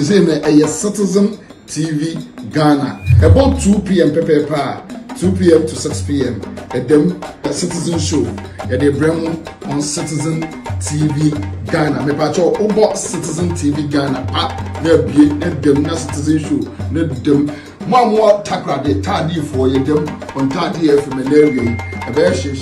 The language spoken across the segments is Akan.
say a Citizen TV Ghana. About 2 p.m. 2 p.m. to 6 p.m. At them Citizen Show. At the Bremo on Citizen TV Ghana. Me pacho over Citizen TV Ghana. Them na Citizen Show. Them more takra de tardy for you them on tardy FM and area. A bear she.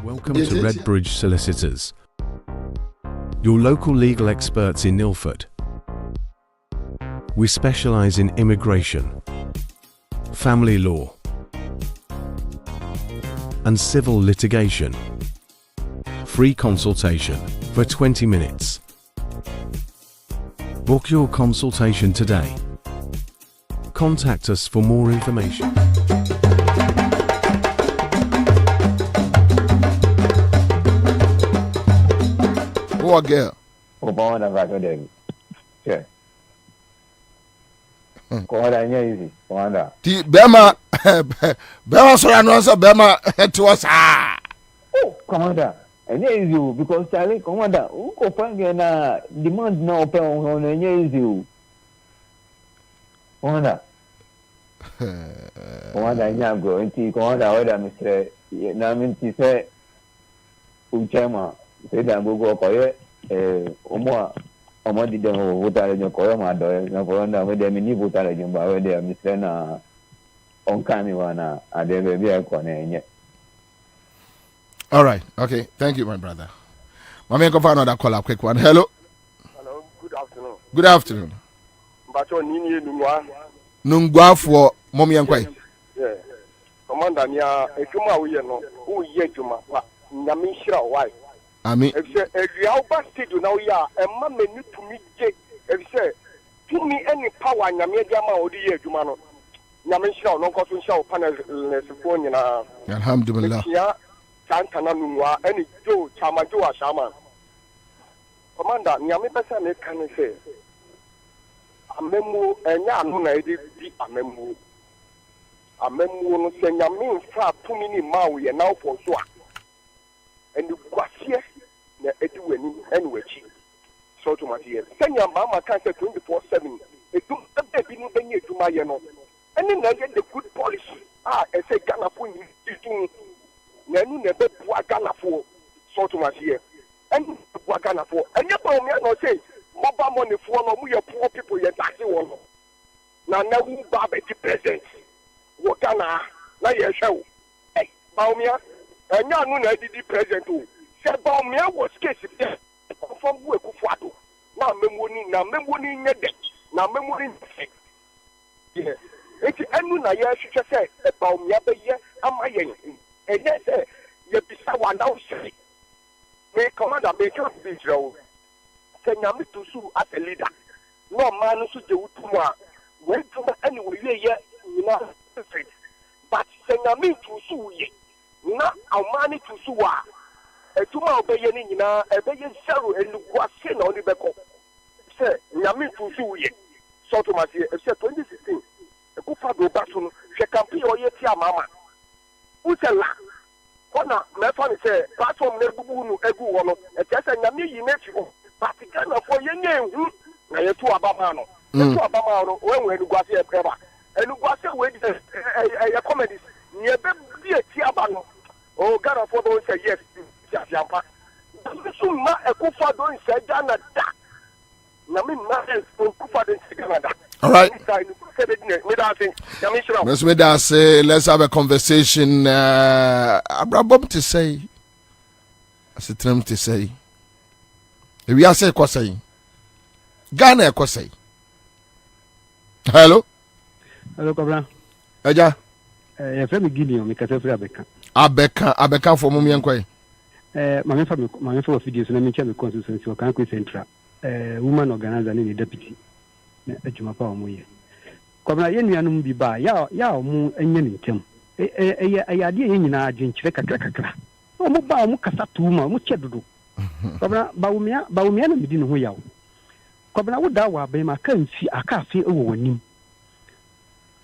Welcome to Redbridge Solicitors, your local legal experts in Ilford. We specialise in immigration, family law, and civil litigation. Free consultation for 20 minutes. Book your consultation today. Contact us for more information. Poor girl. Kwabena Bobie. Yeah. Kwabena easy. Kwabena. Ti Bema so I know Bema to us. Oh, Kwabena. And easy because Charlie Kwabena. Who go find na demand na open on easy. Kwabena. Kwabena nyago nti Kwabena weda Mr. Na minti say uchema. Say that we go for omo did them voter in your Koyama doy, no corona with them in voter in by their Mr. On Kamiwana, and they will be a corner. All right, okay, thank you, my brother. Mamma go find another call up quick one. Hello. Hello, good afternoon. Good afternoon. But on Nini Nungwa. Nungwa for Mommy and Quay. Yeah. Commander, a Juma, we know who ye Juma, Namishra, why? I mean, if you say, a real bastard, now, yeah, a man may need to meet Jake. If you say, to me any power, Namediama or the year, Jumano. Namishra, no cause show panel, Lesophonia. Alhamdulillah. Yeah, Santana Nungwa, any Joe, Chamajoa, Shaman. Commander, Nyami Bessa can say, a memo, and Yanuna did a memo. A memo, saying, I mean, far too many Maui and now for sure. And you go here, the anyway. So to my dear, send your mamma can say 24/7. It don't be any to my yano. And then I get the good policy. I say Ghana for you. Nanu never Ghana for. So to my dear, and Ghana for. And you told me, I say, mobile money for no more poor people, yet taxi one. Now, never Bobby present. What Ghana, now you show. Hey, Baumia. And now, I did the president too. Said Baumia was case there from Wekufuado. Now, memory, now, memory. Yeah. It's Anuna, yes, she just said about me, am I young? And yes, you be someone now say, may commander make your visual. Say, Yami to sue as a leader. No man should do to went to anyway, you know, but say, Yami to sue ye. Na amani to suwa etuma obeye ni nyina ebeye zero enugwa se na oni beko se nyame to suye so to mase e se 2016 e ku fa do ba so no hwe campaign oye ti amama usela kona me fa ni se platform na gugu nu egu wo no e se nyame yi na fi o patika na fo ye nyehu na ye to abama no to abama no we nwe enugwa se e preba enugwa se we di e comedies ni ebe bi eti abano oh Ghana for don't say yes yampa so ma ekufa don't say Ghana da na me ma ekufa don't say Ghana da. All right, let's have a conversation. Abrabom to say as a term to say we are say kwasai Ghana kwasai. Hello Kwabena. Eja You friend Gideon, me kase free Abeka for Mummy and Quay. My for videos and I mention the consistency of Kanku Central. Woman organizer and deputy. na adwuma pa omo ye kwabena ye nuanom bi ba ya omo enye ne ntem ade ye nyina adwenkyere kakra omo ba omo kasa tuuma omo che dodo kwabena bawumia na medi ne ho yawo kwabena wo da wa ba ma ka nsi aka afi ewo wanim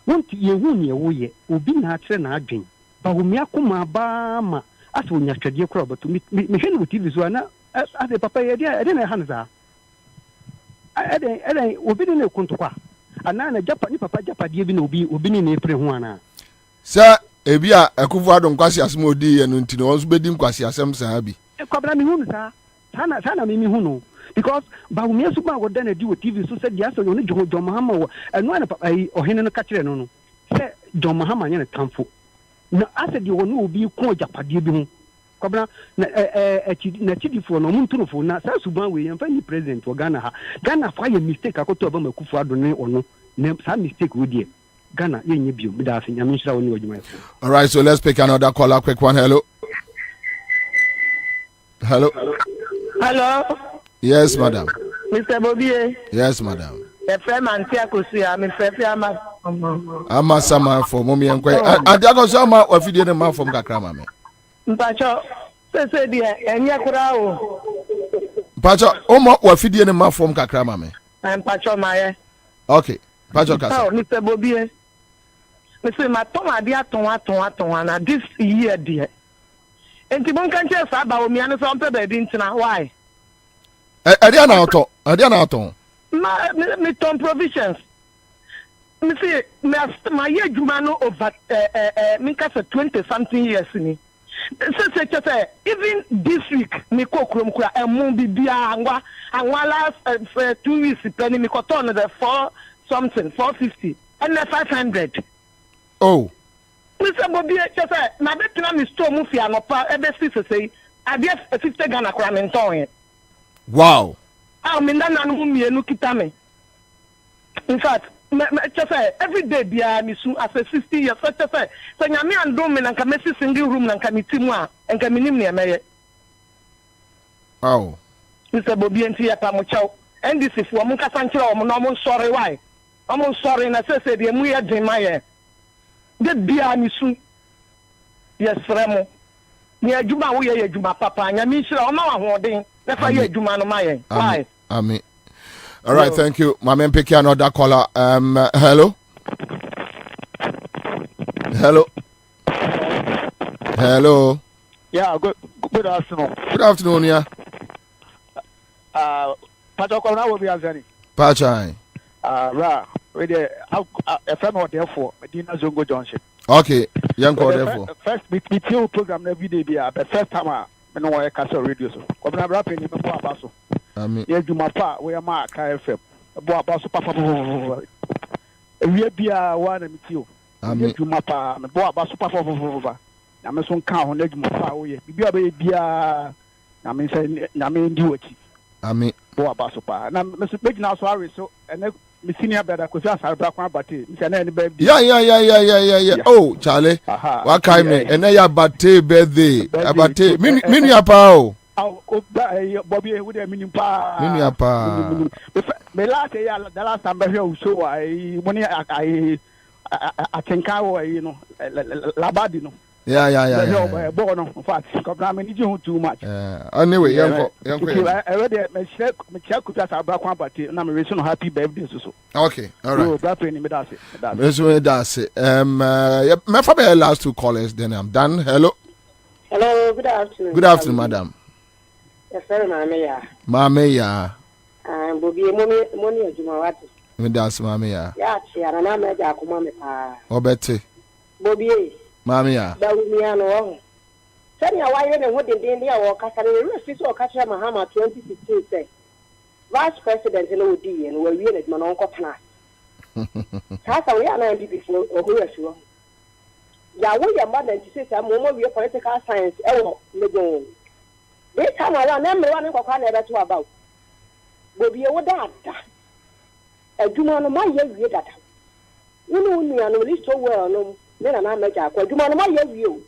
wonti ye hu ne wo ye obi na akyere na adwen bawumia kuma ba ma aso nya twede kora bato me hwe no TV so na ade papa ye de na hanza ade obi ne kuntokwa ana na japa ni papa japa de bi na obi ne pre ho ana sa ebi a ekufu adon kwasi asem odi ye no ntini won so bedi kwasi asem sa bi kwabra mi hu sa sana mi hu no because bawumia so ba go da na di wo TV so se dia so no John Mahama wo eno na papa ohene no ka kire no se John Mahama nye na tamfo na ase di wonu obi ko japade bi hu kwabra na chidifo no muntunofo na sa suban we yemfa ni president wa Ghana fa ye mistake akoto ba makufu adone ono na sa mistake we die Ghana yenye bio bida afi nyame nhira woni wajuma. All right, so let's pick another caller, quick one. Hello. Yes, madam. Mr. Bobie. Yes, madam. The friend Antia Kosia, me friend Ama sama for mommy and quay. Adiago sama ofidie ne man from Kakrama me. Mpacho, se dia enya kura o. Mpacho, omo ofidie ne man from Kakrama me. Mpacho maye. Okay. Mpacho kasa. Oh, Mr. Bobie. Mr. Matoma dia ton na this year dia. Enti bon kan che sa ba o mi anu so on pe ba bi ntina why? Adia na auto. Me ton provisions. Me see my year juma no over me ka for 20 something years ni. Say even this week me ko krom kura emu bibia anwa last 2 weeks penny me ko turn the 450 and 500. Oh. Mr. Bobie say na betina me store mu fi anopa ebe say abia 50 Ghana kura me nton. Wow. Me nana no mienu kita me. In fact, every day bia me su as a 60 years say so nyame andom me nanka me single room nanka me timu a enka me nim ne meye. Wow. Mr. Bobie enti ya pa mo chaw. NDC fu mo kasa nkyere o mo no mo sorry why? O mo sorry na say de mu ye den maye. De bia me su. Yes fremo. Ni adwuma wo ye adwuma papa nyame nhyira o ma wa hoden. Never ye adwuma no maye. Why? Amen. All right, thank you. My man, pick another caller. Hello. Yeah, good afternoon. Good afternoon, yeah. Pacho Kwabena Bobie Ansah. Pachai. We a friend of therefore Medina Zongo Junction. Okay, young call therefore. First, we do program every day. The first time I know I castle radio. So, Kwabena rapping in the Basso. Amen. Yeah, Jumapa, we are Mark KFM. Basso Papa. We be a one and two. Amen. Jumapa, and Basso Papa. I'm a son count on Jumapa. We be a Namin do it. Amen. Basso Pa. Now, Mr. Big now, sorry, so, and then. Me senior brother because I black one but me say na any birthday. Yeah. Oh, Charlie. What kind me? And ya birthday. Abate. Mini apa o. Bobie we dey mini pa. Mini apa. Me last year the last time I hear so I when I think you know labadi no. Yeah. Born no. In fact, Kwabena me need you too much. Anyway, young. I read me check kuta sa black one but na me wish no happy birthday so. Okay, all right. So that me that's it. That's it. My father last two callers then I'm done. Hello, good afternoon. Good afternoon, madam. Yes, sir, Mame ya. Bobie money adwuma wate. Me das mame ya. Ya chia na me ja akoma me pa. Obete. Bobie. Mame ya. Da wi ya no ho. Sani ya waye ne ho denden dia wo kasa ne refi so kasa Mahama 2016 say. Vice President no odi no wawie na adwuma no nkotena. Sasa we ana ndi before ohuya sho. Ya wo ya ma 96 mo wie political science e wo legon. This time around, number one kwa na beto about. Bobie wo da. Adwuma no ma ye wie data. Unu anu list o well no. Me na meja kwa adwuma no ma ye wie o.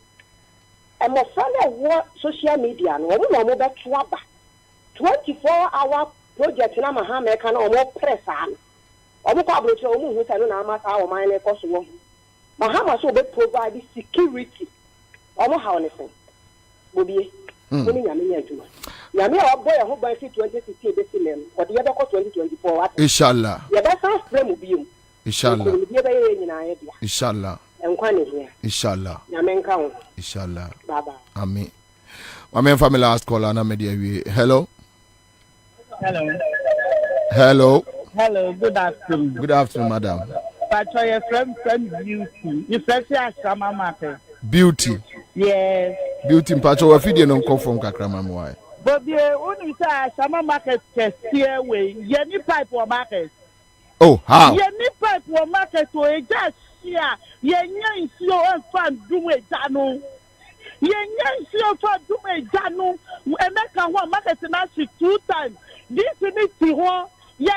E mo fana wo social media no wo mo beto aba. 24-hour project na Mahama ka na o mo press an. Omo kwa broche omo hu say no na amasa o man le koso wo. Mahama so be provide security. Omo ha onesen. Bobie. Oni nyame nya adwuma. Nyame a oboy ho ban fi 2016 be sinem. O de ye be ko 2024 what? Inshallah. Ye be san frame biom. Inshallah. Ye be ye nyina ye dia. Inshallah. Enkwa ne here. Inshallah. Nyame nka ho. Inshallah. Baba. Amen. My family last caller na media we. Hello. Hello, good afternoon. Good afternoon, madam. But your friend Beauty. You say Ashama Market. Beauty. Yes. Beauty mpacho wa fidie no nko from kakrama mwai. But only say Ashama Market here way. Ye ni pipe or market. Oh, how? Ye ni pipe or market so e just here. Ye nya nsio e fan duwe janu. Ye nya nsio fan duwe janu. Emeka ho market na shi 2 times. This is it. Ye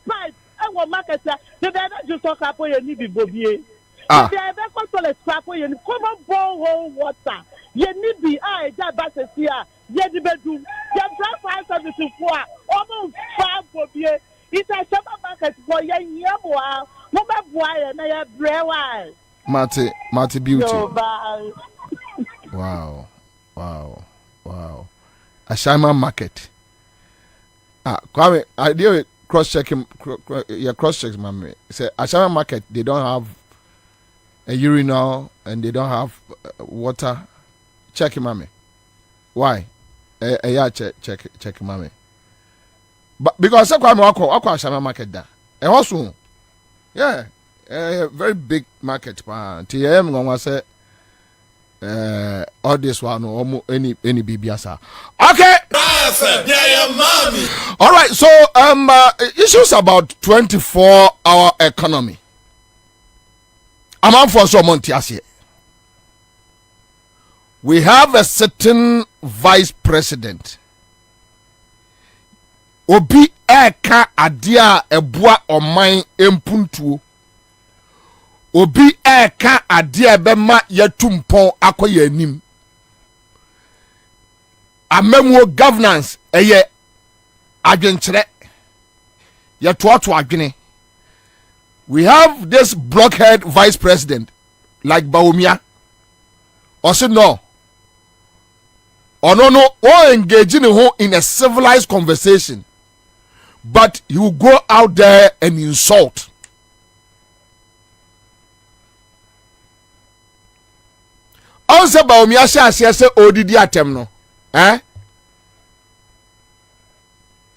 pipe and market the better just talk up you need be bobie. The better control is crap you need common borehole water. You need be that bus here. Ye the bedroom. Ye drive 5 services for almost 5 bobie. It's a summer market for ye boa. No matter why na ye brewa. Mate Beauty. No, Wow. Ashama market. Kwame, I deal with cross-checking. Your cross-checks, mommy. Say Ashama market, they don't have a urinal and they don't have water. Check it, mommy. Why? Yeah, check, mommy. But because I Kwame, Ashama market da. And also, yeah, very big market. TM gonna say all this one or any BBSA. Okay. All right, so issues about 24-hour economy. I'm on for some months here. We have a certain vice president. Obi eka adia ebua oman empuntuo. Obi eka adia bema yetumpon akoye anim. Amemwo governance eye adwenkyere yetoato adwene. We have this blockhead vice president like Baumia. Also no. Or engaging in a civilized conversation. But he will go out there and insult. Also Baumia say odidi atem no.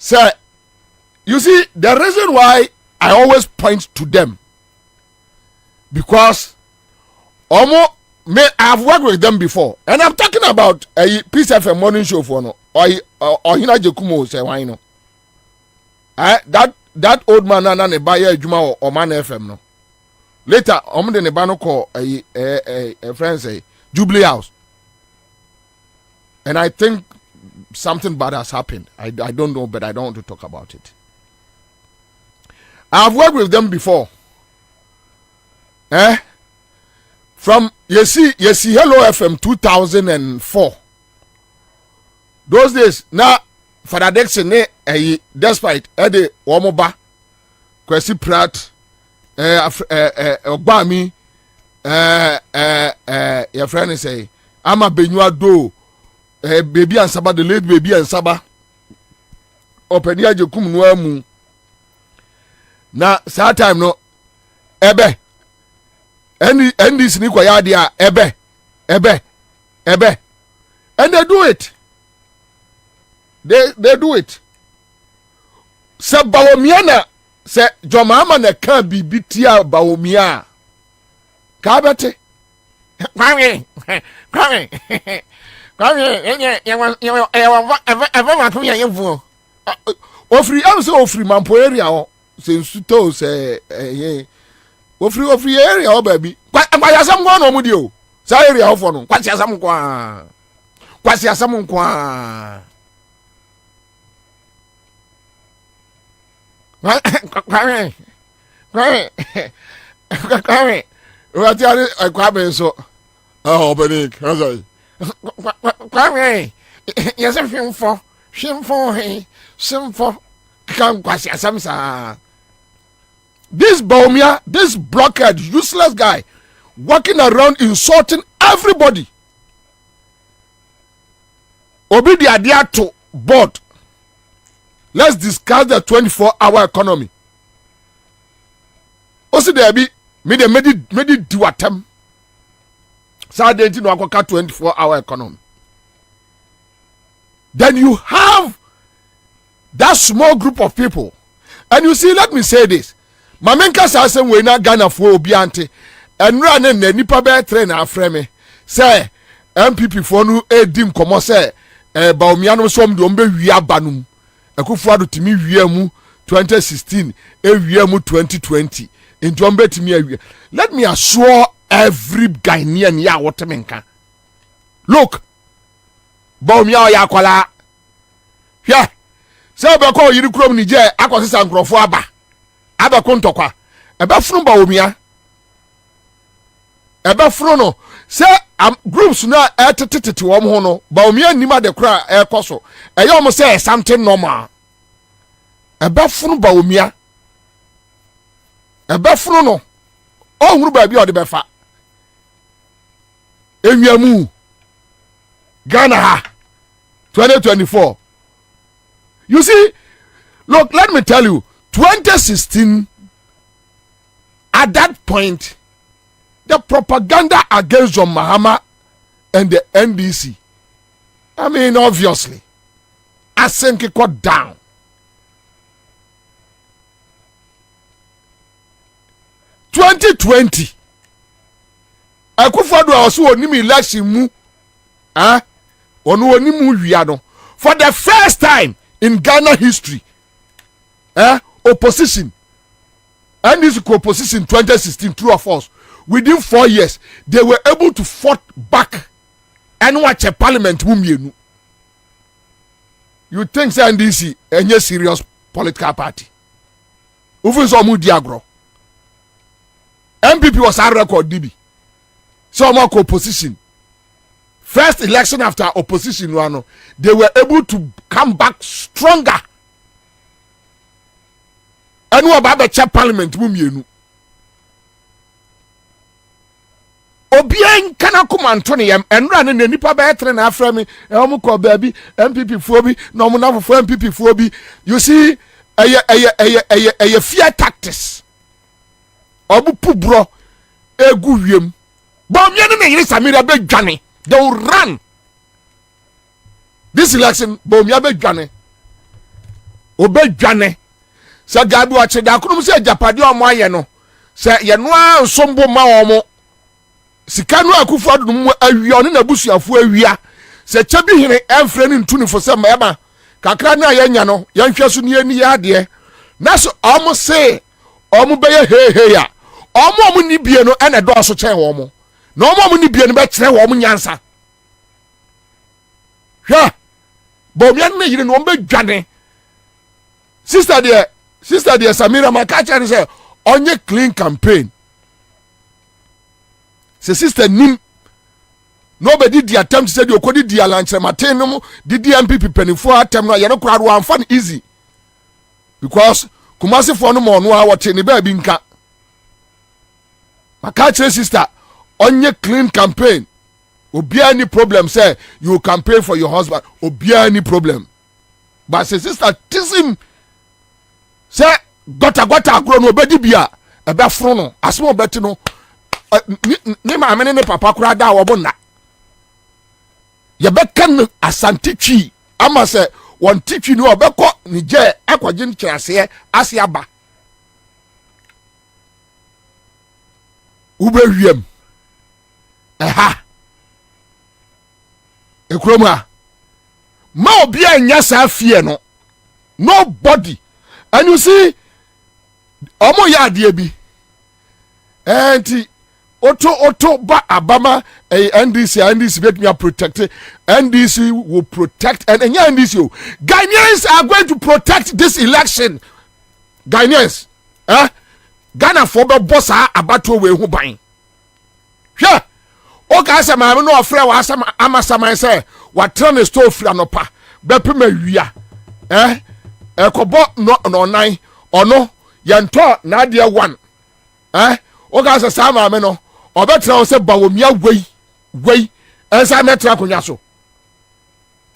Sir, you see, the reason why I always point to them, because I have worked with them before, and I'm talking about a Peace FM morning show for no, or Hina Jekumo say why no. That old man na buy Juma or Man FM no. Later, the nebano call a friend say Jubilee House, and I think something bad has happened. I don't know, but I don't want to talk about it. I've worked with them before. From you see Hello FM 2004. Those days now for that Dexon despite Eddie Womoba, Kwesi Pratt, Obami, your friend say, I'm a Benua do. Baby Ansah, the late Baby Ansah, open ya jokum no amu. Na saa time no ebe this ni kwa ya dia ebe and they do it. They do it. Se Baumia na se Jomama na kan bibi tia Baumia. Ka bete. Kwame. Ofri mampo area o se nsuto se ofri area o baby kwasi asam kwa no mudi o sa area ofo no kwasi asam kwa Kwame wati ari Kwame so Benik hazai Kwame yesa shimfo he simfo kan kwasi asam sa This Baumia, this blockhead, useless guy, walking around insulting everybody. Obi the idea to board. Let's discuss the 24-hour economy. Also there be me do attempt. Saturday no akoka 24-hour economy. Then you have that small group of people. And you see, let me say this. Mamenka say we na Ghana for obi ante. And run na nipa be train afreme. Say MPP for no edim komo say Baumia no som do mbe wi abanum. Akufo timi wi mu 2016, wi mu 2020. In Jombe timi. Let me assure every Ghanaian ya wotemenka. Look. Baumia ya kwala. Yeah. Say be ko yiri krom ni je akosisa nkrofo aba. Aba kontokwa. Eba funu Baumia. Eba funu no. Say groups na etetete wo mo no. Baumia nima de kra ekoso. Eyo mo say something normal. Eba funu Baumia. Eba funu no. Ohuru ba bi o de befa. Enyamu Ghana ha 2024. You see, look, let me tell you, 2016, at that point, the propaganda against John Mahama and the NDC, I mean, obviously, I think it got down. (2020) Akufo-Addo also onimi election mu onu onimu wiado for the first time in Ghana history. Opposition and this opposition 2016 true or false, within 4 years they were able to fight back and watch a parliament mumienu. You think say NDC any serious political party? Ufin so mu diagro. MPP was a record DB. So much opposition. First election after opposition, they were able to come back stronger. And what about the chair parliament? Obiang kana kuma Antony and run in the nipa better than after me. Elmuko baby, MPP phobi, no more for MPP phobi. You see, a fear tactics. Obu pubro, a good but Samira be Johnny. They will run. This election, Bomia be Johnny. Obe Johnny. Sa Gabi wache da kunum se Japadi o mo ayeno. Sa ye no ansombo ma omo. Sika no Akufo-Addo mu awia ne na busuafo awia. Se chebi hene emfre ne ntuni fo se ma eba. Kakra na ye nya no, ye nhwe so ne ani ya de. Na so omo se omo be ye he ya. Omo ni bie no ene do so chen omo. No more ni bien be kire wo nyansa. Hwa. Bomia na yire no be dwane. Sister dear Samira Makacha say onye clean campaign. Say sister nim nobody di attempt say di okodi di alanche maten no di MPP penifo attempt no ye no kura ro amfa easy. Because Kumasi for no mo no a wote ni ba bi nka. Makacha sister onye clean campaign. Obia any problem say you campaign for your husband. Obia any problem. But say sister tism say gota agro no obedi bia ebe fro no asmo beti no ni ma amene ne papa kura da wo bona. Ye be kan asante twi ama say won titwi no obekọ ni je akwaje nkyase ase aba. Ube wiem. Ekroma ma obi anya sa fie no nobody. And you see omo ya de bi enti oto ba abama NDC make me protect NDC will protect and NDC Ghanaians are going to protect this election. Ghanaians Ghana for be boss abato we hu ban hwe o ka se ma no ofre wa asama amasama say wa tran store fira no pa be pema wia ekobo no nan ono yɛntɔ n'adeɛ one woka sɛ saa maame no ɔbɛtena wo sɛ bawomia wei ɛnsa mɛtena akonnwa so.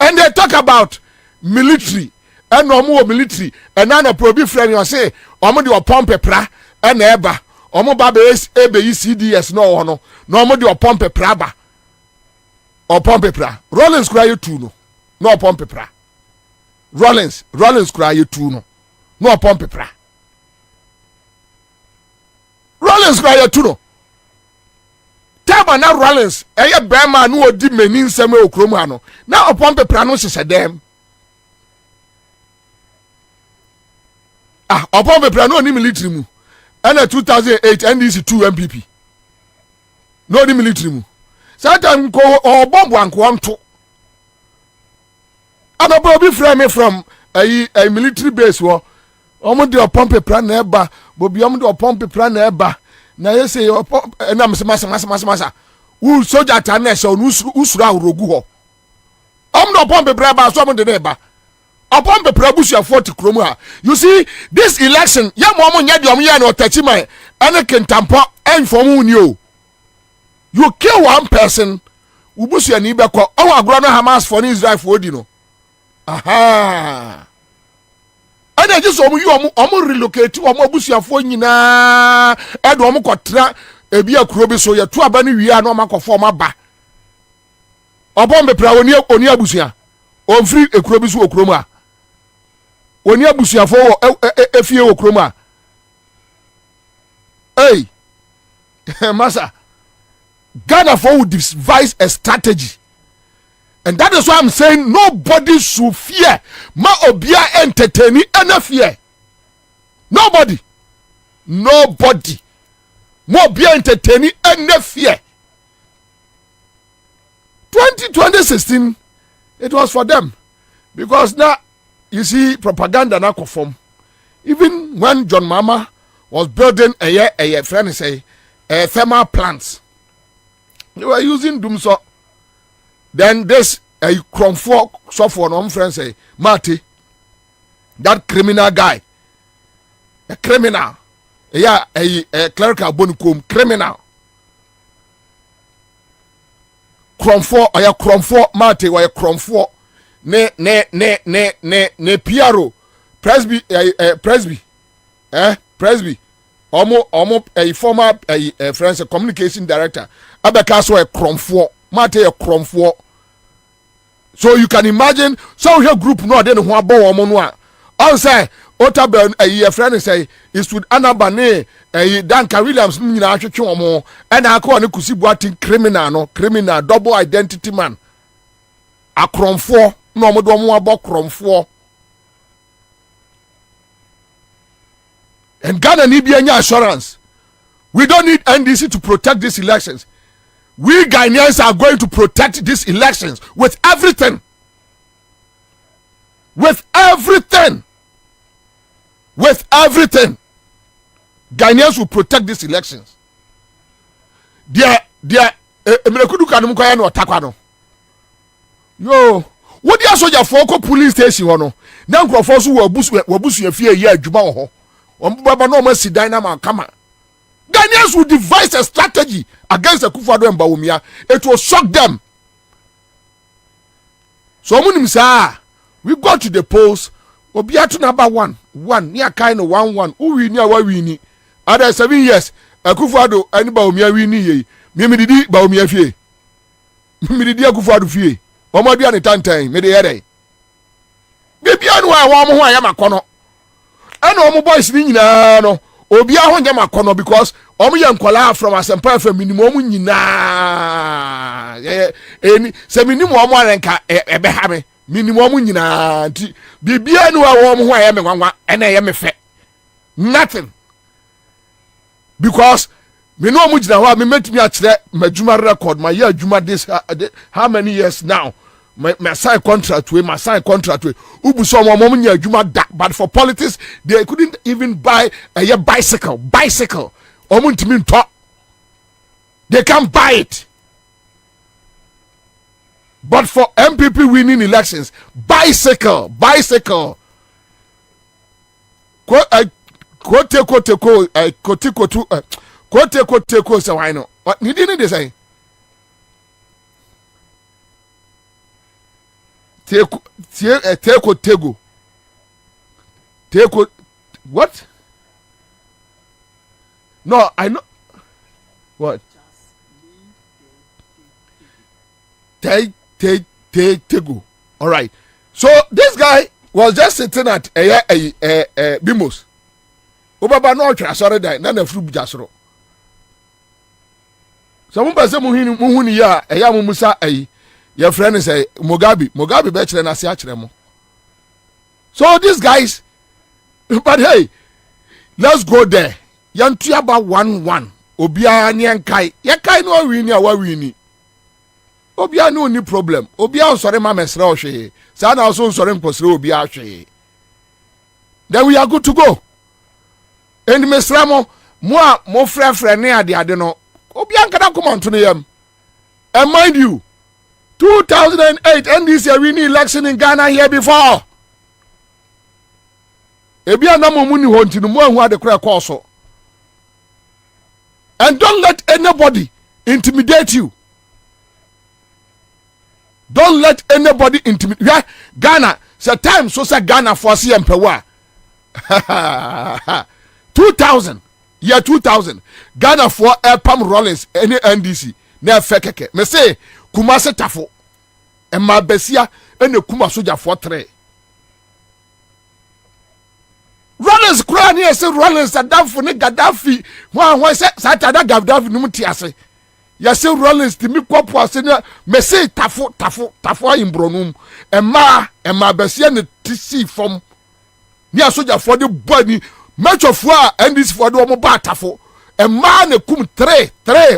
And they talk about military and no military and none of probi friend you say omo de opompe pra and eba omo ba be CDS no omo de opompe pra ba opompe pra Rollins cry you two no opompe pra Rollins cry you two no opompe pra Rollins cry you two no Taba na Rollins eye bema no odi mani nsem e okrom ha no na opompe pra no hyehyɛ dem opompe pra no ni military mu na 2008 NDC 2 MPP no ni military mu satan ko obombo anko nto anabo bi frame me from a military base wo omo de opompe pra na eba bobi omo de opompe pra na eba na yese na masa u soldier tan na so usura ahorogu ho am no pompe braba so am de neba upon the prabusia 40 kroma. You see this election ya mo nya de omya na otachi man ene kentampo enfom you kill one person ubusia ni beko o agro no Hamas for Israel for odi no aha ana je so omu relocate omu abusuafo nyina edo omu kotra ebi akuro bi so ye to aba ni wi ana makofo maba obon be pra oni abusua onfiri ekuro bi so okuro mu a oni abusuafo efie okuro mu a hey masa Ghana for would devise a strategy. And that is why I'm saying nobody should fear. Ma obia entertaining any fear. Nobody. Mo obia entertaining any fear. 2016, it was for them. Because now, you see, propaganda na conform. Even when John Mama was building a friend say, a thermal plants, they were using Dumso. Then this a Cromford software no friend say Marty, that criminal guy, a criminal, yeah, a clerical bonicum criminal. Cromford, a Cromford Marty, or a Cromford, ne Piero, Presby, Presby, almost a former a French communication director, Abakaso a Cromford. Mate a Cromford. So you can imagine so your group no den ho abo wo no a on say Otabel a friend say is with Anabane a Danka Williams nyina atwetwe omo and akọ ne kusi boating criminal double identity man a Cromford no mo do mo abo Cromford. And Ghana need be any assurance. We don't need NDC to protect these elections. We Ghanaians are going to protect these elections with everything. With everything. With everything. Ghanaians will protect these elections. Emrekudu kanum kwaya no otakwa no. Yo, what dia soldier for police station no. Na nkrofo so wabusu afie ye adwuma ho. Ombaba no ma sidan na ma kama. Ghanaians will devise a strategy against the Akufo-Addo and Bawumia. It will shock them. So we go to the polls. Obiatu number one. Near kind of 1-1. Who we near what we need. Other 7 years. Akufo-Addo and Bawumia we need. Mimidi Bawumia fie. Mimidi Akufo-Addo fie. Omodi an tantan. Me de here. Baby anu a wa mo ho ayama kono. Ana omo boys ni nyina no. Obi a ho nyama kono because omo ye nkola from Asempa FM minimum nyina eni se minimum omo arenka ebe ha me minimum nyina nti bibia nu a wo mo ho aye me nwanwa ena ye me fe nothing because me no mo gina ho me metimi a kire majuma record my year adwuma this how many years now my sign contract with ubu so mo nya adwuma da but for politics they couldn't even buy a bicycle they can't buy it. But for MPP winning elections, bicycle kote say why no what ni dey say tego what no I know what tego all right so this guy was just sitting at Bimos obaba no twa sorry die na na furu bujasoro so mo pese mo huni ya eya mo musa your friend is Mugabe be chere na se a chere mo so these guys but hey let's go there yantu aba 1-1 obia ne enkai ye kai no wini a wa wini obia no ni problem obia nsore ma mesra ohwe sa na so nsore mposre obia ahwe then we are good to go and mesra mo frɛ ne ade no obia nkada comment no yam and mind you 2008 NDC winning election in Ghana here before ebia na mo muni ho ntinu mo ahu ade kra course and don't let anybody intimidate you. Don't let anybody intimidate. Yeah, Ghana. Say time so say Ghana for CMPW. 2000. Year 2000. Ghana for Pam Rollins any NDC. Ne fekeke. Me say Kumase tafo. E ma besia ene kuma soja for 3. Rollins kura ni say Rollins adafo ne Gaddafi. Wan say Satada Gaddafi no mutiase. Ya say Rollins timi kwapo ase na me say tafo imbronum e ma besia ne tisi form ni asoja for the body match of war and this for the omo ba tafo e ma ne kum 3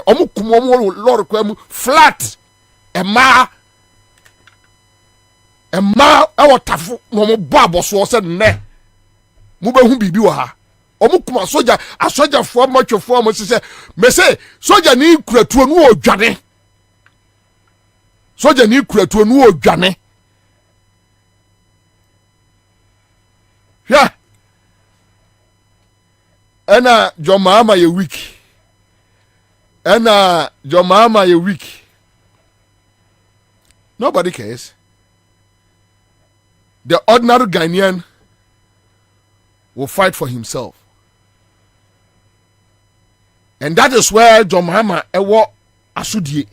omo kum omo lord kwam flat e ma e wo tafo no omo ba boso se ne mu ba hu bibi wa ha omo kuma asoja for match of war mo se me say soja ni kuratuo no odwane soja ni kuratuo no odwane yeah ena jomama ye weak nobody cares. The ordinary Ghanaian will fight for himself. And that is where John Mahama ewo asudie.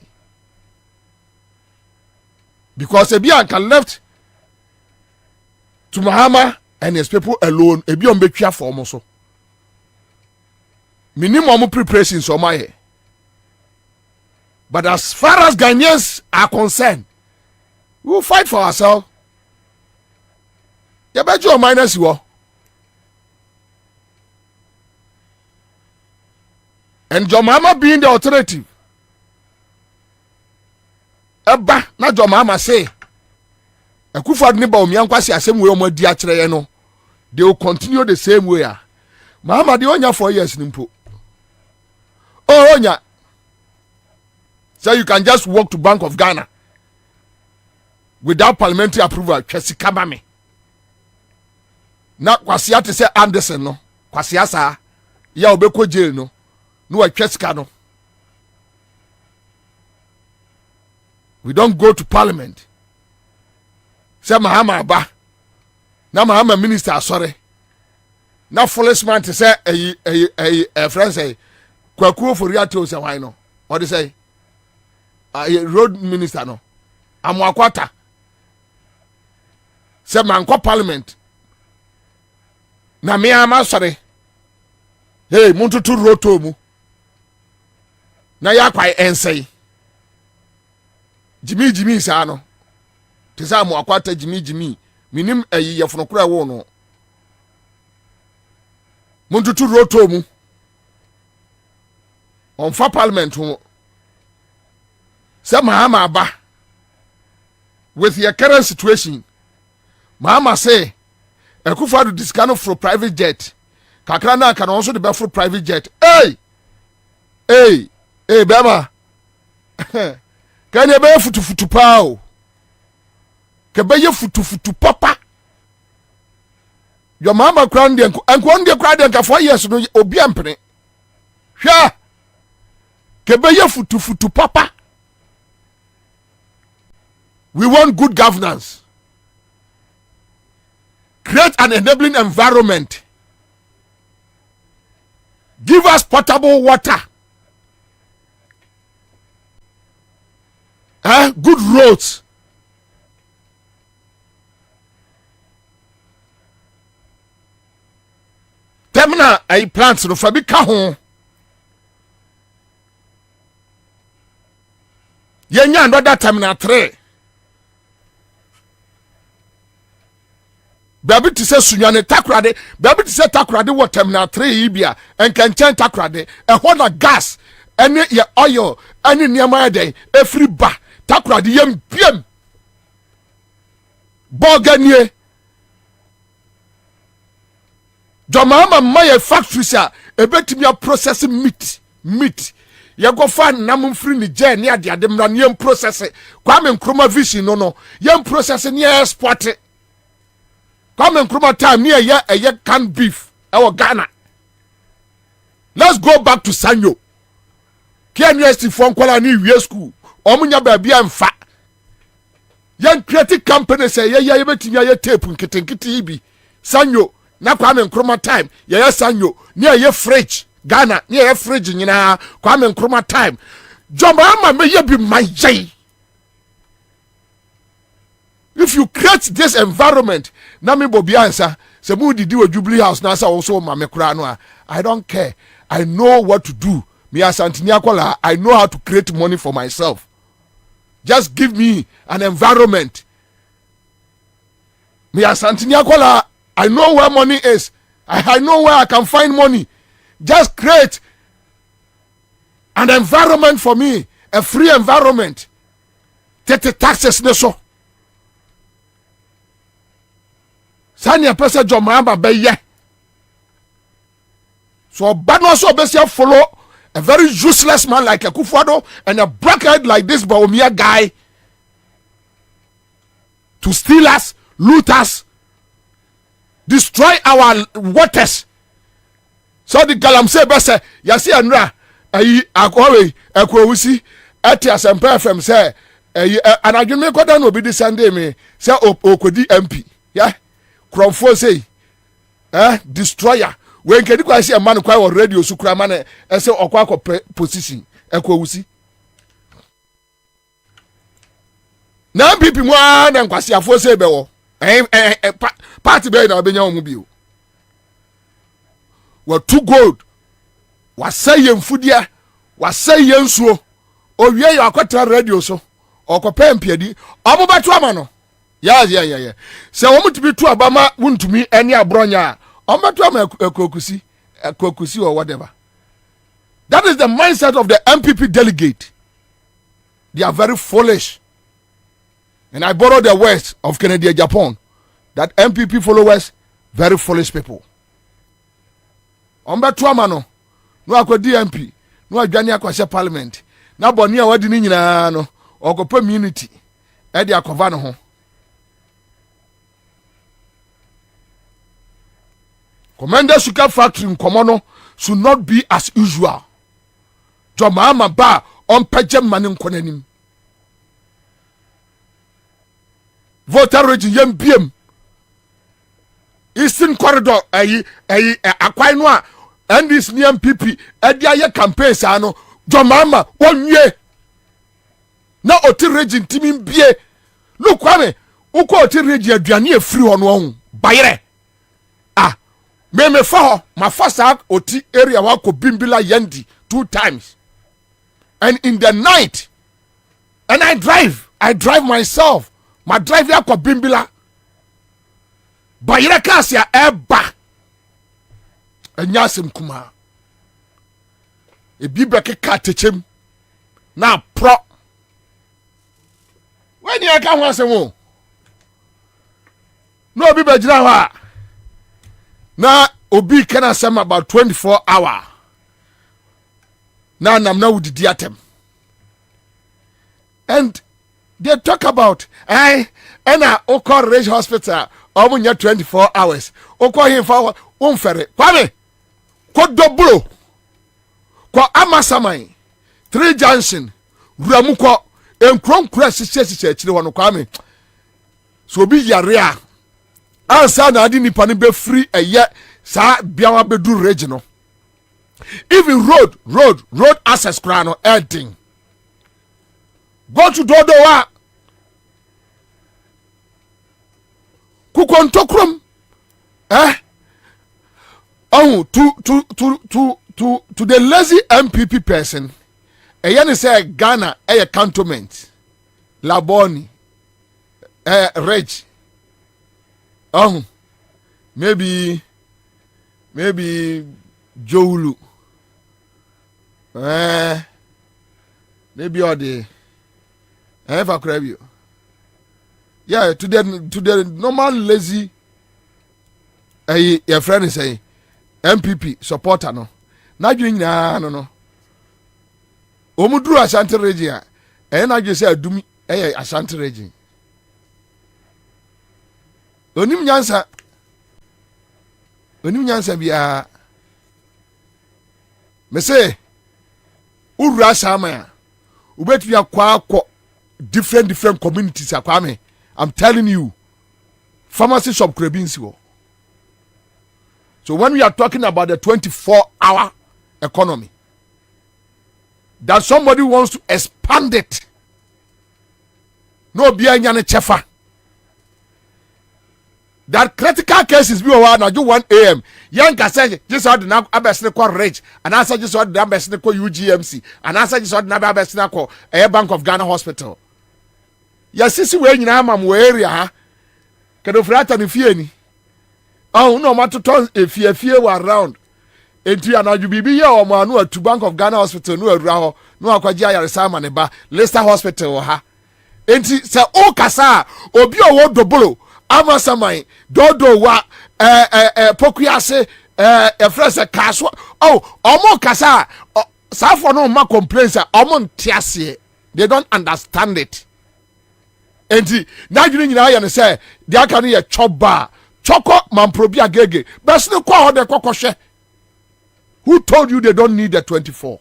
Because Ebian can left to Mahama and his people alone, Ebian betwea for almost. Minimum preparations on my head. But as far as Ghanaians are concerned, we will fight for ourselves. You bet you minus you are. And John Mahama being the alternative. Eba na John Mahama say, Akufo-Addo ne ba omiankwasi asem we omo di akere ye no, they will continue the same way. Mahama de onya 4 years nimpo. Oh onya. So you can just walk to Bank of Ghana without parliamentary approval. Kwesi kabame. Na kwasi ate say Anderson no, kwasi asa ya obekọ jail no. No kwesika no. We don't go to parliament. Say Mahama aba. Na Mahama minister sorry. Na policeman to say a friend say Kwaku for Riato say why no. What do say? Road minister no. Amwakwata. Say manko parliament. Na me ama sorry. Hey, muntutu roto mu. Na yakwai ensei. Jimmy sa no. Tisa amwakwata Jimmy. Minim yefono kura wo no. Muntutu roto mu. On for parliament ho. Say Mahama aba. With your current situation, Mahama say Akufo-Addo discount for private jet. Kakra na can also the be for private jet. Hey, bema. Can you be futu pao? Can be futu papa? your mama crown de and one de crowd and 4 years no obi ampene hwa kebeye futu papa. We want good governance. Create an enabling environment. Give us potable water. Good roads. Terminal ay plants no fabi ka ho. Yenya another terminal 3. Baby to say sunyane takrade, baby to say takrade what terminal 3 ibia and can change takrade a whole gas any your oil any near day every bar takrade yem biem boganie Jomama my factory sir a betimi processing meat you go find namun free ni je ni ade ade mra ni process Kwame Nkrumah vision no yem process ni export Kwame Nkrumah time near a canned beef our Ghana. Let's go back to Sanyo. Kian University from Kuala New School. Omunya baby and fat. Young creative company say ya betinya ya tape nkitinkiti ibi. Sanyo na Kwame Nkrumah time ya Sanyo near ye fridge Ghana near ye fridge nyina Kwame Nkrumah time. Jomama me ye be my jay. If you create this environment, Nami Bobie Ansah, se mu didi we Jubilee House na sa also mame kura no I don't care. I know what to do. Me Asantini Akola, I know how to create money for myself. Just give me an environment. Me Asantini Akola, I know where money is. I know where I can find money. Just create an environment for me, a free environment. Take the taxes ne so. Sanya pesa Jomama beye. So Bano so besia follow a very useless man like a Kufuado and a blackhead like this Baumia guy to steal us, loot us, destroy our waters. So the Galamse bese yasi anra ayi akwawe ekwusi ati asempa FM say anadwene koda no bi di Sunday me say okodi MP yeah. Cromfo say destroyer when kedi kwa see a man kwa radio so kura man e say okwa position ekwusi na pipi mo na nkwasi afo say be wo party be na obenya wo mu bio wa too gold wa say yemfudia wa say yensuo owie ya akwatra radio so okopa mpiadi omobato ama no yeah. Se womu to be to Abama wouldn't to me any abronya. Omato kokusi or whatever. That is the mindset of the MPP delegate. They are very foolish. And I borrow the words of Kennedy Japan. That MPP followers, very foolish people. Omato amano. No akwa DMP. No adwane akwa parliament. Na boni a wadi ni nyina no. Okopa immunity. E dia akova no ho. Commander Sugar Factory in Komono should not be as usual. Jomama ba on pajem manin konenim. Voter region yem biem. Eastern Corridor akwai no a and this near MPP edia ye campaign sa no Jomama wonye. Na oti region timin bie. Look Kwame, uko oti region aduane afiri ho no ho. Bayere. Me for my first oti area wako bimbila yendi 2 times. And in the night, and I drive myself. My drive yako bimbila. Bayira kasia eba. Enyasim kuma. E bibe ke katechem. Na pro. When you come once more. No bibe jina na obi kana say about 24 hour na nam na wudi atem and they talk about and Oko Ridge Hospital omunya 24 hours okọ himfa wonfere kwame ko doblo ko amasaman 3 junction wuramuko enkronkura sise akire wono kwame so obi yare a ansa na adi nipa ne be free eye sa biawa bedu region even road access kra no ending go to dodowa kukontokrom to the lazy MPP person eyani say Ghana cantonment Laboni Reg maybe Joulu maybe all the ever crave you. Yeah, to the normal lazy your friend is saying MPP supporter no. Na doing no. Omudru Ashanti region na you say adumi Ashanti region. Onim nyansa bia me say ura sama ubetwi akwa different communities akwame. I'm telling you, pharmacy shop Krebinsi. So when we are talking about the 24-hour economy, that somebody wants to expand it, no biya nyane chefa. That critical cases be over now 1 a.m. Young say just had na abesne ko rich, and answer just had na abesne ko UGMC, and answer just had na abesne ko Air Bank of Ghana Hospital. Ya sisi we nyina mam we area ha kedo frata ni fie ni no matoton efie wa around enti anaju bibi ye o ma no atu Bank of Ghana Hospital no awura ho no akwaji ayaresa ma ne ba Leicester Hospital ha enti se o kasa obi owo dobolo amasaman dodo wa pokuase efrese kaso omo kasa safo no ma complaints omo ntiase they don't understand it. Enti na dwene nyina ya ne say de aka no ye choba choko mamprobi agege bes ne kwa ho de kokoshe. Who told you they don't need the 24?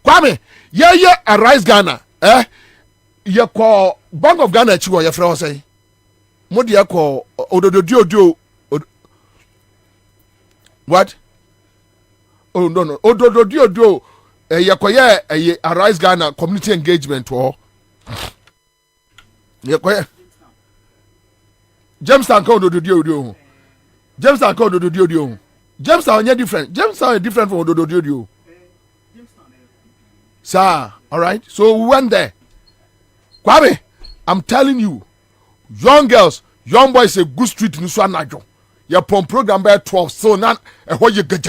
Kwame ye Arise Ghana ye ko Bank of Ghana chiwo ye frɛ ho say mo de ko odododio what? Oh no odododio ye ko ye Arise Ghana community engagement wo Jamestown called Ododio. Jamestown called Ododio. Jamestown is different. Jamestown is different from Ododio. Sir, all right. So we went there. Kwame, I'm telling you, young girls, young boys, a good street in Suanajo. Your program by 12. So now, what you get?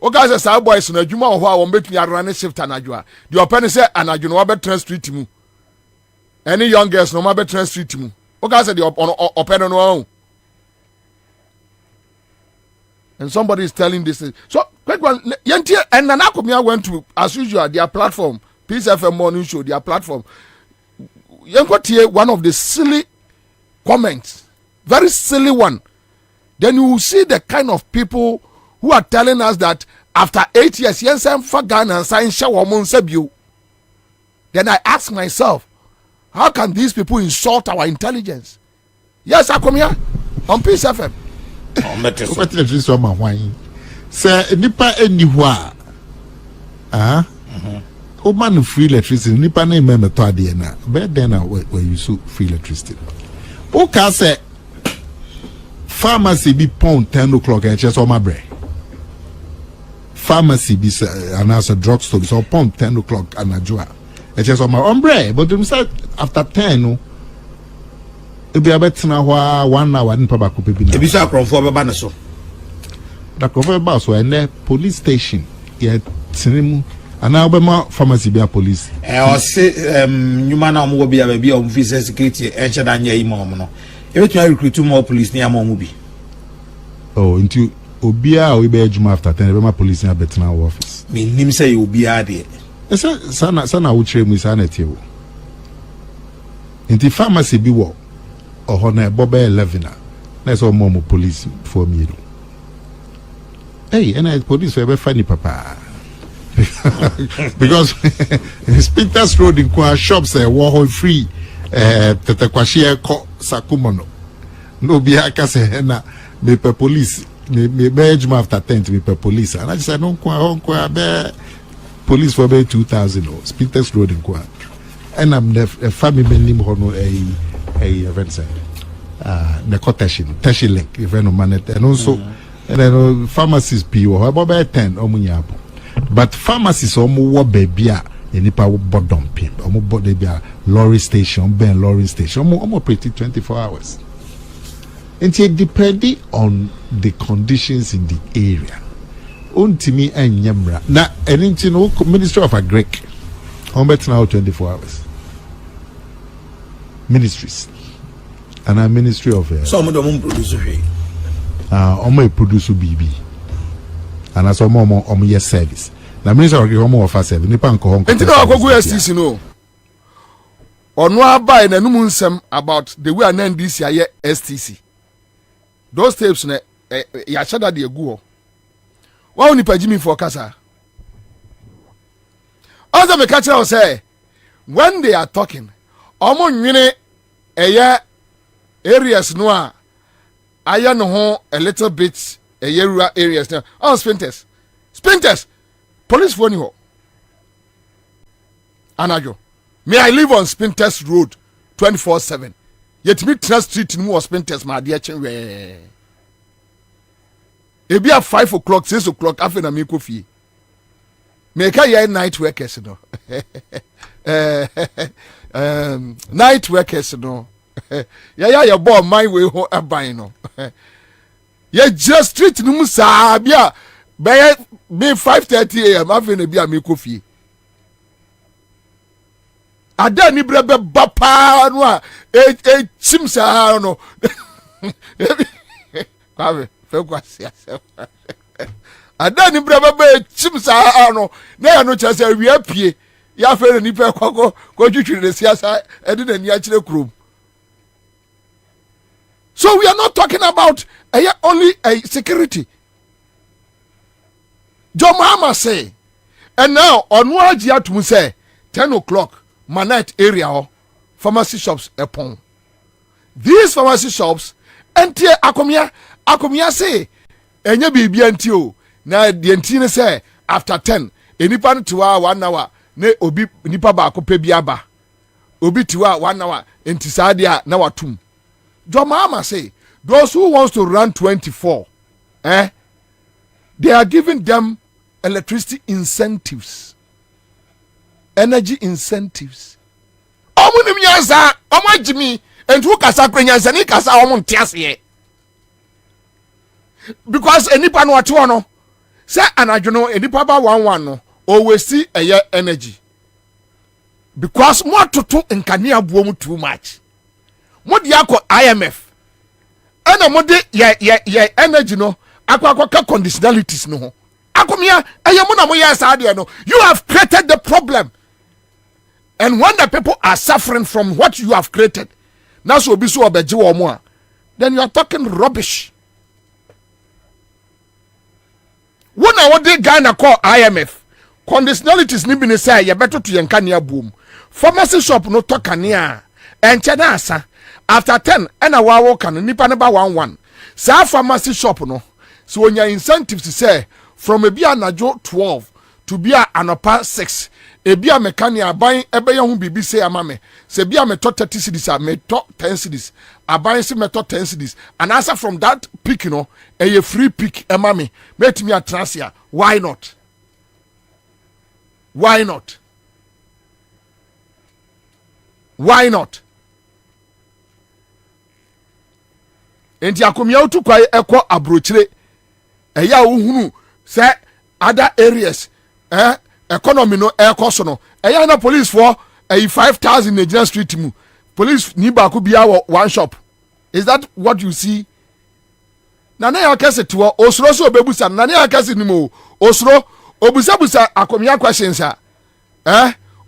O guys, say boys, na juma o ho a make me run shift anajua. The open say anajua no be trans street mu. Any young girls no ma be trans street mu. O guys say the open no. And somebody is telling this. So, quick one, Yentie and Nanakomia went to, as usual, their platform, Peace FM Morning Show, their platform. Yenkotie, one of the silly comments, very silly one. Then you will see the kind of people who are telling us that after 8 years, Yensen Fagan and Science Shawamon Sebu. Then I ask myself, how can these people insult our intelligence? Yes, I come here on Peace FM. Say nipa anywhere. Man free electricity. Nipa na me to ade na. Be then where you so free electricity. O ka say pharmacy be pound 10 o'clock and just on my bread. Pharmacy be and as a drugstore so pound 10 o'clock and ajua. And just on my bread. But them say after 10 e be abet na hwa 1 hour npa ba ko pebi na. E bi so akronfo be ba ne so. Da ko be ba so ene police station ye tinemu ana obema pharmacy be a police. O se nyuma na omo bi a o visa security e che da nya yi mo no. E betu recruit more police ni am omo bi. Oh, into obia we be adwuma after 10 be ma police na bet na office. Me nim say obia de. E sana wo kire mu sana tie wo. Into pharmacy bi wo ohona bobe 11 na so mo police for me. Hey, and I police were funny papa. Because Spinters Road in Kwa shops war free tete kwashie ko sakumono. No be akase na me pe police me badge after 10 me pe police. And I said no kwa be police for be 2000 or Spinters Road in Kwa. And I'm the family name hono a event center. The Teshi link event man and also and then pharmacies PO about 10 omunyapo. But pharmacies omo baby nipa bodom pin omo body be lorry station ben lorry station omo operate 24 hours. And it depending on the conditions in the area. Untimi enyemra na anything no Ministry of Agric on bet now 24 hours. Ministries and a Ministry of some of them produce produce BB and as omo yes service. Na Ministry of Agric offer service nipa nko hon. Enti na akogu STC no. Ono abai na numu nsem about the way an NDC aye STC. Those tapes na ya shada de egu ho. Wa oni pagimi for kasa. Oza me catch us say when they are talking omo nwene eye areas no a aya no ho a little bit rural areas now. Oh, Spinters police phone ho anajo may I live on Spinters Road 24/7 yet me trust street no Spinters ma de chen we e be at 5 o'clock 6 o'clock after na me ko fie me ka ye night workers no night workers no ya boy my way ho aban no ya just street no musa bia be 5:30 am after na bia me ko fie ada ni brebe bapa no a chim sa no kwabe fe kwase ada ni brebe be chim sa no na ya no chese wi apie ya fe ni pe ko twitwire siasa edi na ni a kire krom. So we are not talking about only a security. John Mahama say, and now on Wajia to say 10 o'clock, Manite area, pharmacy shops upon. These pharmacy shops, and tear Akomia say, and you be BNTO. Now the entine say after 10, anypan to 1 hour, ne obi nipa ba ko pebiaba. Obi tiwa 1 hour, entisadia na watum. John Mahama say, those who wants to run 24, they are giving them electricity incentives, energy incentives. Omunim yansa, omajimi, and who kasa kwenyansa ni kasa omuntiase. Because enipa no atu no, say anajono enipa ba 11 no, always see a energy. Because more to nkania buomu too much. Modi yako IMF ana modi ya energy no akwa conditionalities no akomia ayemu na mo ya saade no. You have created the problem, and when the people are suffering from what you have created, na so obi so obeje wo mo a, then you are talking rubbish. When I want Ghana call IMF conditionalities ni bi ne say ye beto to yenkania boom pharmacy shop no to kania enchena asa. After 10, and a wow can nipa neba 11. Sa pharmacy shop no. So when your incentives to say from a bia najo 12 to bia anopa 6, a bia mechania buying ebe ya bibi say amame. Se bia me top 30 cities a me top 10 cities. A buying si me top 10 cities. And answer from that pick, a free pick emame. Met me a transia. Why not? Why not? Why not? Enti akomia utu kwa ekwo abrochire eya ohunu se other areas economy no ekoso no eya na police for 5,000 Nigerian street mu police ni ba ko bia one shop. Is that what you see? Na na ya kase to osro so obebusa na na ya kase ni mo osro obusa busa akomia questions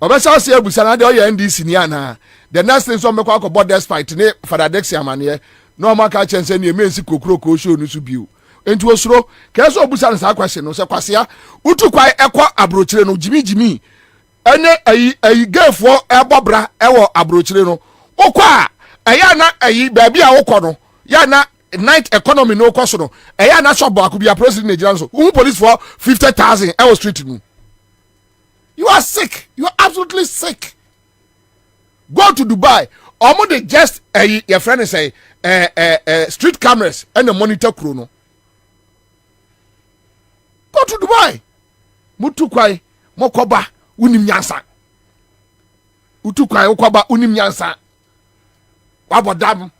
obesa se abusa na de oye NDC ni ana the next thing so me kwa akobɔ despite ne Father Dex amane no ma ka chense ne emensi kokro ko show no so biu enti osuro ka so obusa no sa kwase no se kwasea utu kwai ekɔ abrochire no jimi ene ayi gefo ebobra ewo abrochire no okwa eya na ayi baabi a wokɔ no ya na night economy no koso no eya na shop akubia president Nigeria so police for 50,000 ewo street no. You are sick. You are absolutely sick. Go to Dubai. Omo de just your friend say street cameras and the monitor chrono. Go to Dubai. Mutu kwai mokoba unim nyansa. Utu kwai okoba unim nyansa. Wabodam.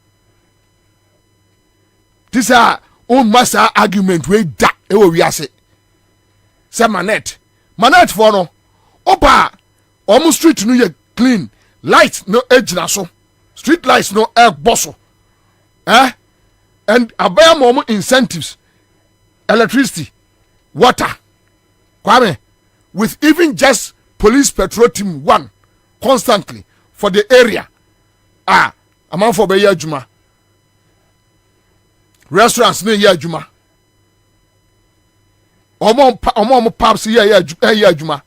This are own massa argument we da ewo wiase. Say Manet for no. Opa omo street no ye clean, light no ejina so, street lights no air bosso, and abaya momo incentives, electricity, water, Kwame, with even just police patrol team 1 constantly for the area. Amount for be juma. Restaurants no ye juma. Omo pubs ye juma.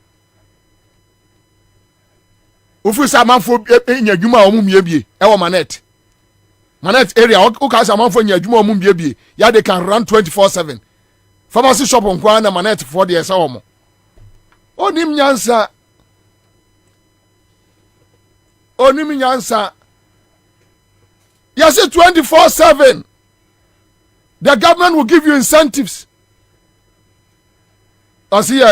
Ofu sa manfo nya dwuma o mumiebie e wo Manet area o ka sa manfo nya dwuma o mumiebie ya they can run 24/7 pharmacy shop on na Manet for the esa omo onim nyansa ya say 24/7 the government will give you incentives. I see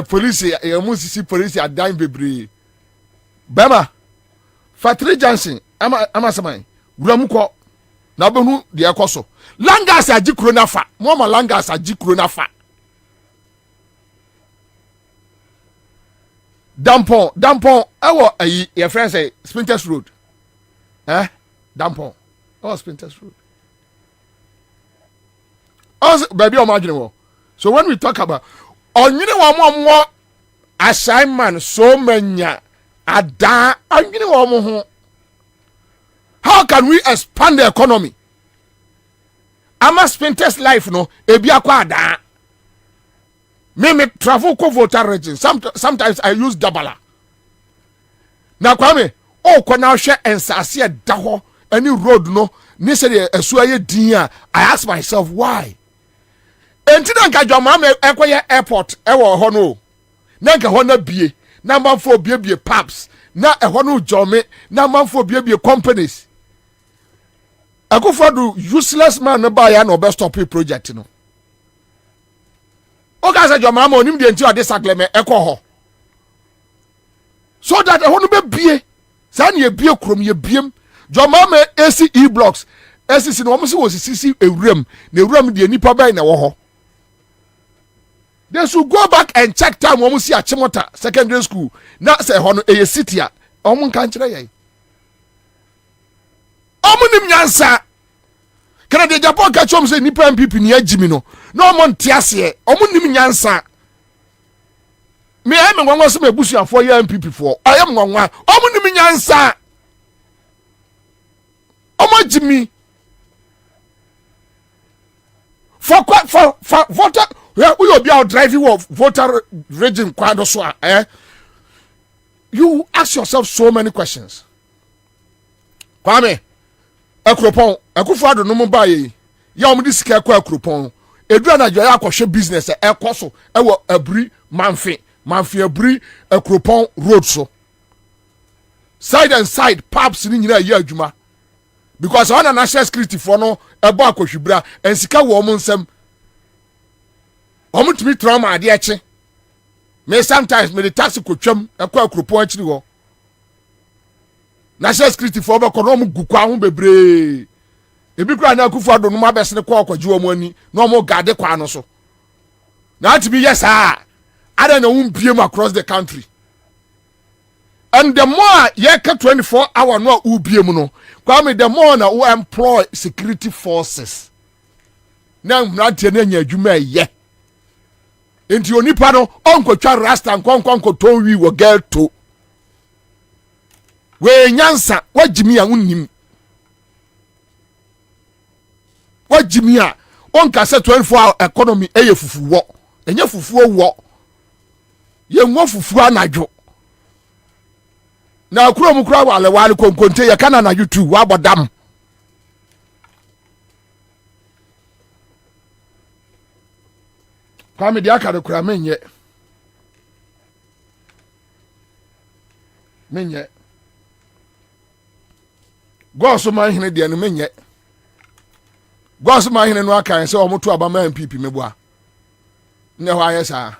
police musisi police adan bebre bema Fatri Johnson ama samai wuramuko na obenu de ekoso langas agikro na fa mo ma langas agikro na fa dampon ewo your friend say Sprinters Road dampon Sprinters Road baby o margin wo. So when we talk about onyine wa mo assignment so manya ada onyine wa mo ho, how can we expand the economy? Ama Sprinters life no ebi akwa ada me travel ko voter region sometimes I use Dabala na Kwame o ko na hwe ensase da ho any road no ni se de esu aye din a I ask myself why. Enti na nka joma me ekoye airport ewo ho no na nka ho na bie na manfo bie pubs na eho no jome na manfo bie companies akufo do useless man no buy na obe stop project no o ka say joma ma onim de enti o de sakleme ekoho so that eho no be bie sa na ye bie krom ye biem joma ma AC blocks SCC no mo se wo sisi ewuram na ewuram de nipa bai na wo ho. They should go back and check time when we see a Chimota secondary school. Now say hono a city a omun kan kire ye. Omunim nyansa. Kana de Japan ka chom say nipa MPP ni agimi no. No omon tiase. Omunim nyansa. Me I me nwanwa so me busuafo ya MPP for. Ayam nwanwa. Omunim nyansa. Omajimi. For voter we will be out driving of voter region kwado so you ask yourself so many questions. Kwame akropon akufado no mba ye ya omudi sika akropon edura na joya akohwe business ekoso ewo abri manfe abri akropon road so side and side pubs ni nyina ye adwuma because on national security for no ebo akohwibra ensika wo mo nsem omutumi trauma ade eche me sometimes me the taxi kotwam ekwa akropon akiri ho national security for be kono mo gukwa ho bebre ebi kura na akufu ado no ma besene kwa akwaji wo mo ani no mo gade kwa no so na atibi yes I don't know biem across the country. And the more you can 24 hour no ubiem no, Kwame the more na who employ security forces. Now not nya adwuma ye. enti onipa no onkotwa rasta nkonkonko tonwi wo gelto we nyansa wagimi a unnim wagimi a onka se 24 economy eye fufu wo enye fufu wo ye nwo fufu anadwo na kuro mu kura wale konkonte ye kana na YouTube wa bodam kwa me dia kare kura menye goso ma hene dia no menye goso ma hene no akan se omoto abama MPP meboa ne ho ayesa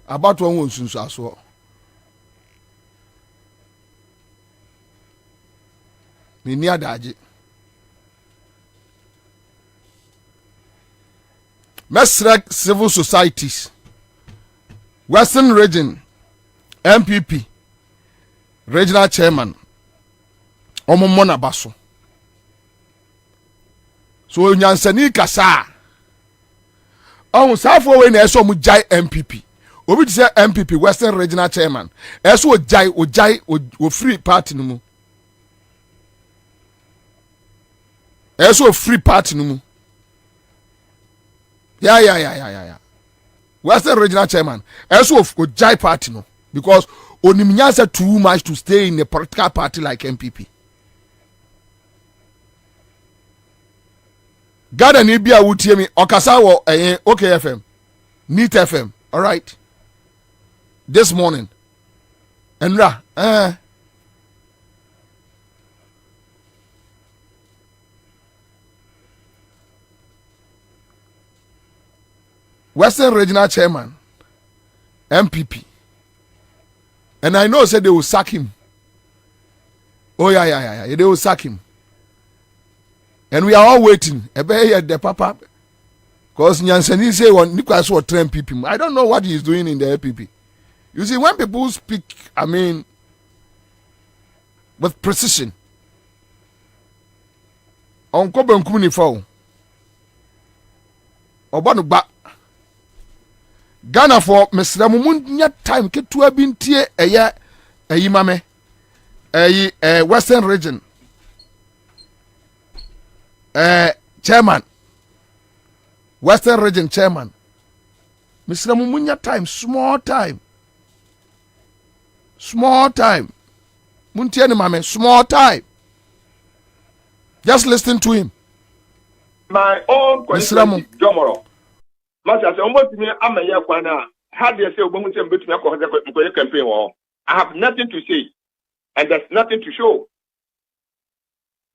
abato won sunsu aso ni adaje mesrek civil societies Western Region MPP Regional Chairman omomona baso so nyansani kasa on safo we na eso mu jai MPP obi ti say MPP Western Regional Chairman eso ojai o free party no mu eso free party no mu ya Western Regional Chairman eso ojai party no because onimnyasa too much to stay in a political party like MPP. Gada ni bia wutie mi okasa wo OKFM Neat FM, all right, this morning enra Western Regional Chairman MPP, and I know said they will sack him. Oh yeah, they will sack him. And we are all waiting. The papa, because Nyansani say one Nicholas will train people. I don't know what he is doing in the LPP. You see, when people speak, I mean, with precision, on Koben Kumuni Fo, Obanu Ba Ghana for Mr. Mumun time get to have been tear a year a yimame a Western Region. Chairman Western Region Chairman Mr. Mumunya time small time Muntiani mame small time, just listen to him. My own question Jomoro Master say almost me amaya kwana how do you say obomu say betumi akọ campaign wo I have nothing to say and there's nothing to show.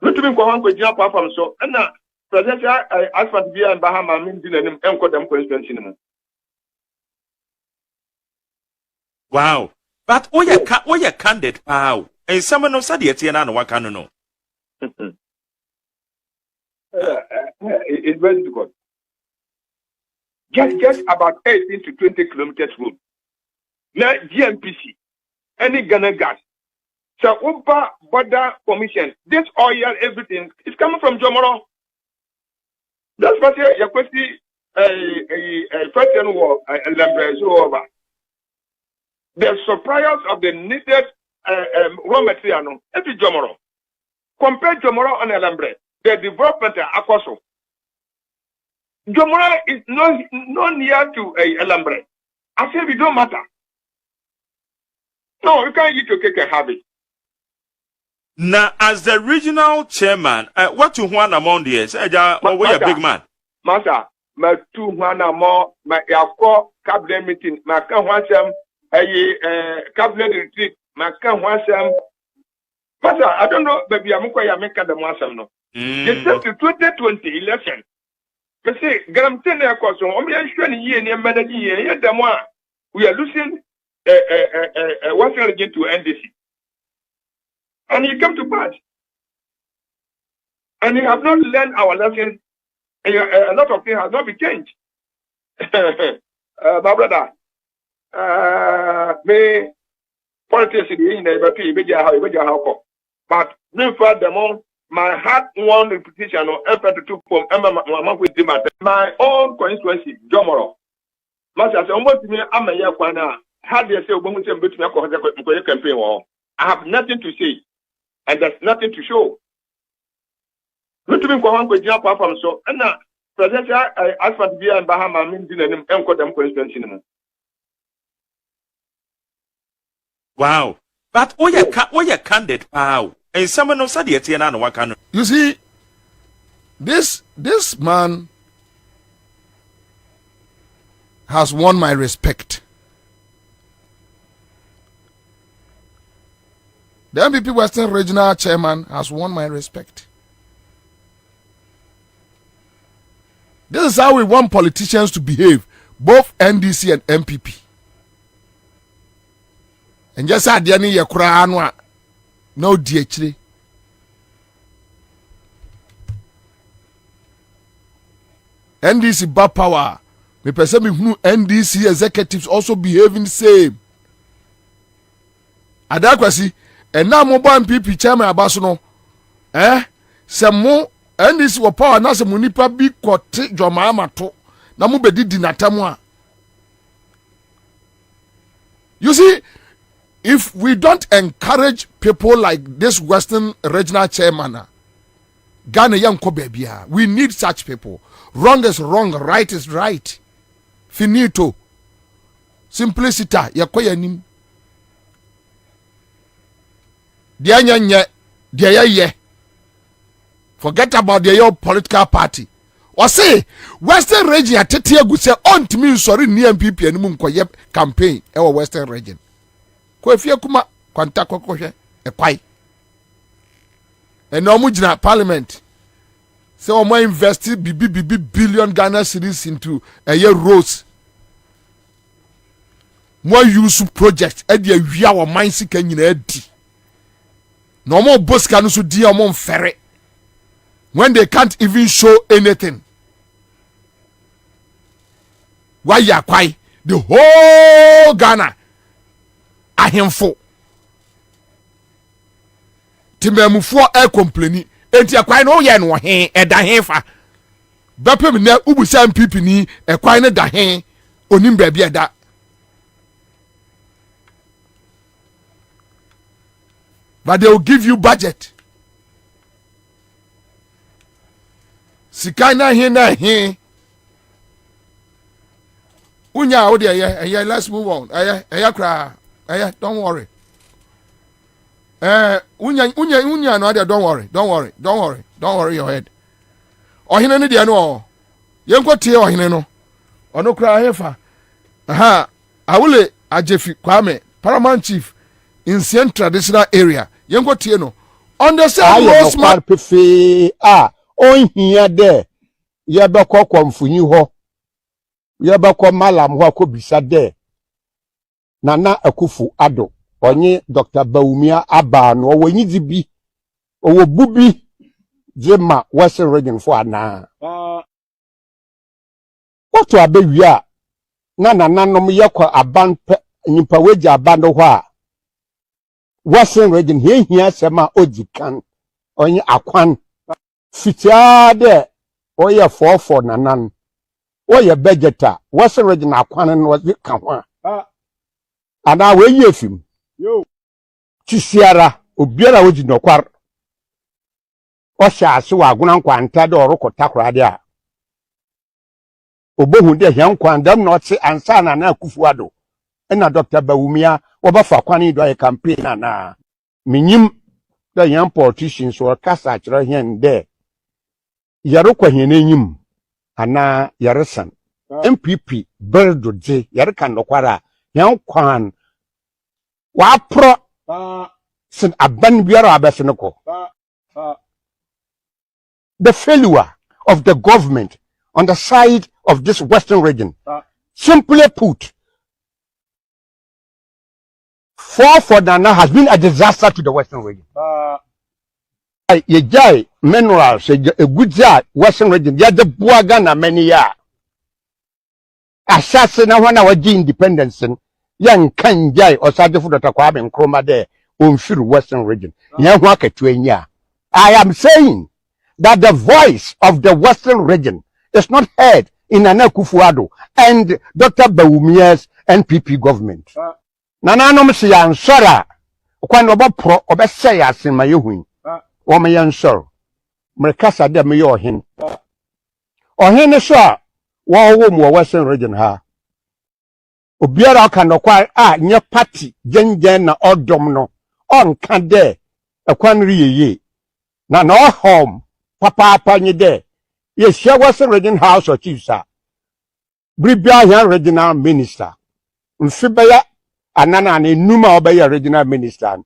Betumi ko wan ko jina platform so na presidential aspect bia in Bahama min di nanim enko dem constituency ni mu. Wow. But oya candid wow. And someone no said yet na no waka no. It's very difficult. Just about 18 to 20 kilometers road. Now GNPC, any Ghana gas. So Uber border commission, this oil, everything is coming from Jomoro. That's what your question. First war, over. The suppliers of the needed raw material, every Jomoro. Compare Jomoro and Elambre, the development are Akoso. Jomoro is not near to Elambre. I said it don't matter. No, you can't eat your cake and have it. Now, as the regional chairman, what you want among the years? We a big man. Master, my 200 more, my call cabinet meeting, my can want some cabinet retreat, my can want some. Master, I don't know, baby, I'm going to make the master no. The 2020 election. I say, Gramten, of course, I'm sure year near managing year, we are losing Western Region to NDC. And he come to pass. And he have not learned our lesson. A lot of things have not been changed. My brother, me politics in the but furthermore, my heart won repetition or effort to form my own constituency, Jomoro. Master, almost me, I'm a year kwana. How do you say, woman, to me, a campaign wall? I have nothing to say, and there's nothing to show. Not to be one could jump off from so, and now, President, I asked for the beer and Bahama means in an uncle them question. Wow. But oh yeah, candid. Wow. And someone of Sadiati and what can you see? This man has won my respect. The MPP Western Regional Chairman has won my respect. This is how we want politicians to behave, both NDC and MPP. And just add any yakura no DHD. NDC bad power. Me person me NDC executives also behaving the same. Adakwasi and now mobile MPP chairman abasono. Some more NDC wa power na se munipa bi kote joma amato na mo bedi dinatamwa. You see, if we don't encourage people like this Western Regional Chairman, Ghana yanko bebia, we need such people. Wrong is wrong, right is right. Finito. Simplicita, yakoya nim. Dia forget about your political party. Or say, Western region atete agu say on to me sorry ni MPP animu nkoye campaign ewo Western region. Ko efie kuma kwanta kokohwe ekwai. And omu jina parliament. Say omo invest billion Ghana cedis into a year roads. More use project e dia wia wo man sika nyina adi. No more boska no so dia omo mfere. When they can't even show anything. Why ya kwai the whole Ghana ahemfo timemufo e complaini enti akwai no ye no he e da he fa bepem na ubusa MPP ni e kwai ne da he onim ba bia da but they will give you budget sikana he unya o de let's move on kra don't worry unya no de don't worry your head ohene ne de no yenko tie ohene no ono kra hefa awule ajefi kwame paramount chief in Central traditional area yenko tie no understand most man pefe onhia de ye be kokwamfunyi ho ye be ko malam ho akobisa de nana akufu ado onye Dr. Baumia aba no wonyi dibi owo bubi jema Western region for ana oto abewia na nananom yakwa aban nyimpa weji aban do ho a Western region hia sema ojikan onye akwan fitiade oye for nanan oye budgeter Western region akwan no ka ho ana we yefim yo chisiara obiara oji nokwar o sha ase wa aguna nkwanta de orokota korade a obohu de hyan kwandam na ote ansa na akufuado na Dr. Baumia obafa kwani do ay campaign na minyim da yan politicians or kasa kire hyan de yarokwa hyan enyim ana yaresan MPP birdo de yarekan nokwara yan kwan wa pro sin aban biara abeseneko the failure of the government on the side of this Western region simply put for Nana has been a disaster to the Western region ye jai minerals a good Western region ya the buaga na many ya assassin na wana waji independence yan kan jai osade fu Dr. Kwame Nkrumah there on Western region yan ho akatu anya. I am saying that the voice of the Western region is not heard in Nana Akufo-Addo and Dr. Bawumia's NPP government. Nana no msi ya nsora kwa obo pro obe say asin ma yehu. Wo me ya nsor. Mrekasa de me yo hin. Ohin so a wo mu Western region ha. Obiara ka no kwa nye party gengen na odom no on ka de ekwan riyeye. Na no home papa nye de. Ye share Western region house of chiefs. Bribia here regional minister. Mfibaya anana ne numa obaya regional minister.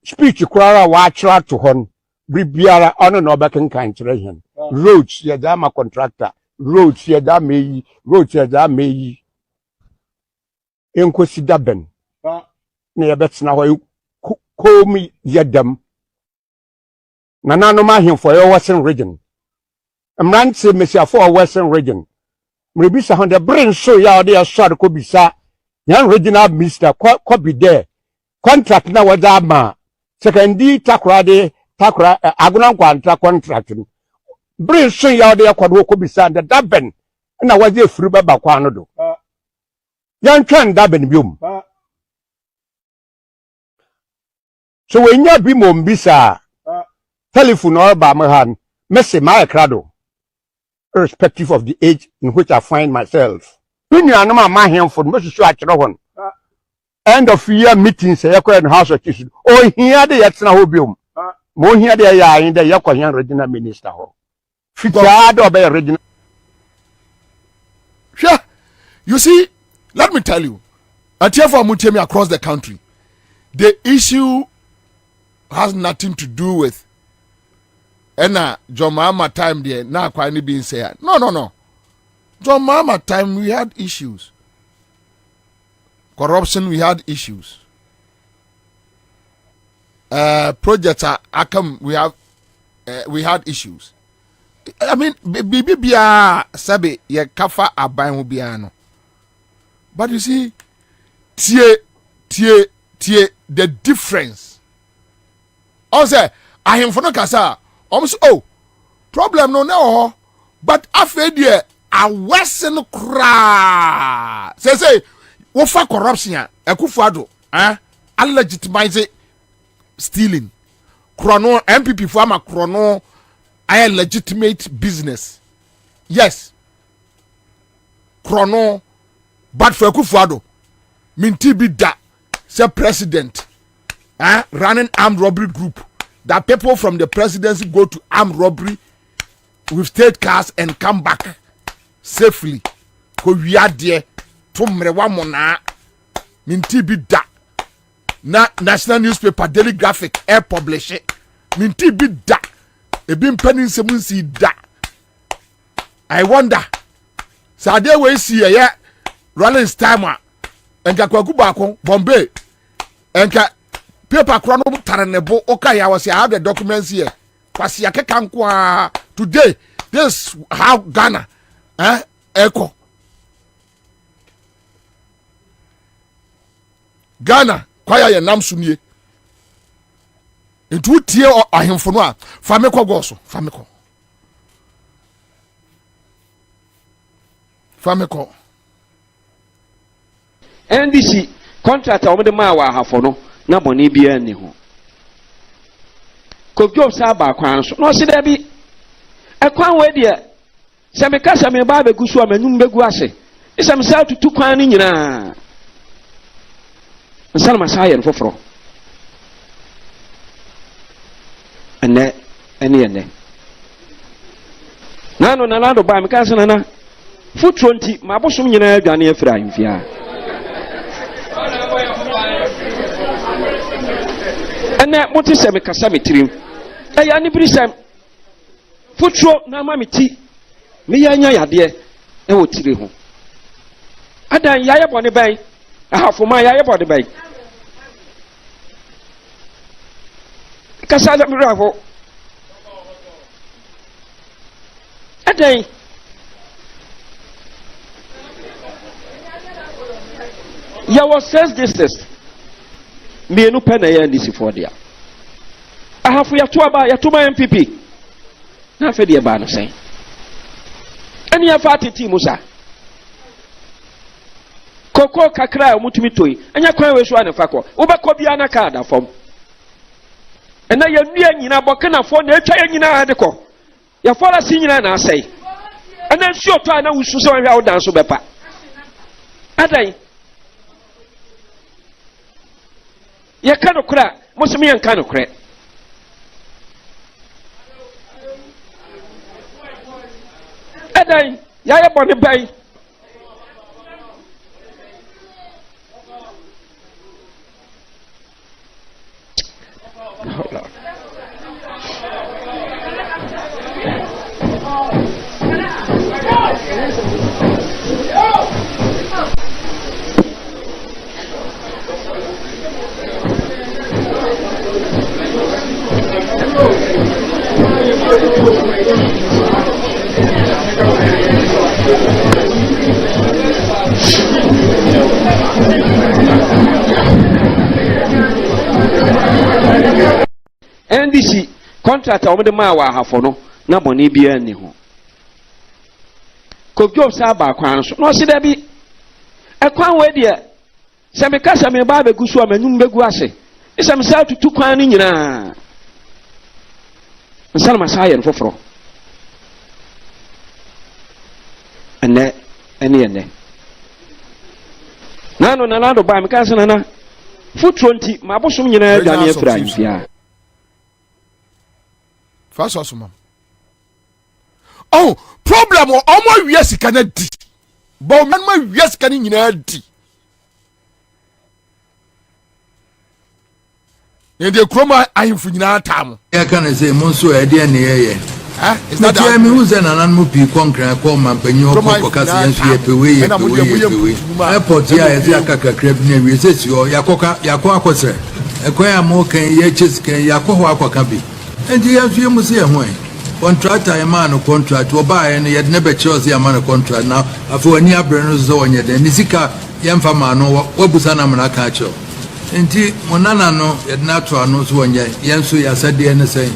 Speech kwara wa chira to hon. Bribiara ono no bakin kan chira hen. Roads ye da ma contractor. Roads ye da meyi. Roads ye da meyi. Enko sida ben. Ne ye betina ho komi yedam. Nana no ma hen for your Western region. Mranse mesia for Western region. Mrebisa hon the brain so ya ode asade ko bisa. Yan regional minister ko be there. Contract na wada ma. Sekendi takra aguna kwanta contract. Brain so ya ode akwado ko bisa the daben na waje furu baba kwa no do. Yan twan daben biom. So when you be mo mbisa telephone or ba mahan message my crado irrespective of the age in which I find myself. When you are no man here for most sure at one end of year meetings in House of Chiefs. Oh, here the Yatsna Hobium. More here they are in the Yakoyan regional minister. Fitado by regional. Sure. You see, let me tell you, at for Mutemi across the country, the issue has nothing to do with John Mahama time there, now quite being said. No. John Mahama time we had issues. Corruption, we had issues. Projects are come, we had issues. I mean, bibi bia sabe ye kafa aban ho bia no. But you see, tie the difference. Also, I am for no kasa. Oh, problem no, but after the a Western cry. Say, wofa corruption, Akufo-Addo, legitimize stealing. Chrono, MPP farmer chrono, I legitimate business. Yes. Chrono, but for Akufo-Addo, minti be that, say president, running armed robbery group. That people from the presidency go to armed robbery with state cars and come back safely. Ko we are there to mrewa mona minti bi da na national newspaper Daily Graphic air publish it minti bi da e bi mpanin semun si da. I wonder sa dey we see ya Rolling Style enka kwaku baako Bombay enka paper kro no tarenebo okay I was have the documents here kwasi akeka nko today this how Ghana echo Ghana kwaya ye nam sunie entu tie ahemfo no a fa me kɔ go so fa me kɔ NDC contract o me de ma wa hafo no na boni bia ni ho ko job sa ba kwan so no se da bi e kwan we de se me ka se me ba be gusu amanum begu ase se me sa tutu kwan ni nyina nsan ma sa ye foforo ene nano na lado ba me ka se na futuro nti ma bosom nyina adwane afira mfia ene moti se me kasa metirim eya ni birisem futuro na ma meti me ya nya yade e wo tire ho adan yaye bone ban ahafo ma yaye bone ban kasa da mi rafo adan ya was says this me no pena ya ndisi for dia ahafo ya to aba ya to ma MPP na fe dia ba no sen Any of our Timusa Coco Kakra, Mutumitui, and your crime was one of Fako, Ubacobiana Cada form. And now you're near Nina Bocana for nature and Nina Adeko. Your father senior and I say. And then sure to I know who's so out dance with Papa. Aday. You can't cry, most of me and can't cry. Aday, Yaya Bonnie Bay. NDC contract on the Mawa Hafono, no money be any home. Cook Joe Saba Quans, no see there be a quan way dear. Samicasa may buy a goose woman, Numbeguase. It's a missile to 2 quan in and some Messiah and Fofro. And there, and there. Nano Nanado by Micasana. Foot 20, my bosom, you know, Daniel Primes, yeah. First awesome. Oh, problem or my yes can di. But man my yes can in di. In the chroma I am for time. I can say Monso idea near. Ah, it's not that me who's an animal people conquer call my penny or Caucasian away. Airport here is Yaka crab near resist your Yakoka Yakoa. Acquire more can yetches can Yakoa Kabi. And you must say away. Contract a man of contract to buy and he had never chose the amount of contract now. For a near Brenner's zone yet, and Nisika Yamfamano, Wabusana Manakacho. And Monana no, yet natural knows one yet, Yansu said the NSA.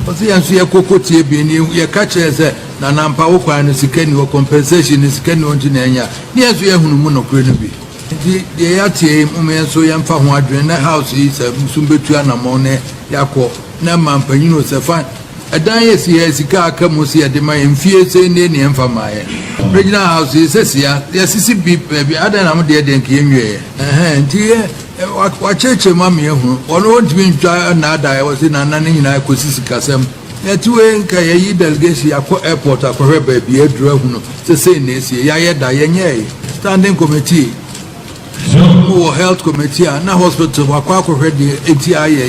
But the answer Cocotti being you catch as a Nanampa and Sikeni or compensation is Ken Onginania. Yes, we have Muno Grenaby. The ATA, Mumenso Yamfa Wadrin, the house is a Musumbetuana Mone, Yako, Naman Penino Safan. A diet here is a car Camusia de my inferior saying any infamaya. Regional house is a sia, the CCB, baby, I don't know dear than came here. And here, what church mammy, one won't be try another. I was in a nanny in I could see Casam. A 2 Kaya delegation airport, a correct baby, a drone, the same this year, Yaya Diane, standing committee. Who health committee and now hospital Wakako ready ATI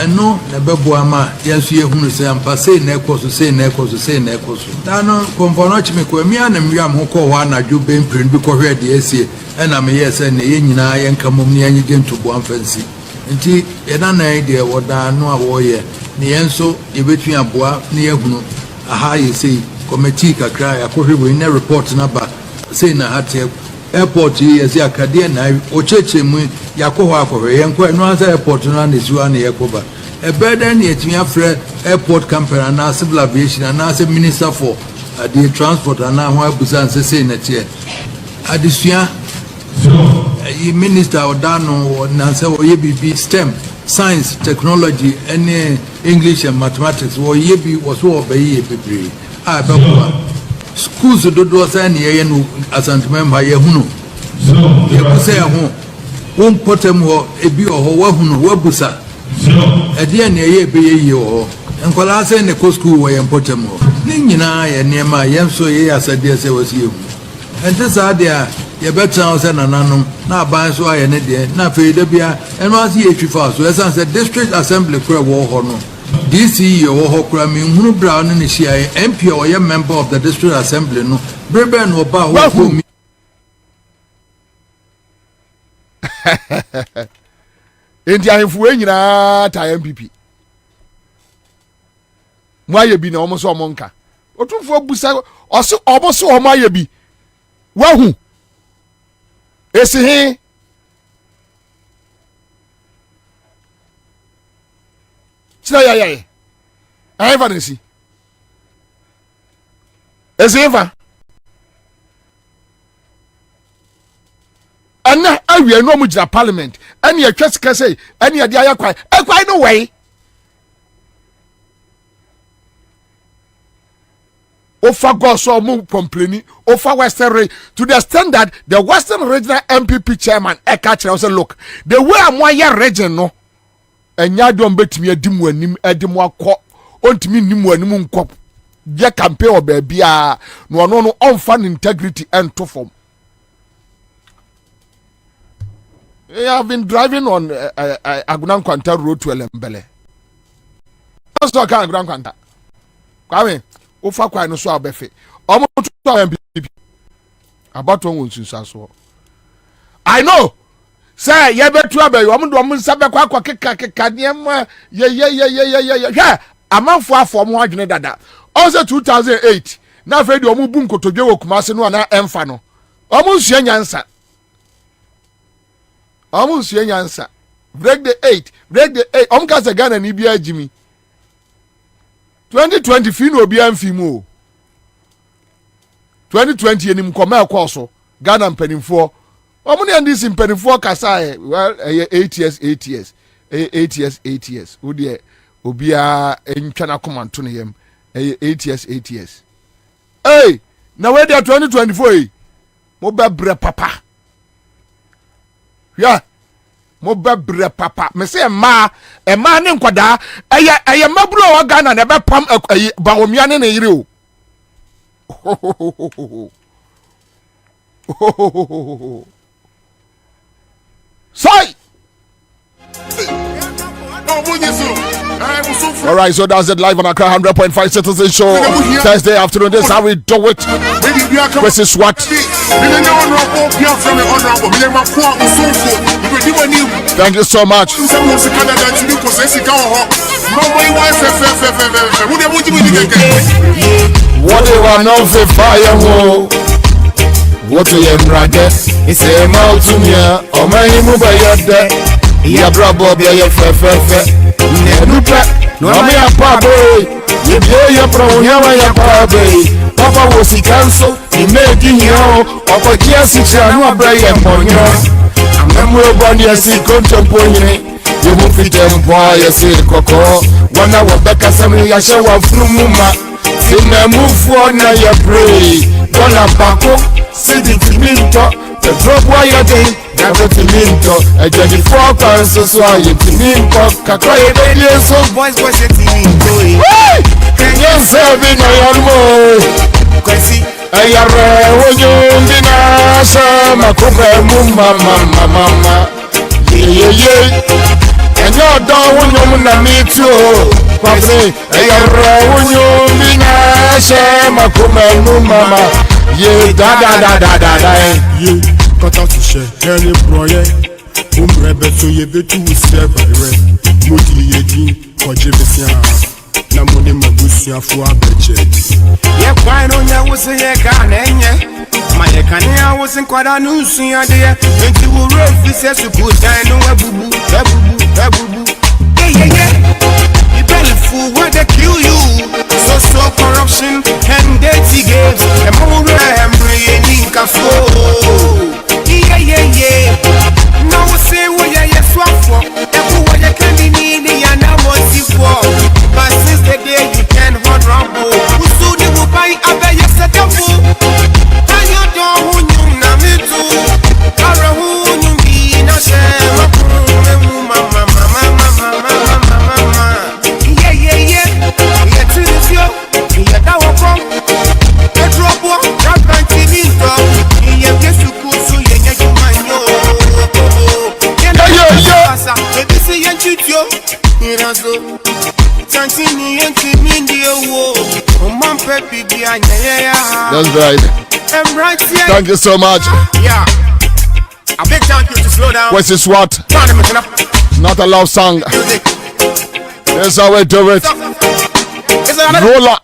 and no Nebuama yes you who say I'm passing necos to say necos to say necos. Dano Componoch me Quemian and Miam Hoko one I do being print because ready essay and I'm yes and yin I and come on near again to one fancy. And tea an idea what I know a warrior Nienso between a bois near Huno a high say committee cry a corridor in a report number saying I had airport is ya kadia na ocheche mu yakoho akohwe yenko no answer airport no na ziwa na yakoba e better na etimia frɛ airport company na civil aviation na as minister for the transport na ho abusa nsese na tie adesua minister odano na se wo yebibi STEM science technology and English and mathematics wo yebi wo so obayi bebre a bɛkwa schools do say near no asant member ye hunu ye say ho won potem ho ebi ho wa hunu wa busa e de na ye be ye ho enkola say ne ko school wo ye potem ho ni nyina ye nema ye so ye asade say wasi hu ente sa de a ye betan say nananom na ban so aye ne de na fe de bia eno ase ye twifa so esan say district assembly kra wo ho no DC your Hokrami, Hunu Brown and she MP or a member of the district assembly. No, Breben or Bao for me. India, if we are MPP. Why you been almost a monka? Or two for Busa or so almost so my be. Wahoo. Is he? Yeah. I haven't seen. Ezefa. Ana awie no mu gina parliament. Ani e twesika say, ani e de ayakwan. Ekwan no way. Ofa goso mu complaini ofa Western Region to the extent that the Western Regional MPP chairman Eka say look the way amoya region no enya do mbetimi adimu anim edimu akọ ontimi nimu anim nkọ je campaign oba bia no ono no onfa integrity ento form. I have been driving on Agunan Kwanta road to Elembele. That's not kind of Agunan Kwanta. Kwame ofa kwa no so abefe omo to MPP about one won sunsa so I know say ye betu abayi omo do omo nsabe kwa keka dem ye hwe amanfo afo omo adwene dada also 2008 na fe de omo bu nkotodwe wo Kumase no na emfa no omo nsua nyansa break the 8 omo ka se Ghana ni bia jimi 2020 fino obi amfimu 2020 enim koma ekoso Ghana mpanimfo omuni andisi mpanimfo kasa well 8 years odi obi a entwana komanto ne yam 8 years hey na we dey 2024 mo bebre papa yeah mo bebre papa me say ma ne nkwada eye maburo o Ghana na be pam ba omia ne yire o sai all right, so that's it live on Accra 100.5 Citizen Show Thursday afternoon. This is how we do it. This is what. Thank you so much. What do I know for fire? What do you brother? It's a mouth to me. Oh my, move by your dead. Ya brabo be ya fe nenupa no me ya pabo ye be ya pro ya pabo papa wo sikanso e medi hio opokia sicha no abra ye monyo amemu eboni asi kontemponye ye mu fitem boy ye se koko wana wabeka samu ya shewa frumuma sinemu na ya pray dona bako sidi minto the drop why you dey never to minto a 24 pounds so I you to minto kakroye baby so boys it minto can you serve in your mo kwesi ayare wonyo ndina sha makobe mama ye enyo do wonyo na mitu kwase ayare wonyo ndina sha makobe mama ye da ye kata to share any broye umrebe so ye betu serve ire modi yedi koje besia na moni mabusia fo abeche ye kwan no nya wose ye ka na enye ma ye kan ya wose kwada no nsuya de enti wo refi se supu dan no abubu yeah you better fool when they kill you so corruption and dirty games and more in kaso yeah no say what you swap for every what you can need ya na money for but since the day you can hold rumble who so they will buy abe yesetafo and you don't who you na me too ara who you be na share mama yeah to this yo yeah that will come a drop that 90 minutes yeah yes you could so yeah you man yo baby say you cheat yo irazo tantini enti wo o man pepi bi anya. That's right. I'm right here. Thank you so much. Yeah. A big thank you to slow down. What's this what? Not a love song. That's how we do it. Roll up.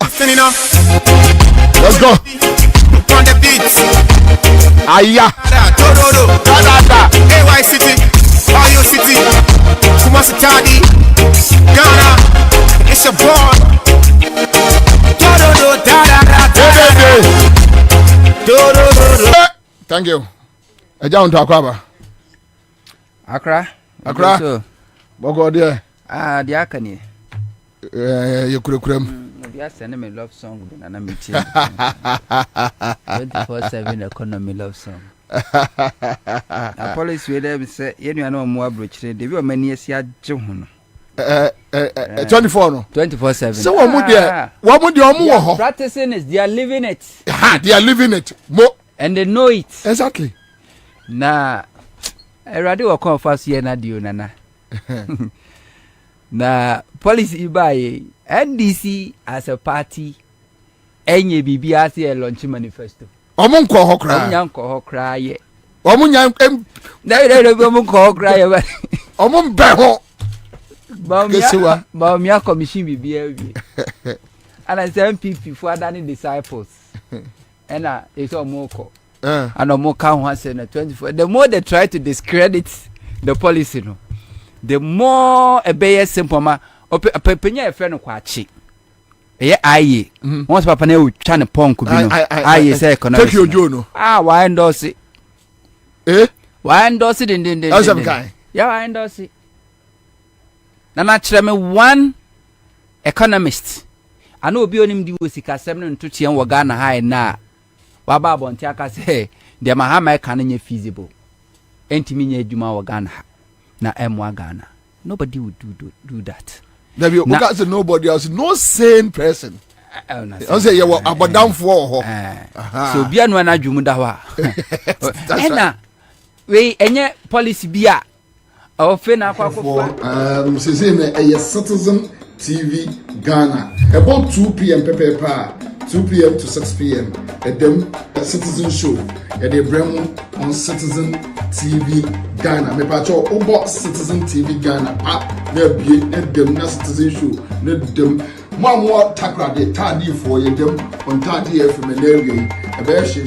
Let's go. On the beat. Aya. Da. AY City. Oyo City. Kumasi Tadi. Ghana. It's a boy. Da. Thank you. Down to Akwaba. Accra. Bogo dear. The Akani. You could have You send me love song, and I'm 24/7 economy love song. A police with them say, you know, more bridge. They were many years yet, John. 24 no 24/7. So what would you practicing is they are living it. They are living it. More and they know it. Exactly. Na Eradi will come first year na dio nana. Na policy by NDC as a party enye bibi as a launch manifesto. Omunko hokra. Omunyanko hokra ye. Omunyan omunko hokra ye. Omumbe ho. Baumia commission bibi ewi. And I say MPP for other disciples. And it's omoko. And omoka one say na 24. The more they try to discredit the policy no, the more a be simple ma penya e fe no kwachi. Eye aye. Once papa na utwa ne pon ku bi no. Aye say economic. Take your jono. Why endorse it? Why endorse it din. Yeah, why endorse it? Na chere me one economist. Ana obi onim di wosika 7 nto tie wo Ghana high na. Wa ba bonti aka say de mahama ka na feasible. Entimi nya adwuma wo Ghana na emwa Ghana. Nobody would do that. There be say nobody else, no sane person. I say you about down for so bia no na adwumu da wa. Ena we enye policy bia ofe na akwakofa say a Citizen TV Ghana about 2 p.m. Pepe 2 p.m. to 6 p.m. at them Citizen Show at the Bremo on Citizen TV Ghana. Me pacho obo Citizen TV Ghana na bie na dem na Citizen Show na dem mo takra de tadi for ye dem on tadi FM na area e be she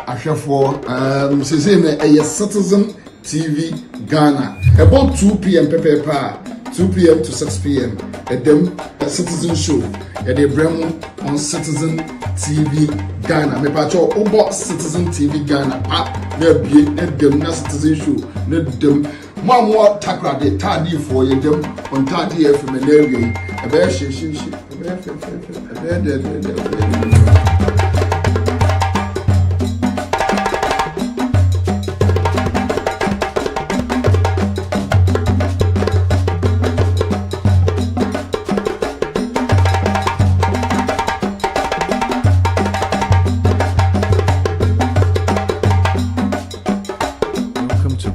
ahwefo say a Citizen TV Ghana about 2 p.m. Pepe 2 p.m. to 6 p.m. at them Citizen Show at the Bremo on Citizen TV Ghana. Me pacho obo Citizen TV Ghana na bie na dem na Citizen Show na dem mo takra de tadi for ye dem on tadi FM na area e be she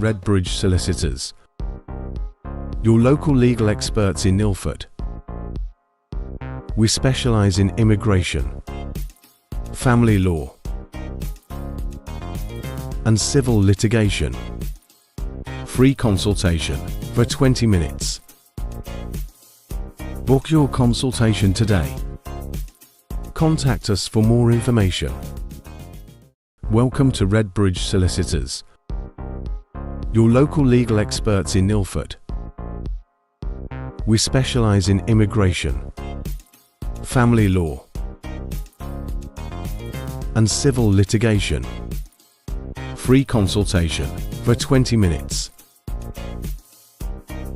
Redbridge Solicitors, your local legal experts in Ilford. We specialize in immigration, family law, and civil litigation. Free consultation for 20 minutes. Book your consultation today. Contact us for more information. Welcome to Redbridge Solicitors, your local legal experts in Ilford. We specialize in immigration, family law, and civil litigation. Free consultation for 20 minutes.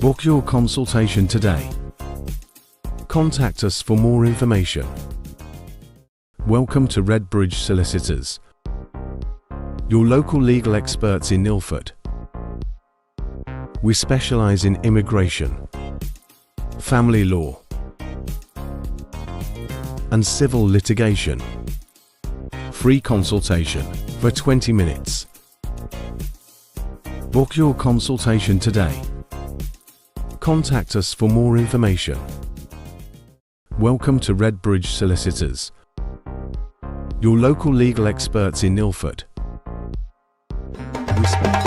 Book your consultation today. Contact us for more information. Welcome to Redbridge Solicitors, your local legal experts in Ilford. We specialize in immigration, family law, and civil litigation. Free consultation for 20 minutes. Book your consultation today. Contact us for more information. Welcome to Redbridge Solicitors, your local legal experts in Ilford. respect.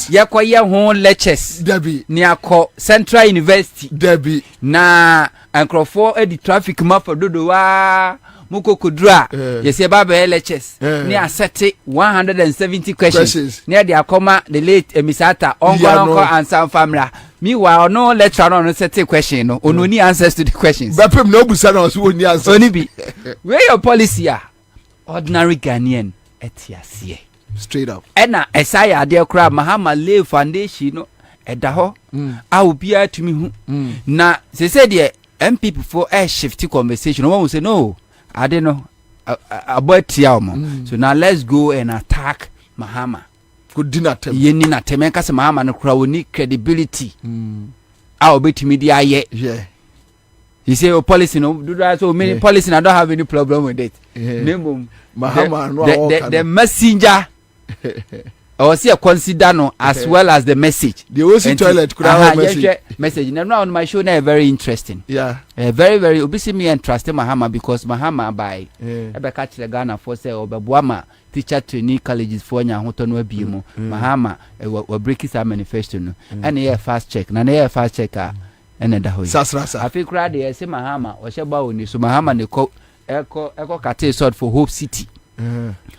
Yakoye ho lectures Debbie ni akọ Central University Debbie na ankrofo edi traffic map dodo wa mukokodura yesi baba lectures ni asete 170 questions ni de akoma the late emisata onko answer family meanwhile no lecturer no set question no ono ni answers to the questions bepem no busa na so ni answer oni bi where your policy ordinary Ghanaian etiasie straight up ena esaya ade kra Mahama lay foundation no eda ho a obi atumi hu na se say de MPP for a shift conversation one will say no ade no about tiamo so now let's go and attack Mahama could dinner tem yeni na tem enka se Mahama no kra woni credibility a obetimi dia ye yeah he say policy no do that so many policy I don't have any problem with it Mahama no the messenger or see a consider no as well as the message. The OC toilet could have a message. Now on my show now very interesting. Yeah. Very very obviously me and trust Mahama because Mahama by ebe catch the Ghana for say obebuama teacher trainee colleges for nya hoto no abiemu. Mahama we break his manifesto no. And here fast check. Na here fast checker and da hoyi. Sasrasa. I feel crowd there say Mahama o sheba oni so Mahama ne ko eko kate sort for Hope City.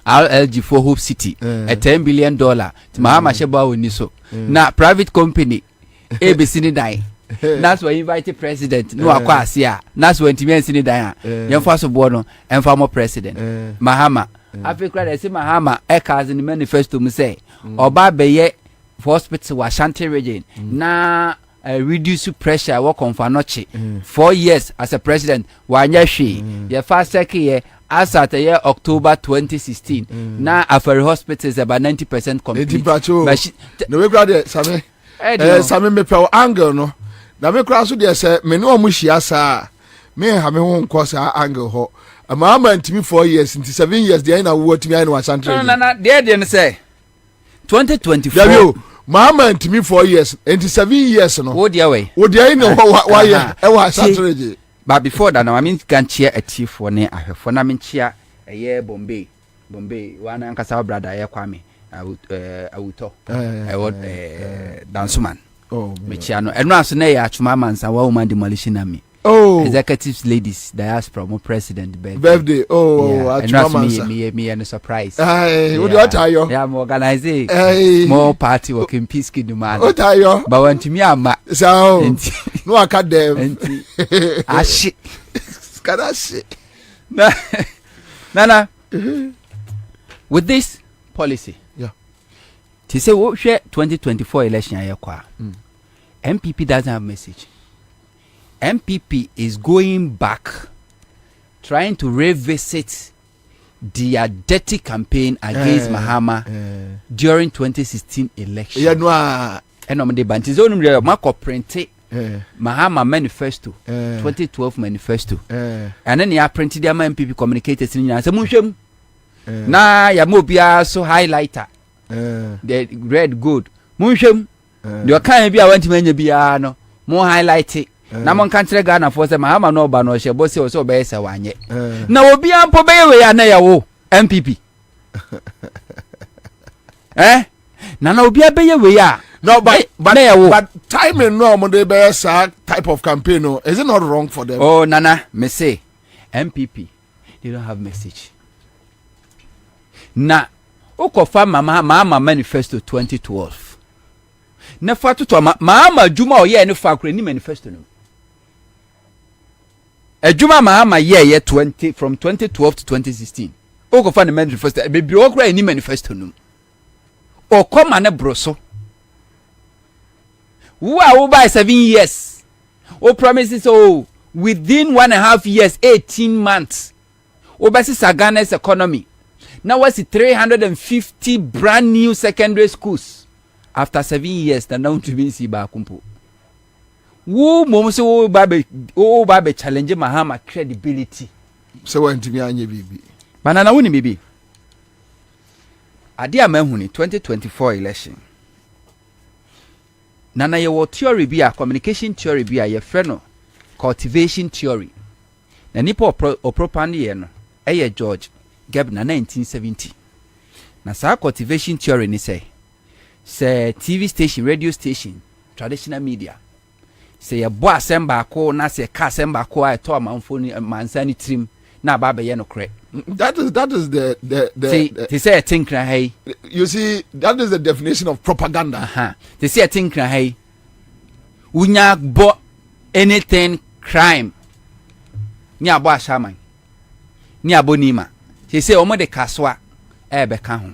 RLG for Hope City a $10 billion Mahama sheba oni so na private company ABC ni dai that's why invited president no akwa asia that's when timi ni dai yan fa so bo no en former president Mahama Africa dey say Mahama e cause in manifesto mu say oba beye for hospital wa Ashanti region na reduce pressure work on for noche 4 years as a president wanya hwe ye fast check ye as at the year October 2016 now Afari hospital is about 90% complete no we grade same same me pe angle no na me kra so de say me no mu hia sa me ha me ho nko sa angle ho Mahama ntimi 4 years into 7 years dey na wo timi ai no Ashanti no dey say 2024 Davio Mahama ntimi 4 years into 7 years no wo dey way wo dey no wa ye e wa Ashanti but before that now I mean can cheer a chief for ne ahwefo na me cheer eye Bombay wana nkasa brother eye Kwame awuto dansuman me cheer no eno aso na ya atwuma mansa wa woman demolition na me executives ladies diaspora mo president birthday atwuma mansa me and surprise what do you tayo yeah mo organize small party working peace kiduma o tayo ba wantumi ama so no academ ashi kadashi nana with this policy to say what share 2024 election ayekwa MPP doesn't have message. MPP is going back trying to revisit their dirty campaign against Mahama during 2016 election. Yeah, no. And the Bantizonum Marco printed Mahama manifesto 2012 manifesto. And then he printed their MPP communicated in Samushem. Na ya mobia so highlighter. The red good. Mushem. The kind be I want to mention no more highlight it. Na mon kan kire Ghana for say Mahama no ba no shebo se o so be ese wanye. Na obi ampo be we ya na ya wo MPP. Na obi abeye we ya. No, but timing no mo dey be sa type of campaign no. Is it not wrong for them? Oh Nana, me say MPP they don't have message. Na ukofa Mahama manifesto 2012. Na fatu to Mahama Juma o ye ne fa kure ni manifesto no. Ejuma Mahama ye 20 from 2012 to 2016. Ukofa ne manifesto be bi o kure ni manifesto no. O koma ne broso. Wo a wo buy 7 years. O promises within 1.5 years, 18 months, obesi Ghana's economy. Now what's 350 brand new secondary schools after 7 years? That now to be si ba kumpo. Wo momso wo babe challenge Mahama credibility. So when to me anye bibi. Banana woni bibi. Ade amahuni 2024 election. Nana ye wo theory bi a communication theory bi a ye frɛ no cultivation theory. Na nipa opropande ye no eye George Gebna 1970. Na sa cultivation theory ni say TV station, radio station, traditional media. Say ye bo asem baako na say ka asem baako a to amanfo ni mansani trim na ba be ye no kre. That is the they say think na hey. You see, that is the definition of propaganda. They say think na hey. Unya bo anything crime. Ni abo ashaman. Ni abo nima. They say omo de kaswa ebe ka ho.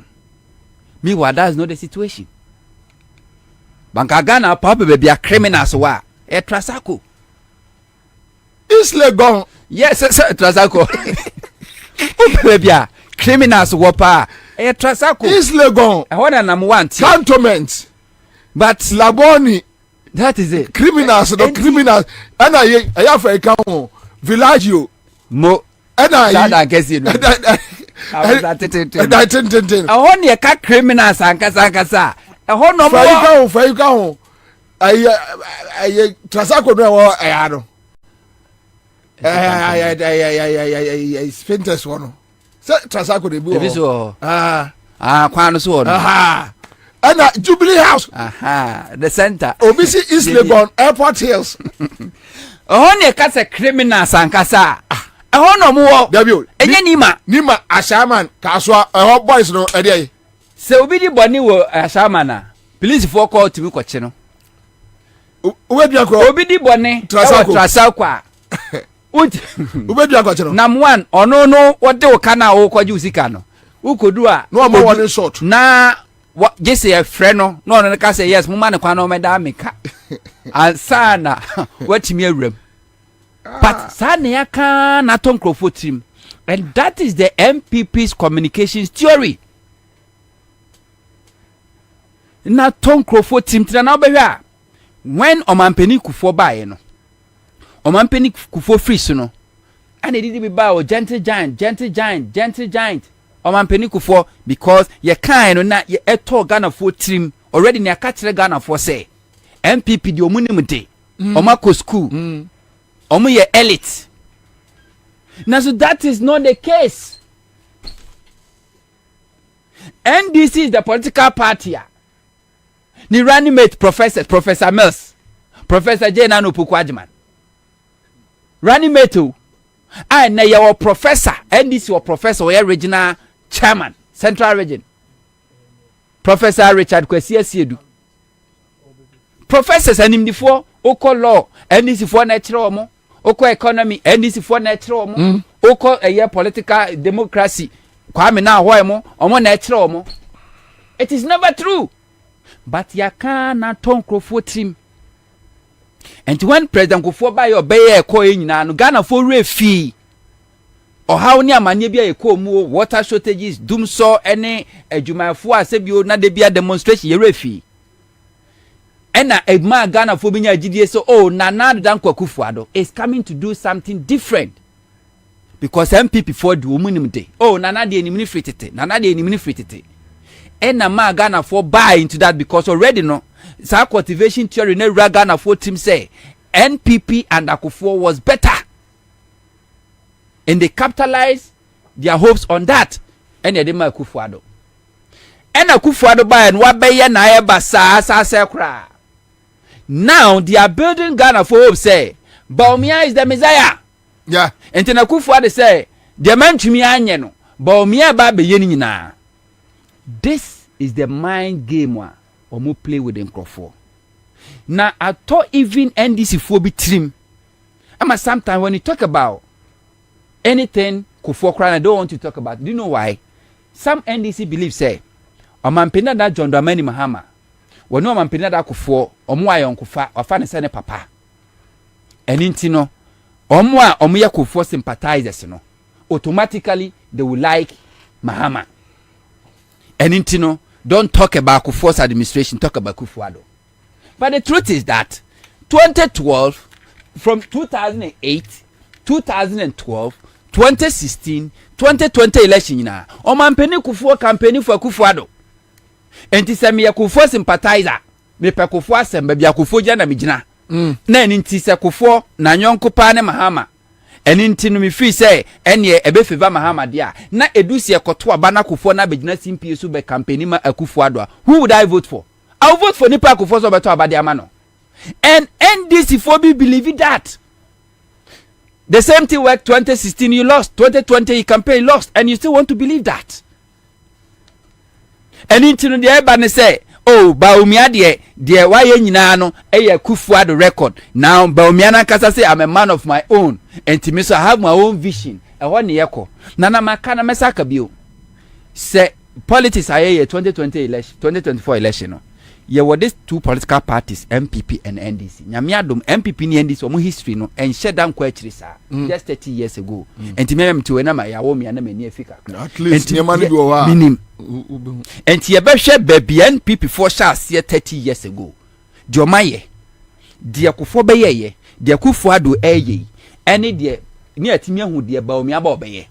Meanwhile, that's not the situation. Banka Ghana papa be a criminals wa e trasako. Isle gone. Yes, trasako. Bia criminals wopa e trasako. Isle gone. I want number 1 cantonment. But Laboni, that is it. Criminals, the criminals. And I have a count Villaggio. Mo. And I guess you know. I want you cat criminals and kasa. A whole no more. Fayu I Trasako no ayano. I spent this one. Trasako de Buo. Quano so. And Jubilee House. The center. Obisi East Legon, Airport Hills. Only cats a criminals and kasa. A hono more. W. Nima Ashaman, Kaswa, a hot boys no a day. So be the bunny were Ashamana. Please for call to me, Cochino. Where do you go? Obidi Bonnie, Trasakwa. Nam one, or no, what do Kana or Quajusicano? Who could do a no more one short. Na what just a friend, no, no, can say yes, Mumana, Madamica. And Sana, what me a room. But Saniaka Naton Crowfoot team, and that is the MPP's communications theory. Naton Crowfoot team to an when Omampeni Kufo buy no Omampeni Kufo free no and it did be buy gentle giant Omampeni Kufo because ye kind na ye eto Ghana for team already near catch Ghana for say MPP the omunimde Omako school omu ye elite. Now so that is not the case. NDC is the political party. Ni running mate Professor Mills, Professor Jane Anupukwajiman. Running mate too. And na your professor, NDC your professor or regional chairman, Central Region. Professor Richard Kwesi Asiedu. Professors and him before Oko law, NDC for natural mo, Oko economy, NDC for natural mo, Oko a year political democracy. Kwame na why mo, omo natural mo. It is never true. But ya can't turn Crowfoot team. And when President Kufo by your bay coin na no Ghana for refi. Or how near manibia a co water shortages, doom saw any a Jumafua Sebio na debia demonstration ye refi. And a man Ghana for being a GDS oh Nana Danko Kufuado is coming to do something different. Because MPP for do minimum day. Oh Nana de ni free Nana de ni free. And ma Ghana for buy into that because already no sa cultivation theory ne Ghana for team say NPP and Akufo was better and they capitalize their hopes on that and they didn't Akufo and Akufo buy and what be na eba sa kra now they are building Ghana for hope say Baumia is the Messiah yeah and then Akufo say the man to me anye no Baumia ba be yeni nyina. This is the mind game one or play with them Crawford. Now I thought even NDC for be trim. Ama sometimes when you talk about anything Kufo I don't want to talk about. Do you know why? Some NDC believe say Omampena that John Dramani Mahama. When no Omampena that Kufo or Mwai on Kufa or Fanny Sene Papa. And intino omo ya Kufuor sympathizers no automatically they will like Mahama. And intino don't talk about Kufuor's administration, talk about Kufuor. But the truth is that 2012, from 2008, 2012, 2016, 2020 election na omampeni Kufuor campaign for Kufuor. Enti se me Kufuor sympathizer, me pe Kufuor sembe bia Kufuor gya na me gina. Na enti se Kufuor na nyonko pa ne Mahama. Eni nti no me free say ene ebe favor Mahama dia na edusi ekoto aba na Kufuor na begina simpie so be campaign ma Kufuor. Who would I vote for? I'll vote for Nipa Kufuor so beto aba dia ma no. And NDC for be believe that. The same thing worked 2016 you lost, 2020 you campaign lost, and you still want to believe that. And into the eba say, oh, Baumia dear, why nyina no eye Kufuor the record. Now Baumia na kasa say I'm a man of my own, and to me so I have my own vision. And one yeko. Nana makana mesaka bio. Say politics aye 2020 election, 2024 election no. Ye were these two political parties, MPP and NDC. Nyamiadum MPP ni NDC omo history no and shut down kwechiri sa just 30 years ago. Enti me to na ma yawo me na me ni afika. At least nyama ni bi wo wa. Minim. Enti ye be hwe baby NPP for sha 30 years ago. Diomaye. De Kufuor be ye, de Kufuor do eye. Ene de ni atimi ahu de ba omi aba obeye.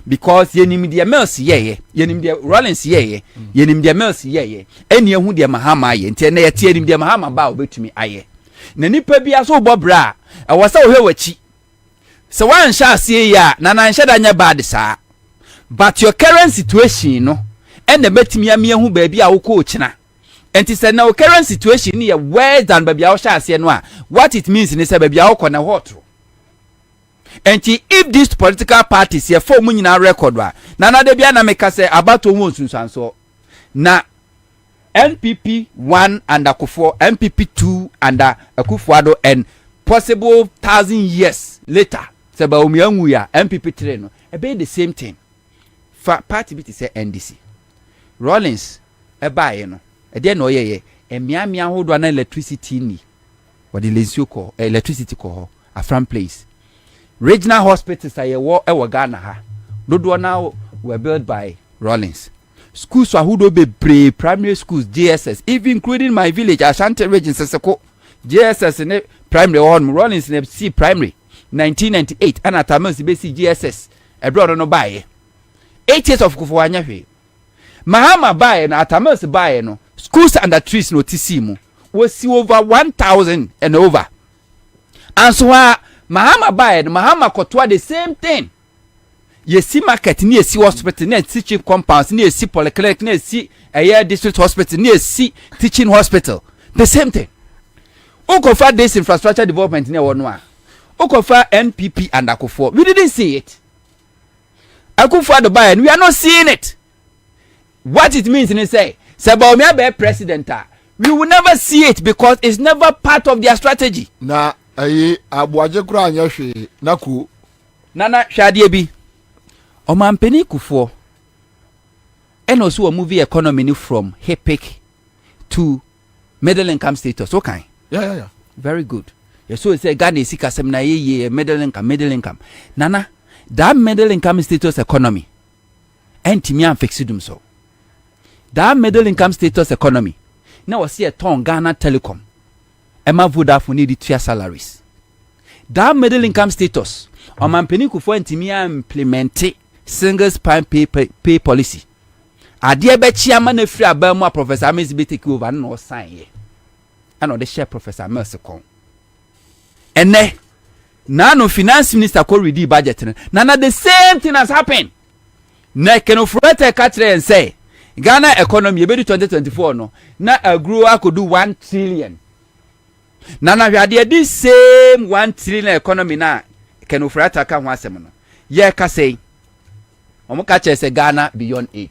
Because yenim de Mills ye, yenim de Rollins ye, yenim de Mills ye, eni ehu de Mahama ye, nti na ye tie yenim de Mahama ba obetumi aye. Na nipa bia so bobra, e wasa ohwe wachi. Se wan sha asie ya, na nan sha da nya bad sa. But your current situation no, and the betimi ame ehu ba bia wo ko ochina. Enti se na your current situation ye worse than ba bia wo sha asie no a, what it means ni se ba bia wo ko na hotro. And if these political parties here form nyina record wa na de bia na meka say abato won sunsanso na NPP 1 under Kufuor, NPP 2 under Kufuor, and possible 1,000 years later say ba omianwu ya NPP 3 no e be the same thing fa party bit say NDC Rollins e baaye no e de na oyeye emiamia hodo na electricity ni wodi lensio ko electricity ko afram place. Regional hospitals are a Ghana ha. Dodo now were built by Rollins. Schools are who be primary schools, JSS, even including my village, Ashanti region, Seseko. JSS in primary one, Rollins in C primary, 1998, and at Tamas basic JSS, a brother no buy. 8 years of Kufuor. Mahama buy and at Tamas buy no schools under trees no Tisimu was see over 1,000 and over. And so Mahama buy Mahama kotwa the same thing. Ye see market ni see hospital ni teaching compounds ni see polyclinic ni see a district hospital ni see teaching hospital. The same thing. Ukofa this infrastructure development ni wonwa. Ukofa NPP and Kufuor. We didn't see it. Kufuor the buy and we are not seeing it. What it means in say Baumia be president, we will never see it because it's never part of their strategy. Na ayi abuaje kura anya hwe naku nana hwade bi omampeni Kufuor and also a movie economy from HEPIC to middle income status. Okay. Yeah. Very good. Yes, so say Ghana is kasem na ye middle income. Nana, that middle income status economy entimi am fixidum so. That middle income status economy. Now we see a ton Ghana Telecom. Emma Vodafone need to salaries. That middle income status. Omampeni Kufuor entimi implement single spine pay policy. Adie be chairman efri abamu Professor Ames be take over no sign ye. Ano the share Professor Ames kon. Ene na no finance minister ko ready budget na the same thing has happened. Na kenofrete katre and say Ghana economy be 2024 no na grow akodu 1 trillion. Nana hwade this same 1 trillion economy na kenofrete ka ho asem no. Ye ka say omo ka che say Ghana beyond aid.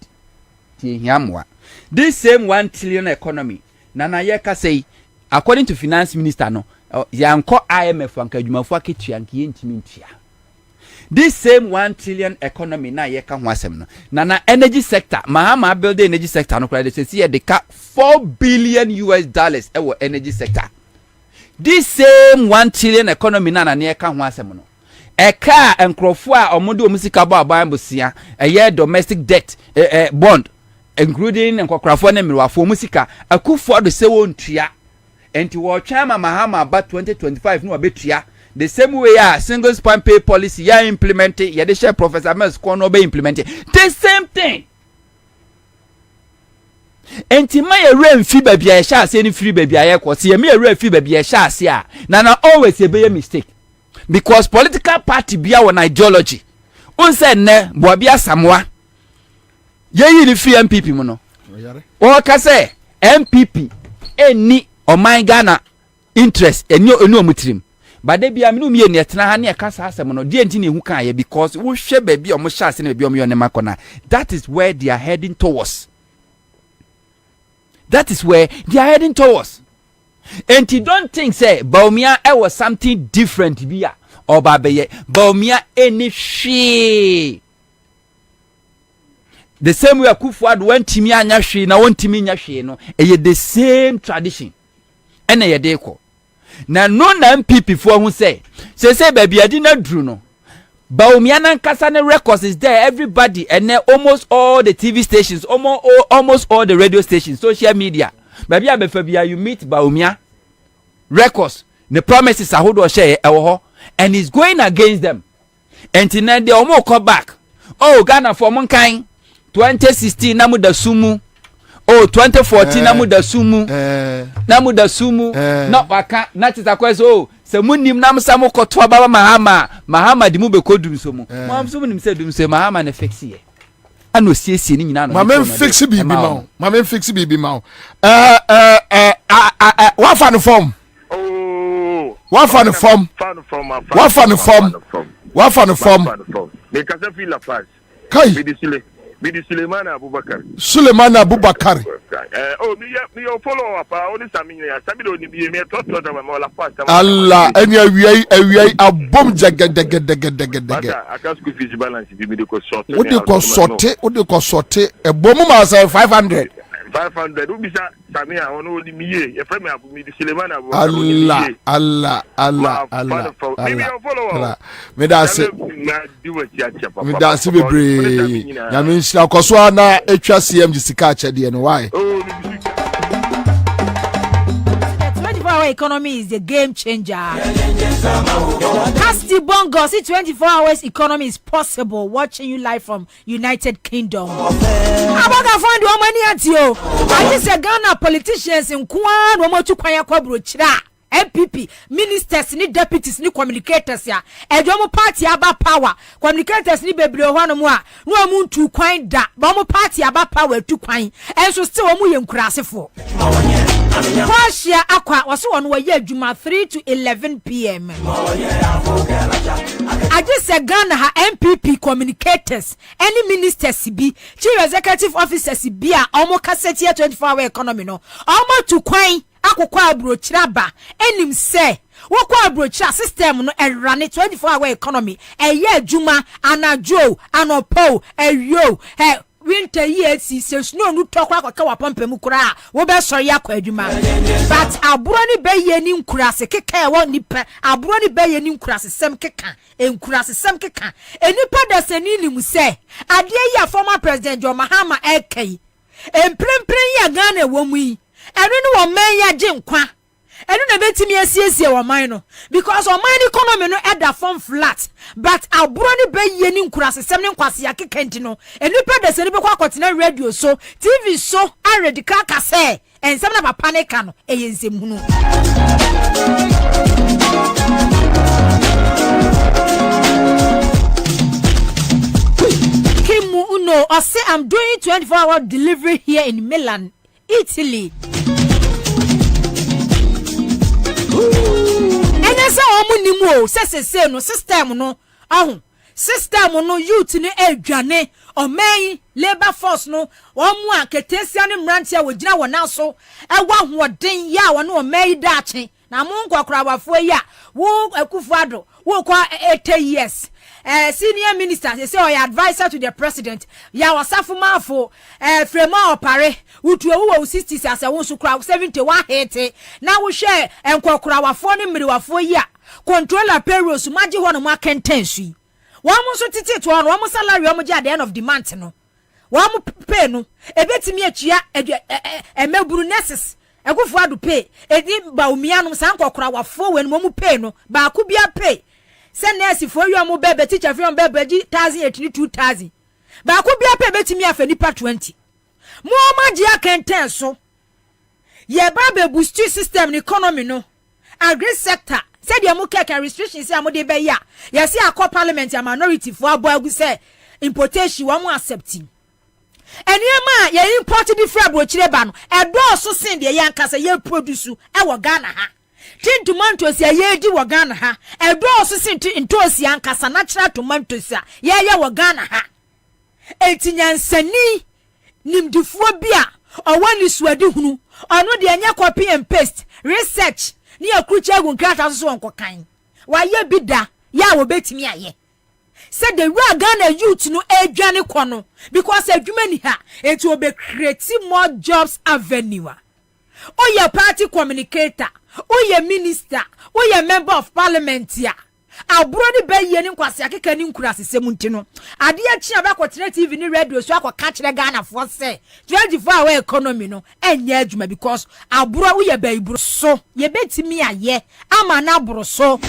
This same 1 trillion economy nana ye ka say according to finance minister no yanko IMF anka adwumafo aketua anka yentimi ntua. This same 1 trillion economy na ye ka ho asem no nana energy sector Mahama build energy sector no kwade say ye de ka $4 billion ewo energy sector. This same 1 trillion economy na ye ka ho asem no eka enkrofo a omude omusika ba aban bosia eye domestic debt bond including enkokrafo na mirwafo omusika akufo do se wontua enti wo twama mahama ba 2025 no abetua the same way a single span pay policy ya implement ya de share Professor Mels ko no be implement the same thing. Enti ma ye re mfi babia ye sha ase ni free babia ye kwose ye me re mfi babia ye sha ase a na always ye be a mistake because political party bia won ideology unse ne boabia samwa ye yi ni free MPP mu no o ka say MPP eni oman Ghana interest eni omutirim bade bia me no me ni etena ha ne ka sa asem no de enti ne hu kan ye because wo hwe babia o mo sha ase ne babia o me yo ne makona. That is where they are heading towards. That is where they are heading towards. And you don't think say Baumia was something different bia or babeye Baumia any she. The same way Akufuad went to me anya she na won timi nya she no the same tradition. And ye deko. Na no na MPP for who say baby I didn't drew no. Baumia nan kasane records is there, everybody, and then almost all the TV stations, almost all the radio stations, social media. Baby Abefabia, you meet Baumia records. The promises are hold or share and he's going against them. And then they almost come back. Oh, Ghana for mankind 2016 namu da sumu. Oh, 2014 namu da sumu. Not waka, not is a question. Oh, se munim nam samo kotwa baba mahama di mu be kodum so mu mam so munim se dum se mahama na fixi ye ano siesie ni nyina no mama fixi bibi ma wa fan form me ka se fi la page kai Bidi Suleiman Abubakar. Me follow up. Only Samina. Sabido ni be me talk to them all apart. Allah, and you a bomb jagged. I can't school fees balance. If you go short. What do you call sorte? A bomb say 500. 500. Who be Samia? Only me. A friend me Bidi Suleiman Abubakar. Allah. Maybe you follow up. Me that's it. Me that's it. I mean, Shakoswa na HCM Jessica Chedi and why? The 24-hour economy is a game changer. Casti Bongo, see 24 hours economy is possible. Watching you live from United Kingdom. How about I find one money at you? I just say Ghana politicians in Kwan, one more to Kwaya Kwabro Chira. MPP, ministers ni deputies ni communicators ya edomo party aba power communicators ni bebre ho no mo a no amu tu kwan da ba mo party aba power tu kwan enso still omu ye nkurasefo Kwashia akwa waso wono wa ye adwuma 3 to 11 p.m. I just say Ghana ha MPP communicators any ministers bi chief executive officers bi a omo kaseti 24-hour economy no omo tu kwan akokwa abrochira ba enim se wokwa abrochira system no run 24-hour economy eye adwuma anajo anopo eyo winter year si snow no tokwa akwa wa pampam kura wo be sori akwa adwuma but aburo ni be ye ni nkurase keka e won nipa aburo ni be ye ni nkurase sem keka enkurase sem keka enipa da seni ni mu se ade ya former president John Mahama ekai emprempren ya Ghana wo mu yi enu no wo man ya je nkwa enu na betimi asiesie wo man no because wo man economy no eda form flat but aburo ni be ye ni nkurase sem ne nkwase ya kekenti no enu pa de se ni be kwa kotena radio so TV so already kaka se ensem na papa ne ka no eyensem hunu Kimu Uno I say I'm doing 24-hour delivery here in Milan, Italy. Enese omunimu se no system no ahun system no youth ni adwane omen labor force no omu aketesia ni mrantia wogina wona so ewa hoden ya wona omen dache na mu nkokora wafo ya wo Akufuado wo kwa 80 years senior minister they say your advisor to the president ya wasafu mafo frema opare utu ewu 60s as a won so kra 71 hete na wo hwe enkokora wafo ni mmiri wafo ya controller payroll so maji ho no ma kentensu wa mo so titi to no wa mo salary wa mo at the end of the month no wa mo pay no ebetimi atua emeburu nurses ekofo adu pay edi ba umia no san kokora wa fo we no mo pay no ba ku bia pay se nurse for you mo bebe teacher for you bebe 1000 2000 ba ku bia pay betimi afa nipa 20 mo maji akenten so ye ba be boost system ni economy no agri sector said the mukeka restrictions say amode be ya yes ya call parliament ya minority for aboagu say importation wa mo accepting enema ye import di fra brochire ba no edo so sin de ye ankasa ye produce e wo Ghana ha tin tomatoes ye di wo Ghana ha edo so sin ntosi ankasa natural tomatoes ye wo Ghana ha etinyansani nimdifuo bia owani suadi hunu ono de anya copy and paste research ni akrucha gun krata so onkokan wa ye bida ya wo betimi aye said the real Ghana youth no edwane kono because adwuma ni ha it will be creating more jobs avenue oye party communicator oye minister oye member of parliament ya aburo ni be ye ni nkwase akeka ni nkura sesem ntino ade a chi abakotere TV ni radio so akoka kire Ghana for say 24-hour economy no enya adwuma because aburo oye be iburo so ye betimi aye ama na aburo so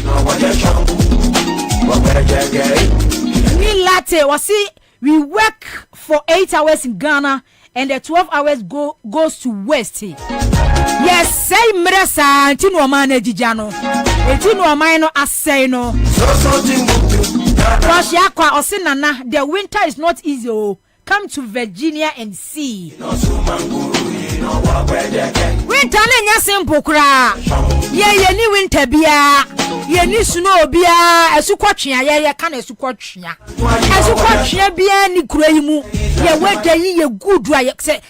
we latte was see we work for 8 hours in Ghana and the 12 hours goes to West. Yes, say mresa ntinu amana jijano. Ntinu amano asay no. Wash yakwa osinana the winter is not easy. Come to Virginia and see. Winter nya simple kra. Ye ni winter bia. Ye ni snow bia esukotwea ye ka na esukotwea. Esukotwea bia ni kura yi mu. Ye weda yi ye good a say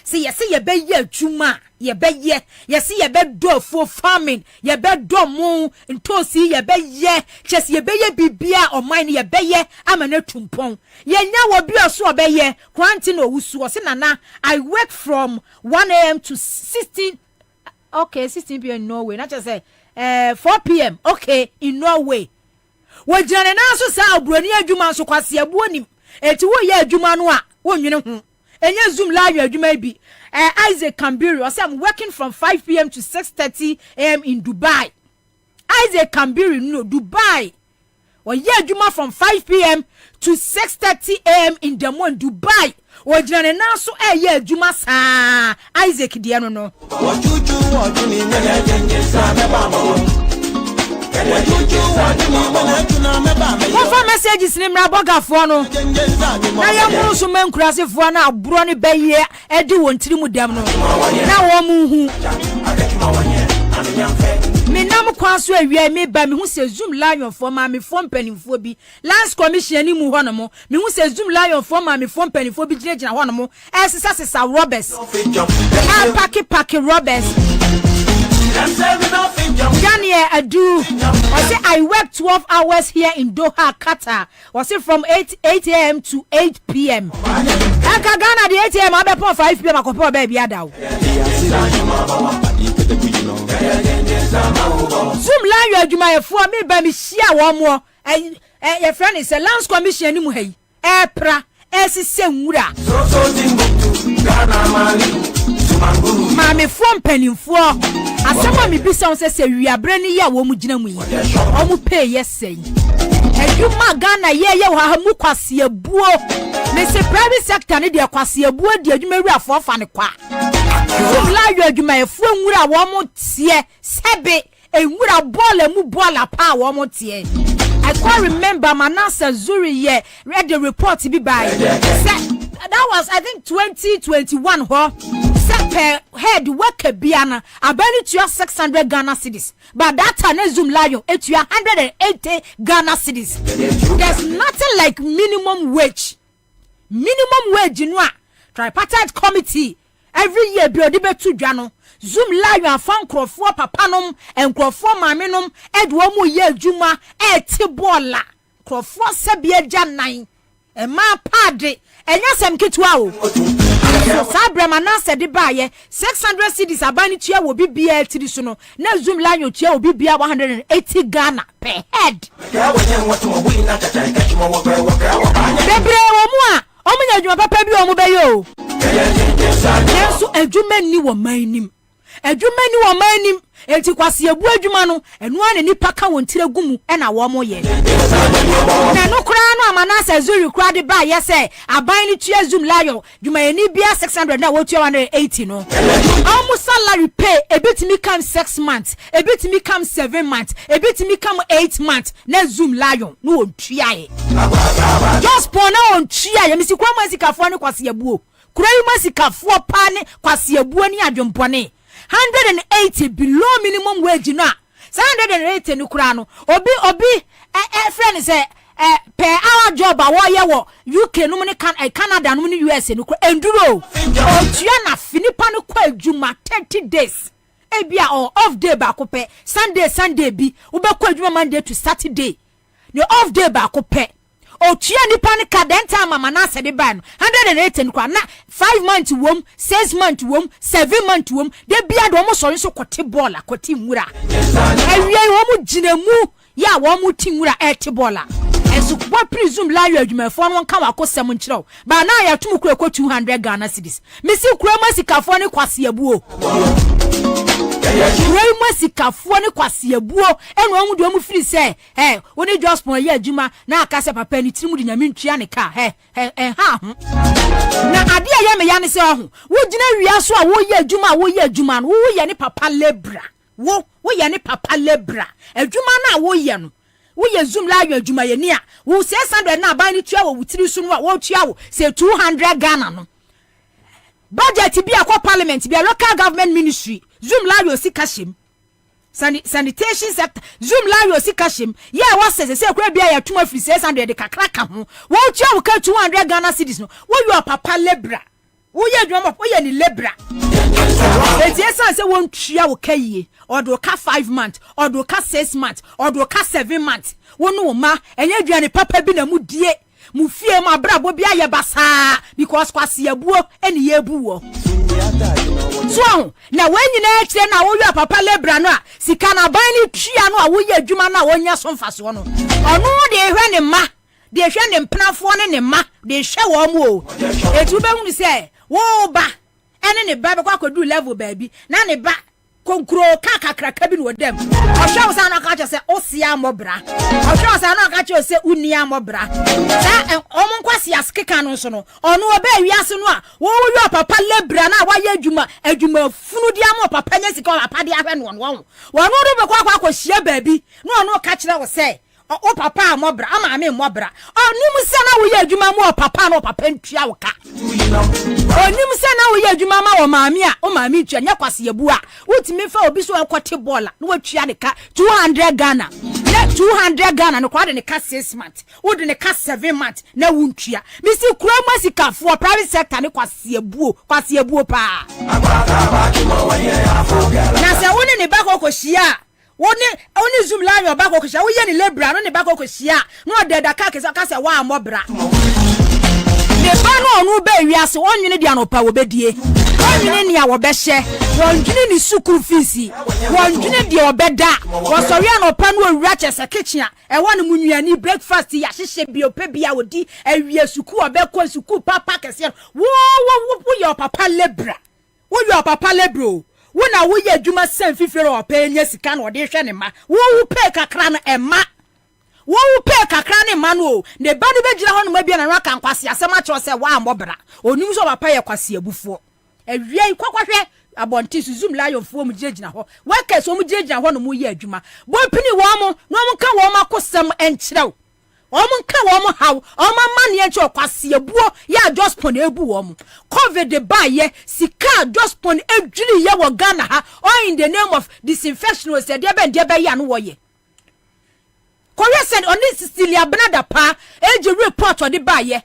ye be ye adwuma. Ye be ye be do for farming. Ye be do mu ntosi ye be ye chese ye be ye bibia o mine ye be ye amana tumpon. Ye nya wo bia so be ye quarantine owusu o se nana I work from 1 a.m. to 16 p.m. in Norway. Not just say 4 p.m. Okay, in Norway. We jane na so sa obroni adwuma so kwase abuonim. Eti wo ye adwuma no a wonwene ho. Enye zoom live adwuma bi. Isaac Kambiri, I say I'm working from 5 p.m. to 6:30 a.m. in Dubai. Isaac Kambiri, no, Dubai. Well, yeah, Juma from 5 p.m. to 6:30 a.m. in the morning, Dubai. Well, Jana so yeah, Juma sa Isaac Diano no. What messages name Raboga for no? I am also men crossing for now, Brony Bay, Eddie won't trim them no. Now, me nam kwaso awia me ba me hu se zoom lion for ma me fom panimfo bi last commission ni mu hono mo me hu se zoom lion for ma me fom panimfo bi gina hono mo sisa Roberts packy Roberts Daniel Adu I say I work 12 hours here in Doha, Qatar. Was it from 8 a.m. to 8 p.m. Aka Ghana the 8 a.m. abe 5 p.m. akopo baby adaw. Zoom live adwuma ye fo me ba me hia wo mo your friend is a lands commission ni mu hai pra esise nwura Mami from pennyfo asema mi bisa on se wiabre ni ya wo mu gina mu yi o mu pay yes say eduma Ghana ye ha mu kwase abuo me se private sector ni de kwase abuo de adwuma wi afo fa ne kwa so la yo adwuma e fo nwura wo mu tie sebe enwura ball mu ball pa wo mu tie I can't remember Manasa Zuri ye read the report to be by that was I think 2021 per head work biana abani to your 600 Ghana cedis but that time zoom lion it 180 Ghana cedis. There's nothing like minimum wage you know tripartite committee every year be odi betu dwano zoom lion afan krofo papanom en krofo mamenom edwo mu ye adwuma eti bola krofo se bia gya nan ma pade enya sem kitwa o so sabrema na se de baye 600 cedis abani tua wo bibia tiri so no na zoom lion tua wo bibia 180 Ghana per head bebre wo mu a omunya adwuma papa bi o mu beyo so adwuma ni wo manim enti kwase abu adwuma no eno ane nipa ka won tire gumu e na wo mo ye na no kura no amanasa zuri kura de ba ye say aban ni tua zoom lion dwuma ye ni bia 600 na wo tua 180 no almo salary pay ebitimi come 6 months ebitimi come 7 months ebitimi come 8 months na zoom lion no won tua ye just pon na won tua ye misi kwa masikafoɔ ne kwase abu kura yi masikafoɔ pa ne kwase abu ni adwompɔne 180 below minimum wage no 180 no kura no obi friend say per hour job a wo ye wo UK no mu ne Canada no mu ne US no kura enduro otua na finipa no kwa adwuma 30 days ebia or off day ba ko pe Sunday bi wo be kwa adwuma Monday to Saturday the off day ba ko pe otua nipa ne kadenta mama na se de ba no 180 no kwa na 5 months wom 6 months wom 7 months wom de bia do mo so nso kote bola kote nwura awie wo mu ginemu ya wo mu tinwura ete bola enso kwa presume la yo adwumafo no nka wakosem nkyerɛw ba na ya tum kura 200 Ghana cedis misi kura masikafo ne kwase abuo Ray Masikafuo ne kwase abuo eno amu de amu firi se woni just pon ye adwuma na akase papa ni tirimu de nyame ntua ne ka ha ho na ade ya me ya ne se ho wo gina wia so a wo ye adwuma no wo ye ne papa lebra wo ye ne papa lebra adwuma na wo ye no wo ye zoom la adwuma ye ni a wo 600 na ban ni tua wo tiri so no a wo tua wo se 200 Ghana no budget bi akwa parliament bi local government ministry zoom la yo sikashim sanitation sector zoom la yo sikashim ya wa se kwa bia ya tuma free 600 de kakra ka ho wo tua wo ka 200 Ghana cedis no wo yo papa lebra wo ye dwuma wo ye ni lebra eti esan se won tua wo ka yie odo ka 5 months odo ka 6 months odo ka 7 months wo no ma enye duane papa bi na mu die mu fie ma brabo bia ye basa because kwase abuo eni ye buwo so na wenyi na ekire na wo yu papa lebra no a sika na ban ni tua no a wo ye adwuma na wonya so mfaso no ono de hwe ne ma de hwe ne mpenafo ne ma de hwe wo mu o etu be hu se wo ba ene ne ba be kwa kodu level baabi na ne ba konkro kakra bi no dem ohwe sa na ka che se osia mobra ohwe sa na ka che se unia mobra sa omunkwasi askeka no so no ono oba wiase no a wo yu papa lebra na wa ye adwuma funu dia mo papa nya sika papa dia hwe no wo do be kwa hia baabi no ono ka kire wo se o papa mobra ama me mobra onim se na wo ye adwuma mo papa no papa ntua wo ka onim se na wo ye adwuma ma wo maami a o maami ntua nya kwase yabu a wotimi fa obi so enkote bola no watua ne ka 200 Ghana na 200 Ghana no kwa de ne ka 6 months wo de ne ka 7 months na wuntua misi kura masika for private sector ne kwase yabu pa na se woni ne ba ko hia Oni zoom line your back okisha wo ye ni lebra no ne back okishia no de da ka kesa ka se wa amobra ne ba no onu ba wiase wonwene dia no pa wo bedie wonwene ni a wo be hye wonwene ni school fees wonwene dia obeda wo sori no pa no owura chese kitchen e won mu nuani breakfast ya hyehye bi opa bia wodi awie suku obekọ suku papa kese wo your papa lebra wo your papa lebro wona wo ye adwuma san fifere o pa nya sika na ode hwe ne ma wo pay kakra na ema wo pay kakra ne ma no ne ba no begira ho no ma bia na nwa kan kwase asema cho se wa ambobra onim so papa ye kwase abufo awie kwakwahwe abonti zoom lion fo mu gina ho waka so mu gina ho no mu ye adwuma bo pini wo mo no mu ka wo makosam enkirew omunka wo mo haw omamane enche okwase abuo ya just pon ebu wo mo covid baye sika just pon edwiri ye wo Ghana ha or in the name of disinfection we said de be ya no wo ye Korea said on this Cecilia Benada pa eji report o de baye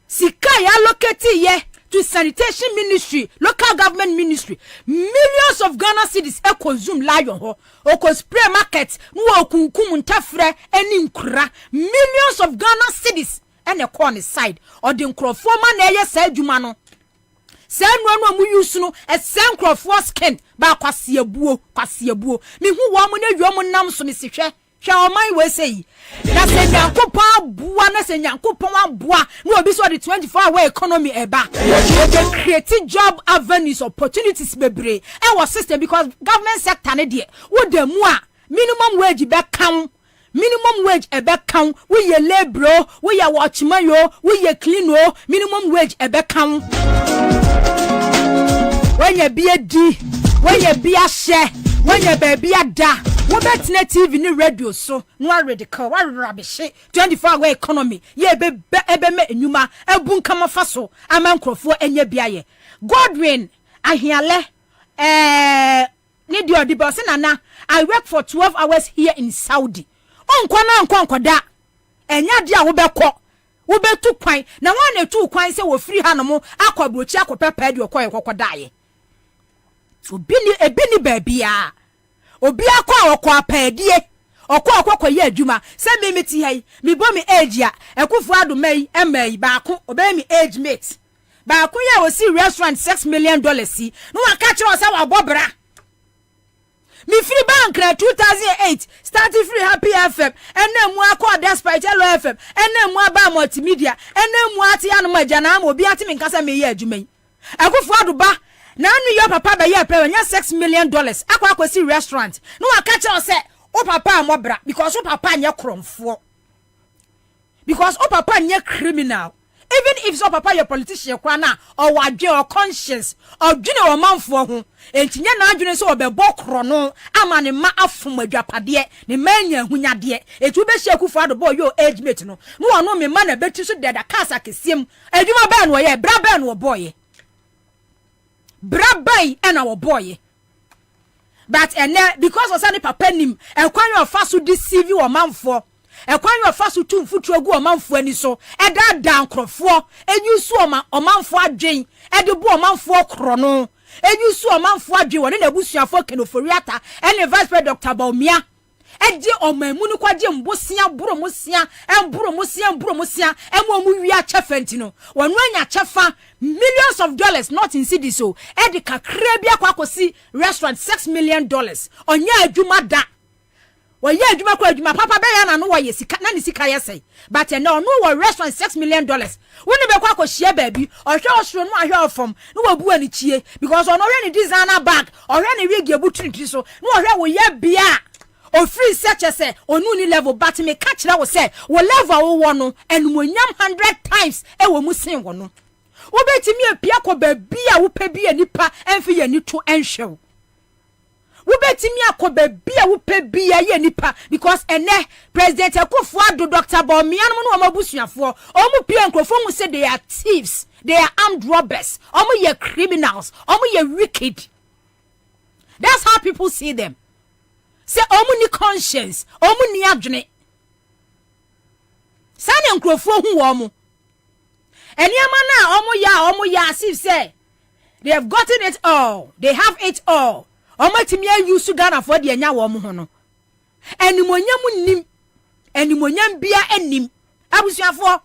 sika ya allocate ye to sanitation ministry, local government ministry, millions of Ghana cedis e consume lion ho o ko spray market no kunkum ntafre eni nkura millions of Ghana cedis and a corner side or the crofoma na say jumano. Send one mu use no a sand crofo skin ba kwasi abuo. Me who woman you nam so Mr. Shall my way say that say Yankopa bua na say Yankopa bua no be so the 24-hour economy eba. They creating job avenues opportunities bebre. Our system because government sector ne dey wo dem a minimum wage be count. Minimum wage ebe count. We ye labor, we ye watchman yo, we ye clean yo. Minimum wage ebe count. When ye be a D, when ye be a share, when ye be a da. What bet TV ni radio so no radical what rubbish 24-hour economy ye be me enuma ebun kama faso amankrofo enye biaye Godwin ahiale ni di odibo se nana I work for 12 hours here in Saudi onkwa da enya dia wo betu kwan na wan etu kwan se wo free hanomo akwabrochi akopepa di okoye obi ni babia obi akwa okwa paadie okwa ye adwuma se me meti hai me bo me age ya ekufu ado mai emai baako obe me age mate baako ya wo si restaurant $6 million si no aka kire o wa bobra me free bank na 2008 starting free happy FM ene mu akwa despite hello FM ene mu aba multimedia ene mu ati anu magana ma obi ati me nkasa me ye adwuma ekufu ado ba na anu your papa be ye pray nya $6 million akwa si restaurant no aka kire say o papa amobra because o papa nya kromfo because o papa nya criminal even if so papa your politician kwa na or wadwe or conscience or dwene o manfo ho entinya na adwene so obebo kro no ama ne ma afom adwapade ne manya hunyade etu be hyeku ado boy yo age mate no no ono me ma na beti so deda kasa kesiem adwuma ba no ye bra ba no boy bra bai na wo boy but because of sani papa nim ekwan yo fa so deceive o manfo ekwan yo fa so tumfutu agu o manfo ani so eda dan krofo enyu su o manfo adwen ede bu o manfo kro no enyu su o manfo adwen woni na busuafo kenoforiata ene vice president Dr. Baumia eje o mamu ni kwaje mbosia boromosia emboromosia emo mu wi a chefenti no wonu anya chefa millions of dollars not in cedi so edi kakra bia kwakosi restaurant $6 million onya adwuma da woye adwuma kwa adwuma papa be ya na no woye sika na ni sika yesai but no wo restaurant $6 million woni be kwakohia baabi ohwe osoro no ahwe ofom no wabu ani chie because ono hwe ni designer bag ohwe ni wig ebutrinti so no ohwe wo ye bia o free such as say onu ni level but me catch na wo say wo level wo no enumonyam 100 times e wo musin wo no wo betimi apia ko ba bia wo pa bia nipa enfi ye ni to enhwew wo betimi akoba bia wo pa bia ye nipa because ene president Akufo-Addo Dr. Baumia no no mabusuafo omu pia nkrofo mu say they are thieves, they are armed robbers, omu ye criminals, omu ye wicked. That's how people see them. Say omu ni conscience, omu ni adwene. Sane nkrofo hu omu. Eniama na omu ya as say they have gotten it all. They have it all. Omu timia use Ghana for the enya wo mu ho no. Enimonyam nim. Enimonyam bia enim. Abusuafo.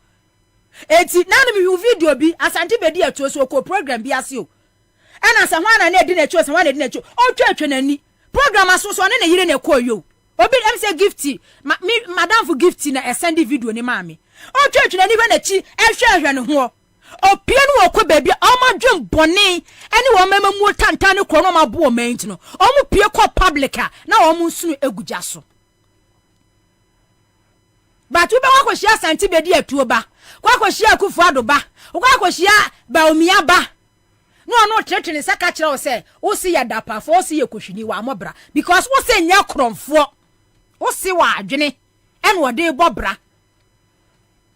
Eti na me video bi asante bedi atuo so ko program bi ase o. Ena sa hwana na edi na atuo sa hwana edi na atuo. O twatwa nani. Program aso so na yire na koyo. Obi em say gifty. Madam for gifty na send video ni maami. O twatwa nani hwa na chi ehwe ne ho. Opie no okọ baabi amadwem bone ene wo mama mu tantane kro no mabo o maint no omu pie kọ public na omu sunu egugya so but we be kwakohia santi bedi atuo ba kwakohia Akufo-Addo ba kwakohia Baumia ba no tretene saka kire wo se wo se ya dapa fo wo se ye kohwini wa mobra because wo se nya kromfo wo se wa adwene ene wo de bobra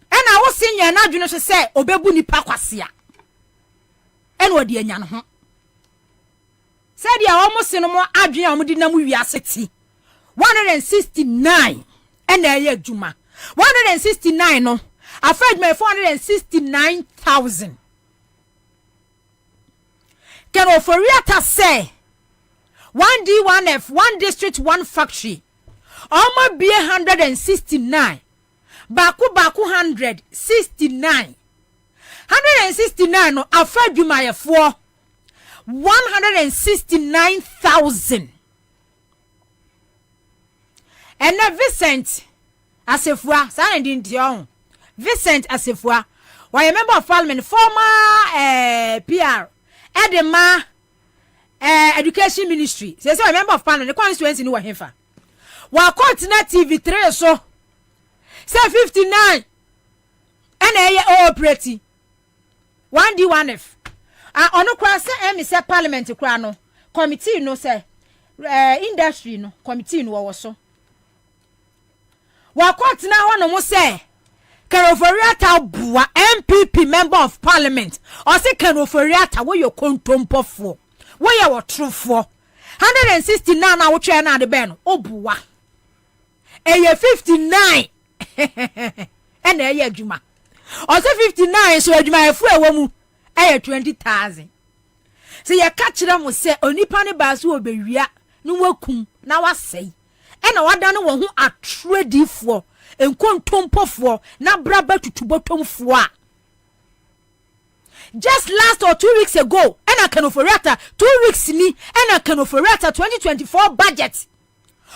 ena wo sinya na adwene so se obebu nipa kwasea ena odi anya no ho se dia wo mo sino mo adwene wo di na mu wiase ti 169 ena ye adwuma 169 no afraid me 469,000 can oforiata say 1D1F 1 district 1 factory almost be 169 baku 169 no afa dwumayefo 169,000 and Vincent Asefua sa ndin tion Vincent Asefua why a member of parliament former PR Edema education ministry say a member of parliament the constituency ni wa hefa wa court na TV3 so say 59 and operating 1D1F ono kwa say say parliament kwa no committee no say industry no committee no wo so wa court na ho mo say Kanoforiata bua MPP member of parliament or say Kanoforiata wo your kontompofo wo ye wo trufo 169 na wo twa na de ben obua eye 59 ena eye adwuma or say 59 so adwuma efu ewo mu eye 20,000 say ye ka kire mo say onipa ne ba so obewia no wakum na wasei ena wada no wo hu atredifoɔ enkontompofo na braba tutubotomfo a just last or 2 weeks ago ena Kanoforiata 2 weeks ni ena Kanoforiata 2024 budget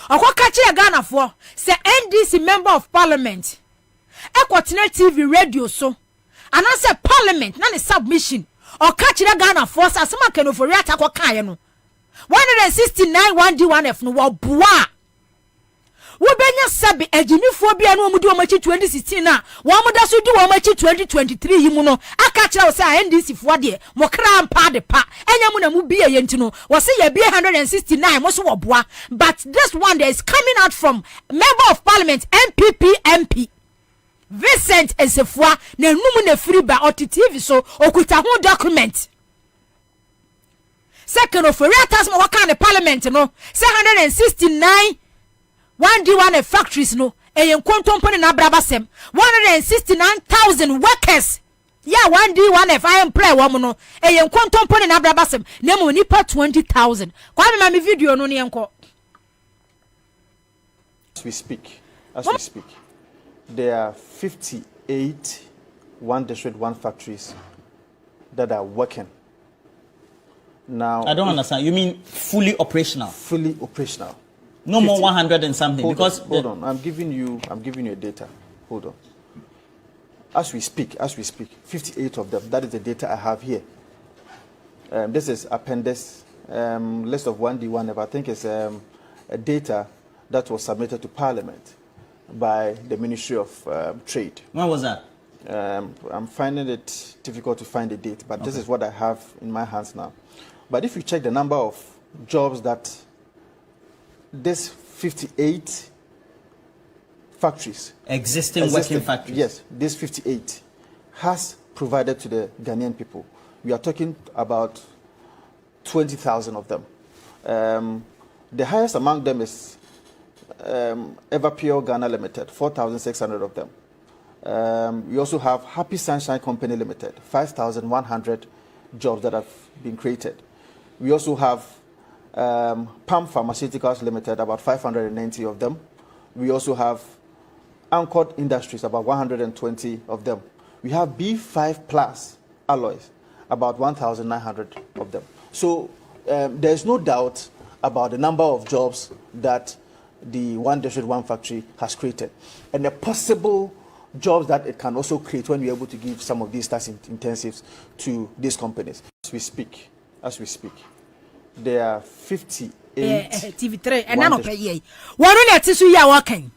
akoka kire Ghana for say NDC member of parliament ekotena TV radio so and I say parliament na ne submission or catch kire Ghana for asema Kanoforiata akoka ye no 169 1D1F no wo boa wobenya sabi ejinifo bia no omudi omachi 2016 na wo moda so di wo machi 2023 yimu no aka kira wo say NDC fo de mo kra mpa de pa enya mu na mu bia ye ntino wo say ye bia 169 mo so wo boa but this one that is coming out from member of parliament MPP MP Vincent Esefua na numu na free ba OTTV so okuta ho document second of Riatas mo waka na parliament no say 169 1D1 factories no eye nkontompone na brabasem 169,000 workers yeah 1D1 I employ wo no eye nkontompone na brabasem na mo nipa 20,000 kwa me ma me video no ne enko as we speak there are 58 one district one factories that are working now. I don't understand, you mean fully operational? No 50. More 100 and something. Hold on. I'm giving you a data. Hold on. As we speak, 58 of them. That is the data I have here. This is appendix list of 1D1F. I think it's a data that was submitted to Parliament by the Ministry of Trade. When was that? I'm finding it difficult to find the date, but this is what I have in my hands now. But if you check the number of jobs that this 58 factories, existing working factories, yes, this 58 has provided to the Ghanaian people, we are talking about 20,000 of them. The highest among them is Everpure Ghana Limited, 4,600 of them. We also have Happy Sunshine Company Limited, 5,100 jobs that have been created. We also have Palm Pharmaceuticals Limited, about 590 of them. We also have Anchored Industries, about 120 of them. We have B5 Plus Alloys, about 1,900 of them. So there's no doubt about the number of jobs that the One District One Factory has created, and the possible jobs that it can also create when we're able to give some of these tax intensives to these companies. As we speak, there are 58 TV3 and none of ye. One only at you are working.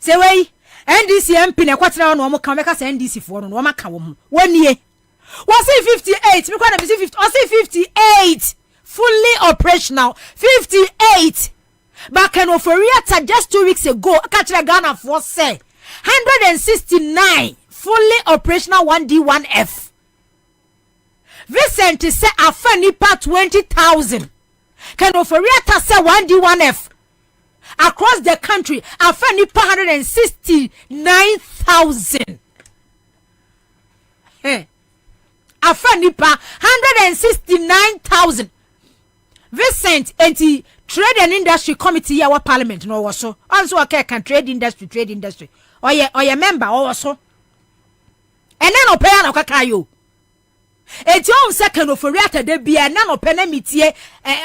Say way NDC MP na kwatena no mo kan make say NDC for no ma ka wo mu. 1 year. Was it 58? Me kwada be 50. Was it 58? Fully operational. 58. Back in Oforiata just 2 weeks ago, Kachira Ghana for say 169 fully operational 1D1F. Vincent say afanipa 20,000. Can Oforiata say 1D1F across the country afanipa 169,000. Afanipa 169,000. Vincent Trade and Industry Committee our parliament no was so also can trade industry oye member o so ene no pe na okaka yo eti on second oforiata de bia na no pe na mitie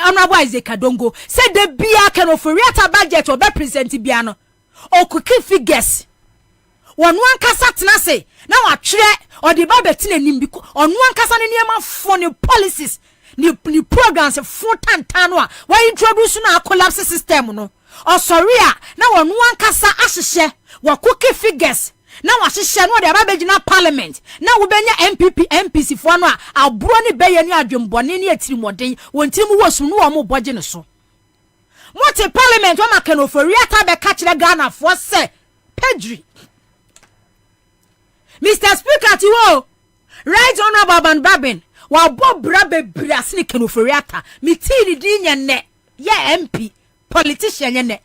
honorable Isaac Adongo say de bia kan oforiata budget o be present bia no okuki figures wonu ankasa tena se na wa twere o de ba betina nim bi onu ankasa ne niam fo ne policies ni programs fo tantano a wa introduce na collapse system no o sorry a na wonu ankasa ahihye wa kuki figures na wa hihye no de ba begina parliament na wo benya MPC fo no a aburo ni beye ni adwembone ni atirimodin wontirim wosu no wo mo boje ne so mo parliament wa makano for riata be ka kire Ghana fo se pedri Mr. Speaker tiwo right honorable Kwabena Bobie wa bobra bebra sne kano for riata mitini din ne ye MP politician ne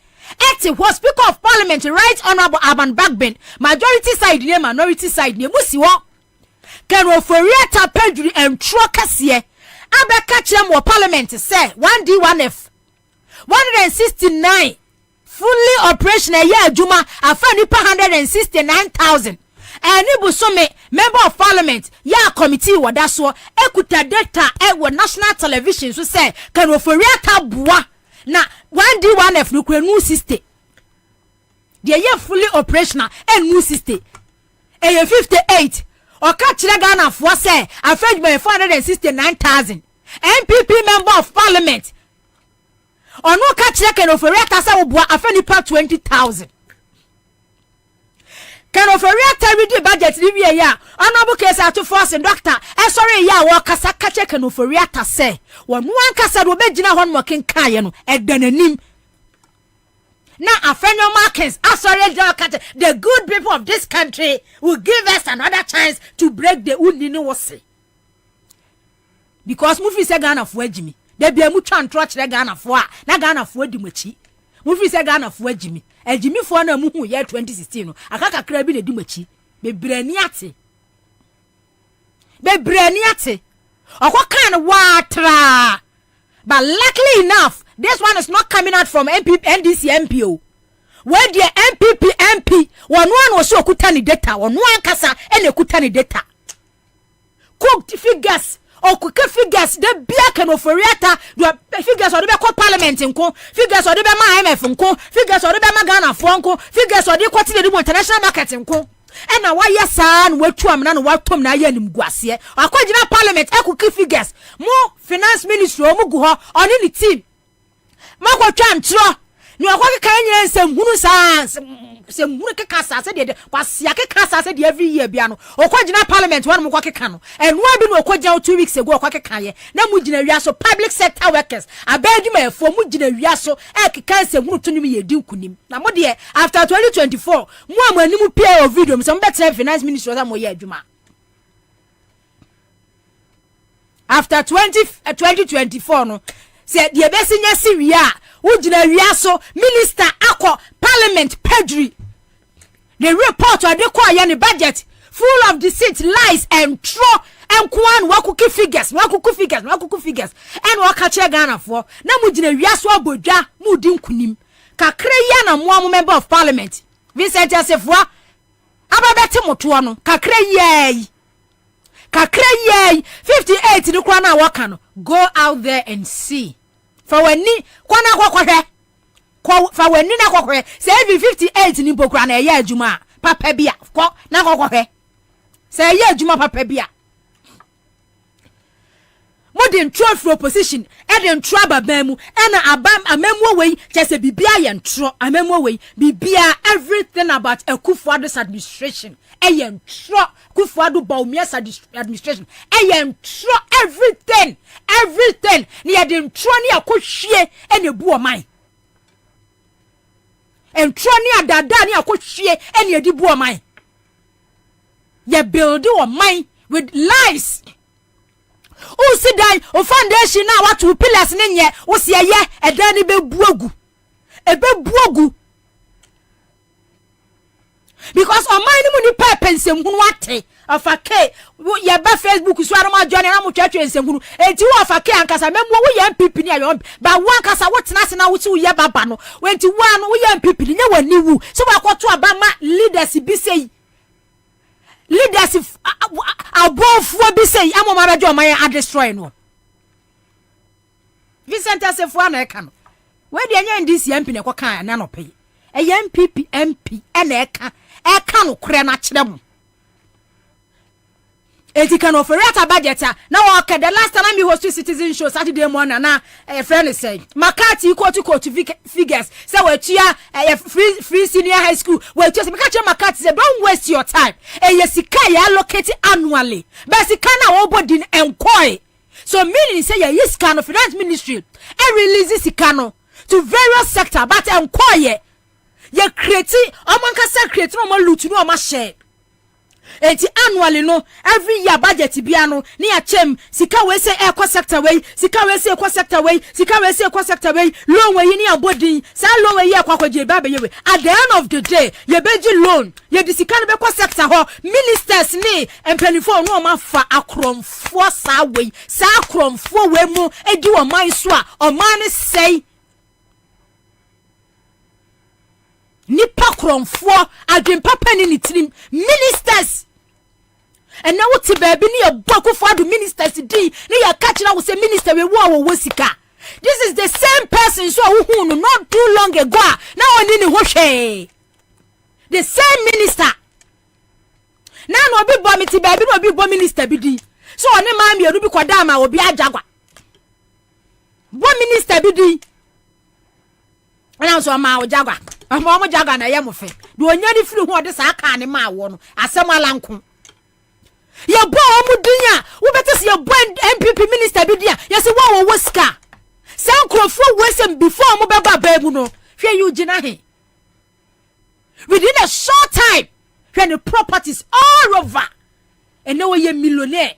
eti was speaker of parliament right honorable Kwabena Bobie majority side ne minority side ne musi wo kano for riata pedri entro kase abeka kire mo parliament say 1D1F 169 fully operational year juma afani pa 169,000 eni busome member of parliament ya committee wada so ekuta data e national television so say kan oforiata boa na 1D1F no kwa new system the year fully operational and new system e 58 oka kire Ghana fo say afani 469,000 MPP member of parliament onu ka kire kan oforiata sa wo afani pa 20,000 kan oforiata ready budget ni wie ya honorable case at force doctor sorry ya wo kasa ka kire kan oforiata say wonu ankasa do begina hon mo kenkan ye no edananim na afenyo markets sorry the good people of this country will give us another chance to break the unini wose because mufi say Ghana fo agimi da bia mu twa ntro kire Ghana fo a na Ghana fo adi machi mufi say Ghana fo agimi fo na mu hu ye 2016 no akaka kra bi na di machi bebrani ate okokan watra but luckily enough this one is not coming out from NDC MPO where the MPP MP one was so kutani data one kasa ene kutani data cooked figures okuke figures de bia kan oforiata do figures o de be parliament nko figures o de be ma IMF nko figures o de be ma Ghana fo nko figures o de kwati de international market nko ena wa yesa na watu amna na watom na ya nim guase akwagina parliament akuke figures mo finance ministry o mu gu ho oni ni team makwatwa ntro ni akwake kan nyina nsem hunu saa sem hunu keka saa se de kwasia keka saa se de every year bia no okwagina parliament wan mo kwake kan no enu abi no okwagina 2 weeks ago okwake kan ye na mu gina wiaso public sector workers abadwuma efo mu gina wiaso ekeka nsem hunu to nim ye di nkunim na mo de after 2024 mu amanimu pia o video so better finance ministry za mo ye adwuma after 2024 no se de besinya siwia ujina wiaso minister akọ parliament pedri the report or the kwa yani budget full of deceit lies and throw and kwan wakuki figures and waka che Ghana for na mujina wiaso abodwa mudi nkunim kakre ya na mo member of parliament Vincent Asefua ababete moto no kakre yey 58 ni kwa na waka no go out there and see for when ni kwana for when ni na kwakwe say 58 ni bokura na eya adwuma papa bia ko na kwakwe say eya adwuma papa bia modern trophy opposition e den traba bamu na abam amemwo we chese bibia ye ntro amemwo we bibia everything about Akufuado's administration e ye ntro Akufuado Bawumia's administration e ye ntro everything ni ye den ntro ni akohwie e na bu oman ntro ni adada ni akohwie e na edi bu oman ye build oman with lies. O sidai o foundation na watu pillars ne nye o se ye edan ni bebuagu because on my money purpose and what of a K, your Facebook is one of my journey. I'm church and Sanguru, and two of a K and Casa, we young people near your but one Casa, what's national with 2 year babano, went to 1 we young people, no one knew. So I got to Abama leaders, be say. Leaders, if above what be say, I'm on my job, my destroy no. Vincent as if one I can. Where the young this young people can nano pay. A young PP MP and a can crana them. And he can offer a budget. Now, okay, the last time he was to citizen show Saturday morning, a friend is saying, McCarthy quote figures. So, we're free senior high school. Well, just McCarthy said, don't waste your time. And yes, he can allocate annually. But he can't obody enquire. So, meaning say, yes, can of finance ministry and releases the cano to various sectors, but enquire. Ye create, among us, create no more loot, no more share. Eti annually no every year budget biano ni achem sika we say equal sector way sika we say equal sector way sika we say equal sector way loan we ni abodi sa loan we ye kwakwaje baba ye we at the end of the day ye beji loan ye di sika no be equal sector ho ministers ni empanifo no ma fa akromfo sa we sa akromfo we mu edi o man so a o man say nipa kromfo adwen papa ni tirim ministers and now what baby ni aboko for the ministers di ni ya catch na we say minister we wo sika. This is the same person so who not too long ago now oni ni hwehwe the same minister now no be bo meti baby no be bo minister bi di so oni ma mi enu bi kwada ma obi ajagwa bo minister bi di ana so ma ojagwa ama mo jaga na ye mo fe do onya ni firi ho de sa aka ne ma wo no asem alanko ye bo omu dinya wo betes ye bo MPP minister bi dia ye se wo woska san krofo wesem before mo beba babu no hwe you gina he within a short time when the properties all over and now ye millionaire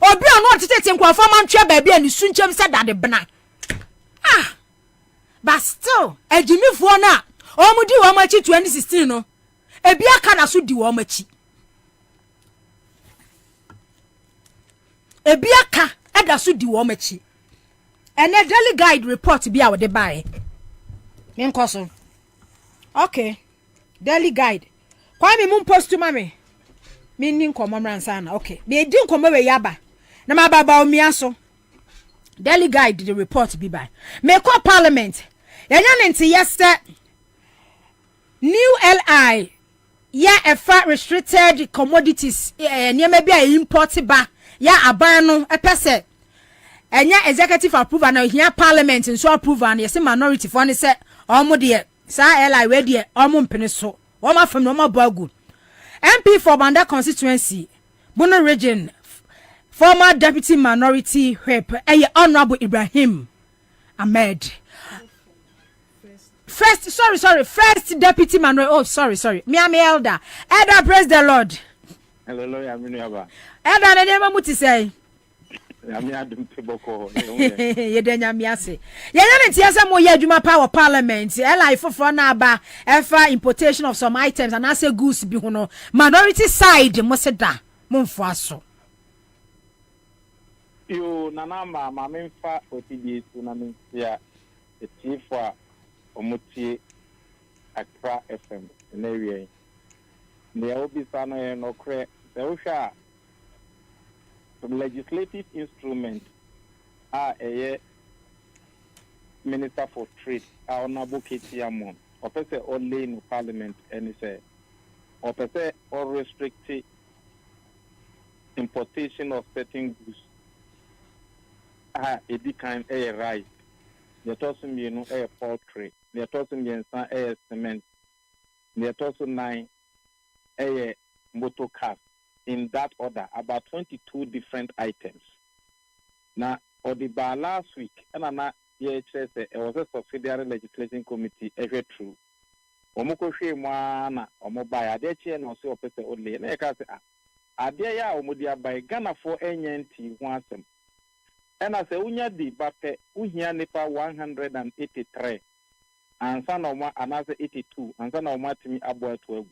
obi ono tete nkwafo man twa baby ani sunchem se dade bena but still ejimifo na omudi wo machi 2016 no ebi aka na so di wo machi ebi aka eda so di wo machi and a daily guide report bi a wo de bae men koso okay daily guide kwa me mun post to mame me ni nkomo mransa na okay me di nkomo we yaba na ma baba o mi aso daily guide the report bi bae me call parliament yanya nti yester new LI ya efa restricted commodities niam bia import ba ya aban no epese enya executive approval na hia parliament so approval na yesi minority for ne se omo de sa LI we de omo mpene so omo afam no omo bagu MP for Banda constituency Bono region former deputy minority whip honorable Ibrahim Ahmed first deputy minority sorry me am elder praise the Lord. Hallelujah, Minaba. Elder na name muti say Ami adum teboko ye denya miase ye yana ntia mo ye adwuma power parliament LI foforo na aba efa importation of some items and as a goods bi ho no minority side mo se da mo mfo aso yo nana ma memfa otidi tu na mentia etifo omutie Accra FM na wie ne obi sana ye no kre se wo hwa some legislative instrument a Minister for Trade Honorable Ketiamon or per se or lay in Parliament and say or per se or restrict importation of certain goods a kind a rice the tossing you a poultry the tossing a cement the tossing 9 a motor car in that order about 22 different items. Now, or the bar last week, and it was a subsidiary legislation committee, every true. Omoko she mwana, omobaya, de chain or so person only. And I can say, Adia omodia by Ghana for NNT once. And I say, Unya di bape, Unya nipa 183, and son of one another 82, and son of Matimi Abua 12.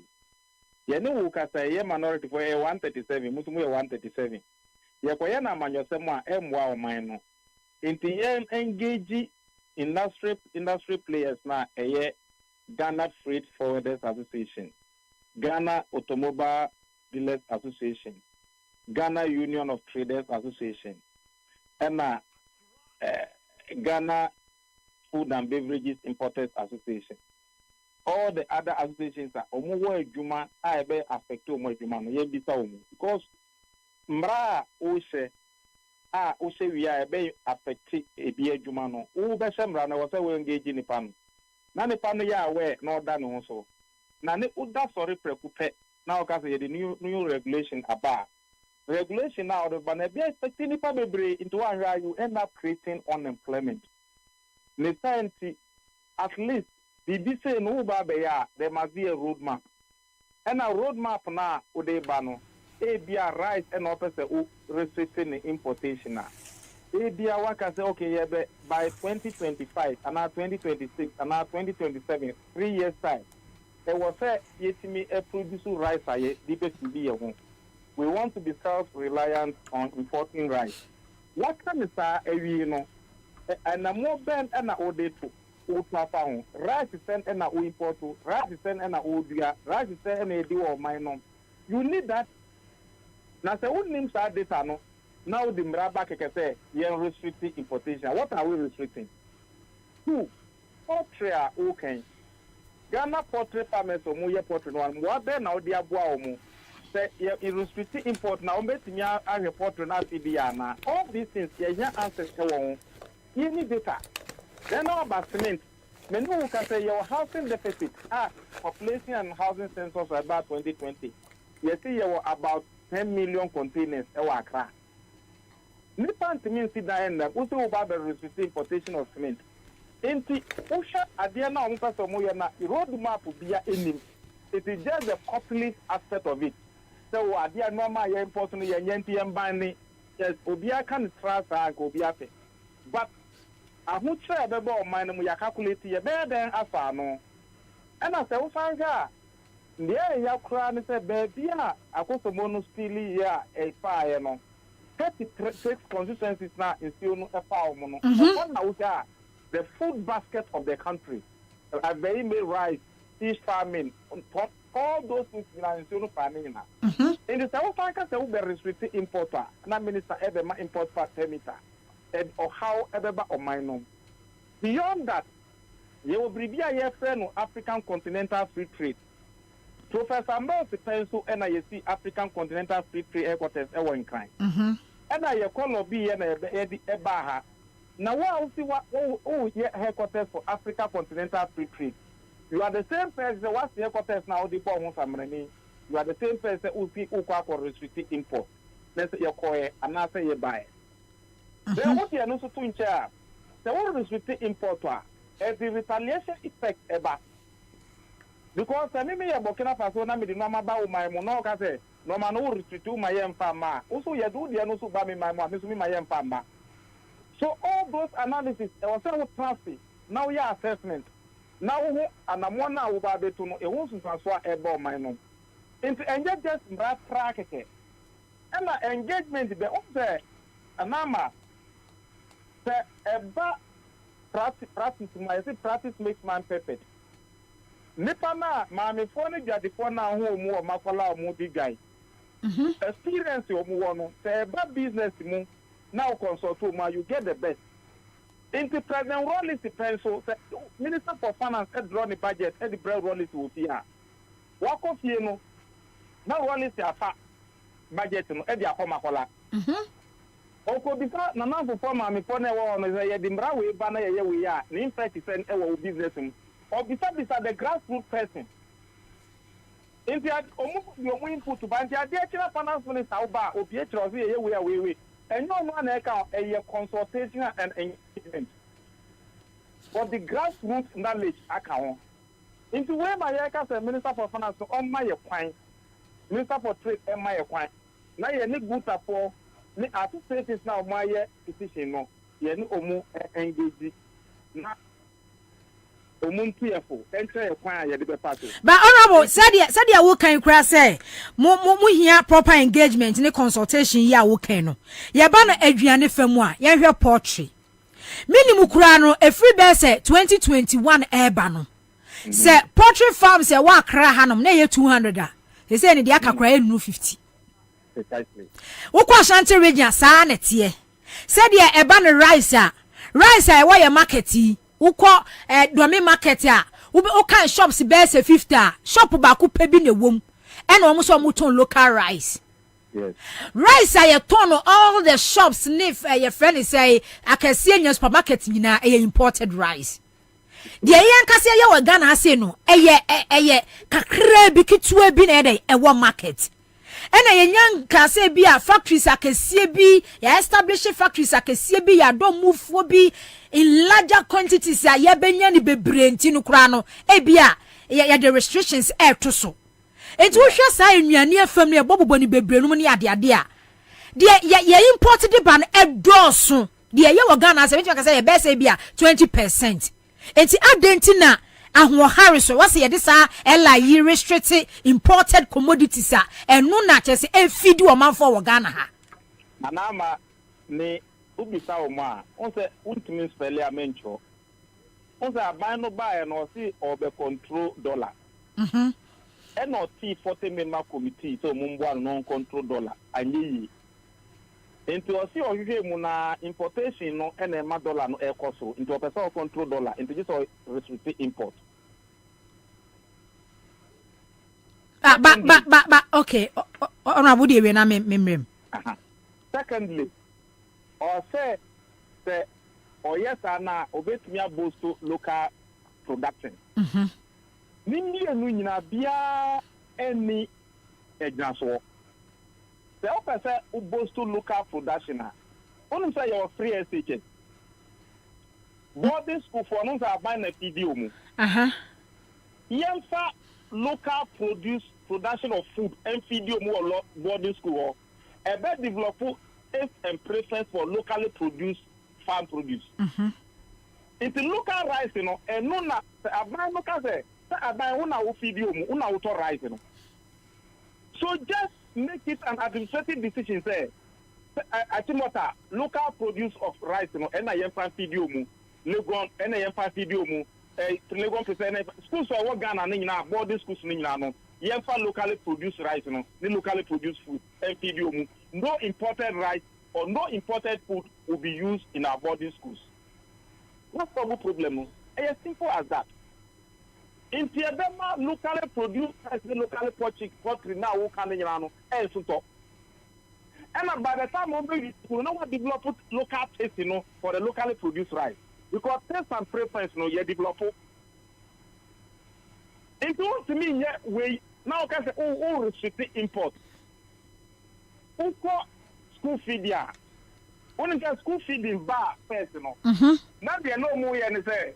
yɛne wo kasa yɛ minority for 137 musu mu yɛ 137 yɛkɔyɛ na amanyɔsɛm a ɛmmoa ɔman no nti yɛn engage industry players na ɛyɛ Ghana Freight Forwarders Association, Ghana Automobile Dealers Association, Ghana Union of Traders Association, and Ghana Food and Beverages Importers Association. All the other associations are omo ejuma a ebe affect omo ejuma no ye bisa omo because mra o se wi a ebe affect ebi ejuma no wo be se mra na wo se we engage nipa no na nipa no ya we na oda no so na ne oda sorry prekupe na o ka say the new regulation about regulation now the ban be expect nipa bebre into one you end up creating unemployment necessity at least Bibi say no ba be ya there must be a roadmap. And a roadmap na ode ba no e bia rice and officer o restricting the importation na. E bia waka say okay yeah by 2025 and 2026 and 2027 3 years time. E was say yetimi e produce rice aye dibe to be ho. We want to be self-reliant on importing rice. What can is ewi no and na mo ben and na ode to rice send and a import rice send and a odia rice send and a do or minor. You need that. Now say what names are data no now the mraba can say you're restricting importation. What are we restricting? 2 poultry are okay. Ghana poultry farmers or more poultry one what then now the abua omo say you restricting import now bet me a report na CBA. All these things yeah answer you need data. Then all about cement. When you can say your housing deficit, population and housing census about 2020. You see you about 10 million containers in Accra. Nipan to me see that end up. Also about the restricted importation of cement. Enti Usha adia na omupa somo ya na roadmap bia enim. It is just the costly aspect of it. So adia normal ya import no ya nyenti mbani. Yes, obia can trust and obia fe. But I would say about mine and we are calculating a better than a farm. And I say, oh, find her. Yeah, you crying, said, baby, I got the mono steely, a fire. 36 constituencies now in still a power mono. The food basket of the country. A very may rice, fish farming, all those things in still farming. In the South Africa, there will be restricted importer, and minister ever import per meter. Or how ever or minor. Beyond that, you will be a friend of African Continental Free Trade. Professor Mbose Pencil and I see African Continental Free Trade headquarters in kind. And I call be a baha. Now, what see what headquarters for African Continental Free Trade? You are the same person what's the headquarters now the bomb money. You are the same person who see for restricted import. Let's say you call it and I say you buy it. Then what you are not so in chair? The one restricted importer as the retaliation effect ever. Because I mean, Burkina Faso, I mean, no about my monoca say, no man who restrict my young farmer. Also, you do the no so by me, my mom, my young farmer. So, all those analysis, I was saying, transfer. Now, your assessment. Now, and I'm one now about it to know a woman transfer about my mom. And just bad track. And my engagement, the officer, and Nama. Practice makes man perfect. Nipana, mammy phone jadi phone who more makola moody guy. Experience your one, say bad business now consult you get the best. Into President Rollins pencil, Minister for Finance had drawn the budget, and the bread Rollins will be here. Walk off here no. Now Rollins are fat budget no Eddie Makola. Oko bisa na na for mama for na wo no say the mra we ba na ye we ya na impact sen e wo business mu o bisa the grassroots person inti omu yo input ba nti ade akira finance minister oba obi akira o say ye we ya we enyo no na e ka e consultation and engagement for the grassroots knowledge aka ho inti we ma ye ka say minister for finance on ma ye kwan minister for trade e ma ye kwan na ye ni good for ni atu states now my petition no ye ni omu engage na But honorable, said ya wo kan kra say mo here proper engagement ne consultation ya wo kan no. Ya ba na aduane fam a ya hwe poultry. Minimum kra no every be say 2021 eba no. Say poultry farm say wa kra hanom na ye 200 a. They say ne dia kakra ye 50. Precisely. Wo kwa Ashanti region sa na tie. Said ya eba no rice a wa ye market yi. Uko domi market a o kan shops be say 50 shop ba ku pe bi na wom e na omo so mo ton local rice. Yes. Rice I ton all the shops nif your friend say akase nya supermarket nyina e imported rice. De yan kase ye wa Ghana ase no eye kakra bi kitua bi na e wo market. Ena yenyan kase bi a factories akase bi ya establish factories akase bi ya do move bi in larger quantities ya benya ni bebre nti no kura no e bia ya the restrictions to so enti wo hwe sa nnuane afam ne bobobo ni bebre no ni ade a de ya import de ban edoso de ye wo Ghana se ka say ya be say bia 20%. Enti adenti na ahwo hariso wase ye de sa ela yi restrict imported commodities a enu na chese e feed wo manfo wo Ghana ha manama ni ubisa o ma on se ultimate spell ya mencho on se aban no buy no si obe control dollar e no ti 40 member committee so mumbo no control dollar anyi enti o si ohwe mu na importation no e na ma dollar no e koso enti o pesa control dollar enti just restrict import but okay honorable dey we na memrem. Secondly, or say or yes na obetumi abosto local production. Nini enu nyina bia any egnaso. Se o pese abosto local production a onum say your free SHS. Boarding school for no say buy na PDO mu. Yemfa local production of food and PDO mu or boarding school. A better develop taste and preference for locally produced farm produce. It's local rice, you know, and no na aban local say aban una wo feed you una wo to rice, you know. So just make it an administrative decision say atimota local produce of rice, you know, and I am feed you mu Legon and I am feed you mu Legon present schools for what Ghana ni na boarding schools ni na no yemfa locally produced rice, you know, the locally produced food and feed you mu. No imported rice or no imported food will be used in our boarding schools. What's the problem? It's as simple as that. In Tiabema, locally produced rice, locally poultry now who can and by the time we know what develop local taste, you know, for the locally produced rice. Because taste and preference, you know, you develop. It wants to mean we now can say restrict import. Uko school feed ya. When you school feeding bar first, you know. Now there no more and say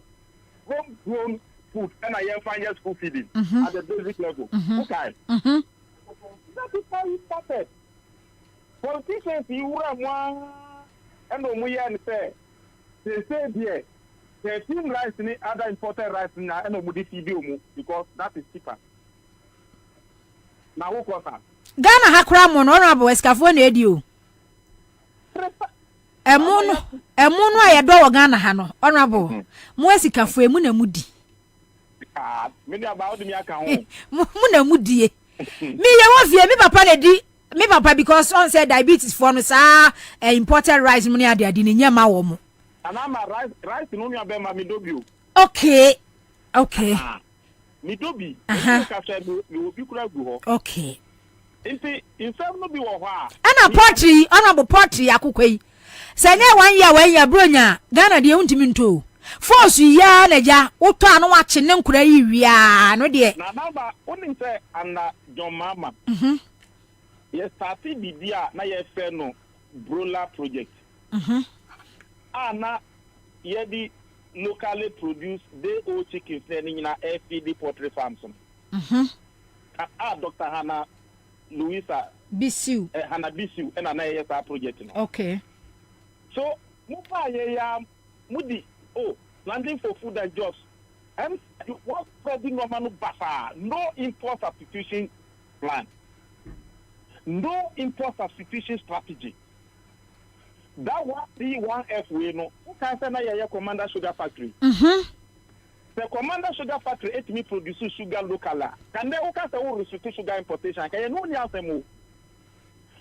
homegrown food and I am finding school feeding at the basic level. Okay. That is how it started. Politicians you one and no more and say they say there. They feed rice in other imported rice in and no mudi feed you because that is cheaper. Now who comes out? Ghana hakra mo no honorable Escafo na edio. Emu aye do wo Ghana ha no honorable. Mo Escafo emu na mudi. Me dey about me aka ho. Mo na mudi. Me ye wo fie me papa na di. Me papa because on say diabetes for no sa imported rice mo ni ade ni nyama wo mo. Anama rice no mi abema mi dobio. Okay. Mi dobi. Ka say mi obi kura gu ho. Okay. Inti insem no bi wo ho a. Ana poultry, honorable poultry akokwei. Se ne 1 year bronya Ghana de untimi nto. Force ya na ja uto anu wa che ne nkura yi wia no de. Na baba onim say ana John Mama. Yes, started bibia na ye fe no broiler project. Ana ye di locally produced day-old chickens na FPD poultry farms. Dr. Hannah Louisa Bisiu. Hannah Bisiu and an ASR project. Okay. So, Mupa ya Mudi, planting for food and jobs. And what spreading normal basa? No import substitution plan. No import substitution strategy. That 1C1F we know. Who can say na your Commander Sugar Factory? The Commander Sugar Factory it me produce sugar locally. Can they who restrict sugar importation? Can you know the answer more?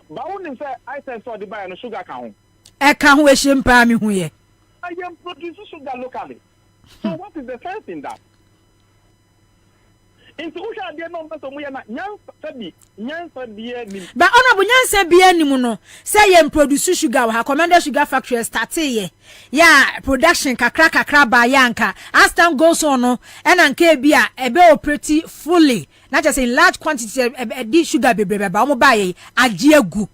But only say I say so the buy no sugar can. I can't wish him pa me huye. I am producing sugar locally. So what is the sense in that? But honorable Nyansa bia ni mu no say ye produce sugar ha Commander Sugar Factory start ye ya production kakra ba yanka as time goes on no and anka bia ebe operate fully not just in large quantity di sugar bebre ba omo ba ye agye agu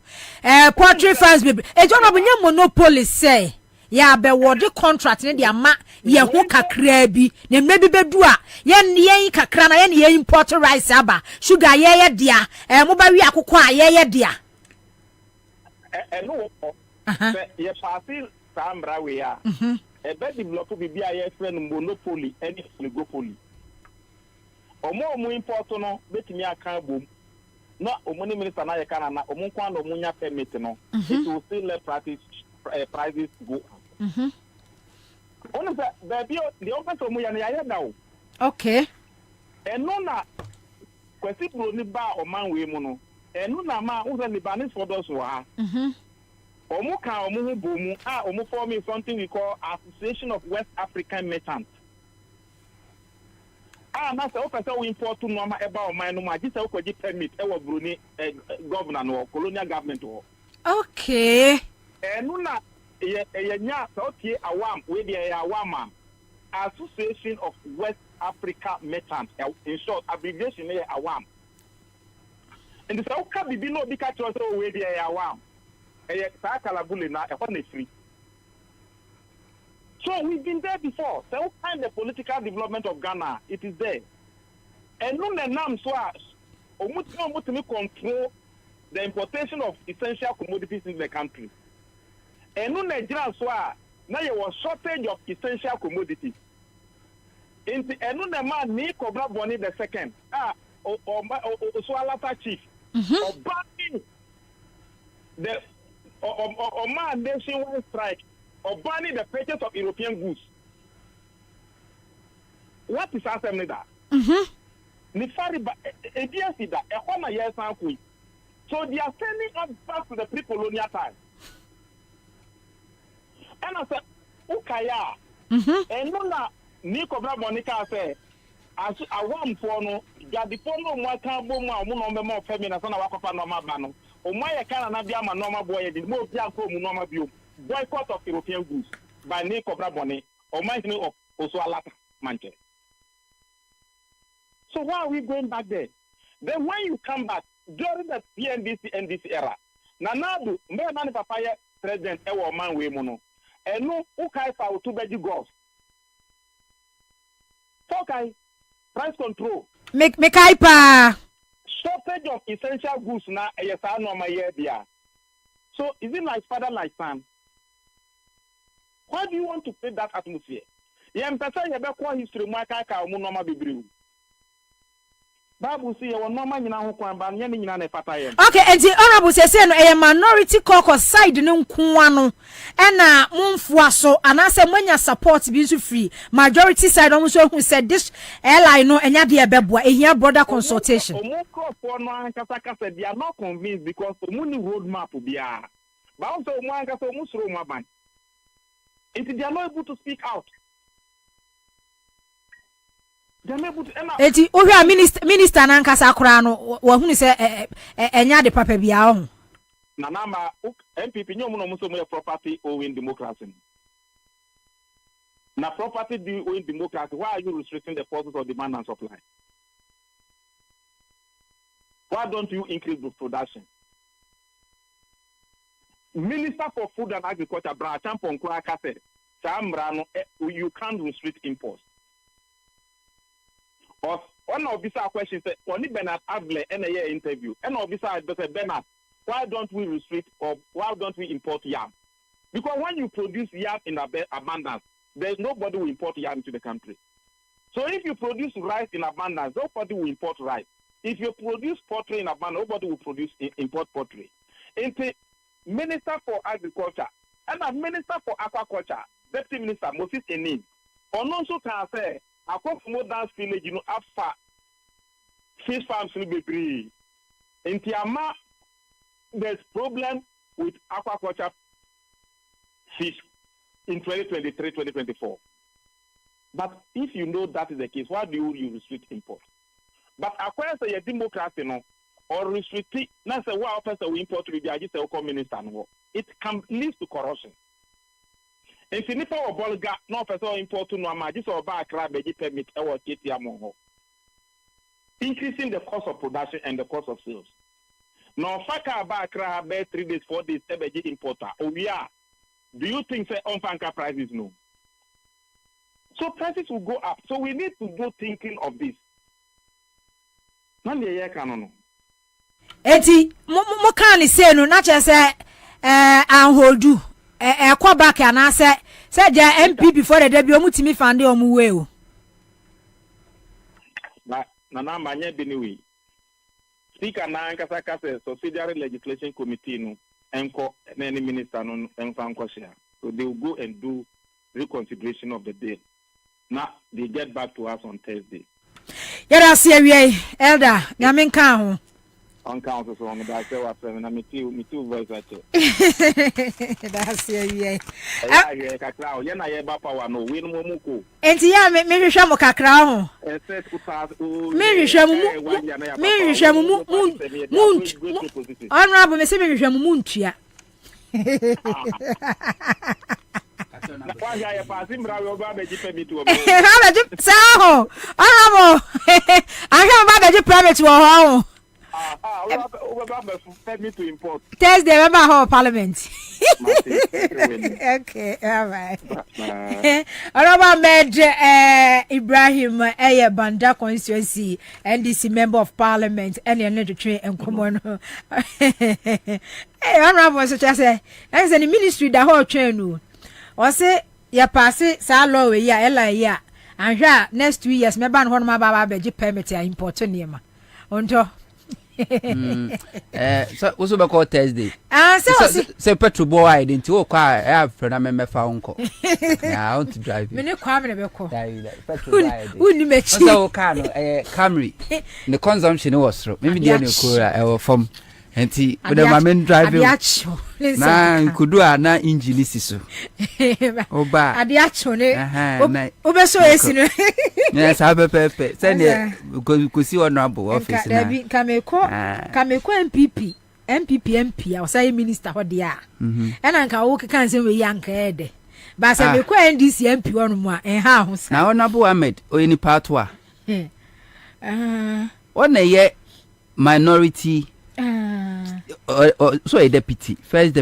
poultry farms bebre e honorable nya monopoly say ya be word contract ne dia ma ye ho kakra bi ne mebi bedu a ye kakra na ye import rice aba sugar ye dia mo ba wi akoko a ye dia no ye party samra we ya e be develop bibia ye friend monopoly any oligopoly omo import no betimi aka bom no omo ni minister na ye kana na omo kwa na omo nya permit no it will still let prices go. Only the office of Muyana now. Okay. And no na kwesi bro ni ba o man we mu no. Enu na ma wo se Libanese for those who are. Omu kan omu hu bomu omu form something we call Association of West African Merchants. Na se office we import to normal eba o man no ma ji se o kwaji permit e wo bro ni governor no colonial government wo. Okay. Enu na nya sauti awam we dey awama Association of West Africa Merchants, in short abbreviation is awam, and the sauka bibi no bi catch us we dey awam sa kalabule na e free. So we've been there before. So kind the political development of Ghana, it is there. And no nam so omutimi control the importation of essential commodities in the country. And no Nigeria so now there was shortage of essential commodities. And no man ni Kwabena Bobie the second. So Alata chief. Or banning the man nationwide strike or banning the purchase of European goods. What is assembly that? Ni fari ba ADC that e kwa na yesan kui. So they are sending us back to the pre-colonial time. And I said, Ukaya, and no, ni Kwabena Bobie say, as a one for no, the phone more can boom, more feminine, son of Wakapa normal bano. O my can be a normal boy, the most young normal view, boycott of European goods by ni Kwabena Bobie, or my name of also a lot manche. So why are we going back there? Then when you come back during the PNDC era, Nanadu, me man papaya president, ewa man we mono. And no, okay, for two beji golf. Okay, price control. Make pa. Shortage of essential goods na ESA no my year there. So is it like father like son? Why do you want to create that atmosphere? Yem pesa yebe kwa history mo aka ka mo normal bebre. Bible say your normal nyina ho kwan ba nye nyina na fata ye. Okay, and the honorable say no a minority caucus side no nko ano e na momfo aso anase mwanya support bi so free majority side almost who said this airline no enya de ebeboa ehia border consultation. Omo crop no ankasa kasa they are not convinced because omuni road map bia. Ba also omo ankasa omo suro mo aban. They are not able to speak out. Eti ohia minister na nkasa akora no wo hunu se enya de papa bia ho na nama MPP nyomu no muso mo property owing democracy na property owing democracy. Why are you restricting the forces of demand and supply? Why don't you increase the production? Minister for Food and Agriculture Bra Champon Kwaka said you can't restrict imports. One of these questions said, only Bernard Adler in a year interview. And of these Bernard, why don't we restrict or why don't we import yam? Because when you produce yam in abundance, there's nobody will import yam to the country. So if you produce rice in abundance, nobody will import rice. If you produce poultry in abundance, nobody will import poultry. Into Minister for Agriculture and a Minister for Aquaculture, Deputy Minister Moses Enin, on also can say, I come from more dance village, after fish farms will be free. In Tiama, there's problem with aquaculture fish in 2023-2024. But if you know that is the case, why do you restrict import? But acquire say a democracy no or restrict it, not say what person we import to the just minister no. It can lead to corruption. If you need for bolga, no person import to no ma just or buy crab permit or KTM. Increasing the cost of production and the cost of sales. Now, faka ba crab 3 days, 4 days, EBG importer. Oh yeah. Do you think say on fanka prices no? So prices will go up. So we need to go thinking of this. Eti mo kan say no na che say anholdu kwa back ana say ja MP before the debut omutimi fande omuwe o. Na manye biniwi. Speaker na nkasa kase subsidiary legislation committee no enko na any minister no enfa nko share. So they will go and do reconsideration of the bill. Now they get back to us on Thursday. Yara see we elder ngamen kan ho. On council so on that say what na me two voice at. That see we. Ya kakra o ye na ye ba power no we no mu ko. Enti ya me hwehwe mo kakra ho. Me hwehwe mu honorable me say me hwehwe mu ntua. Kwa ya pasi mra we oba beji permit wo. Ha beji sao. Honorable. Aka ba beji permit wo ho. Permit to import. Thursday remember how parliament. Okay, all right. Honorable Med Ibrahim Banda constituency NDC member of parliament and the train and common. Hey, honorable such as the ministry the whole train no. Or say ya pass it sa law we ya ela ya. And next 2 years me ban hono ma baba beji permit ya import niema. Onto so also be call Thursday. So petrol boy I didn't go kwa I friend me fa unko. Yeah, I want to drive you. Me ne kwa me be ko. Petrol boy. Uni me chi. So car no Camry. The consumption was through. Maybe the new kura from enti with the main driving. Na nkudu na engine siso. Oba. Ade acho ne. Obeso esi no. Yes, pepe. Send go see honorable office na. Kameko MPP MP I say minister ho de a. Na nka wo kan se we yanka ede. Ba se me ko NDC MP wonu mu a ha ho sa. Na honorable Ahmed oyini part a. One ye minority so a deputy, first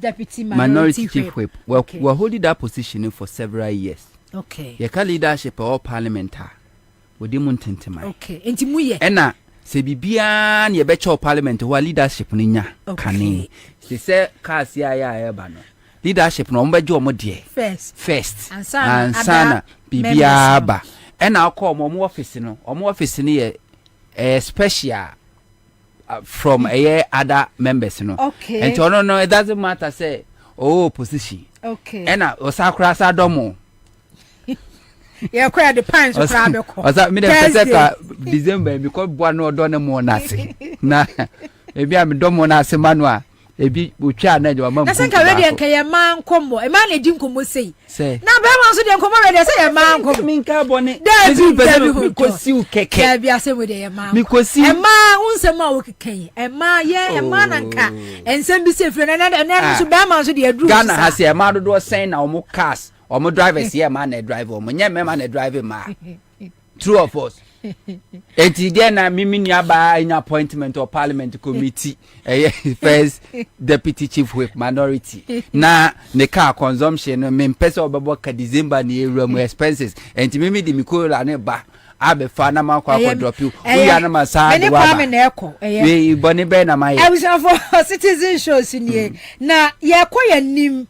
deputy minority chief whip. Well, okay. We're holding that position for several years. Okay. You can leadership or parliamentar. We didn't intend okay. Enti muye. Ena se bibian ye becho parliament who leadership ninya. Okay. They say kasi ya ba no. Leadership no mbejo omo de. First. Ansana bibia ba. Ena akọ omo office no. Omo office ni ye special from other members no. Okay. And no, it doesn't matter say position. Okay. And osakra sa domo. Yeah, quite the pants of Rabeko. Osa me the December because boa no do na mo na se. Na ebi am domo na se manua. Ebi utwa na je ma. Na senka we de nka ye man komo. E man na di nkomo sei. Na be man so de nkomo we de say ye man komo. Min ka bone. David kosi u keke. Ya bia se we de ye man. Mi kosi. E man unsem a wo keken. E man ye e man nka. Ensem bi se fre na so be man so de aduru. Ghana has ye man do sen na omo cars. Omo drivers here man na drive omo. Nye me man na drive ma. True of us. Eti dia na mimi ni aba in appointment or parliament committee first deputy chief whip minority na ne car consumption me pesa obebo ka December ni ewura expenses enti mimi di mikola ne ba abe fa na ma kwa drop you ya na ma sa de wa we boni be na ma I was for citizen shows ni na ye kwa nim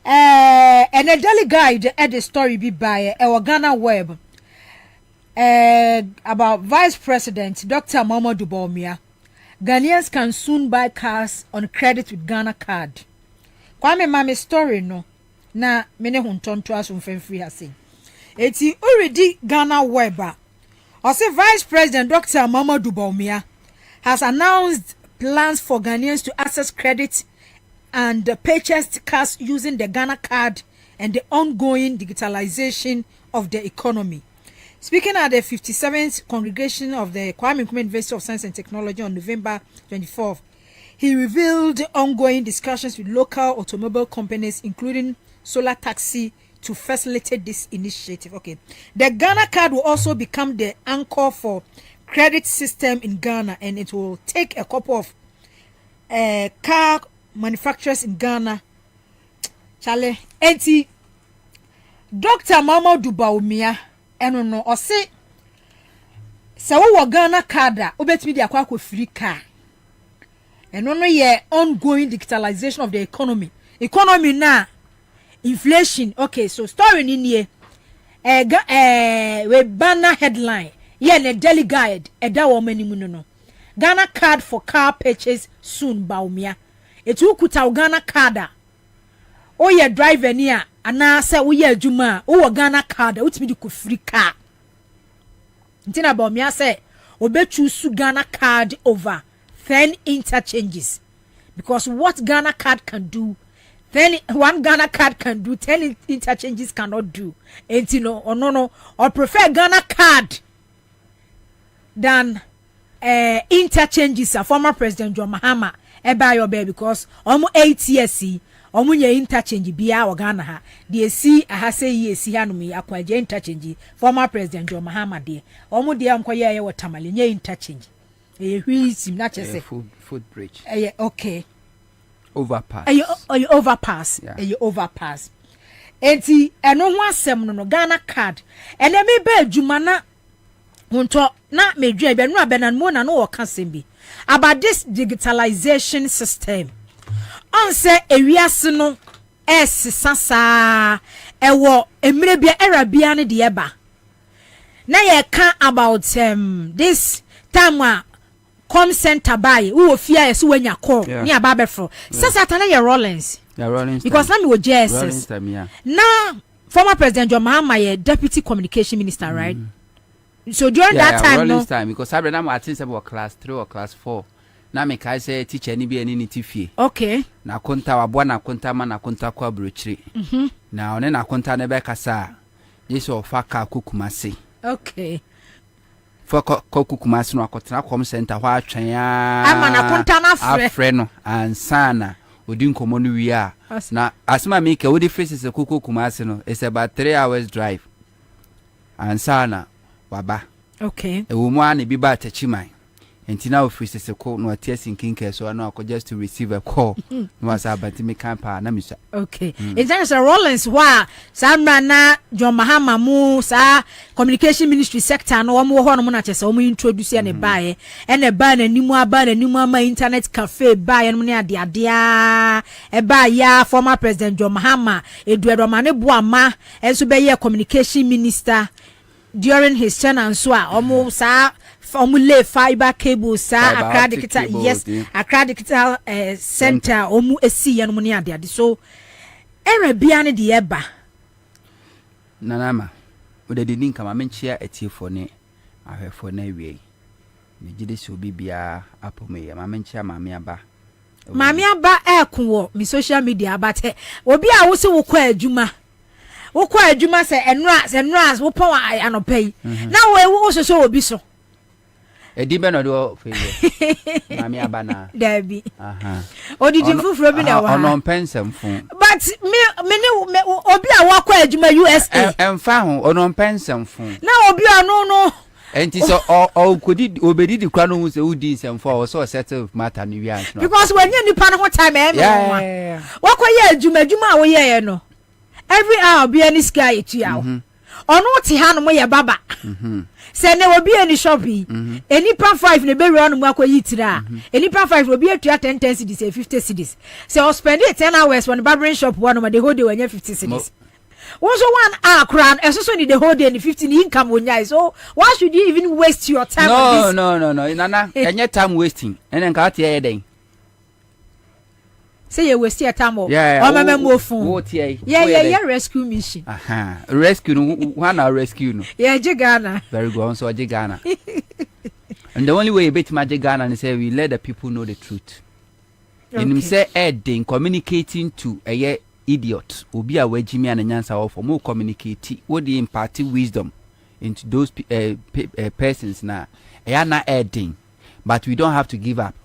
and a daily guide at the story be by Ghana web about Vice President Dr. Kwabena Bobie Ansah. Ghanaians can soon buy cars on credit with Ghana card. Kwame mame story no na mene huntonto aso mfemfiri hase. Eti already Ghana weba. Also Vice President Dr. Kwabena Bobie Ansah has announced plans for Ghanaians to access credit and purchase cars using the Ghana card and the ongoing digitalization of the economy. Speaking at the 57th congregation of the Kwame Nkrumah University of Science and Technology on November 24th, he revealed ongoing discussions with local automobile companies, including Solar Taxi, to facilitate this initiative. Okay, the Ghana card will also become the anchor for credit system in Ghana, and it will take a couple of car manufacturers in Ghana. Chale, enti Dr. Kwabena Bobie Ansah eno no ose se wo Ghana card a obetimi dia kwa free car. Eno no ye ongoing digitalization of the economy na inflation. Okay, so story ni nie we banner headline ye ne daily guide da wo manimu no Ghana card for car purchase soon baumia. Etu kuta Ghana card a o ye driver ni a ana se wo ye adwuma wo Ghana card utimi di ko free car. Ntina baumia se obechu su Ghana card over 10 interchanges, because what Ghana card can do, then one Ghana card can do, 10 interchanges cannot do. And you know, or prefer Ghana card than interchanges. A former President John Mahama eba your baby, because almost 8 years omu ye interchange biya wa Ghana ha. Die si aha se ye si hanu mi akwa je interchange former President John Mahama de. Omu de amko ye wa tamale nye interchange. Sim na chese food bridge. Okay. Overpass. Overpass. Yeah. Overpass. Enti eno ho asem no Ghana card. Ene me ba adwuma na wonto na medua be no abenan mo na no wo ka sembi about this digitalization system. On se ewiase no sasa ewo emire bia erabia ne de eba. Na ye ka about this time com center buy wo fia yeso wanya call ni aba befro sasa tana ye Rollins. Yeah, Rollins. Because na me wo JSS. Na former President John Mahama ye deputy communication minister, right? So during that time Rollins time, because I remember I think about class 3 or class 4. Na me kai say teacher ni bi ni tifie. Okay. Na konta wabwa na konta ma na konta kwa brochiri. Na one na konta ne be kasa. Yeso ofaka kukumase. Okay. For kukumase no akotena com center hwa atwen ya. Ama na konta na afre no ansana odi nkomo no wi a. Na asema me ke odi faces kukumase no is about 3 hours drive. Ansana waba. Okay. E wo mu an bi ba tachiman. And now if we say call no tears in king so I know just to receive a call. No was about me campa na misa. Okay. In terms of Rollins wa samra na John Mahama mu sa communication ministry sector no wo ho no na chese wo introduce ne bae e na ba na nimu aba na nimu ama internet cafe bae no ne ade e ba ya former President John Mahama Eduardo Mane Boama enso be ye communication minister during his tenure so omo sa formula fiber cable sa Accra Digital Accra Digital center omu esi ya no ne ade so era bia ne de eba nanama o de din kama menchia etiefo ne ahwefo na wie me gide so bibia apome ya menchia maame aba ekwo mi social media abate obi a wo se wo kwa adwuma se enra wo pon anopai na wo so obi so edi be no do fe mami abana dabi odidi fufuro bi na wa ono pensem fun but me obi a wa kwa adwuma USA emfa ho ono pensem fun na obi anu no enti so o kodi obedi di kwa no hu se udi nsem o so settle matter no wi an no because when you nipa no time e wa kwa ye adwuma a wo ye no every hour be any sky etu awo ono ti ha no mo ye baba se ne obi any shopping any pa 5 ne be we on mo akoyi tira any pa 5 obi atua 10 cedis 50 cedis se o spend 10 hours on barbering shop one the whole day when you 50 cedis Also one crown, and so need the whole day and 15 income when you. So why should you even waste your time? No, Nana, and your time wasting, and then got here then. Say you waste your time. Yeah, yeah, rescue mission. Rescue one hour rescue. Yeah, Jigana. Very good, so Jigana. And the only way you beat Magic Ghana is say we let the people know the truth. And him say adding communicating to a idiot will be a way Jimmy and Nyansa for more communicate what the imparting wisdom into those persons now. Not adding, but we don't have to give up.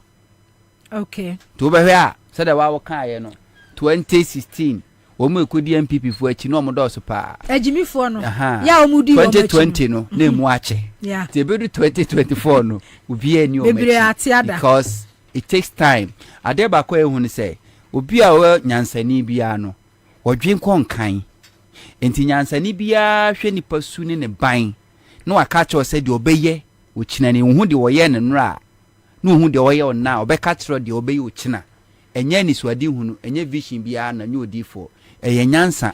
Okay. To be here, so that our car, 2016. Omo ekodi MPP for echi no modo so pa. Ejimi for no. Ya omudi 2020 no na emu ache. Yeah. Te bedu 2024 no obi ani o mechi. Because it takes time. Ade ba kwa ehun say obi a wo nyansani bia no odwen konkan. Enti nyansani bia hwe nipa su ne ne ban. No aka cho say de obeye wo china ne hu de wo ye ne nra. No hu de wo ye ona obeka chro de obeye wo china. Enye ni swadi hunu enye vision bia na nyu odifo. Eye nyansa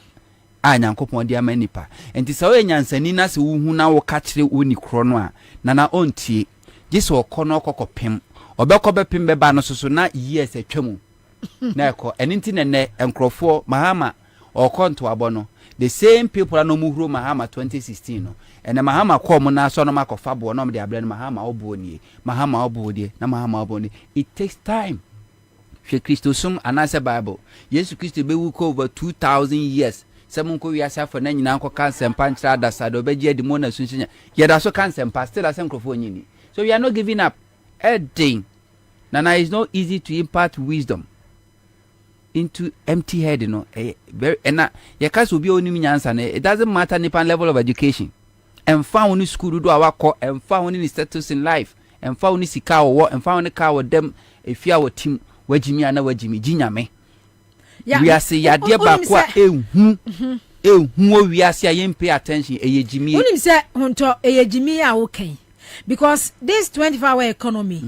a nyankopon de amanipa enti se wo nyansa ni na se wo hu na wo ka kire oni kro no a na na ontie gese okono okokopem obekobepem beba no soso na years atwamu na ekọ eninti nene enkrofo mahama okonto abono the same people no muhuro mahama 2016 no ene mahama kom na so no makofa bo no de abre no mahama obuoni mahama obuodie na mahama obuoni. It takes time. She Christosum anasa Bible. Yesu Christo be wuko over 2000 years. Some ko wiasa for na nyina ko cancer panchra da sado be je demona sunsunya. Ye da so cancer pa still as microphone nyini. So we are not giving up. Edding. Nana is not easy to impart wisdom into empty head, you know. Very and ye case will be only nyansa. It doesn't matter nipan level of education. And found in school do our call and found in status in life. And found in sika or and found a car with them if you are team. Wajimi ana wajimi jinyame we are say ya de ba kwa ehu we are say yen pay attention eyejimi unim say honto eyejimi a wo kan because this 24-hour economy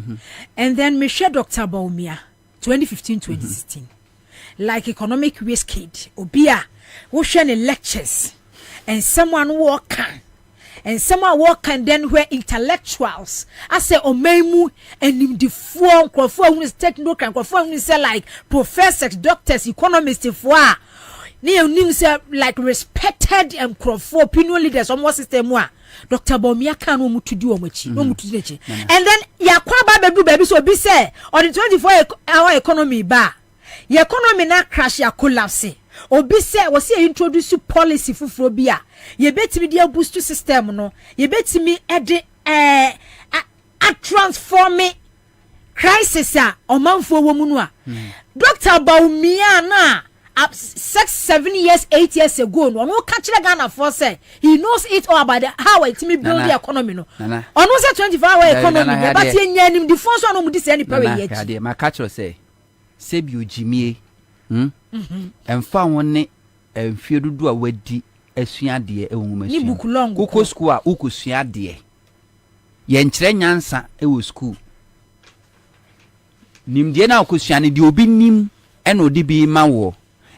and then me share Dr. Baumia 2015-2016 like economic risk aid obia wo share ne lectures and someone walk and someone walk and then where intellectuals I say omemu and in the form who is technical and who is like professors, doctors, economists for ni say like respected and opinion leaders almost system wa Dr. Baumia kan no mutu di omachi no mutu di and then yakwa ba bedu baby so be say on the 24-hour economy ba the economy na crash ya collapse obi say we say introduce policy fufuro bia ye betimi dia boost system no ye betimi ede a transform crisis a omanfo wo mu no a Dr. Baumia na 6-7 years 8 years ago no ka kire Ghana for say he knows it all about how it me build the economy no ono say 24-hour economy but ye nyanim the phone so no mu di say ni power ye ade ma ka kire say sebi ojimie emfa wonne emfie dudu a wadi asua de ni bukulong koko school a ukosua de ye nkyere nyansa ewo school nimde na ukosua ne de obi nim ena odi bi ma wo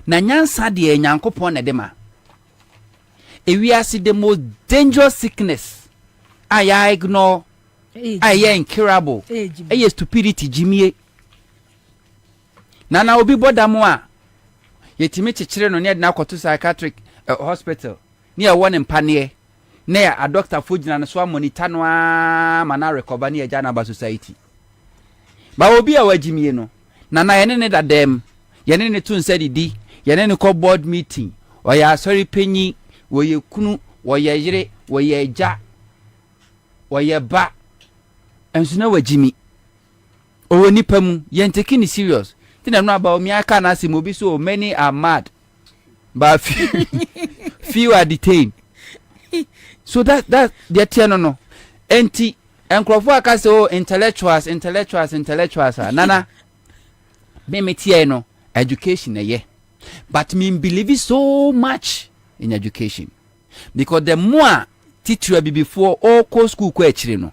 na nyansa de nyankopon na de ma ewiase the most dangerous sickness I ignore I incurable stupidity jimie na obi bodamo a yetimi chechire no ne de na akoto psychiatric hospital ni a won empane na ya a doctor fogina na so monitor no a mana recover ni eja na ba society ba obi a wajimie no na yene ne dadem yene ne tun said di yene ne call board meeting o ya sorry penyi wo ye kunu wo ye yire wo ye eja wo ye ba enso na wajimi o ni pam ye take ni serious tina no about me aka na se mobi so many are mad but few are detained so that they tell no enti enkrofo aka se intellectuals nana me metie no education ye but me believe so much in education because the more teacher be before all co school ko akire no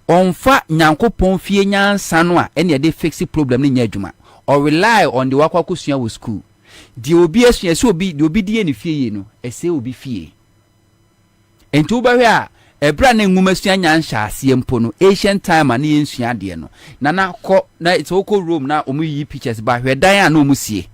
onfa nyankopon fie nyansa no a ene de fix problem ni nya adwuma or rely on the wakwa kusua with school di obi asua so obi di obi die ne fie no ese obi fie enti wobɛhwɛ a ebra na nwuma sua nyanhya ase mpo no ancient time na yensua de no na kɔ na it's oko Rome na omu yi pictures ba hwɛ dan a na omu sie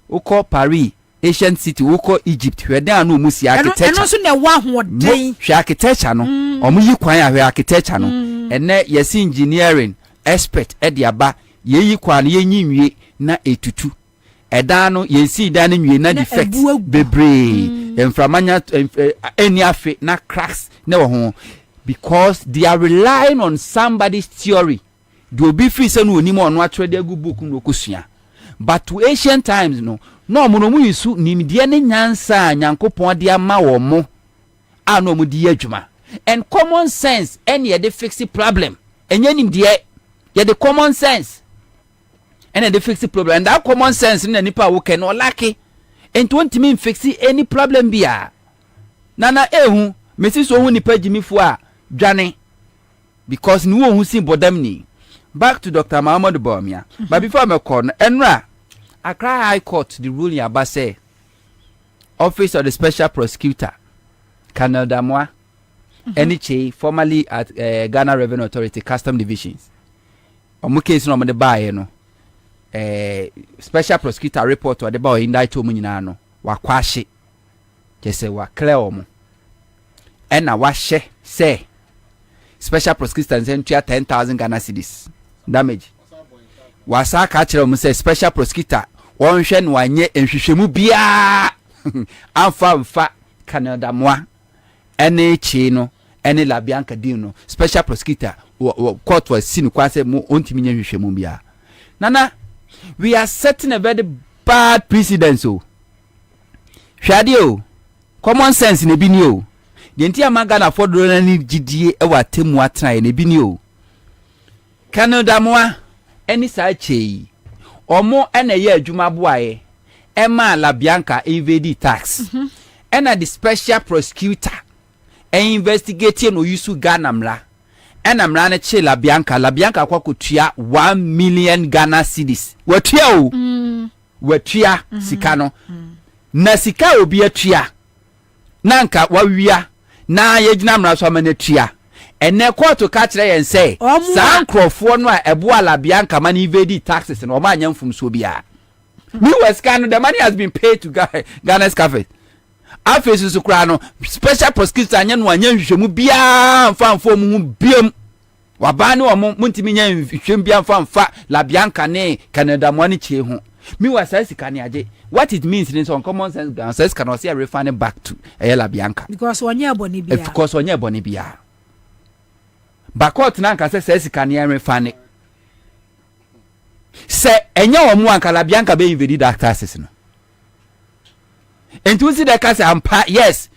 oko Paris ancient city oko Egypt hwɛ dan a na omu sie architecture eno so na wa hoden hwɛ architecture no omu yi kwan a hwɛ architecture no ene yes engineering expert e de aba yeyi kwan na yenyi nwie na etutu edan no yensi dan no nwie na defect bebre enframanya any afe na cracks na wo ho because they are relying on somebody's theory do be free say no onimo ono atwede agu book no kosua but to ancient times no omo mu yisu nimdie ne nyansa nyankopon de ama wo mo a no mu di adwuma and common sense any ye dey fix the problem enye nimdie ye the common sense and they fix the problem and that common sense na nipa wo ken no lucky and won't mean fix any problem bia nana ehu mesi so hu nipa jimifo a dwane because ni wo hu sin bodam ni back to Dr. Kwabena Bobie but before me call enra Accra High Court the ruling about say Office of the Special Prosecutor Colonel Damwa NHA formerly at Ghana Revenue Authority Custom Divisions omo case no mo de bae no special prosecutor report or the boy indict omo nyina no wakwahye kese wa clear omo ena wahye say special prosecutor ntua 10,000 Ghana cedis damage wasa ka kire omo say special prosecutor wonhwe no anye enhwehwemu bia amfa Canada moa ene chi no ene la bianca dino special prosecutor court was seen kwase mo ontimi nya hwehwemu bia nana we are setting a very bad precedent so hwade o common sense ne bi ni o de ntia magana fodoro na ni gidie e wa temu atran ne bi ni o Canada moa eni sa chei omo ena ye adwuma boae e ma la bianca evade tax ena the special prosecutor investigate no yusu Ghana mra ena mra na che la bianca kwa kotua 1 million Ghana cedis watua o watua sika no na sika obi atua nanka wawia na yegyina mra so amana tua ene court ka kire yen say san crofo no a ebo la bianca man evade taxes no ma anya mfumso bia me was can the money has been paid to Ghana's cafe afesu su kra no special prosecutor anya no anya nhwehwemu bia mfamfo mu biem wabani wa muntimi nya nhwehwem bia mfamfa la bianca ne Canada mo ani chie ho me was say sika ne age what it means in some common sense Ghana says cannot see a refund back to la bianca because onya boni bia because onya boni bia bakot na nka say sika ne refund se enya wo mu anka la bianca be invade that taxes no and to see the case ampa yes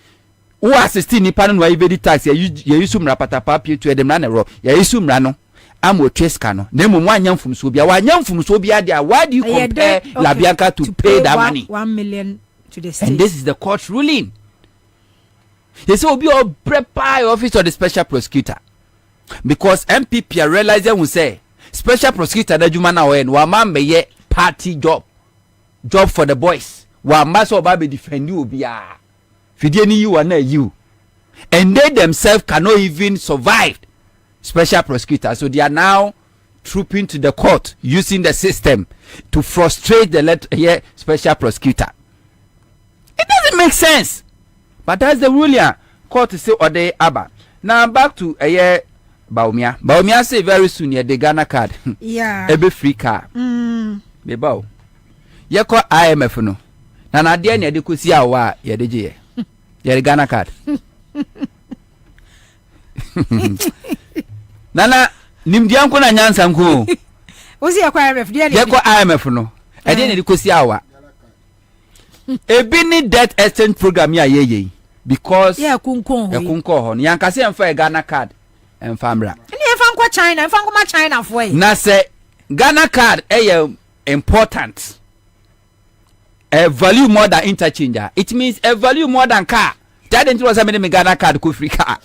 who assist ni panu no evade tax ya yusu mra patapa pie to edem na ne ro ya yusu mra no amo tweska no na emu anya mfumso bia wa nya mfumso bia dia why do you compare la bianca to pay that money 1 million to the state and this is the court ruling they say obi o prepare office of the special prosecutor because MPP are realizing we say special prosecutor da juma na we no wa mambe party job for the boys wa maso oba be defend you bia fidie ni you na you and they themselves cannot even survive special prosecutor so they are now trooping to the court using the system to frustrate the special prosecutor. It doesn't make sense but that's the ruling court say ode aba now back to Baumia say very soon the Ghana card ebe free car be bawo ye ko IMF no na de na de kosi awa ye de je ye Ghana card nana nimdian ko na nyansa nko osi ye ko IMF de ye ko IMF no e de na de kosi awa ebi ni debt exchange program ya ye because kunkon ho yanka se emfa Ghana card enfamra ni emfa nkwa China emfa nkwa China fo yi na se Ghana card important a value more than interchange it means a value more than car that didn't was me Ghana card ko free car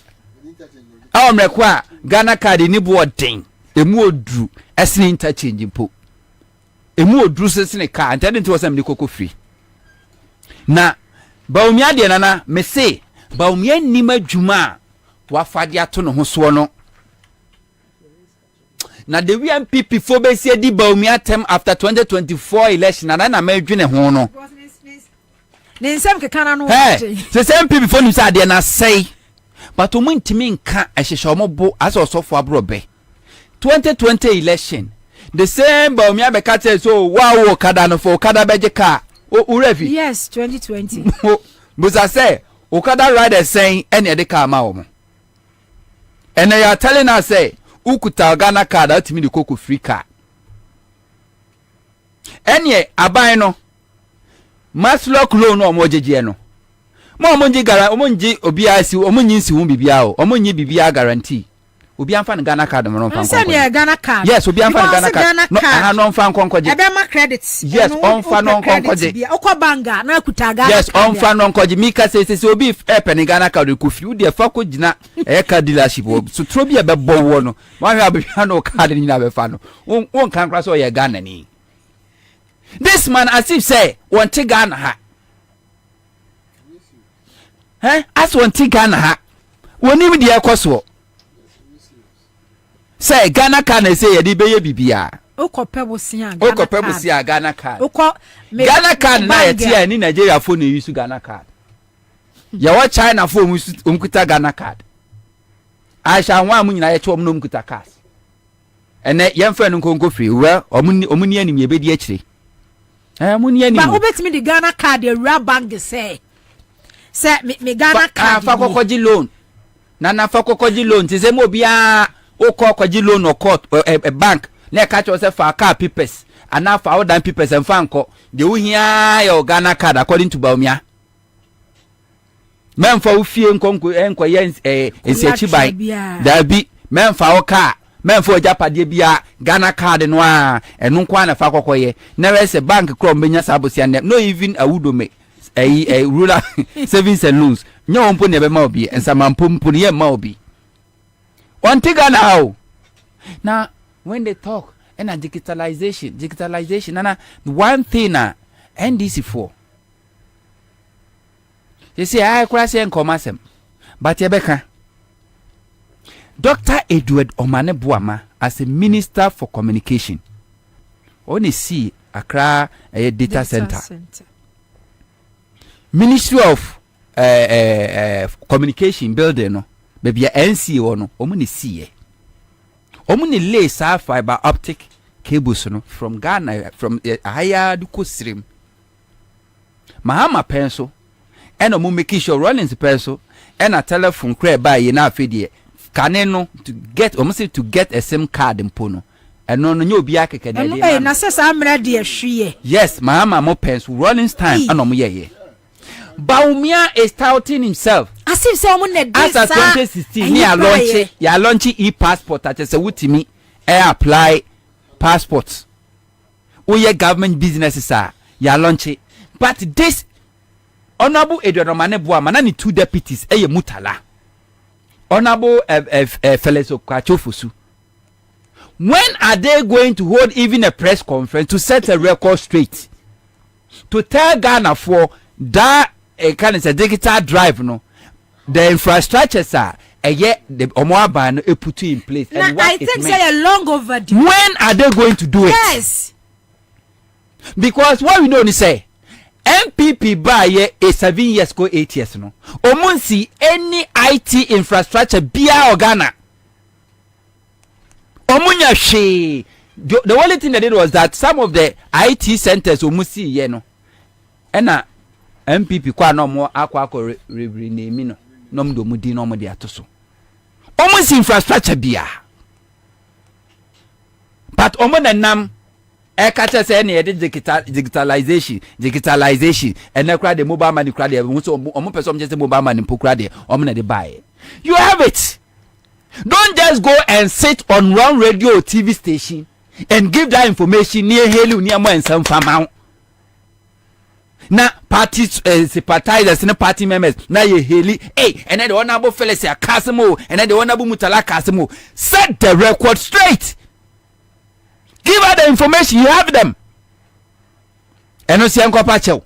mrekwa Ghana card ni boarding emu odru esne interchange po emu odru sesne car that didn't was me ko free na Bawumia de nana me say Bawumia nima dwuma wafa de ato no ho so no na the WMPP fo be see di Bawumia term after 2024 election na madwene ho no ne nsem kekana no se same people fo nim say de na say but omuntimi nka ehihye omobo as osofo abrobe 2020 election the same Bawumia be kate so wow kada no for kada beje ka urevi yes 2020 buza say okada rider saying any de ka ma omo and they are telling us say ukuta Ghana card atimi de koko free car enye aban no maslock loan no omojeje no omonji obia si omonyi si hu bibia o omonyi bibia guarantee obi amfa Ghana card no mfa nko Ghana card yes obi amfa Ghana card no aha no mfa nkonkoje ebe ma credits yes onfa no nkonkoje okobanga na kuta Ghana yes onfa no nkonkoje mika se obi pen Ghana card ko fi udi fa ko gina e card dealership so trobi ebe bowo no ma hwa abia no card ni na be fa no won kan kra so ye Ghana ni this man as if say want Ghana ha as want Ghana ha woni mi de ekoso say Ghana card say ye di beye bibia okopebusia Ghana card Ghana card na ye tie ni Nigeria phone use Ghana card ya wa China phone use umkuta Ghana card aisha nwa mu nyina ye che omno umkuta card ene ye mfa no nkonko free we omuni anim ye bedi akire omuni anim ba obetimi di Ghana card e rua bank say me Ghana card fa kokoji loan na fa kokoji loan ti se mo bia okokoji loan or court a bank na catch yourself for car papers and now for all dan papers and fanko de wo hia your Ghana card according to Bawumia men for ufie nkonko enko ye ensechi bai da bi men for car men for japade bia Ghana card no a enu kwa na fa kokoye na we bank kro mbenya sabosia no even awudome rural savings and loans nyo mpo ne be ma obi ensama mpo ne ma obi one thing now when they talk and digitalization and one thing NDC for you see I cross and commerce but Rebecca Dr. Edward Omane Buama as a minister for communication only see Accra a data center. Ministry of communication building no baby NCO no omuni see omuni lay sa fiber optic cables no from Ghana from higher duko stream mahama pencil and omu make sure Rollins pencil and a telephone cray by ye na afedie kaneno to get almost to get a SIM card impono and no nyo bia keke na na sesa amra de ahwie yes mahama mo pencil Rollins time and omu ye Bawumia is touting himself as if someone as of 2016 ya launch e-passport at say wutimi apply passport oye government businesses ya launch but this honorable Edward Omane Buama na ni two deputies mutala honorable Felix Okachofosu when are they going to hold even a press conference to set a record straight to tell Ghana for that kind of a digital drive no the infrastructures are the omoaban put in place and I think say a long overdue. When are they going to do it? Yes, because what we know is say MPP by a 7 years go 8 years no omunsi any IT infrastructure bia Ghana omunya she the only thing they did was that some of the IT centers omusi ye no ena MPP kwa no mo akwa rename no nom do mudi no mo de atoso almost infrastructure bia but omo na nam e ka che say na digitalization and na kra the mobile money kra de omo person just mobile money po kra de omo na de buy you have it. Don't just go and sit on one radio or TV station and give that information near Helu near more and some farm. Na parties sympathizers and party members na ye heli and then the honorable fellas say Kasimo and then the honorable Mutala Kasimo set the record straight. Give her the information, you have them. And no see uncle Pacho.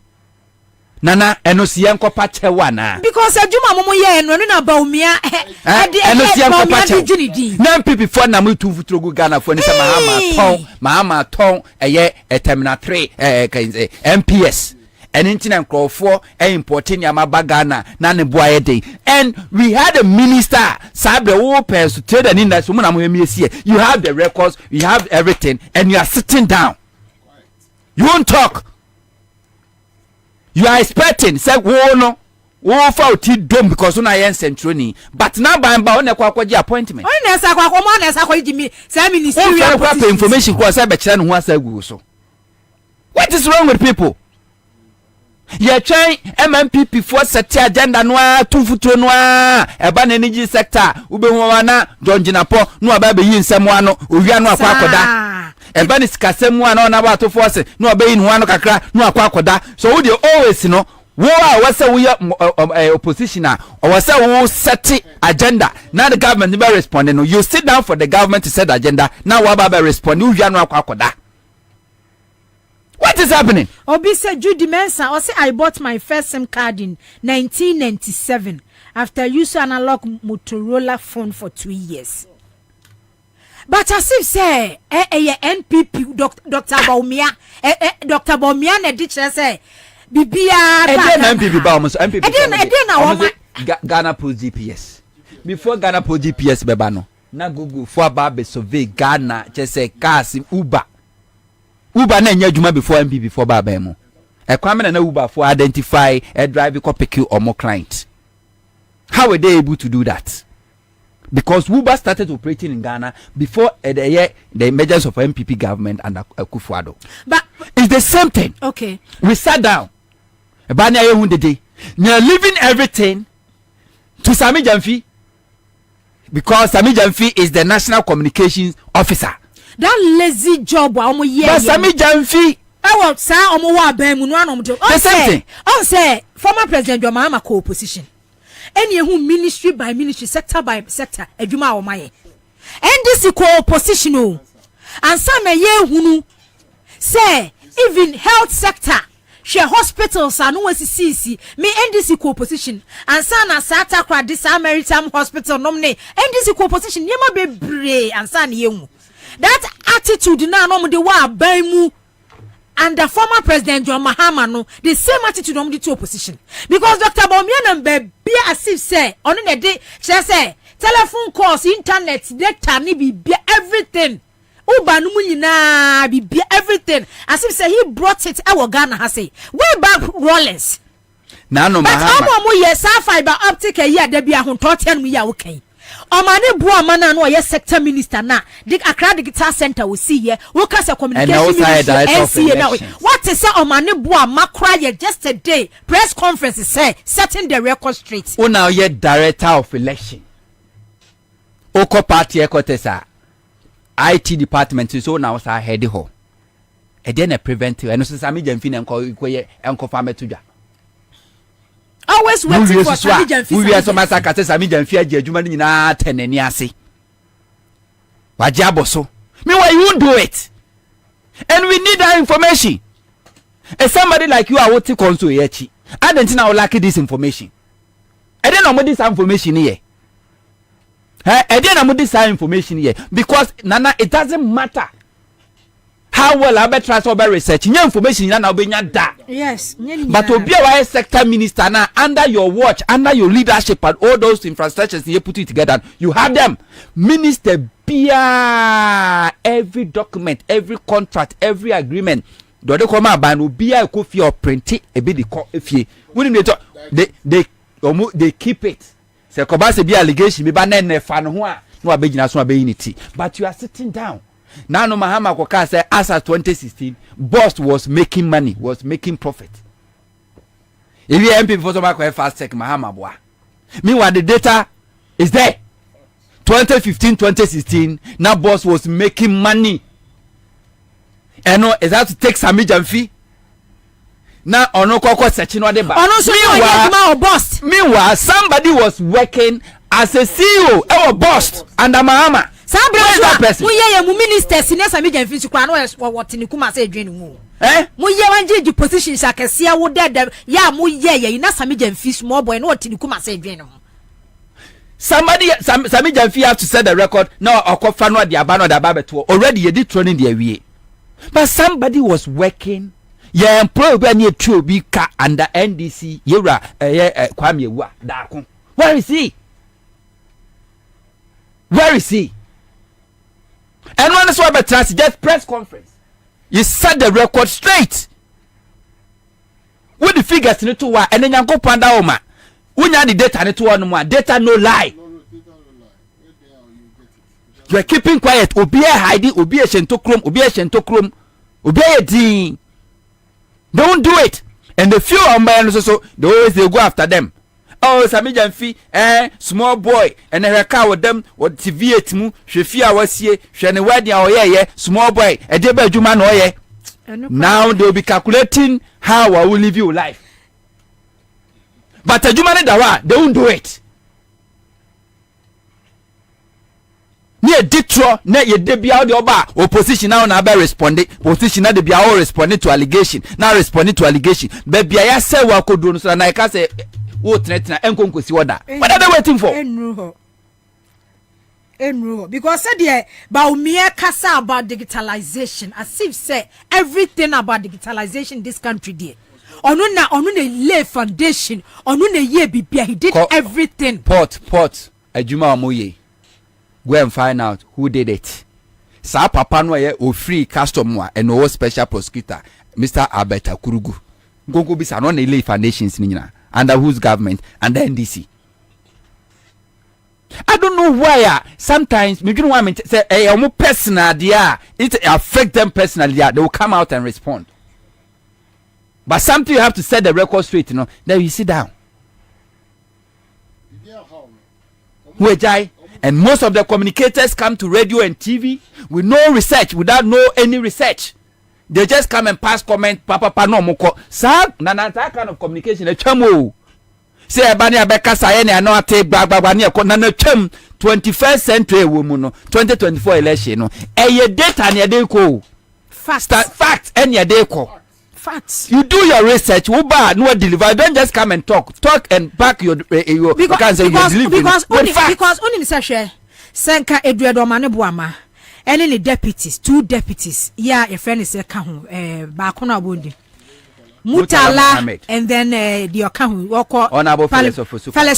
nana eno si yenko pa chewa na because adwuma momo ye no na baumia eno si yenko pa chewa na MPP for na mu tu futuro gu Ghana for ni se mahama ton eye terminal 3 MPS and internet crowd importing Yamaba Ghana na ne boy day. And we had a minister sabe wo person to the industry you have the records, you have everything, and you are sitting down. You won't talk. You are expecting say wo for ti dom because una yen centroni but now by on e kwa appointment on na sa kwa mo na sa kwa jimi say ministerial information ko say be kire no ho asagu so. What is wrong with people? Ye try MMPP for set agenda no tumfuturo no eba na energy sector ubehu na John Jinapo no aba be yi nsem ano owia no akwa akoda eba ni sikasem ano na ba to force no aba yi no ano kakra no akwa akoda so we dey always no wo wase we opposition or wase wo set agenda now the government never respond no you sit down for the government to set agenda now we aba respond owia no akwa akoda. What is happening? Obi said Judy Mensah or say I bought my first SIM card in 1997 after using analog Motorola phone for 2 years. But as if say NPP Dr. Baumia Dr. Baumia na teacher say bibia MPP ba almost MPP Ghana post GPS before Ghana post GPS beba no na Google for ba be survey Ghana just say cars Uber na nya dwuma before MPP for baba mu. E kwame na Uber for identify a driver ko pick you or more client. How were they able to do that? Because Uber started operating in Ghana before the emergence of MPP government under Akufo-Addo. But it's the same thing. Okay. We sat down. Ebanya ye hunde day. You're leaving everything to Sami Jamfi because Sami Jamfi is the national communications officer. That lazy job omo ye but Sami Jamfi wa sa omo wa ban mu no anom do on say former president John Mahama co opposition any who ministry by ministry sector by sector adwuma o maye NDC co opposition o ansa na ye hunu say even health sector share hospitals anu wasisi me NDC co opposition ansa na Sata Kra this Maritime Hospital nomne NDC co opposition yema bebre ansa na ye hu. That attitude na no de wa ban mu under former president John Mahama no the same attitude no de to opposition because Dr. Baumia na be asif say on na de say telephone calls internet data ni bi everything uba no mu nyina bi everything asif say he brought it our Ghana ha say way back Rollins na no Mahama but omo yes fiber optic ya da bi ahonto 10 mu ya wo kan Omani bua mana no ye sector minister na dik Accra Digital Center we see here we kase communication minister now what is say omani bua makra ye just a day press conference say setting the record straight o now ye director of election oko party ekotesa IT department so now say head ho e dey na preventive eno Sami Jamfi na enko farm to dwa always waiting for Sami Jamfi. We are so masaka Sami Jamfi adwuma ni nyina tenani ase. Waje aboso. Me why you won't do it? And we need that information. If somebody like you are what console yechi. I don't think I will lack this information. I don't know this information here. I don't know this information here because nana it doesn't matter how well I be transfer by research. New information na obenya da. Yes. But obi a sector minister now under your watch, under your leadership and all those infrastructures you put it together, you have them. Minister Bia every document, every contract, every agreement. Do they come out ban Bia ko fi or print it e be the if they keep it. Say ko ba se bi allegation be ba na nefa no ho a no abegina so abeyiniti. But you are sitting down. Now no Mahama Koka said as at 2016 Boss was making money, was making profit. If you MP for some fast check Mahama boy. Meanwhile the data is there. 2015 2016 now Boss was making money. And no is that to take Sami Jamfi. Now ono koko searching what they buy. Meanwhile somebody was working as a CEO or boss under Mahama. Sabra we ye mu minister senior Sami Jamfi kwa no what ni kuma say dwenu mu Mu ye wanje position shakesia wo dada ya mu ye na Sami Jamfi small boy no otini kuma say dwen no. Sami Jamfi have to set the record now okofa no de aba no da ba beto already ye did training the awie. But somebody was working. Yeah, employee be na etu obi ka under NDC yewra Kwame Ewa Daako. Where is he? Where is he? And one is what better just press conference. You set the record straight. With the figures in it to wa and then you go panda oma. When you the data in it to one more data no lie. You are keeping quiet. Obi hiding. Obi shentokrom. Obi shentokrom. Obi din. Don't do it. And the few on my so they go after them. Oh, Sami Jamfi, small boy, and a car with them, what TV at mu, Shefia was here, Shani Wadi, oh, small boy, a deba Juman, oh, now they'll be calculating how I will live your life. But a Juman, they won't do it. Near Ditro, near your debut out your bar, opposition now never responded, position now they be all responding to allegation, now responding to allegation. Baby, I say what could do, so I can say. What are they waiting for? Because said Baumia Kasa about digitalization, as if say everything about digitalization in this country there. Onuna lay foundation, onuna ye bibia, he did everything. Port, Ajuma Omoye. Go and find out who did it. Sa papa no ye o free customer and no special prosecutor, Mr. Abeta Kurugu. Go bisa no lay foundations nina. Under whose government? Under NDC. I don't know why sometimes me don't want to say omo personal there it affect them personally they will come out and respond. But something you have to set the record straight, then you sit down. And most of the communicators come to radio and TV with no research, without any research. They just come and pass comment, papa no moko. Sir, that kind of communication, a chamo. Say abani abeka sayene ano ate bagbani akọ na na twam 21st century woman no 2024 election no. Eye data na dey ko. Facts and your day ko. Facts. You do your research, no deliver. Don't just come and talk and back your because only say senka Eduardo Maneboama. Any deputies, 2 deputies. Yeah, a friend is a kahu, Bakuna Bundi. Mutala, and then the Okahu, Honorable Felix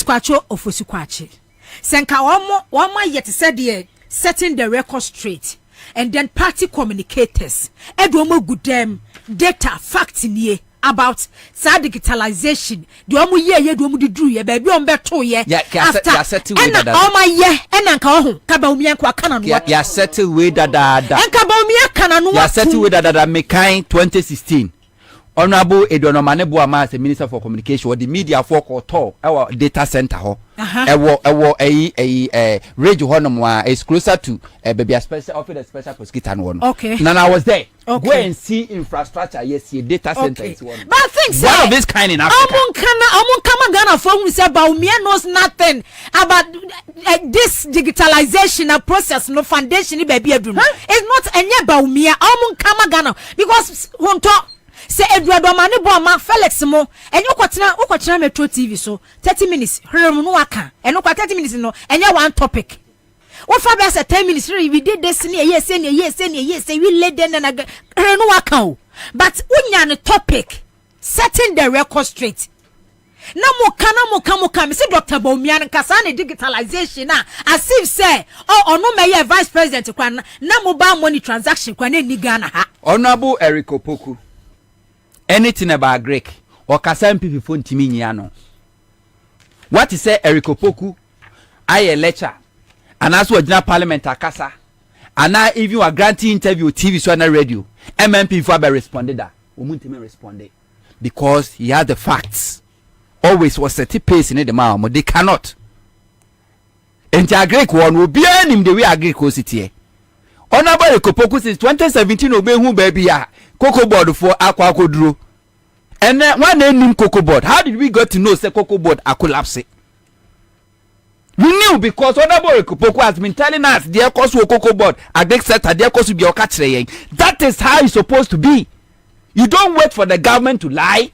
Kwacho of Fusukwachi. Senka one more yet said the setting the record straight, and then party communicators. Edwomo good them data facts in ye about digitalization. The omu ye do mu dru ye baby on beto ye after and all my ye and anka kaba umia kwa kana no ya settle way dada and kaba umia kana no ya settle way dada mekan 2016 Honorable Eduardo Maneboama as the Minister for Communication or the media for talk our data center ho radio honomwa is closer to baby special office special prosecutor no. Okay. Now I was there. Okay. Go and see infrastructure. Yes, your data center is one. But I think one of this kind in Africa. Amon Ghana phone we say Baumia knows nothing about this digitalization process. No foundation baby It's not any Baumia. Amon Ghana because one talk. Say Eduardo Maneboama Felix mo and you kwatena Metro TV so 30 minutes hurry no waka and no 30 minutes no and you one topic what for be 10 minutes we did this yes we led then and no waka but unya topic setting the record straight na mo come say Dr. Bawumia nkasa na digitalization as if say no may vice president kwa na mobile money transaction kwa na ni Ghana ha Honorable Eric Opoku. Anything about Greek or Kasam people phone to me no. What is say Eric Opoku? I lecture and as well general parliament akasa and now if you are granting interview TV so na radio MMP for be responded that umuntime responded because he had the facts always was set pace in the mouth they cannot enti Greek one will be him the way Greek was it here. Honorable Eric Opoku since 2017 obey who baby ya Cocoa board for aqua kodro. And one name Cocoa board. How did we get to know say Cocoa board are collapsing? We knew because Honorable Opoku has been telling us their cost will Cocoa board, a big set, their cost will be a catch. That is how it's supposed to be. You don't wait for the government to lie,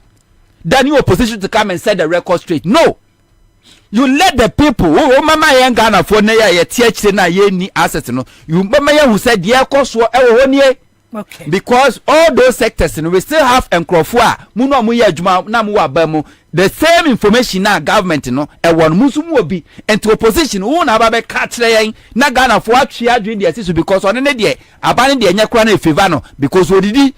then you opposition to come and set the record straight. No. You let the people who mama yen Ghana for na ye tie na ye ni assets no. You mama yen who said ye cost okay. Because all those sectors we still have enkrofo a mu no mu ye adwuma na mu wa ba mu the same information na government no e won musumu obi enti opposition who na ba be ka kire yen na Ghana for atwe adwin de asisu because on ne de abane de enya kra na favor no because odidi.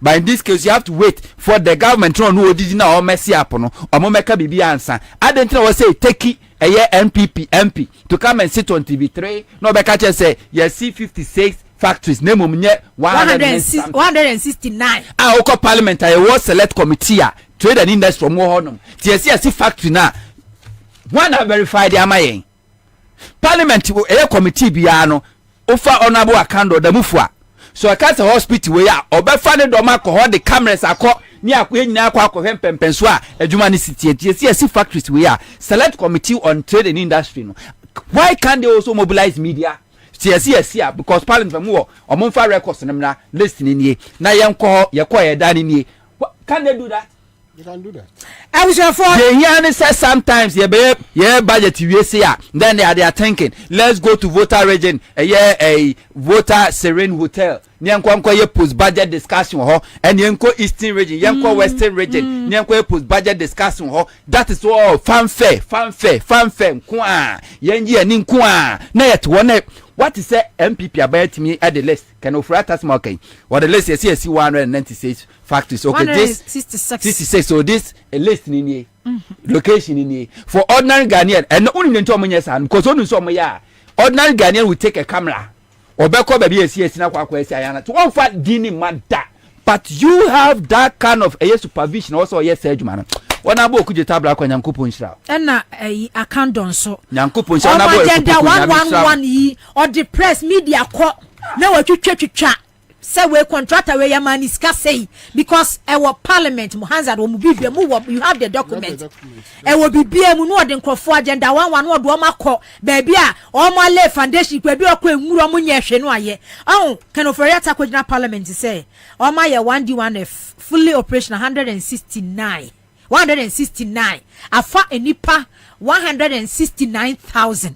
But in this case, you have to wait for the government to know did now messy up no or Kwabena Bobie Ansah. I didn't know say take a year MP to come and sit on TV3. No Bekache say you see 56 factories. Name 169. Ah, Oko Parliament I was select committee trade and industry from Mohonum. TSC factory now. One have verified the amayen. Parliament a committee biano offer honorable akando the mufwa. So I can't hospital where obefa ne doma ko ho the cameras akọ ni akọ nyina akọ hempempenso a adwuma ne city TSC factories where select committee on trade and industry no. Why can't they also mobilize media? TSC because parliament mo omonfa records na list ni nie na yenko ye dan ni. Can they do that? You can do that. I was your fault. They hear say sometimes yeah budget we say then they are thinking let's go to voter region a voter serene hotel nyanko ye post budget discussion ho and yanko eastern region yanko western region nyanko post budget discussion ho that is all fanfare nko a yenji ani nko a na yet one what is say MPP about me at the list can offer us marking or the list is 196 factories okay this 66 so this a list in location in for ordinary Ghanaian and only into money because only some ordinary Ghanaian will take a camera or back up baby yes na kwa to one fat dini mada but you have that kind of a supervision also yes man one abo kuje tabla kwa nyankopon hira na account don so nyankopon hira na abo agenda 111 yi or the press media ko na watwetwetwa say we contractor we yamani ska say because our parliament mu hands wo mu bibia mu you have the document e wo bibia mu no de nkrofo agenda 11 no do makọ baby a o ma lay foundation kwa bi okọ enwuro mu nye hwe no aye can of area kwagina parliament say o ma ye 1D1F fully operational 169 afa enipa 169,000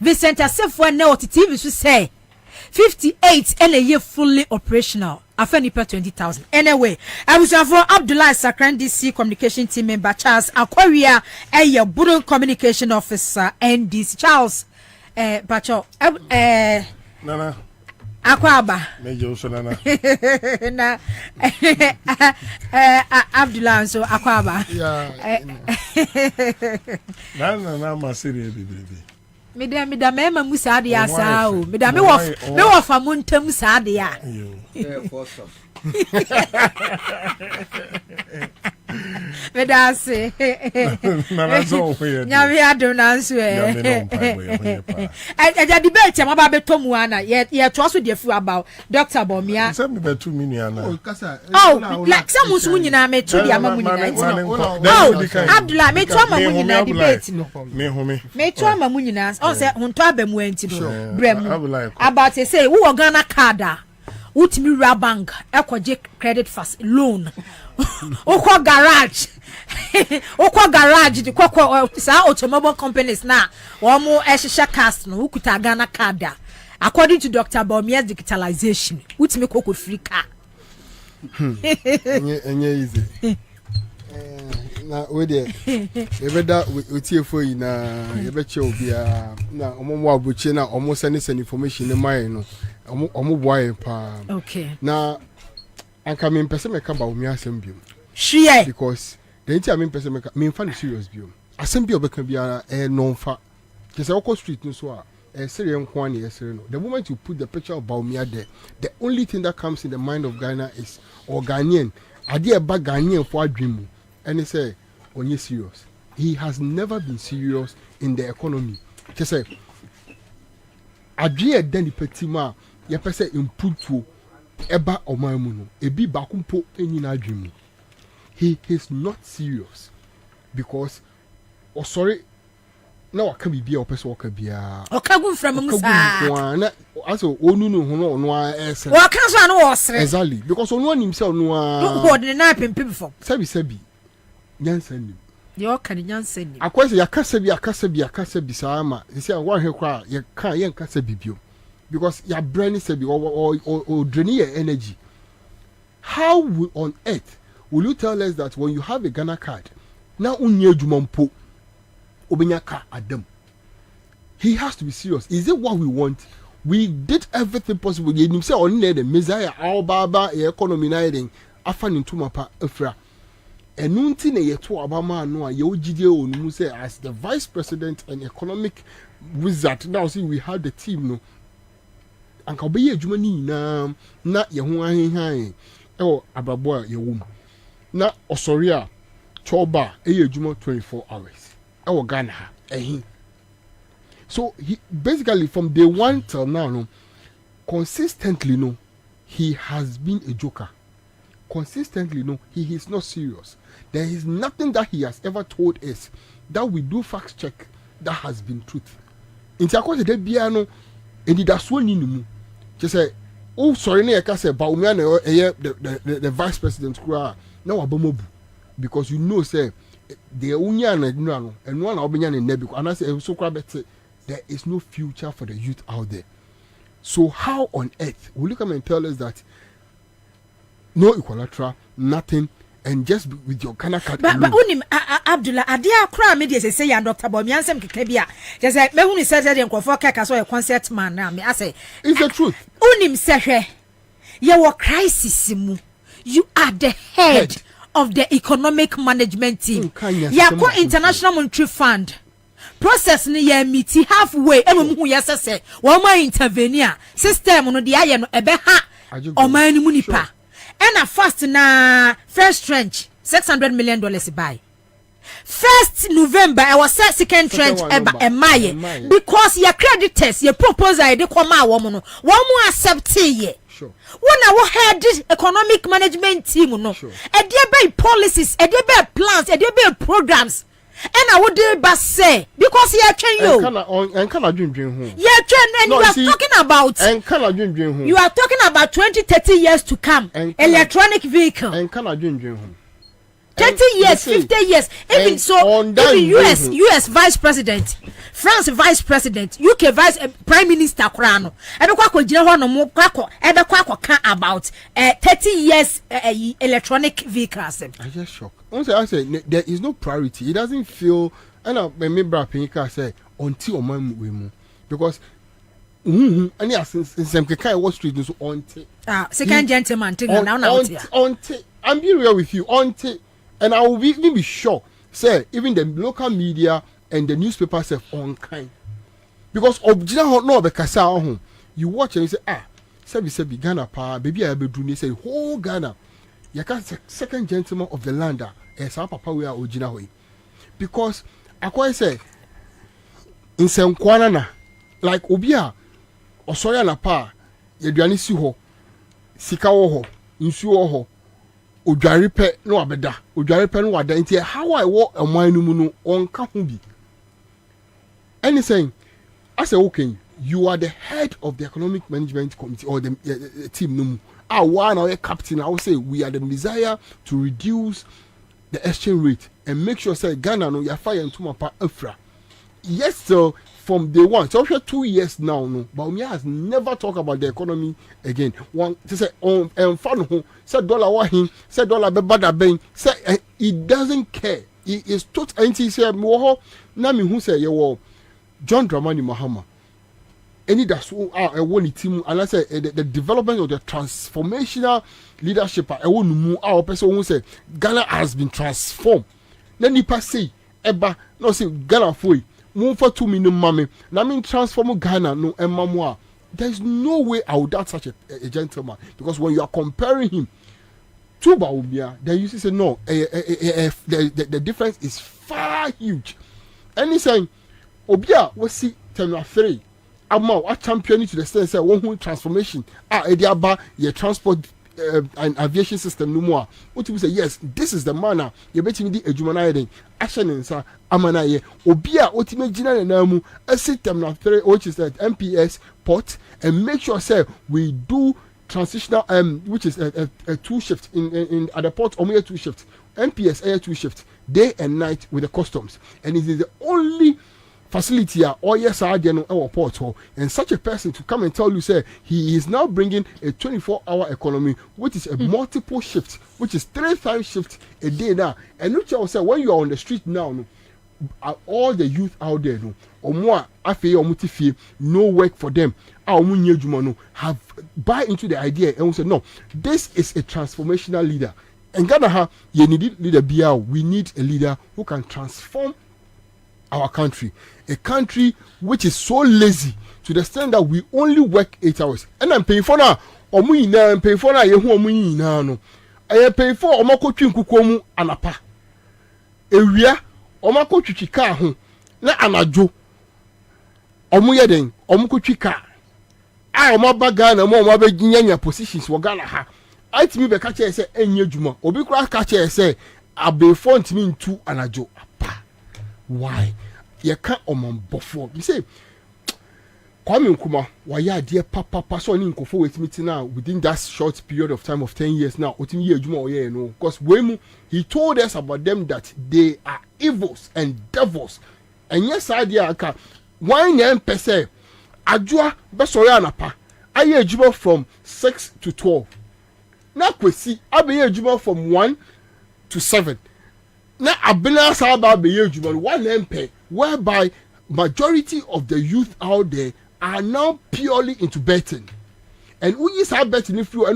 Vincent Asefo na OTTV so say 58 and a year fully operational. Afenipa 20,000. Anyway, I was for Abdullah Sakran DC communication team member Charles Aquaria, a Bureau communication officer NDC Charles Bacho Nana Akwaba Major Sonana na Abdullah so Akwaba Nana Masiri baby. Mida mema musa ade asa o mida me wo fa muntam sa ade a mida se na so we nyame ado na nso e debate am ba betomu ana ye to so de fu about Dr. Bomia say me betu mi nua na like some musu nyina me to dia mamu nyina Abdullah me to mamu nyina debate no me to mamu nyina on say hunto abamu anti do brem about say wo Ghana card utimi ra bank ekoje credit fast loan okwa garage di kokwa sa automobile companies na wo mo ehhehye cars no ukuta Ghana card according to Dr. Bomia's digitalization utimi kokko free car enye easy na we dey ebeda otiefo yi na yebeche obia na omomo abuche na omo send information ne mai no omo boy pa okay na anka me pese me ka ba omi asem biom hwie because the thing me pese me ka me fa serious biom asem bi obeka bia no fa kese okọ street no so a serious nko an yesere no the moment you put the picture of Baumia there the only thing that comes in the mind of Ghana is or Ghanaian ade e ba Ghanaian for adwemu and he say onye serious he has never been serious in the economy kese adwe den petima ye pese input to eba omamu no ebi bakumpo enyina adwemu he is not serious because sorry na waka bibia o pese waka bia kagu from musa na aso onu no ho no no ese wa kan so anu wo sere exactly because onu anim se onu ho de na pempem fo sabi nyansa nim de o kan nyansa nim akwese yakasa bi sama se wa hwe kwa ye kan ye nkasa bibio because your brain is or draining your energy. How on earth will you tell us that when you have a Ghana card, now unye jumampo obenyaka adam? He has to be serious. Is it what we want? We did everything possible. You say only the Messiah, our Baba, economy niding, afan into mapa efra. And nunti ne yeto abama no a yojide onu say as the vice president and economic wizard. Now see we have the team no. Anka obeye adwuma ni na ye ho ahenhan abrabo ye wom na osori a choba eye adwuma 24 hours Ghana ha so he basically from day one till now no consistently no he has been a joker. Consistently no he is not serious. There is nothing that he has ever told us that we do fact check that has been truth. Inti akwese de bia no enidaso ni nimu just say oh sorry na yaka say ba umia na the vice president kura na wabomobu because you know say the unya na no eno na obenya na nebi and say so kura bet there is no future for the youth out there. So how on earth will you come and tell us that no equilateral nothing and just with your Ghana card? But unim Abdullah adia kra me dey say ya Dr. Bobie Ansah keke bia just say me hunu say dey nkofo keka so a concert man na me say it's the truth. Unim say hwe ye wo crisis mu you are the head of the economic management team. Yakwa International Monetary Fund process ni ya meet halfway emu hu ya say wo ma intervene system no de aye no ebe ha o man ni mu nipa and a fast na first trench $600 million buy. 1st November I was second trench eba emaye because your creditors your proposal dey come a wo no wo mu accept ye. Sure. When I head this economic management team no e dey be policies e dey be plans e dey be programs and I would but say because you train you and can adwendwen ho you train and no, you are talking about and can adwendwen ho you are talking about 20-30 years to come electronic vehicle and can adwendwen ho 30 years 50 years even so even US vice president France vice president UK vice prime minister krano e be kwa gina ho no mo kwa e be kwa kan about 30 years electronic vehicles. I just shocked. I say there is no priority. It doesn't feel and when me bra pinika say until o man we mu because any some kai Wall Street so until second gentleman thing now until I'm being real with you until and I will even be sure say even the local media and the newspapers have on kind because original no be kasa ho you watch and you say sebi Ghana pa baby I be do ni say whole Ghana you can second gentleman of the land sa papa we are original way because akwa say in senkwana na like obi a osoya na pa yeduane si ho sika wo ho nsu wo ho odware pe no abeda odware pe no wada nti how I wo aman no mu no onka ho bi anything I say okay you are the head of the economic management committee or the team no mu one or a captain I will say we are the desire to reduce the exchange rate and make sure say Ghana no ya fire into my pa afra yes so from day one so after 2 years now no but me has never talked about the economy again one to say on and fan ho say dollar wa hin say dollar be bad ben say it doesn't care it is total anti say me ho na me hu say ye wo John Dramani Mahama any that's one team and I say the development of the transformational leadership I want to move our person who say Ghana has been transformed then you pass say eba no say Ghana foi move for 2 million mame na mean transform Ghana no emamwa there is no way I would doubt such a gentleman because when you are comparing him to Baubia then you say no the difference is far huge and he's saying Obia we see terminal 3 a champion to the sense one who transformation aba your transport an aviation system no more. What you say? Yes, this is the manner. You bet me the ejumana action in sa amana ye. Obia ultimate general namu a system now 3 which is at MPS port and make sure say we do transitional which is a 2 shift in at the port only 2 shifts. MPS air 2 shifts day and night with the customs, and it is the only facility or yes our port and such a person to come and tell you say he is now bringing a 24-hour economy which is a multiple shift, which is 3 times shift a day now. And which I will say when you are on the street now, all the youth out there or more no work for them, have buy into the idea and we say no, this is a transformational leader. And Ghana, you need leader BR. We need a leader who can transform our country. A country which is so lazy to the extent that we only work 8 hours. And I'm paying for now. I'm paying for now. No. I pay for omako twinkukomu anapa. Ewia omako twitwika ho na anajo. Omu yeden omako twika. Omaba Ghana mo omabe ginyanya positions wo Ghana ha. I tell me be catch say enye juma obi kura catch say abe font me into anajo apa. Why you can't before you say Kwame Nkrumah why dear papa so ni nkofo wait meeting now within that short period of time of 10 years now otimi ye juma oye no because when he told us about them that they are evils and devils and yes idea aka why nyen pese adwoa be sori anapa aye juma from 6 to 12. Na kwesi abeye ejuma from 1 to 7. Na abena sa abeye ejuma 1 MP, whereby majority of the youth out there are now purely into betting. And who is betting if you are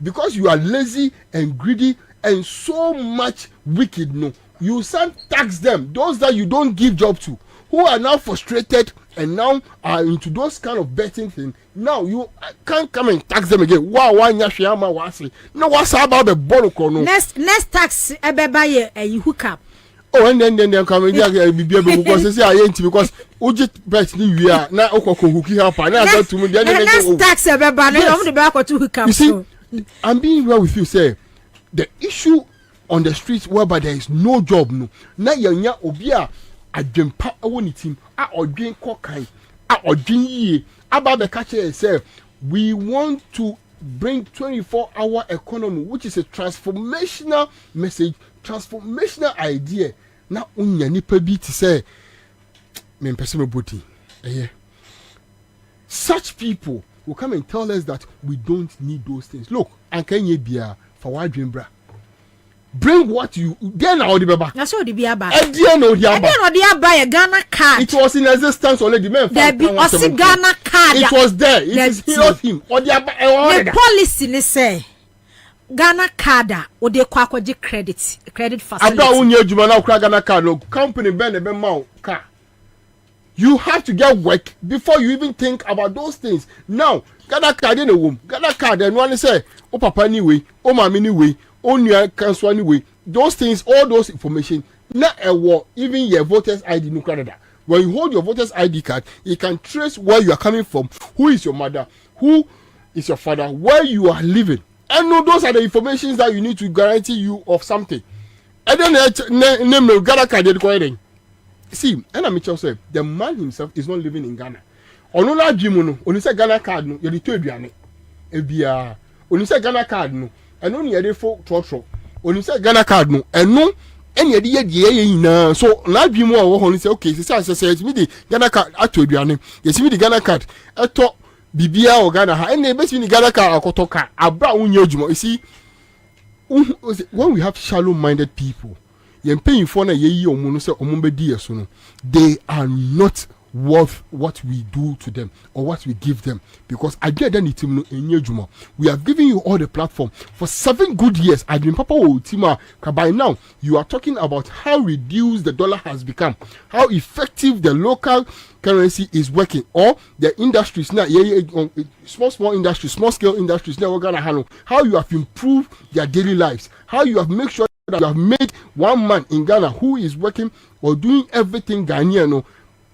because you are lazy and greedy and so much wicked no, you can't tax them, those that you don't give job to, who are now frustrated and now are into those kind of betting thing. Now you can't come and tax them again. Wow, no, what's about the borrow? Next tax buy a hookup. Oh, and then come in because they say I ain't because Ujit bet we are now hooky up and I to me. Next tax the back or 2 hookup. You see, I'm being well with you, say the issue on the streets whereby there is no job no. Now you're obia adwempa woni team a odwen kokan a odwen yie aba be ka che say we want to bring 24-hour economy which is a transformational message, transformational idea. Na unya nipa bi ti say me mpese me body such people will come and tell us that we don't need those things. Look, ankenye bia for wadwen bra. Bring what you then now the baba. That's what the biaba. A Ghana card. It was in existence already. Man, there be also Ghana card. It was there. It is not him. Or the policy they say Ghana card or they kwakoji credit facility. About unye juma now Ghana card no company ben mau car. You have to get work before you even think about those things. Now Ghana card in a womb. Ghana card and one say oh papa anyway, oh mama anyway. On your council anyway, those things, all those information, not a war, even your voter's ID no Canada. When you hold your voter's ID card, you can trace where you are coming from, who is your mother, who is your father, where you are living. And no, those are the informations that you need to guarantee you of something. And then name the Ghana card. See, and I'm say the man himself is not living in Ghana. Onola Jimono, only say Ghana card no, you're the third one. Ebia, only say Ghana card no. And only a for trotro. When you say Ghana card no, and no, any idea so not be more when you say okay, says me the Ghana card at your name. Yes, me the Ghana card. I thought Bibia or Ghana, and they best in the Ghana card or Kotoka, a brown yojuma. You see, when we have shallow minded people, you're paying for a year or monosa or mumbedia soon, they are not worth what we do to them or what we give them, because I get that in we have given you all the platform for 7 good years. I've been Papa Tima. By now you are talking about how reduced the dollar has become, how effective the local currency is working, or the industries now, small industries, small scale industries now, we're gonna handle how you have improved their daily lives, how you have made sure that you have made one man in Ghana who is working or doing everything Ghanaian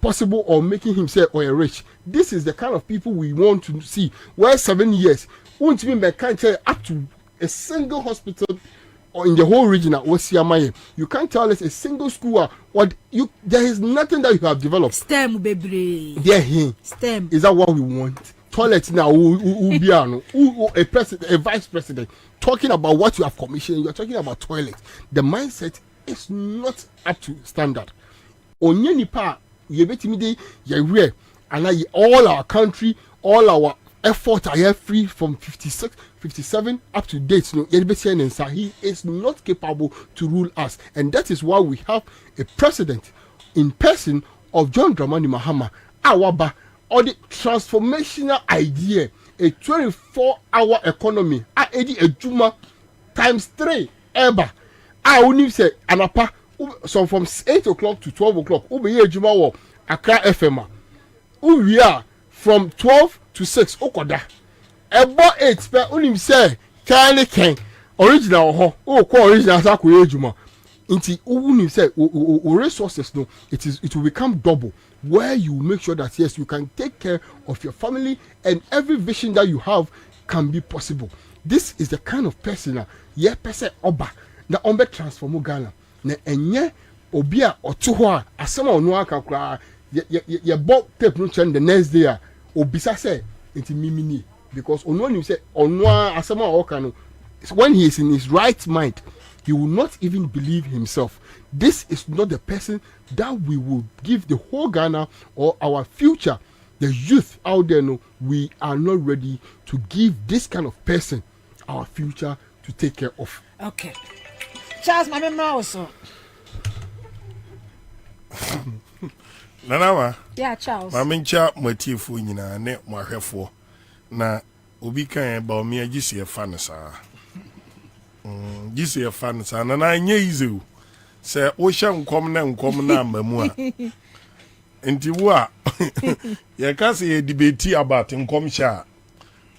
possible or making himself or a rich. This is the kind of people we want to see. Where 7 years won't even be can't tell up to a single hospital or in the whole region at Wasiamaye. You can't tell us a single school what you there is nothing that you have developed. STEM baby. There he. STEM. Is that what we want? Toilet now a president, a vice president talking about what you have commissioned. You are talking about toilet. The mindset is not up to standard. Onye nipa ye betimi ye and all our country, all our effort are here free from 56, 57 up to date. No, he is not capable to rule us, and that is why we have a president in person of John Dramani Mahama Awaba, or the transformational idea, a 24-hour economy, a Juma times 3 ever. I only say anapa. So from 8 o'clock to 12 o'clock, Ube ye Juma wo Accra FM. We are from 12 to 6 Okoda. About 8 per unim say Charlie Ken original ho. Oh, call original sa ko ye Juma. Inti unim say resources no, it will become double, where you make sure that yes, you can take care of your family and every vision that you have can be possible. This is the kind of person ye person oba na ombe transform Ghana. Na enye obi a oto ho a asema onu aka kura ye bought tape no trend the next day obisa say enti mimini because onu nim say onu asema oka no when he is in his right mind he will not even believe himself. This is not the person that we will give the whole Ghana or our future, the youth out there. No, we are not ready to give this kind of person our future to take care of. Okay. Charles, my mama also. Nanawa. Yeah, Charles. Mamincha motifu nyina ne mwahwefo na obi kan ba omi agisi e fan sa. Gisi e fan sa na na nye izu. Se wo hye nkom na mamu a. Enti wo a ye ka se ye debate about nkom sha.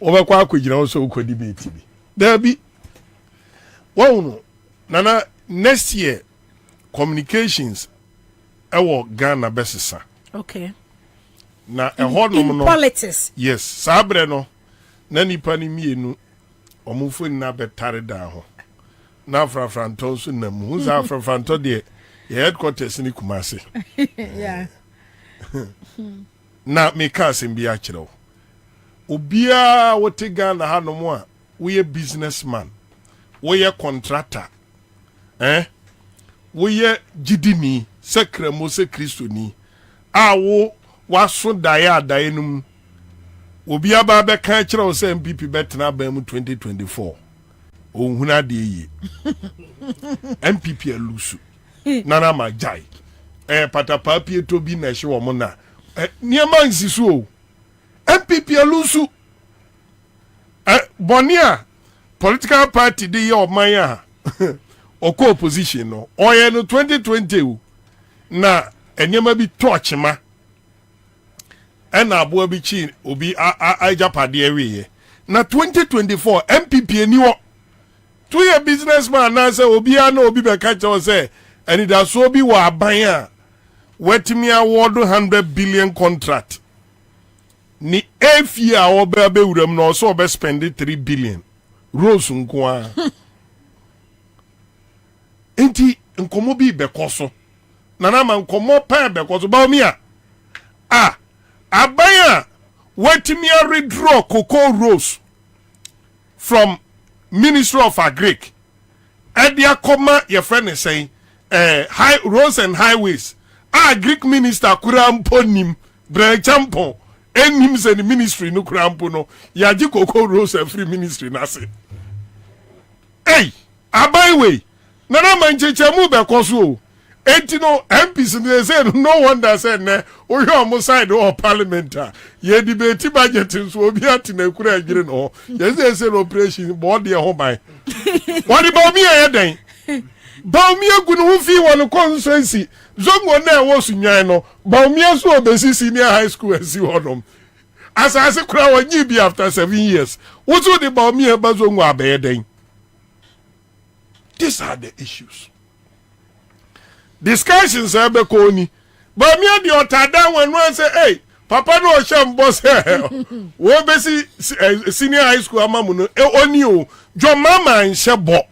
Obekwa akogina wo so ko debate bi. Da bi. Wo Nana, next year, communications, ewo Ghana besisa. Okay. Na in politics. Yes, sabre no. Na nipa ni mienu, omufo na betare da ho. Na franton so na mu. Za franton de headquarters ni Kumasi. Yeah. Na me ka sembi a kire wo. Obia wote Ghana ha no mo a, we businessman. We contractor. Woye jidini sekremo se kristoni awo waso daye num obi aba be kan kire o se MPP betena ba mu 2024 ohuna de yi MPP elusu nana majai patapa pie to bi na hye wo mo na niema nsisu o MPP elusu bonia political party de ye oman a oko opposition no oye no 2020 na enyema bi torchma ena abo bi chi obi ajapade awie na 2024 MPP eniwo to your businessman na say obi ana obi be ka che say eni da so bi wa aban a wetimi award 100 billion contract ni efia oba be wuram no so be spend 3 billion rose nko a enti nkomo bi bekoso nana ma nkomo pa bekoso ba omi a abaya wetimi a redraw cocoa rose from Ministry of Agric edia koma your friend is saying high roads and highways Greek minister kurampo nim branchampon enim se ni ministry no kurampo no yaji cocoa rose and free ministry na se abai nana mancheche mu bekoso enti no MPs they say no wonder said na o hwe on side of parliament ye debate budget so obi atina kura agire no ye say operation board dey ho by what about me e den ba mi agu no fi won constituency zongo na wo sunyan no ba mi aso obesi senior high school asi hodom asase kura wonyi bi after 7 years what do the ba mi e ba zongo abaye den. These are the issues. Discussions are be koni. But me the otada when one say, hey, papa no shem boss wo be senior high school amamu no oni o jo mama nhebo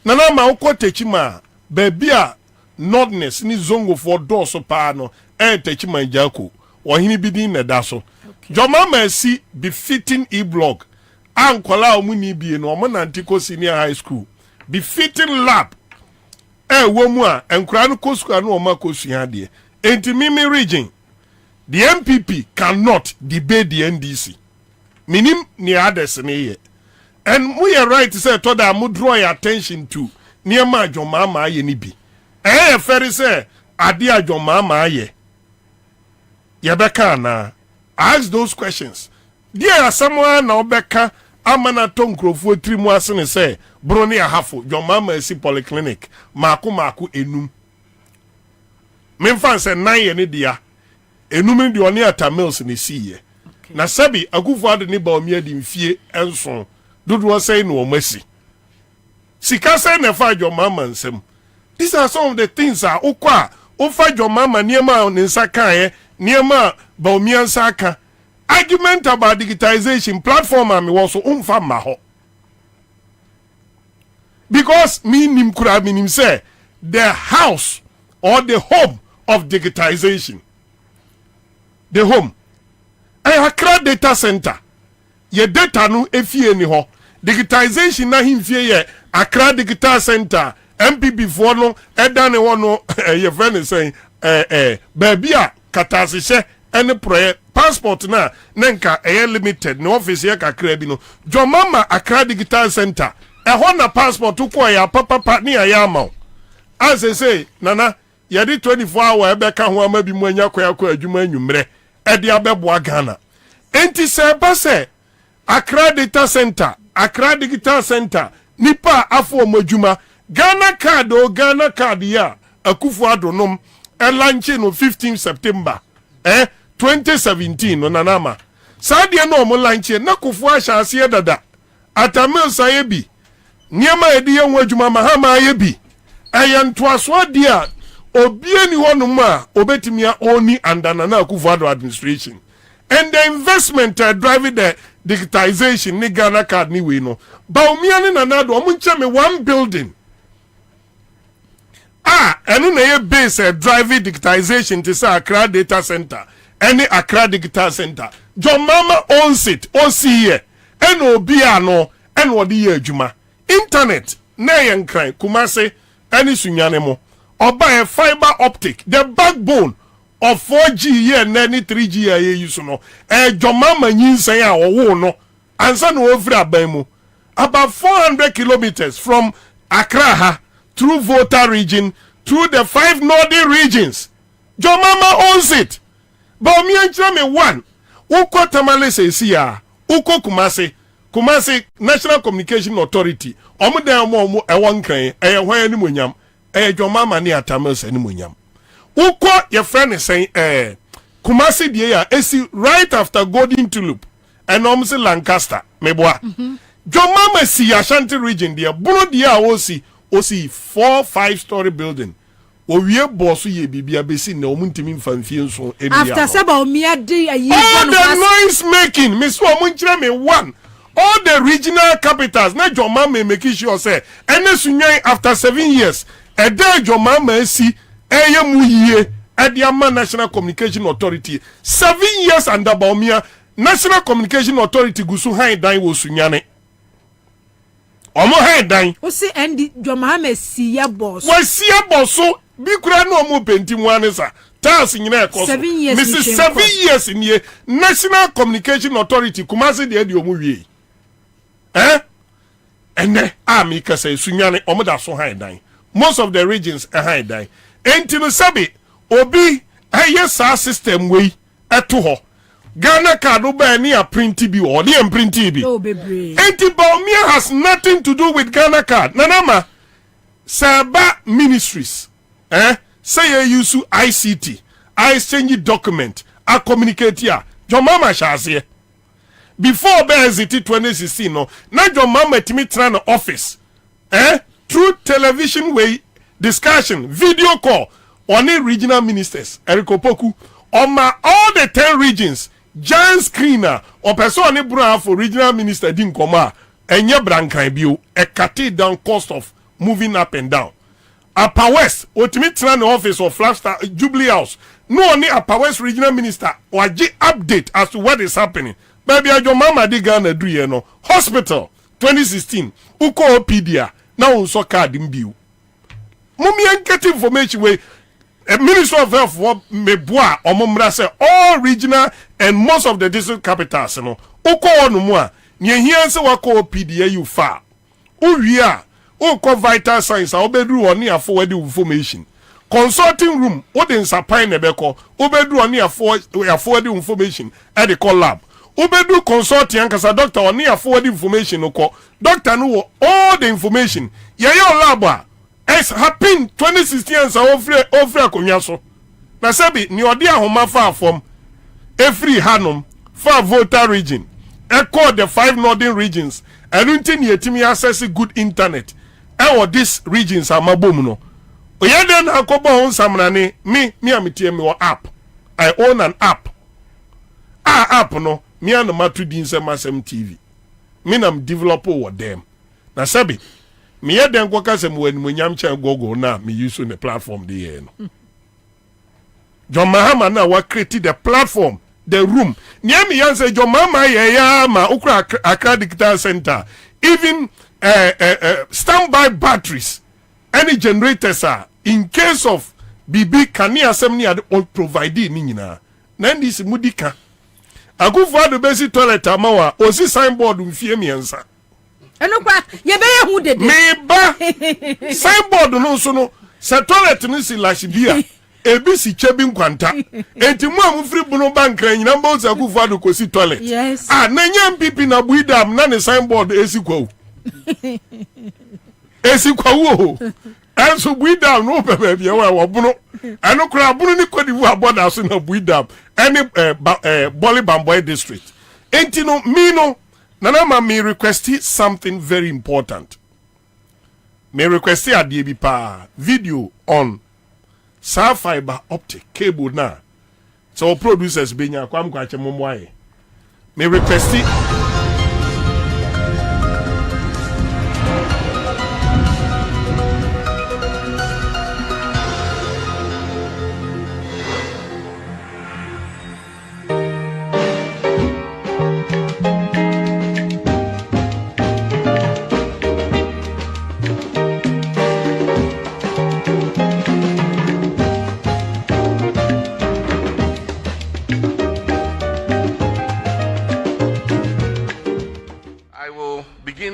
nana ma ukotechi ma baby a nordness ni zongo for door so pa no techi ma jako ohini bidin na da so jo mama si befitting e-blog ankola omuni bie no omo nantiko senior high school befitting lab wo mu a enkura no kosuka no oma kosua de enti mimi region the MPP cannot debate the NDC minim ni others ne ye and we are right to say to that mu draw your attention to near ma jomama ye ni bi fair say ade ajomama ye beka na ask those questions there are someone na obeka amana tonkrofo trimu asene say broni ahafo jomama si polyclinic maku enum memfa say 9 ye ne dia enum ndi oni atamils ni siye na sabi akufo ade ne ba omi adi mfie enso dodo say no omasi sika say na fa jomama nsem. These are some of the things are okwa ofa jomama niema onensa kan niema ba omi ansa aka argument about digitization platform am was umfa ma ho because me nim kura me nim say the house or the home of digitization the home Accra data center ye data no efie ni ho digitization na himfie ye Accra digital center MPP for no edane ho no ye friend say baby a katasehye any prayer passport na nenka limited no office ye kakra bi no jomama Accra digital center ho na passport ko ya papa ni ya ma as say nana ye di 24 hour e be ka ho ama bi mu anya kwa adwuma anwumre e di abeboa Ghana enti se ba se Accra data center Accra digital center nipa afo omadwuma Ghana card ya akufu adonom launch no 15 September 2017 no nanama sadia no mo launch na kufu ahase dada atamil sayebi niema edi yenwu adwuma mahama ayebi ayantoaso dia obie ni honum a obetimia oni andana na akufu ado administration and the investment driving the digitization ni Ghana card ni we no ba omia ni nanado omunche me one building enu na ye base driving digitization to say Accra data center any Accra digital center John Mama owns it OCE eno obi ano eno odi ye adwuma internet na ye nkran Kumase any sunyane mo oba fiber optic the backbone of 4G here na any 3G ye use no John Mama nyinsan a owo no ansa no ofri aban mu about 400 kilometers from Accra through Volta region, through the 5 northern regions. Jomama owns it. But me and me one. Uko Tamale se siya. Uko Kumase National Communication Authority. Omu de omu ewan kren. Hwa ni munyam. Jomama ni atamels ni munyam. Uko your friend is saying Kumase die ya esi right after Golden Tulip. And omse Lancaster. Meboa. Jomama si Ashanti region dia. Buno dia osi 4-5 story building. Owie boss ye bibia besi na omuntimi mfamfie nso eni ya. After seba omia de ayi. All the noise making, Miss Omunchire me one. All the regional capitals na Joma me make sure say ene sunyan after 7 years. E dey Joma ma si eye mu yie e dey ama National Communication Authority 7 years under Baumia National Communication Authority gusu han dan wo sunyane. Omo han dan. O si endi Joma ma si ya boss. Wa si ya boss bi kura no omo penti mu anesa. Tas nyina e koso. 7 years. Mrs. 7 years in National Communication Authority Kumasi de edi omu wie. Ene ami kase sunyane omo da so han dan. Most of the regions han dan. Enti no sabi obi yes system we eto ho. Ghana card oba ni a printi bi or ni printi bi. Oh bebre. Enti Baumia has nothing to do with Ghana card. Nanama Saba Ministries. Say you use ICT. I exchange document. I communicate here. Your mama shall before Beziti 2016 no. Now your mama timi tran office. Through television way discussion, video call on the regional ministers. Eriko Poku all the 10 regions giant screener or person ni bro for regional minister din koma enye brankan bio e cut down cost of moving up and down. Upper West otimi tran the office of Flagstaff Jubilee House no only Upper West regional minister or update as to what is happening. Baby ajo mama di Ghana do ye no hospital 2016 uko opedia na unso card mbiu mummy get information we a minister of health for meboa omomra say all regional and most of the district capitals no uko onu mu a ne hia se wako opedia you fa uwia uko vital signs a obedu oni afoward information consulting room wodin sapan nebeko obedu oni afoward information at the call lab ubedu consult yankasa doctor oni afford information ko doctor no all the information ye lab es happen 2016 sa ofre akonwa so na sebi ni odi ahoma fa afom every hanum for voter region e call the 5 northern regions enunti ni etimi access good internet e these regions amabom no oyeden akobo on samrane me ametie me app I own an app app no me and matu din se masem TV me nam developer with them na sabi me ye den kwaka sem wani munyam chan gogo na me use on the platform the year no John Mahama na wa create the platform the room near me yan say John Mahama ya ma ukra Accra Digital Center even standby batteries any generators are in case of BB kani asem ni all provide ni nyina na ndis mudika Akufu adu besi toilet amawa osi signboard mfie miensa eno kwa ye be ye hu dede me ba signboard no so no se toilet ni si lashibia ebi si chebi nkwanta enti mu amfri bunu bankran nyina mba osi akufu adu kosi toilet yes. Na nya mpipi na buidam na ne signboard esi kwawu esi kwawu enso buidam no bebe bia wa bunu eno kura bunu ni kodivu aboda so na buidam any Boli Bamboy district enti no me no nana ma me request something very important me request adie bi pa video on sa fiber optic cable na so producers benya kwam kwache momwaye me request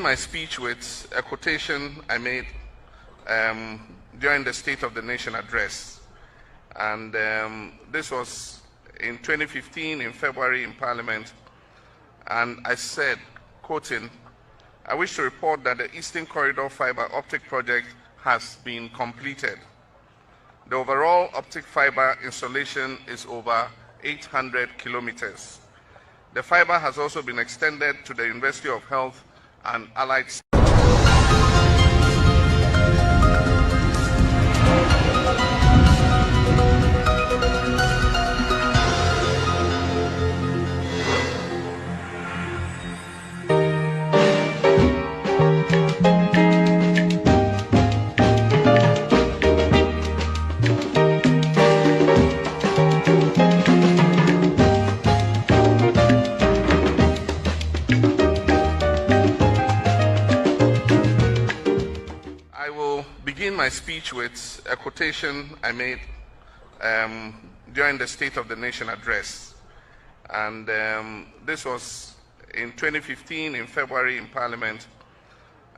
my speech with a quotation I made during the State of the Nation address. And this was in 2015 in February in Parliament. And I said, quoting, I wish to report that the Eastern Corridor fiber optic project has been completed. The overall optic fiber installation is over 800 kilometers. The fiber has also been extended to the University of Health and Allied my speech with a quotation I made during the State of the Nation address. And this was in 2015 in February in Parliament.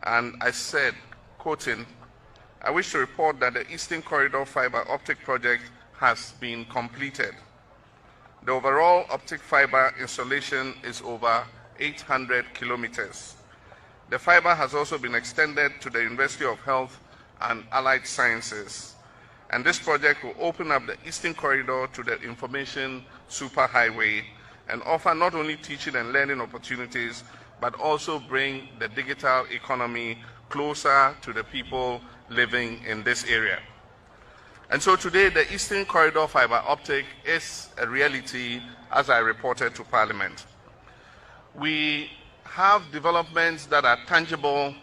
And I said, quoting, I wish to report that the Eastern Corridor fiber optic project has been completed. The overall optic fiber installation is over 800 kilometers. The fiber has also been extended to the University of Health and Allied Sciences. And this project will open up the Eastern Corridor to the information superhighway and offer not only teaching and learning opportunities, but also bring the digital economy closer to the people living in this area. And so today, the Eastern Corridor fiber optic is a reality, as I reported to Parliament. We have developments that are tangible,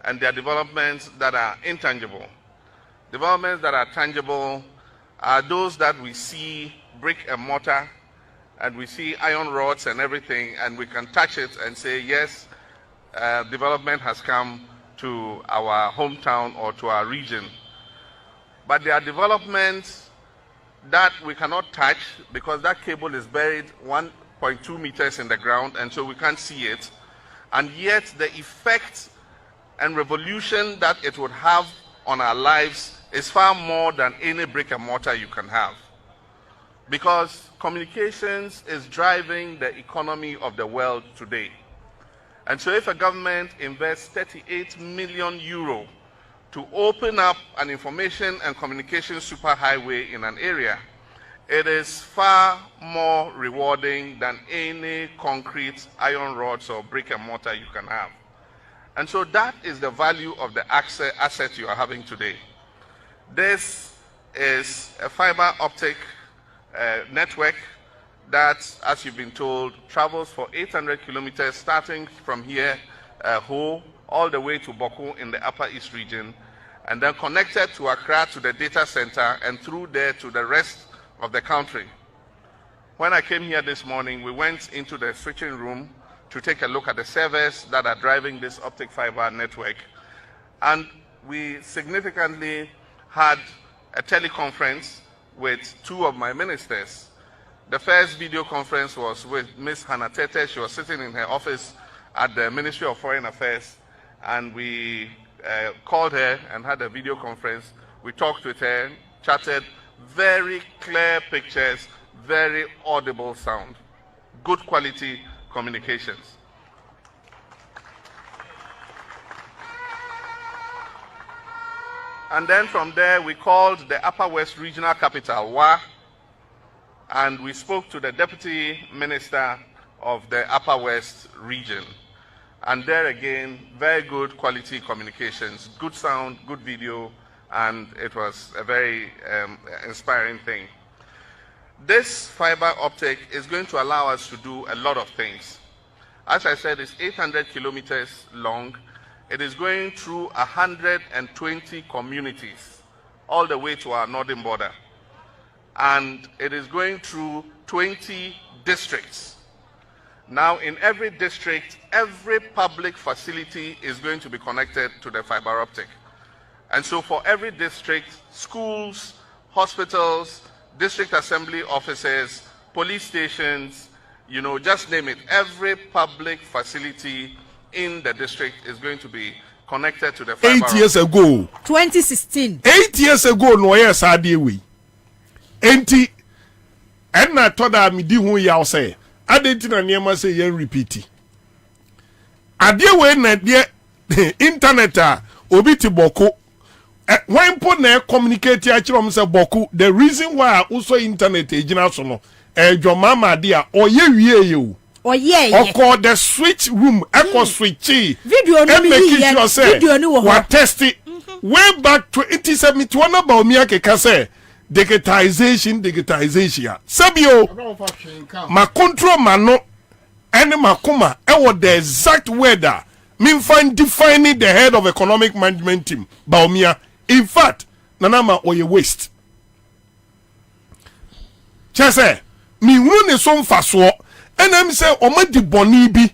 and there are developments that are intangible. Developments that are tangible are those that we see brick and mortar, and we see iron rods and everything, and we can touch it and say, yes, development has come to our hometown or to our region. But there are developments that we cannot touch because that cable is buried 1.2 meters in the ground, and so we can't see it. And yet the effect and revolution that it would have on our lives is far more than any brick and mortar you can have. Because communications is driving the economy of the world today. And so if a government invests 38 million euro to open up an information and communication superhighway in an area, it is far more rewarding than any concrete, iron rods, or brick and mortar you can have. And so that is the value of the asset you are having today. This is a fiber optic network that, as you've been told, travels for 800 kilometers starting from here, Ho, all the way to Boku in the Upper East region, and then connected to Accra to the data center and through there to the rest of the country. When I came here this morning, we went into the switching room to take a look at the servers that are driving this optic fiber network. And we significantly had a teleconference with two of my ministers. The first video conference was with Ms. Hannah Tete. She was sitting in her office at the Ministry of Foreign Affairs, and we called her and had a video conference. We talked with her, chatted, very clear pictures, very audible sound, good quality communications. And then from there, we called the Upper West Regional Capital, Wa, and we spoke to the Deputy Minister of the Upper West region. And there again, very good quality communications, good sound, good video, and it was a very inspiring thing. This fiber optic is going to allow us to do a lot of things. As I said, it's 800 kilometers long. It is going through 120 communities, all the way to our northern border. And it is going through 20 districts. Now, in every district, every public facility is going to be connected to the fiber optic. And so for every district, schools, hospitals, district assembly offices, police stations, you know, just name it, every public facility in the district is going to be connected to the fiber optic. 8 years ago. 2016. 8 years ago, no yes, I did we. And I thought that me di who ya say. I didn't know say yen repeat. I did when the internet obi ti Boku. When put na communicate ya chiro say Boku. The reason why also internet ejina so no. Your mama dia oye wie you. Oh yeah. Oko the switch room, echo switchy. Video no me video no wo test it. Way back to 2071 about me akeka say digitization. Sabio ma control mano any makuma e the exact word mean find defining the head of economic management team Baumia. In fact, nanama oye waste. Chese mi wune so mfaso enam say omadi boni bi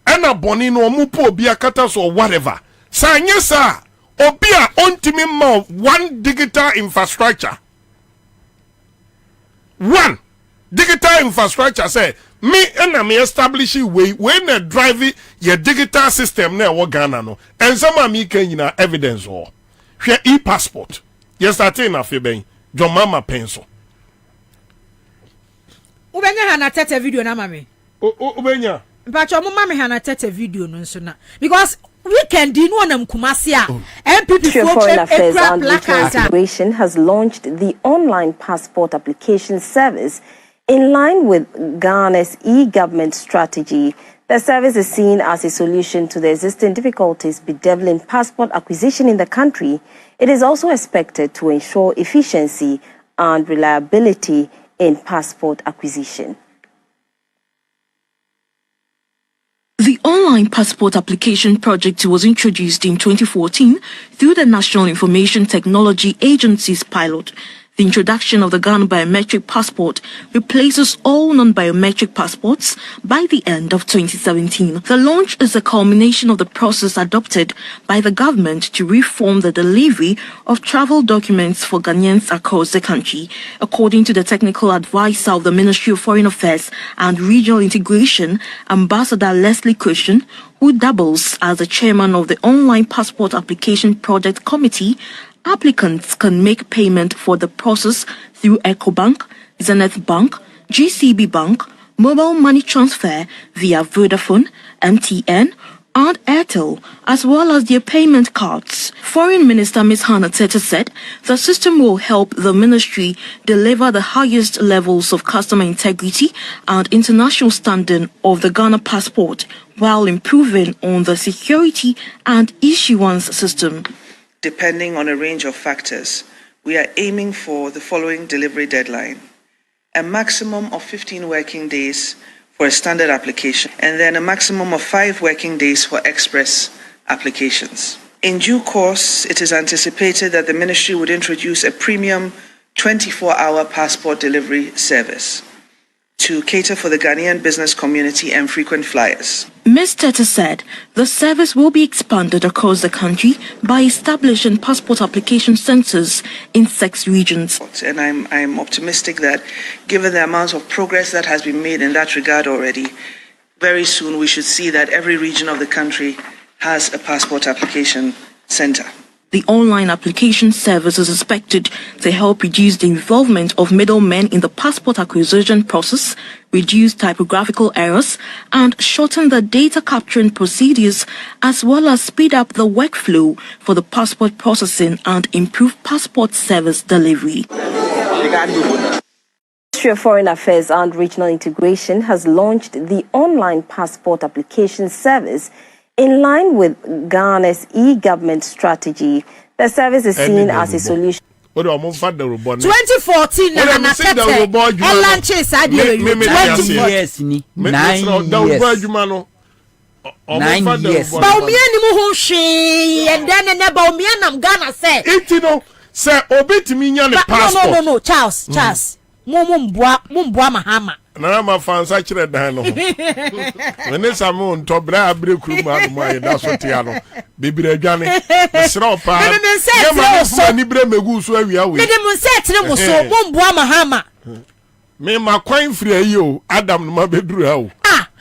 ena boni no omupo obi akata so whatever. Sa nyesa obi a ontimi ma one digital infrastructure. One digital infrastructure say me and me establishing way when a driving your digital system na wo Ghana no and some me can evidence or share e-passport. Yes, I think na feben John Mama pencil. Ubenya hana tete video na mami. Ubenya. Mpacho mo mami hana tete video no nso na because weekend in one Kumasi MPP Foreign Affairs and Immigration has launched the online passport application service in line with Ghana's e-government strategy that The service is seen as a solution to the existing difficulties bedeviling passport acquisition in the country. It is also expected to ensure efficiency and reliability in passport acquisition. The online passport application project was introduced in 2014 through the National Information Technology Agency's pilot. The introduction of the Ghana biometric passport replaces all non-biometric passports by the end of 2017. The launch is a culmination of the process adopted by the government to reform the delivery of travel documents for Ghanaians across the country. According to the technical advisor of the Ministry of Foreign Affairs and Regional Integration, Ambassador Leslie Cushion, who doubles as the chairman of the Online Passport Application Project Committee, applicants can make payment for the process through EcoBank, Zenith Bank, GCB Bank, mobile money transfer via Vodafone, MTN, and Airtel, as well as their payment cards. Foreign Minister Ms. Hannah Tete said the system will help the ministry deliver the highest levels of customer integrity and international standing of the Ghana passport while improving on the security and issuance system. Depending on a range of factors, we are aiming for the following delivery deadline: a maximum of 15 working days for a standard application, and then a maximum of 5 working days for express applications. In due course, it is anticipated that the ministry would introduce a premium 24-hour passport delivery service to cater for the Ghanaian business community and frequent flyers. Ms. Tete said the service will be expanded across the country by establishing passport application centers in 6 regions. And I'm optimistic that given the amount of progress that has been made in that regard already, very soon we should see that every region of the country has a passport application center. The online application service is expected to help reduce the involvement of middlemen in the passport acquisition process, reduce typographical errors, and shorten the data capturing procedures, as well as speed up the workflow for the passport processing and improve passport service delivery. The Ministry of Foreign Affairs and Regional Integration has launched the online passport application service in line with Ghana's e-government strategy. The service is seen as a solution. 2014 na nakete launches adie 20 years ni 9 years. 9 years. Ba umia ni mu ho hwe and then na ba umia nam Ghana say. Itino say obetimi nya ne passport. No Charles. Mumboa mahama. Na ma fansa kire dan no. Mene samu nto bra abre kuru ma no ayi da so tia no. Bibire adwane. Sira opa. Ya ma so ni bre megu so awia we. Me dem se tire mo so mumboa mahama. Me ma kwan free ayi o Adam no ma beduru ha o.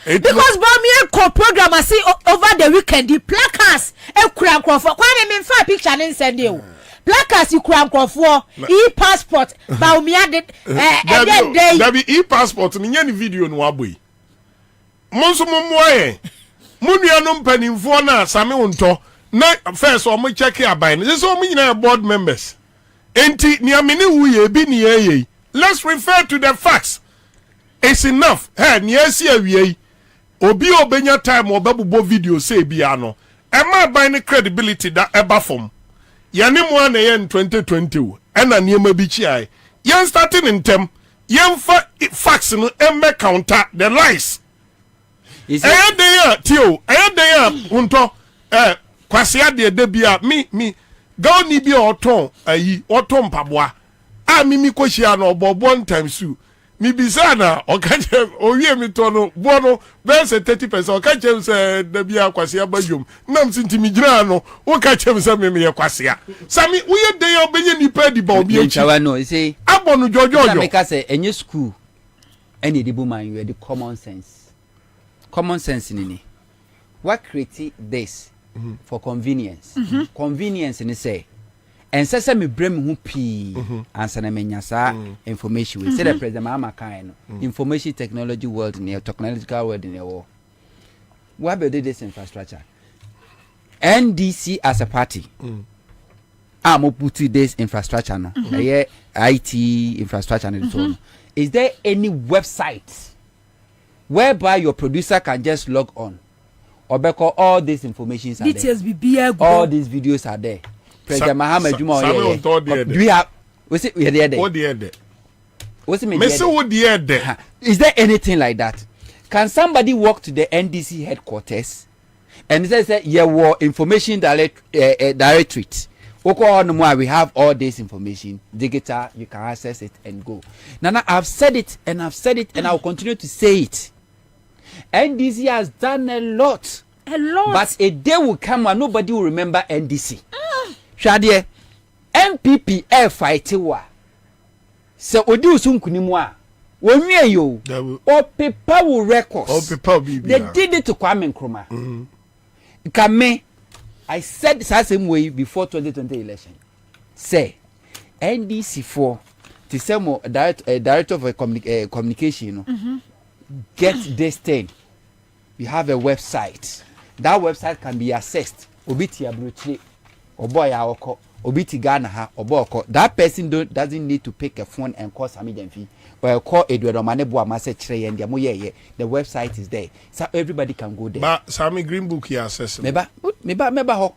Because Bomi ko program asi over the weekend the placards e kura nkrofo. Kwa me fa picture ne send e o. Placards ikura nkrofo e-passport ba umia de Dabi e-passport ni nya ni video no aboyi. Monso momoye. Munua no mpanimfo na same wonto na first o mo check aban. This so mo nyina board members. Enti ni amene wu ye bi ni ye. Let's refer to the facts. It's enough. Hey, ni esi awie. Obi obenya time obabubo video say bia no. E ma ban credibility da eba form. Yane mo na ye in 2020 ena niema bi chi ai. Yen starting in tem. Yen fa facts no emme counter the lies. Tio, unto kwasia de bia mi go ni bi oton ayi oton paboa. A mi koshia no obo time su. Mi bizana okache owie mi to no bono bense 30% okache se da bia kwasia bajum. Nam sintimi gira no okache se me ye kwasia. Sami uye de yo benye ni pa di ba obi echi. Chawa no say abonu jojojo. Make say enye school any the woman you the common sense. Common sense nini. What create this for convenience? Convenience ni say and say me brem hu pi answer na menya sa information we say the president mama kan no information technology world in technological world in the world. What about this infrastructure? NDC as a party am put this infrastructure no IT infrastructure and so on. Is there any website whereby your producer can just log on. Obeko, all these informations are details there. All these videos are there. President Muhammad Juma, do we have? Was it we are there? What the What's it mean? Is there anything like that? Can somebody walk to the NDC headquarters and say yeah, war information directorate? We have all this information digital. You can access it and go. Now I've said it and I'll continue to say it. NDC has done a lot. But a day will come when nobody will remember NDC. Shadie, MPP air fight wa. So odi usunkunimwa. Wonye yo. Or paper will records. Or paper be. They did it to Kwame Nkrumah. Kame, I said the same way before 2020 election. Say, NDC for the same director of communication, get this thing. We have a website. That website can be accessed. Obiti abrochi, oboya oko, obiti Ghana ha, oboko. That person doesn't need to pick a phone and call Sami Demfi. Or call Eduardo Manebu Amase Tre and Yamoye. The website is there. So everybody can go there. But Sami Green Book here accessible. Meba ho.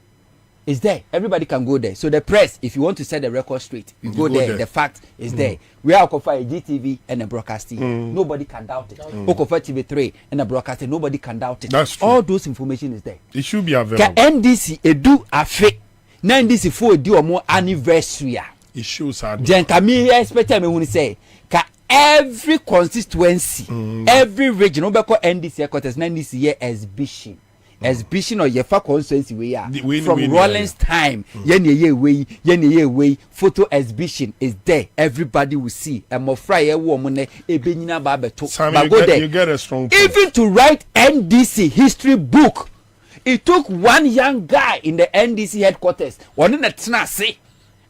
It's there. Everybody can go there. So the press, if you want to set the record straight, you go there. The fact is there. We are Okofa a GTV and a broadcasting. Nobody can doubt it. Okofa TV3 and a broadcasting. Nobody can doubt it. That's true. All those information is there. It should be available. NDC edu afe. Na NDC for edu omo anniversary. It shows how. Jenka me expect me when say ka every constituency, every region, obeko NDC headquarters, na NDC here exhibition. Exhibition or yefa constituency we are from Rollins time. Yenye way photo exhibition is there. Everybody will see. And more fry woman ebenina babeto. You get a strong point. Even to write NDC history book, it took one young guy in the NDC headquarters. One in the Tennessee,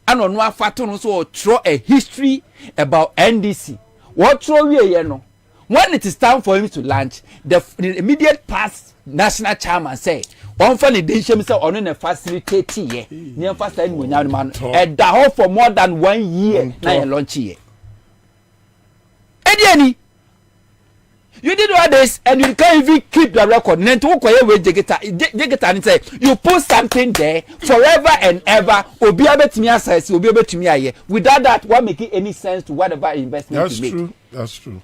and on one faton so throw a history about NDC. What throw we no? When it is time for him to launch, the immediate past national chairman say, one funny decision say on a facilitate here. Near first time we now man at the hall for more than 1 year. Now you launch here. Ediani, you did all this and you can't even keep the record. Then to away Jegeta and say you post something there forever and ever. Obiabe to me access, Obiabe to me here. Without that, what making any sense to whatever investment you make? That's true. That's true.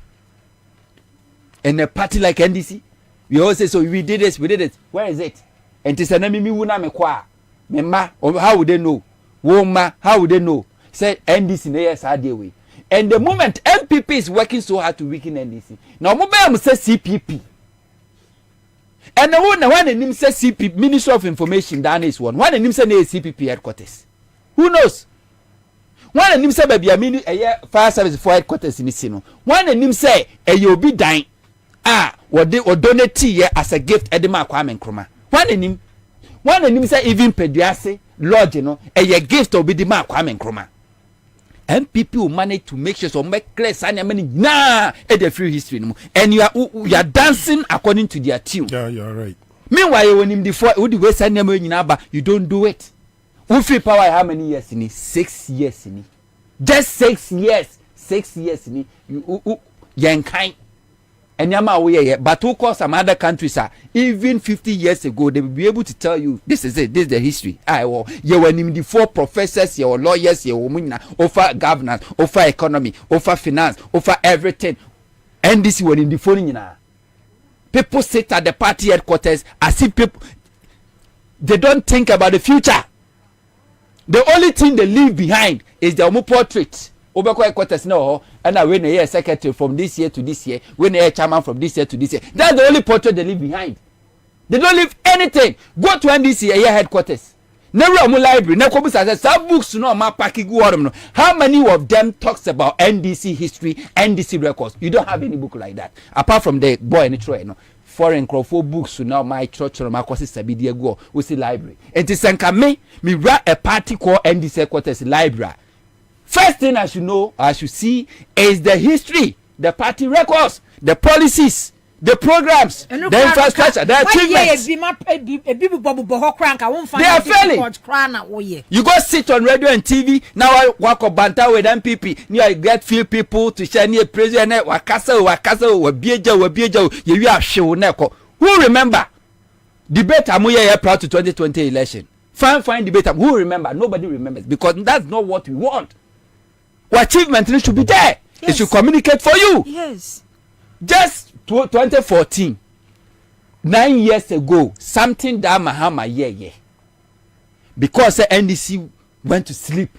In a party like NDC, we all say so. We did this. Where is it? And to say, "Me wuna me kwa, me ma." How would they know? Woma, how would they know? Say NDC yes way. And the moment MPP is working so hard to weaken NDC, now mobile say CPP. And the one the name says CPP, Minister of Information, that is one. One the name say CPP headquarters. Who knows? One the name say baby a fire service for headquarters in this. One the name say you be dying. What they or donate here as a gift Edema Kwame Nkrumah. One name say even Pediase, Lord, a gift of Bidima Kwame Nkrumah. MPP will manage to make sure so make clear sign at the free history. And you are dancing according to their tune. Yeah, you're right. Meanwhile, when him before would the sign you don't do it. Who free power how many years in it? 6 years in it. Just 6 years. 6 years in it. You yankai. And but of course some other countries are even 50 years ago they will be able to tell you this is it, this is the history. You were named the 4 professors, your lawyers, your women, over governance, over economy, over finance, over everything. And this one in the phone. People sit at the party headquarters as if people they don't think about the future. The only thing they leave behind is their own portrait. Obeko headquarters no, and I win a year secretary from this year to this year, win a chairman from this year to this year. That's the only portrait they leave behind. They don't leave anything. Go to NDC a year headquarters. Never a library. Never says some books no ma packing go. How many of them talks about NDC history, NDC records? You don't have any book like that. Apart from the boy in the tray, no. Foreign Crawford books now my church or my courses Sabidia go we see library. And to send me write a party called NDC headquarters library. First thing I should know, I should see is the history, the party records, the policies, the programs, the infrastructure, the achievements. They are failing. You go sit on radio and TV, now I walk up banter with MPP, I get few people to share near president, Wabieja, you are sure neko. Who remember? Debate Amuya prior to 2020 election. Fine debate. Who remember? Nobody remembers because that's not what we want. What achievement should be there? Yes. It should communicate for you. Yes. Just 2014, 9 years ago, something that Mahama because the NDC went to sleep.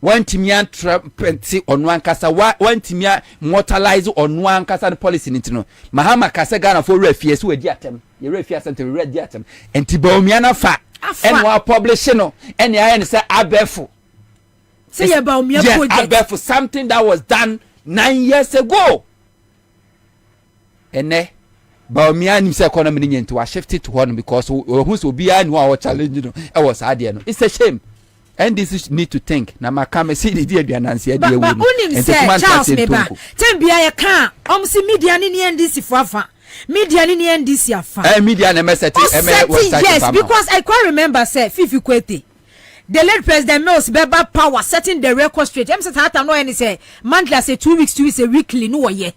One Timian trumpet on one casa, one Timia mortalize on one casa policy in Tino. Mahama Casagana for refugees who are diatem, you refuse and to read diatem, and Tibomiana fat, and while publishing, and the iron say Abefu. Say about me, Abefu, something that was done 9 years ago. And ne Baumia himself economy into a shifted to one because who's will be and who challenging I was idea. It's a shame. And this need to think. Na makame see the dear Nancy. But unim say Charles Meba. Tembia ya kan. Si media ni NDC fafa. Media ni NDC afa. Media na message. Yes, because I quite remember say Fifi Kwete. The late President Mills Beba power setting the record straight. I'm saying hata no any say monthly say 2 weeks a weekly no ye.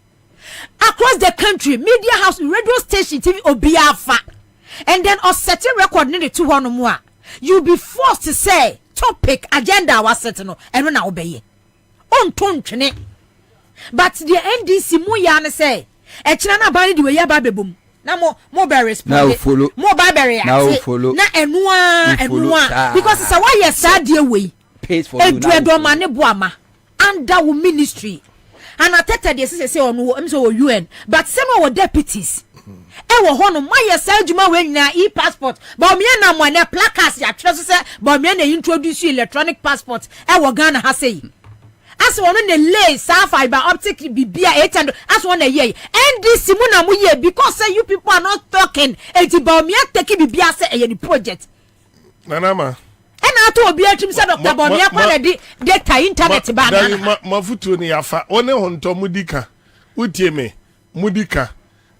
Across the country, media house, radio station, TV obiafa. And then us setting record ni the 200 more. You be forced to say topic agenda was set no and when I obey on tonchene. But the NDC mu ya say e kina na bani di we ya ba bebum na mo be respond now follow mo ba be react now follow na enua because it's a why you sad dey way pays for you now do ma ne boama under wo ministry and atete dey say on em so UN but say no deputies e wo hono maye sa adwuma we nyina e-passport ba me na mo na placards ya twa so say ba me na introduce electronic passport e wo Ghana ha say as one na lay sa fiber optic bibia 800 as one na ye NDC mu na mu ye because say you people are not talking enti ba me take bibia say e the project nanama na to obi atrim say Dr. ba me akwa na data internet ba na mafutu ni afa one honto mudika utie me mudika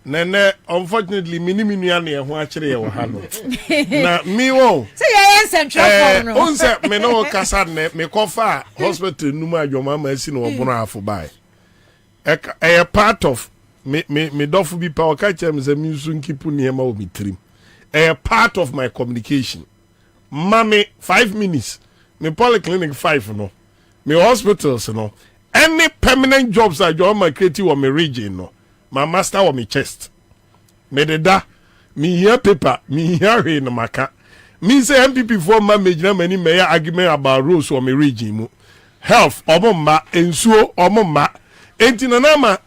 nene unfortunately minimum ya na ho akire ye wo ha no na mi wo say ye central phone no on say me no kasa ne me kofa hospital numa adwoma ma si no obono afo bai e part of me dofu bi pa o ka chem say mi nsu nkipu ne ma o mitrim e part of my communication mami 5 minutes me polyclinic 5 no me hospitals no any permanent jobs I join my creative or me region no my master or me chest. Me de da. Me hear paper. Me hear he no maka. Me say MPP for my major many mayor argument about rules or me regime. Health, omoma, ensuo, omoma. Enti nanama.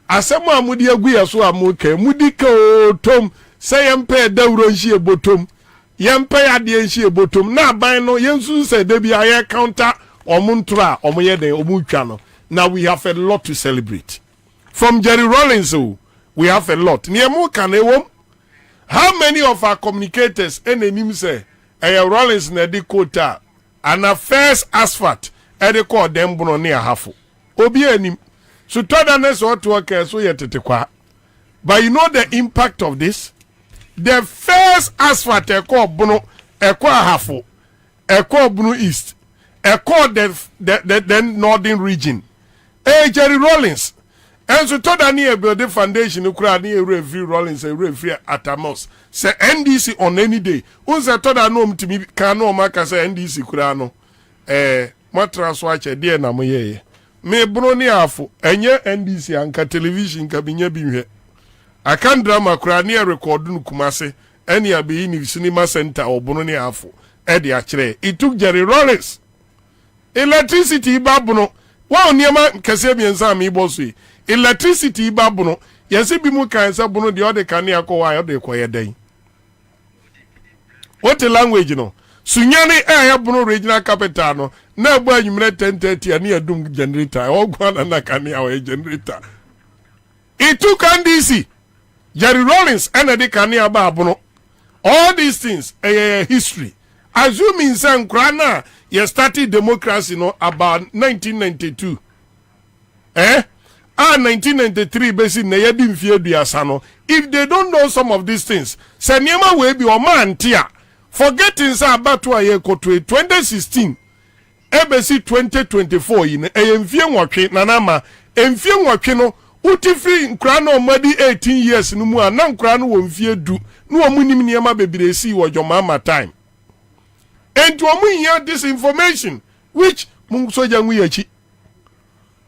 Asemo amudi agui aso amuke. Mudika o tom. Say yempe dawro nshi ebotom. Yempe ade nshi ebotom. Na ban no yensu say debi aye counter omuntra omoye den omutwa no. Now we have a lot to celebrate. From Jerry Rollins, we have a lot. How many of our communicators and say Rollins na di quota and a first asphalt e call them bono near half. Obi enim. So todanness or to work so yet. But you know the impact of this? The first asphalt e call bono e call half. E call bono east. E call the northern region. Jerry Rollins. And so told any building foundation you could any review Rollins a review at Amos. Say NDC on any day. Unse told I know to me can no maka say NDC kurano. Matras watch a dear na moye. Me broni afu enye NDC anka television kabinye binhe. I can't drama kurani record nu kumase. Any abi in cinema center or broni afu. Eddie achre. It took Jerry Rollins. Electricity babuno. Wa oniema kese biensa mi bossui. Electricity babuno yesi bi mu kan se bunu de ode kan yakọ wa ode koye den what language no sunyane ya bunu regional capital no na agba anwumre 10:30 ani adum generator ogwa na kan ya wa generator itu kan DC Jerry Rollins and the kan ya ba bunu all these things history assuming say nkra you started democracy no about 1992 1993 besi na yedi mfie duasa no if they don't know some of these things se niema we bi o man tia forgetting say about aye koto 2016 ebesi 2024 yi na mfie nwotwe na na ma mfie nwotwe no utifri nkra na omadi 18 years no mu na nkra no wo mfie du no omunim niema bebiresi wo jomama time and to hear this information which mun soja nwu yachi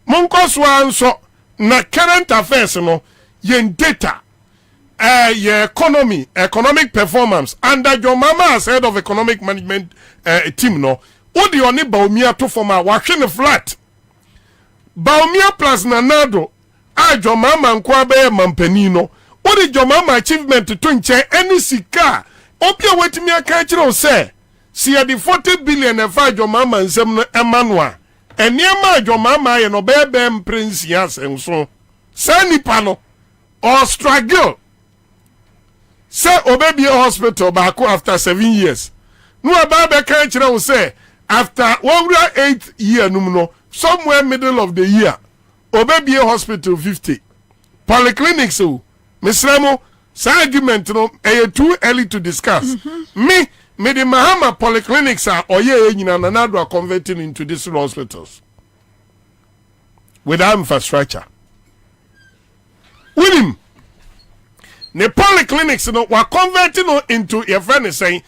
mun koso anso na current affairs no yen data your economic performance under your mama as head of economic management team no odi oni baumia to forma wa hwe ne flat baumia plus nanado a your mama nkwa be mampani no odi your mama achievement to nche any sika opia wetimi aka kire say si ya di 40 billion e fa your mama nsem no emmanuel eniema your mama ye no bebe prince yasenso sanipa no or struggle say obebi hospital back after 7 years no ababa kan kire wo say after 8 year no somewhere middle of the year obebi hospital 50 polyclinics so misremo say argument no too early to discuss me the Mahama polyclinics are oye nyina nanado are converting into these hospitals without infrastructure with him the polyclinics no were converting into your friend is saying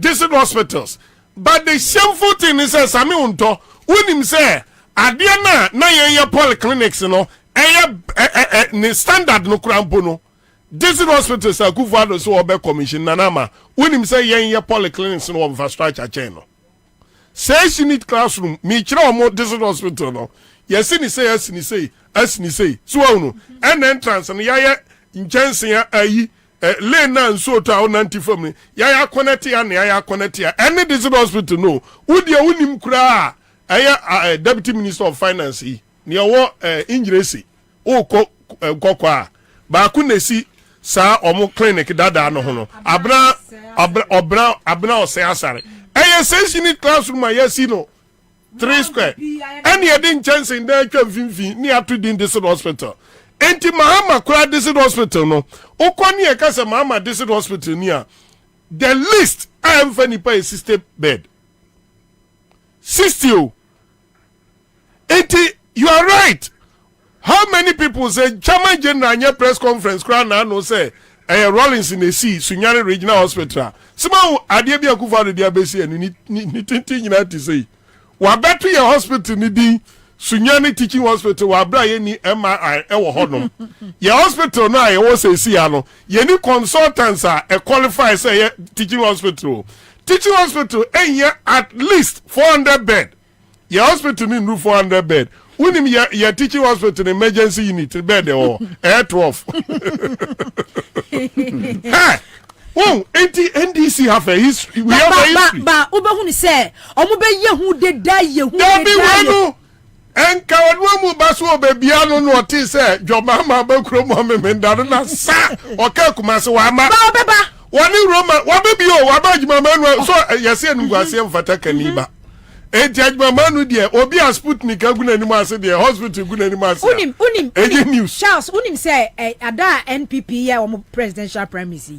different hospitals but the shameful thing is sami unto when him say adia na ye polyclinics no ne standard no krampo no different hospitals are good for so obe commission nanama when him say ye polyclinics no infrastructure chain no 6 unit classroom me kira omo different hospital no yes ni say so no and entrance no ya Injensia ayi lane na nso to a nanti fam ya connect ya na ya connect ya any district hospital no wudi unim kura aya deputy minister of finance ni owo injiresi o kokwa ba ku nesi sa omo clinic dada no ho no abna o se asare aya 6 unit classroom ayesi no 3 square any edin chance in there twa mfimfi ni atu din district hospital enti Mahama kura district hospital no okoni e kase Mahama district hospital ni a the list I am for nipa 60 bed 60 enti you are right how many people say chairman general nya press conference kura na no say Rollins in the sea Sunyani regional hospital sima ade bia kufa de abesi ni tinti nyina ti say wa beto your hospital ni din Sunyani teaching hospital wa bra ye ni MRI e wo hodom ye hospital na ye wo say si ano ye ni consultants a qualify say ye teaching hospital at least 400 bed ye hospital ni no 400 bed unim ye teaching hospital emergency unit bed or 12 hey oh NDC have a history we have a history ba obehu ni say omo be ye hu de da ye hu de enka wonu baso bebia no no oti se jomama bakro mo memendare na sa oka kumase wa ma ba beba woni roma wa bebio wa bajima manu so yese ngwase mfata kaniba ejajima manu de obi a Sputnik aguna ni ase de hospital guna ni ase unim news Charles unim say ada NPP ya o presidential primacy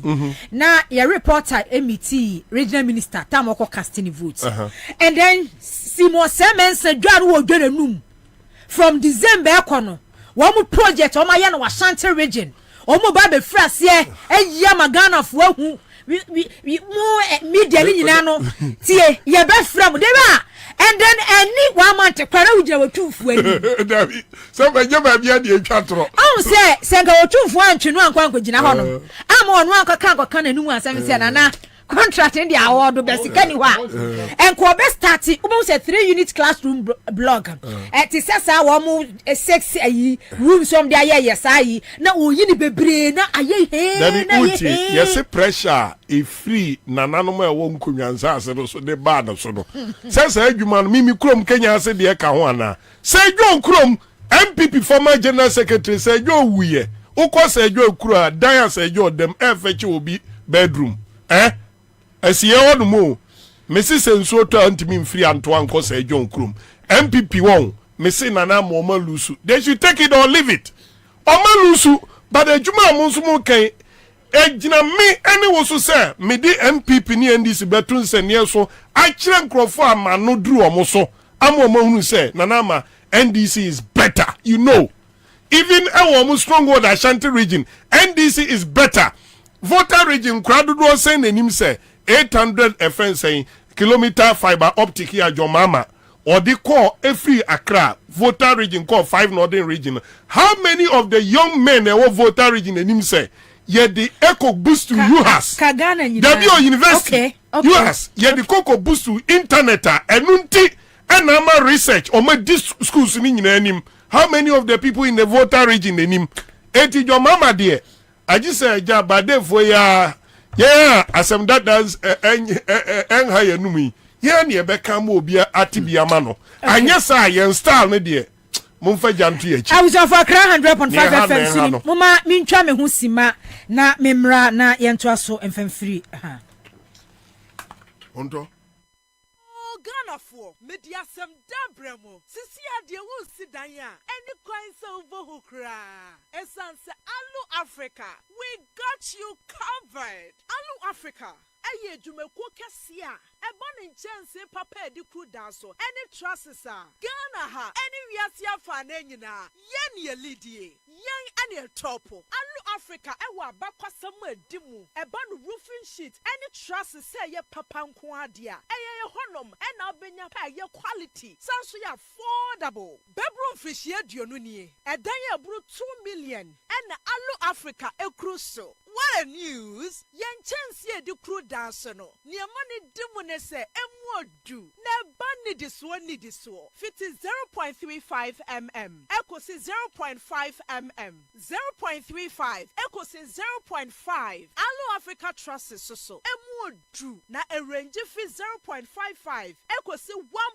na your reporter MET regional minister tamoko casting votes and then Simo Semense dware wo dware num from December ekono wo mu project o ma ye no Ashanti region o mu ba be frase eya magana fo ahu media ni nyina no tie ye be from de ba and then any 1 month kwara ujira wotufu ani David so be ba bia de atwatro say senga wotufu antwe no ankwa gina ho no am ono anka kan anum asem se na contract in the award besika ni wa enko be start we say 3 unit classroom block it is say wo mu 6 ayi rooms from there yes ayi na oyi ni bebre na aye he na ye yes pressure e free na nanom e wo nkonwansa ase so de bad so no say adwuma no mimi krom Kenya ase de ka ho ana say John krom MPP former general secretary say jo wuye ukose jo kura dan say jo dem e feche obi bedroom asiye wono mo mesi senso to antimi mfiri anto anko sa John Krum MPP won me say nana mama lusu. They should take it or leave it. Oma lusu, but the juma munsumu kai. Ejina me any wosu say me di MPP ni NDC betun se ne so akire nkrofo ama no duru omo so amoma hunu say nanama NDC is better, you know. Even a stronghold Ashanti region, NDC is better. Voter region crowd do say nanim say 800 FN saying kilometer fiber optic here Jomama or the call every Accra voter region called 5 northern region. How many of the young men who voter region nanim say yet the echo boost to UHAS WO University UHAS yet the cocoa boost to internet and ama research or my this schools in him. How many of the people in the voter region in him? Eti your mama dear. I just say ja bade for ya. Yeah, asem that does en higher numi. Yeah, ni ebeka mo bia atibia mano. Anya sa yen style ne dear. Mumfa jantu ye chi. I was for 100.5 FM. Mama mintwa me ho sima na memra na yento aso mfamfiri. Onto Ghana for media some dabremo. Sisi ade wo si dan ya. Any coin so over kra. Essence Alu Africa. We got you covered. Alu Africa. Aye jumeko kesia. Ebon chance papa di crew danso. Any trusses Ghana ha. Any wiasia fa na nyina. Yen ye lidie. Yen any topo. Alu Africa ewa bakwa samu dimu. Ebon roofing sheet. Any trusses say ye papa nko adia. Eye honom na obenya pa ye quality sanso ya affordable bedroom fish ye duonu nie edan ye buru 2 million na Alu Africa ekruso. What a news! Yen chance ye di crew dance no. Ni amani dimu ne se emu odu. Ne bani diswo ni diswo. Fiti 0.35 mm. Eko si 0.5 mm. 0.35. Eko si 0.5. Alu Africa Trust so emu odu. Na a range fi 0.55. Eko si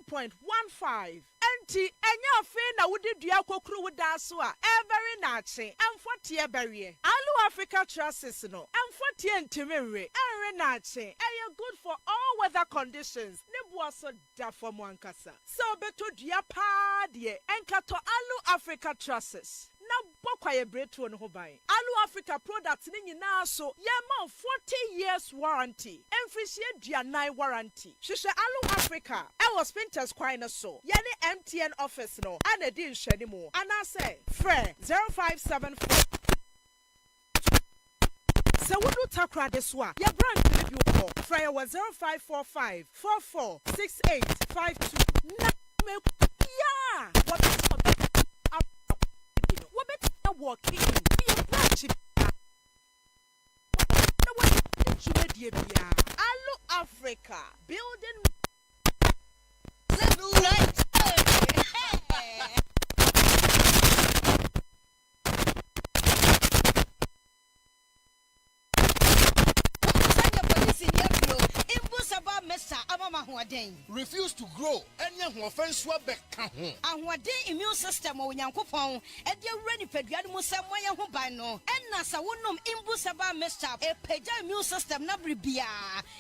1.15. Enti enya fe na wudi dua kokru wuda so a very nache. Amfotie berie. Alu Africa Trust no. Amfotie ntimere. Enre nache. Eye good for all weather conditions. Ne boaso da for mwankasa. So beto dua pa de enkato Alu Africa Trust. Na bokwa ye bretu no ho ban. Alu Africa products ni nyina so ye ma 40 years warranty. Emfrishie duanai warranty. Hwehwe Alu Africa. E was Spinters kwan so. Ye ne MTN office no. Ana di nhwani mu. Ana say frɛ 0574 Se wudu takra deswa. Ye brand review call. Frɛ was 0545 446852. Na me ya. What is walking Alu Africa building right. Refuse to grow. Any offense will be count. And what day immune system or Yankopon, and you're ready for Yamusa Moya Hubano, and Nasa wonum imbusaba messed up a peja immune system nabribia.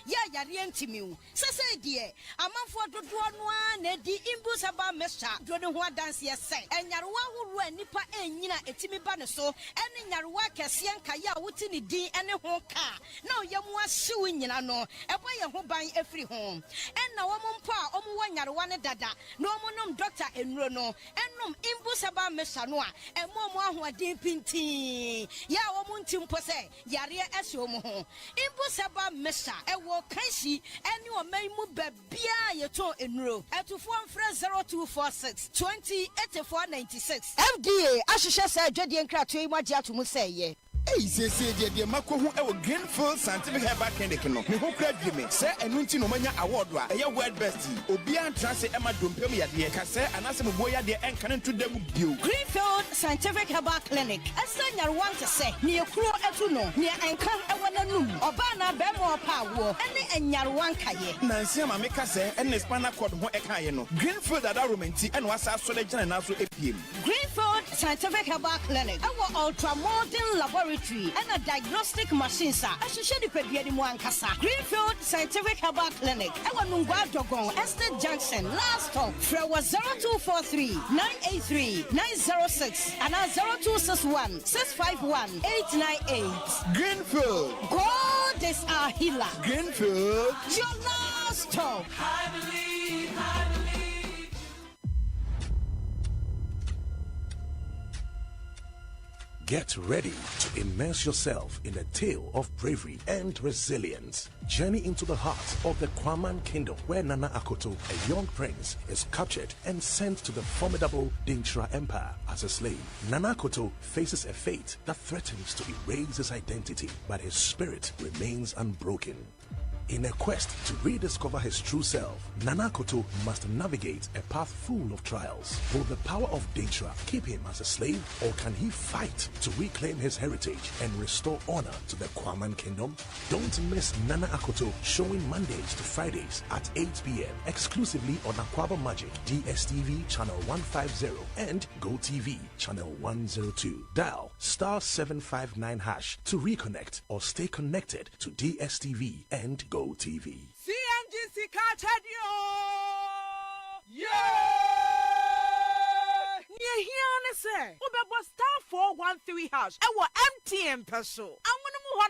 Ya Yarientimu. Sase dear, a month for the one, the imbusaba messed up, don't what dance yes say, and Yarwa who run Nipa and Yina etimi banaso, and in Yarwaka Siankaya witini D and a home car. No, Yamwa suing Yanano, a boy who buy every home. And now pa omu wane dada no monum doctor enrono enum imbusaba mesanoa emomo ahoden pintin ya omu ntimpo se yare ese omu ho imbusaba mesa ewo kansi ene o maimu babia yeto enro atufo mfre 0246 208496 FDA ahihye se adwade nkrato yi magye atomu se ye. Hey, say the Makohu Greenfield Scientific Herbal Clinic. No, me who cried me, say, and Nunti no mania award, a word bestie. Obian Transit Emma Dumpemia, dear Cassa, and Assam Boya, dear, and cannon to them you. Greenfield Scientific Herbal Clinic. As I want to say, near Kro Etuno, near Ankan Ewanum, Obana Bemo Power, and Yarwankaye. Nancy Mameka say, and the Spana called Ekayeno. Greenfield at Arumanti, and was our solid and also APM. Greenfield Scientific Herbal Clinic. Our ultra modern laboratory. laboratory and a diagnostic machine sa ehye di pedua ni mu ankasa Greenfield Scientific Herbal Clinic ewa Nungwa Dogon Estate Junction last stop fra 0243 983 906 and 0261 651 898 Greenfield. God is our healer. Greenfield. Your last stop. I believe. Get ready to immerse yourself in a tale of bravery and resilience. Journey into the heart of the Kwaman Kingdom, where Nana Akoto, a young prince, is captured and sent to the formidable Dintra Empire as a slave. Nana Akoto faces a fate that threatens to erase his identity, but his spirit remains unbroken. In a quest to rediscover his true self, Nana Akoto must navigate a path full of trials. Will the power of Dintra keep him as a slave, or can he fight to reclaim his heritage and restore honor to the Kwaman Kingdom? Don't miss Nana Akoto, showing Mondays to Fridays at 8 p.m. exclusively on Akwaba Magic, DSTV channel 150 and GoTV channel 102. Dial *759# to reconnect or stay connected to DSTV and GoTV. CMGC Kachadio! Yeah! Near here, say, Ubebo *413# our MTN peso.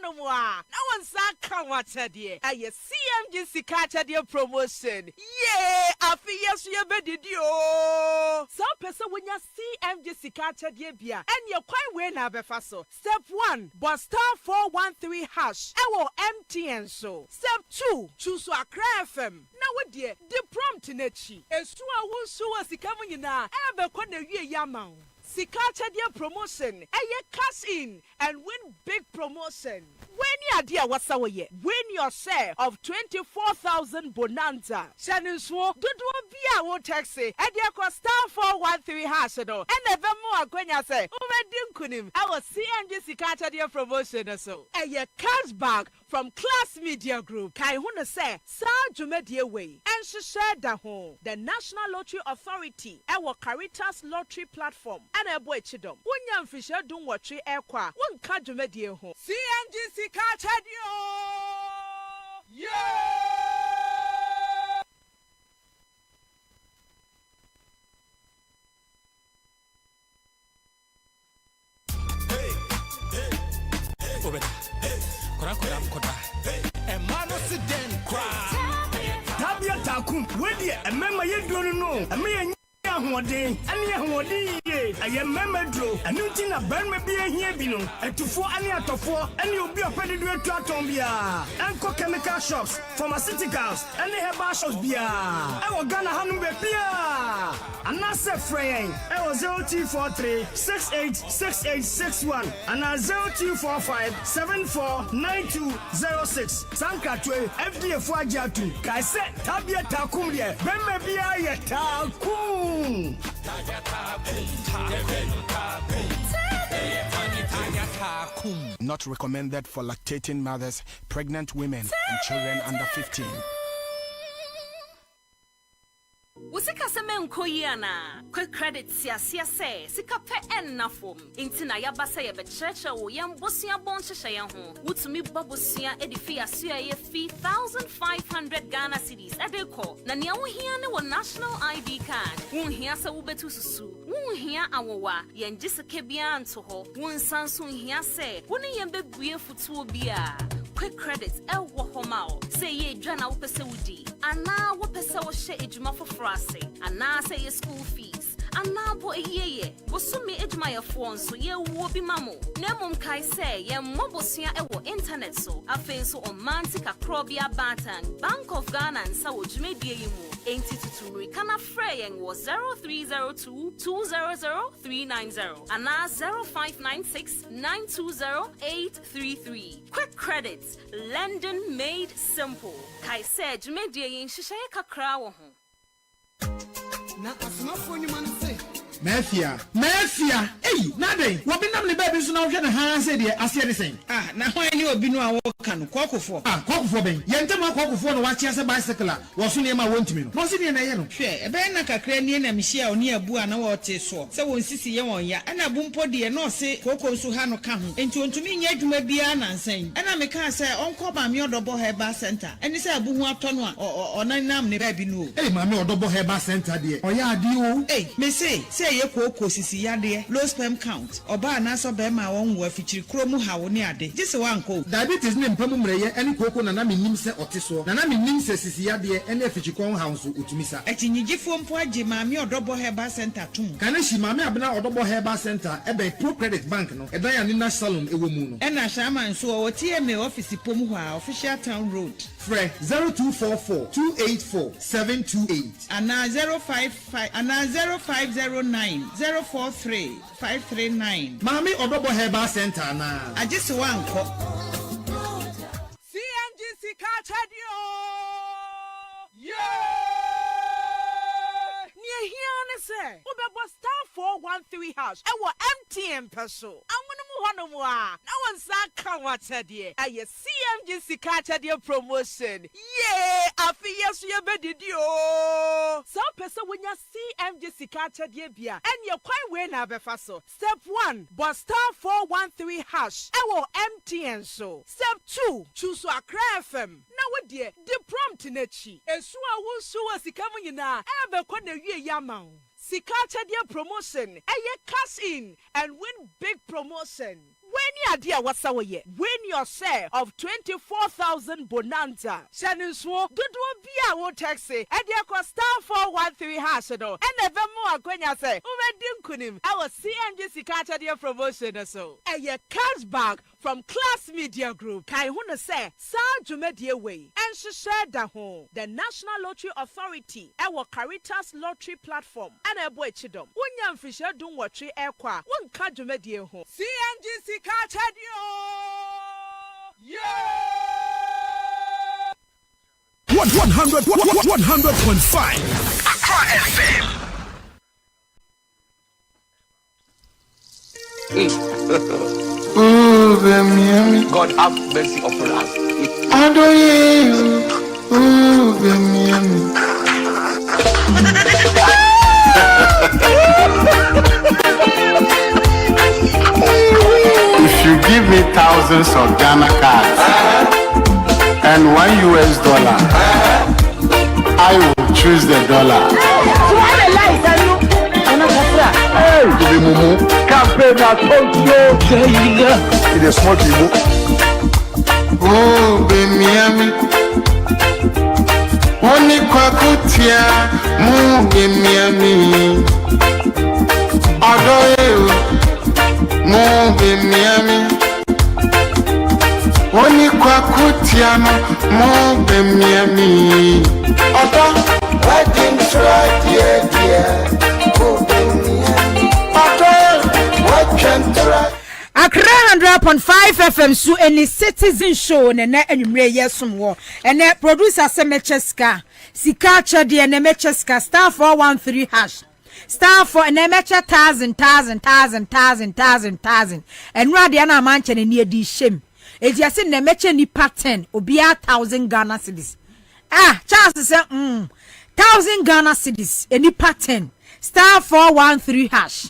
No one saw what said ye. A CMGC Kachadio promotion. Yeah, I feel yes, you better do. So, person when you CMGC Kachadio beer, and you're quite well now, Befaso. Step 1, but *413# our MTN so. Step 2, choose Accra FM. Now, what dear, the prompt in it. A sua was coming in now. Ever con a year yamau. Sika Chadia promotion, cash in and win big promotion. When you dear what's our year? Win your share of 24,000 bonanza. Shannon Swo, do via what taxi, and your cost *413# and never more when you say, Dinkunim, our CMG Sika Chadia promotion or so. A cash bag from Class Media Group. Kai Huna say, Sa Jumedia Way, and she shared the home, the National Lottery Authority, our Caritas Lottery Platform. And a boy chidom. One young fisher don't watch it air qua. One card to media home. CMGC Kachadio! Yeah! Hey! Obeda. Kora. And man sit cry. Tabia takum. Where the member you don't know. I mean, ahoɔden ane ahoɔden yie ɛyɛ mmɛmɛduro ɛno nti na bɛrima bi ahia bi no ɛtufoɔ ane atɔfoɔ ane obi ɔpɛ de atu atɔn biara ɛnkɔ chemical shops pharmaceuticals ane herbal shops biara ɛwɔ Ghana hanom baabiara anaasɛ frɛ yɛn ɛwɔ 0243 686861 anaa 0245 749206 sankatwe FDA fo agye atum kae sɛ tabia takum deɛ bɛrima biara yɛ takum. Not recommended for lactating mothers, pregnant women, and children under 15. Usika seme nkoyiana quick credit siasia se sika pe ennafom intina yabasa ye becheche wo yambosia bonchehye ye ho wutumi babosia edifi asua ye fee 1500 Ghana cedis edeko na nia wo hia ne wo national ID card wo hia se wo betu susu wo hia awowa ye ngiseke bia nto ho wo nsanso hia se wo ne ye bebue futuo bia quick credit ewo homao say ye dwana wo pese wudi ana wo pese wo hye ejuma fofrase ana say ye school fees ana bo eyeye wo sumi ejuma ye fo nso ye wo bi mamo na mom kai say ye mobosua ewo internet so afenso on mantika krobia batan Bank of Ghana nsa wo dwumedie yi mu enti tuturi kana freyen wo 0302 200390 ana 0596 920 833 quick credits London made simple kai say dwumedie yi nhyehyɛ kakra wo ho na asmafo ni man say Mafia. Hey, nothing. What be namely baby so now ha say dey ase dey sen. Ah, na hwan ni obi no awo kan kwakofo. Ah, kwakofo ben. Yentema kwakofo no wachi ase bicycle a wo so ne ma wontimi no. No se ne na ye no. Hwe, ebe na kakra ni na mihia oni abu ana wo te so. Se won sisi ye won ya. Ana bumpo de no se koko so ha no ka ho. Enti ontumi nya adwuma bia na nsan. Ana me ka se onko ba me odobo herbal center. Eni se abu hu ato no a onanam ne ba bi no. Hey, ma me odobo herbal center de. Oya ade o. Hey, me say ye koko sisi ya de. Low sperm count. Oba na so be ma won wo afichiri kromu ha wo ne ade. Jise wanko. Diabetes ne mpamu mreye eni koko na me nim se oteso. Na me nim se sisi ya de eni afichikon ha nso otumisa. Etinyigifo mpo age ma me odobo herbal center tum. Kana shi ma me abena odobo herbal center ebe Pro Credit Bank no. Eda ya ni na salon ewo mu no. Ena shama nso wo TMA office pomu ha official town road. Fre 0244 284 728 ana 055 ana 0509 043 539. Mami odobo herbal center na. Ajisi wanko. CMGC Kachadio. Yeah! Say, Ubebo star 413 hash. Ewo MTN peso. Amunumu honomwa. Na wansa kawata die. Aye CMGC Kachadio promotion. Yeah! Afi yesu ye bedidio. So peso wenya CMGC Kachadio bia. En ye kwai we na befaso. Step 1. Bo star 413 hash. Ewo MTN so. Step 2. Choose Accra FM. Na wedie the prompt nechi. Esu a wonsu wasikamu nyina. Ebe kwa na wie yama. Sika Chadia promotion, eye cash in and win big promotion. When you idea what's our year, win your share of 24,000 bonanza. Shannon Swo, Dudu Bia won't taxi, and your cost star 413 hasado, and never more when you say, Uvedinkunim, our CNG Sika Chadia promotion or so. Eye cash bag from Class Media Group. Kai Huna say, Sa Jumedia Way, and she shared the home, the National Lottery Authority, our Caritas Lottery Platform, and a boy chidom. Unyam Fisher don't watch airqua, one card Jumedia home. CNGC Kachadio! Yeah! 100.5 Accra FM. God have mercy upon us. Adore you. If you give me thousands of Ghana cards and $1, I will choose the dollar. It is small people. Oh, Miami. Only Kwakutia, Miami. Adore you. Miami. Only Kwakutiano, Miami. Oda, wedding try, dear. Oda, wedding try. Accra 100.5 FM so any citizen show na enwumre yesum wo ene producer Semecheska Sika Chade na Mecheska star 413 hash star for ene meche 1000 enra de na manche ne ni edi shem ejiase na meche ni pattern obia 1000 Ghana cedis chance say 1000 Ghana cedis eni pattern star 413 hash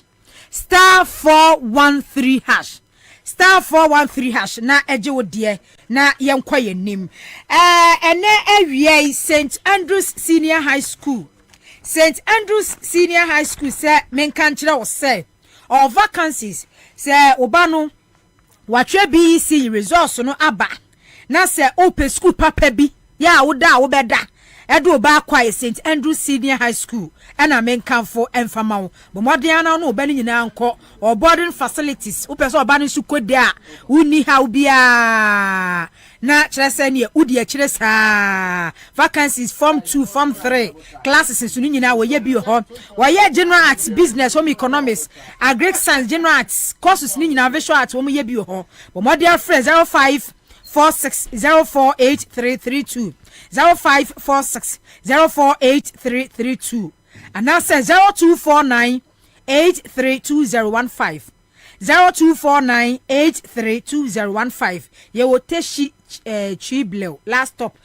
star 413 hash star 413 hash na eje wodie na yenkwa yenim ene awie St Andrews Senior High School St Andrews Senior High School say menkan kire wo say or vacancies say obano watwe BEC resource no aba na say open school papa bi ya woda wo beda edo ba kwa St Andrews Senior High School ena menkan for enfama wo bomodin na no obani nyina nko or boarding facilities upeso obani su kode a uni ha ubia na chirese ne udi a chiresa vacancies form 2 form 3 classes su nyina wo ye bi ho wo ye general arts business home economics agric science general arts courses nyina visual arts wo ye bi ho bomodin friend 0546048332 0546048332 and now say 0249 832015 0249832015 ye wo teshi chiblew last stop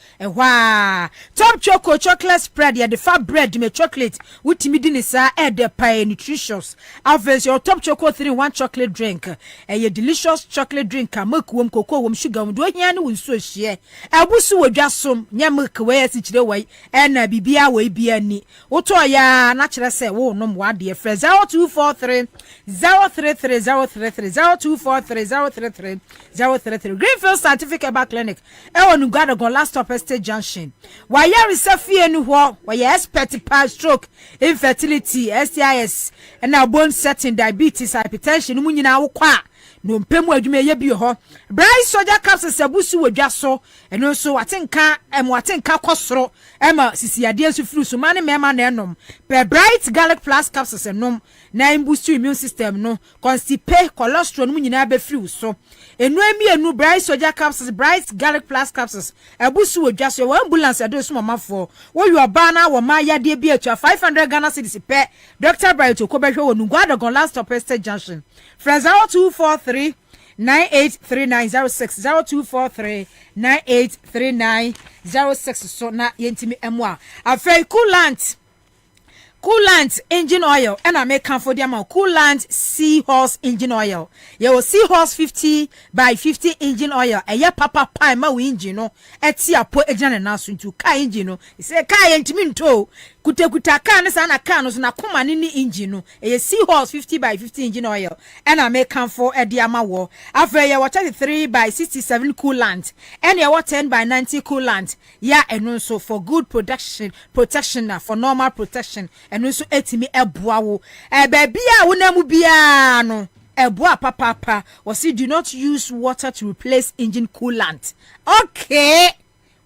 top choco chocolate spread ya the fat bread me chocolate wutimi di ni sa the pie nutritious avers your top choco 3-in-1 chocolate drink ye delicious chocolate drink milk wom cocoa wom sugar wom do hia ne won so hie abusu wodwasom nya milk we asichire wai na bibia we bia ni woto ya na kire se wo nom wade frɛ 0243 033 033 0243 033 Greenfield Certificate Back Clinic no gada go last stop Estate Junction why resafie ni ho why expert pa stroke infertility STIs and bone setting diabetes hypertension mu nyina wo kwa no mpemu adwuma ye bi ho Bright Soldier capsules abusu wodwa so eno so watenka kosoro sisiade nso fru so mane mema na enom per Bright Garlic Plus capsules enom na boost immune system no constipate cholesterol mu nyina be fru so enu emienu Bright Soldier capsules Bright Garlic Plus capsules abusu wodwa so wa ambulance ado so mamafo wo yo ba na wo ma yade bi atua 500 Ghana cedis pe Dr. Bright okobehwe wo nugwa gon last stop Estate Junction Fraser 243 983906 0243983906 so na yentimi emwa afei coolant engine oil and I make for them coolant seahorse engine oil your seahorse 50 by 50 engine oil a ya papa pie ma we engine no etia po ejana na so ntu ka engine no say ka yentimi nto kuta ka ne sa na ka no so na koma ni engine no a seahorse 50 by 50 engine oil and I make for ediama wo after ya 33 by 67 coolant and ya 10 by 90 coolant ya eno so for good protection for normal protection and also etimi eboa wo baby a wonamu bia no eboa papa was do not use water to replace engine coolant okay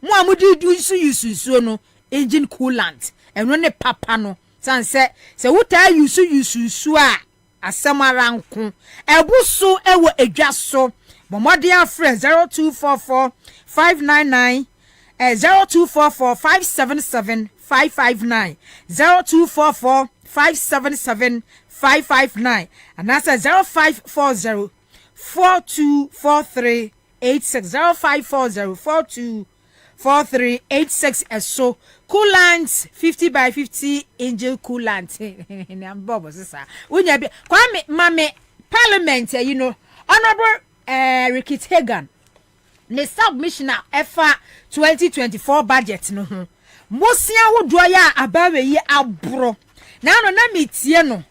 mo amudi use no engine coolant and when papa no san say wuta use a asamaranko ebuso ewo edwa so bomode afre 0244 599 0244 577 559 0244 577 559 and that's 0540 4243 86 0540 4243 86 so coolant 50 by 50 angel coolant and bobo sisa unya bi kwame mame parliament you know honorable Ricky Hagan the submissioner efa 2024 budget no ho mosia hodo ya abawe yi abro na no na metie no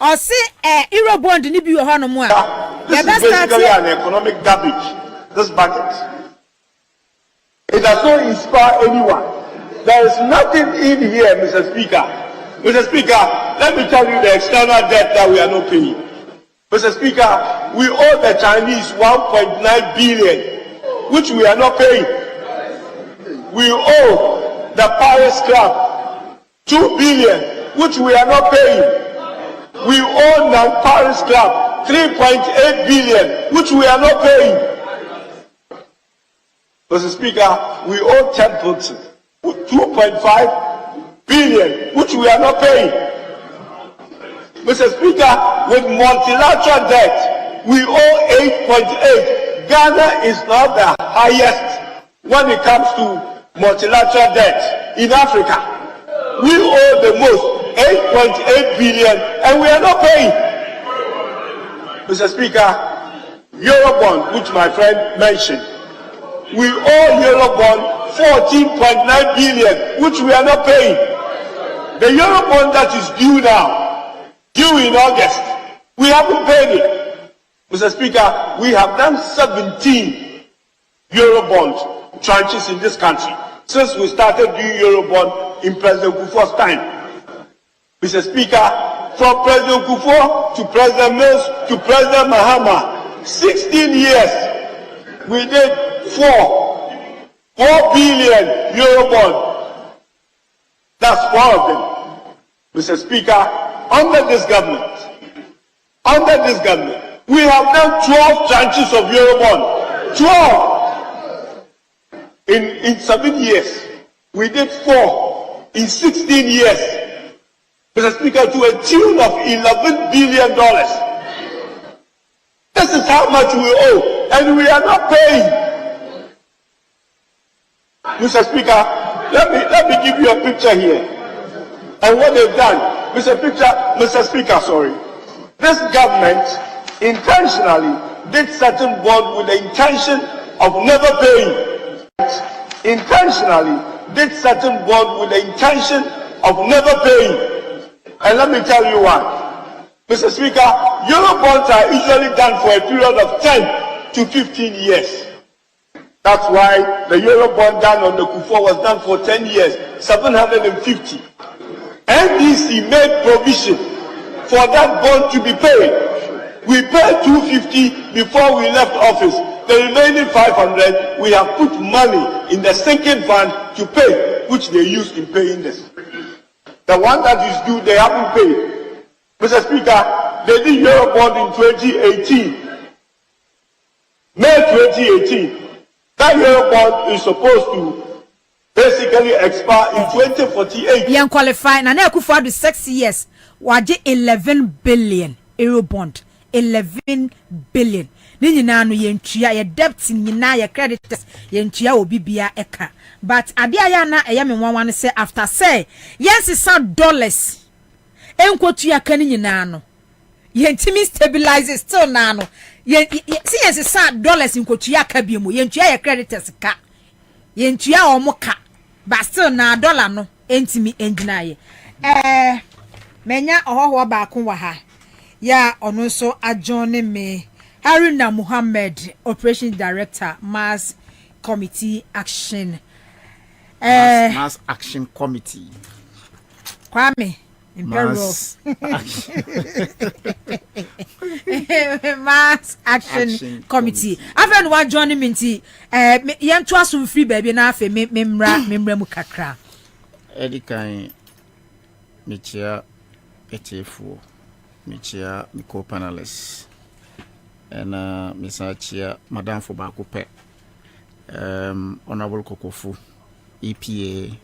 o se eurobond ni bi ho no mo a this is basically an economic garbage this budget it does not inspire anyone. There is nothing in here, Mr. Speaker. Mr. Speaker, let me tell you the external debt that we are not paying. Mr. Speaker, we owe the Chinese 1.9 billion, which we are not paying. We owe the Paris Club 2 billion, which we are not paying. We owe the Paris Club 3.8 billion, which we are not paying. Mr. Speaker, we owe Templeton 2.5 billion, which we are not paying. Mr. Speaker, with multilateral debt, we owe 8.8. Ghana is not the highest when it comes to multilateral debt in Africa. We owe the most, 8.8 billion, and we are not paying. Mr. Speaker, Eurobond, which my friend mentioned, we owe Eurobond 14.9 billion, which we are not paying. The Eurobond that is due now, due in August, we haven't paid it. Mr. Speaker, we have done 17 Eurobond tranches in this country since we started doing Eurobond in President Kufuor's time. Mr. Speaker, from President Kufuor to President Mills to President Mahama, 16 years, we did 4 billion Eurobond. That's one of them. Mr. Speaker, under this government, we have done 12 tranches of Eurobond. 12! In 7 years. We did 4 in 16 years. Mr. Speaker, to a tune of $11 billion. This is how much we owe, and we are not paying. Mr. Speaker, let me give you a picture here. And what they've done, Mr. Speaker, sorry. This government intentionally did certain bond with the intention of never paying. Intentionally did certain bond with the intention of never paying. And let me tell you why. Mr. Speaker, Euro bonds are usually done for a period of 10 to 15 years. That's why the Euro bond done on the Kufuor was done for 10 years, 750. NDC made provision for that bond to be paid. We paid 250 before we left office. The remaining 500, we have put money in the sinking fund to pay, which they used in paying this. The one that is due, they haven't paid. Mr. Speaker, they did Eurobond in 2018. May 2018. That Eurobond is supposed to basically expire in 2048. Bien qualified. Na Akufo do 6 years. Waje 11 billion Eurobond. 11 billion. Ni nyina no yentua ye debt nyina ye creditors yentua obi bia eka. But adia ya na eya me nwanwa ne say after say yes $1 enkotu ya kan nyina no yentimi stabilize still na no see yes $1 enkotu ya ka bi mu yentua ye creditors ka yentua o mo ka but still na dollar no entimi engina ye menya ohoho ba ko wa ha ya ono so ajone me Haruna Muhammad, Operation Director, Mass Committee Action. Mass Action Committee. Kwame, Imperial. Mass Action Committee. After one joining me, young trust free baby na fe memra mu kakra. Edikan Michia Etefo, Michia Miko panelists. And Mr. Chia, Madame Fobakupe, Honorable Kokofu, EPA,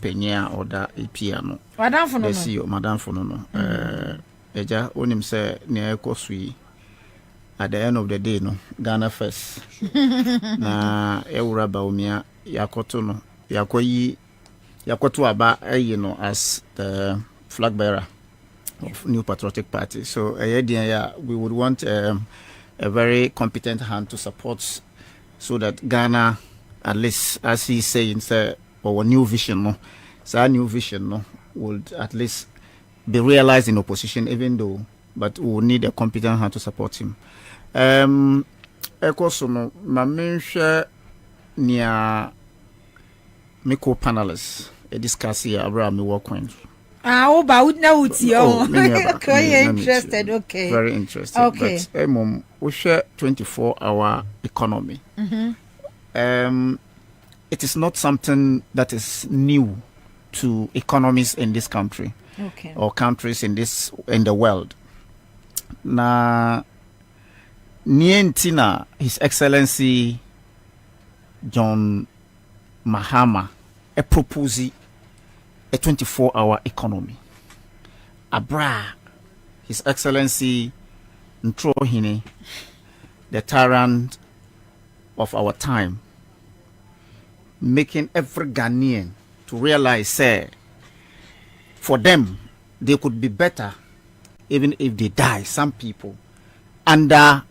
Penya, or da EPA. No, Madame Fono, yes, Madame Fono. Eja, onim say near Kosui at the end of the day, no, Ghana first. Na Eura Baumia, Yakoto, Yakoto Aba, as the flag bearer of New Patriotic Party. So, we would want a very competent hand to support so that Ghana, at least as he's saying, our new vision, no, so our new vision, no, would at least be realized in opposition, even though, but we will need a competent hand to support him. Also, no, my main share near Miko panelists discuss here around me work on. About now it's your interested, okay. Very interested. Okay. But we share 24-hour economy. It is not something that is new to economies in this country, or countries in the world. Na Nientina, His Excellency John Mahama, a proposal. A 24-hour economy. Abra, His Excellency Ntrohine, the tyrant of our time, making every Ghanaian to realize, say, for them, they could be better even if they die, some people, under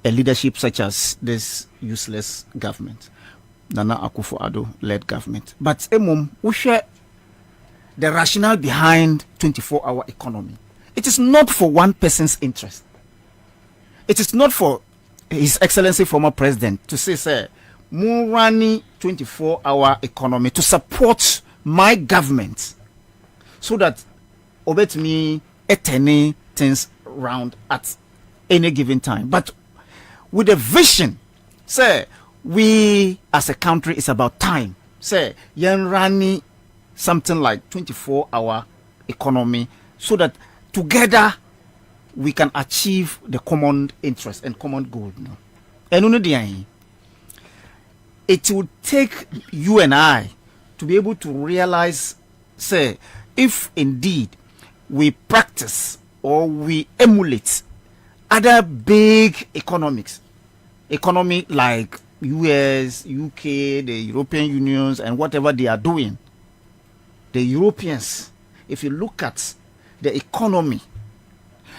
a leadership such as this useless government, Nana Akufo-Addo led government. But we share the rationale behind 24-hour economy. It is not for one person's interest. It is not for His Excellency former president to say, Murani 24-hour economy to support my government so that obet me eternity things round at any given time. But with a vision, say, we as a country is about time. Say, Yanrani something like 24-hour economy so that together we can achieve the common interest and common goal. And it would take you and I to be able to realize, say, if indeed we practice or we emulate other big economy like US, UK, the European Unions, and whatever they are doing. The Europeans, if you look at the economy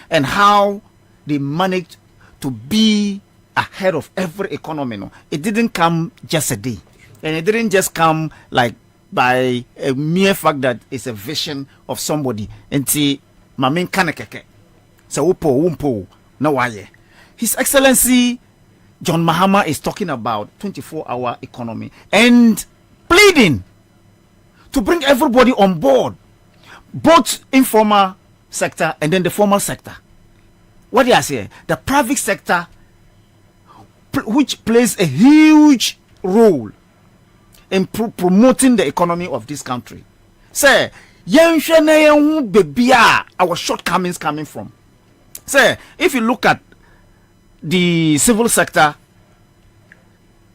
and how they managed to be ahead of every economy, no, it didn't come just a day, and it didn't just come like by a mere fact that it's a vision of somebody. And see, mamin kanekeke, so umpo no why. His Excellency John Mahama is talking about 24-hour economy and pleading to bring everybody on board, both informal sector and then the formal sector. What do I say? The private sector, which plays a huge role in promoting the economy of this country. Say, our shortcomings coming from. Say, if you look at the civil sector,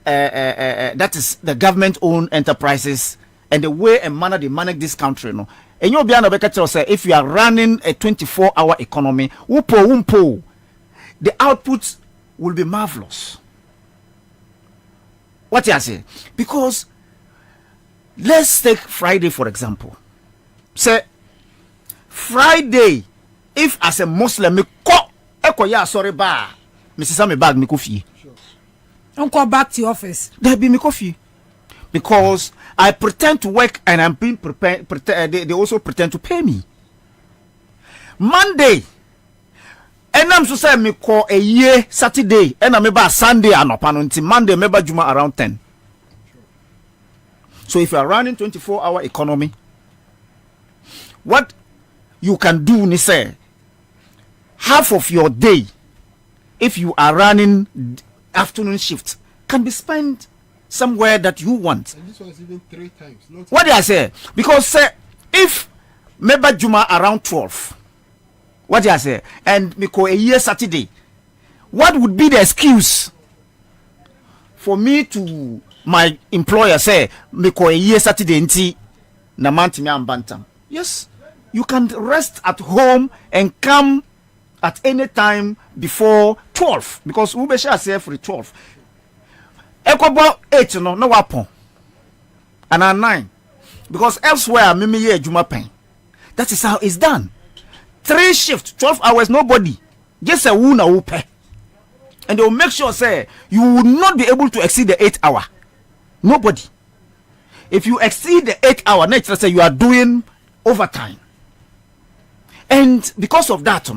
that is the government-owned enterprises, and the way and manner they manage this country, no. And you'll be say, if you are running a 24-hour economy, the output will be marvelous. What I say? Because let's take Friday for example. Say Friday, if as a Muslim me sorry ba, Mrs. me bag me coffee. Don't go back to your office. There be me coffee. Because I pretend to work and I'm being prepared. They also pretend to pay me. Monday, and I'm so say me call a year Saturday, and I'm about Sunday and up until Monday, maybe Juma around 10. So if you are running 24-hour economy, what you can do is say half of your day, if you are running afternoon shift, can be spent somewhere that you want. And this one is even 3 times. What do I say? Because say if maybe Juma around 12, what do I say? And me call a year Saturday, what would be the excuse for me to my employer say me call a year Saturday nti na manti me ambantam? Yes, you can rest at home and come at any time before 12, because we be share say for 12. Ekobo 8 no wapon. And 9. Because elsewhere me ye juma pen. That is how it's done. 3 shifts, 12 hours, nobody. Just a wuna upe. And they will make sure say you will not be able to exceed the 8 hour. Nobody. If you exceed the 8 hour, nature say you are doing overtime. And because of that,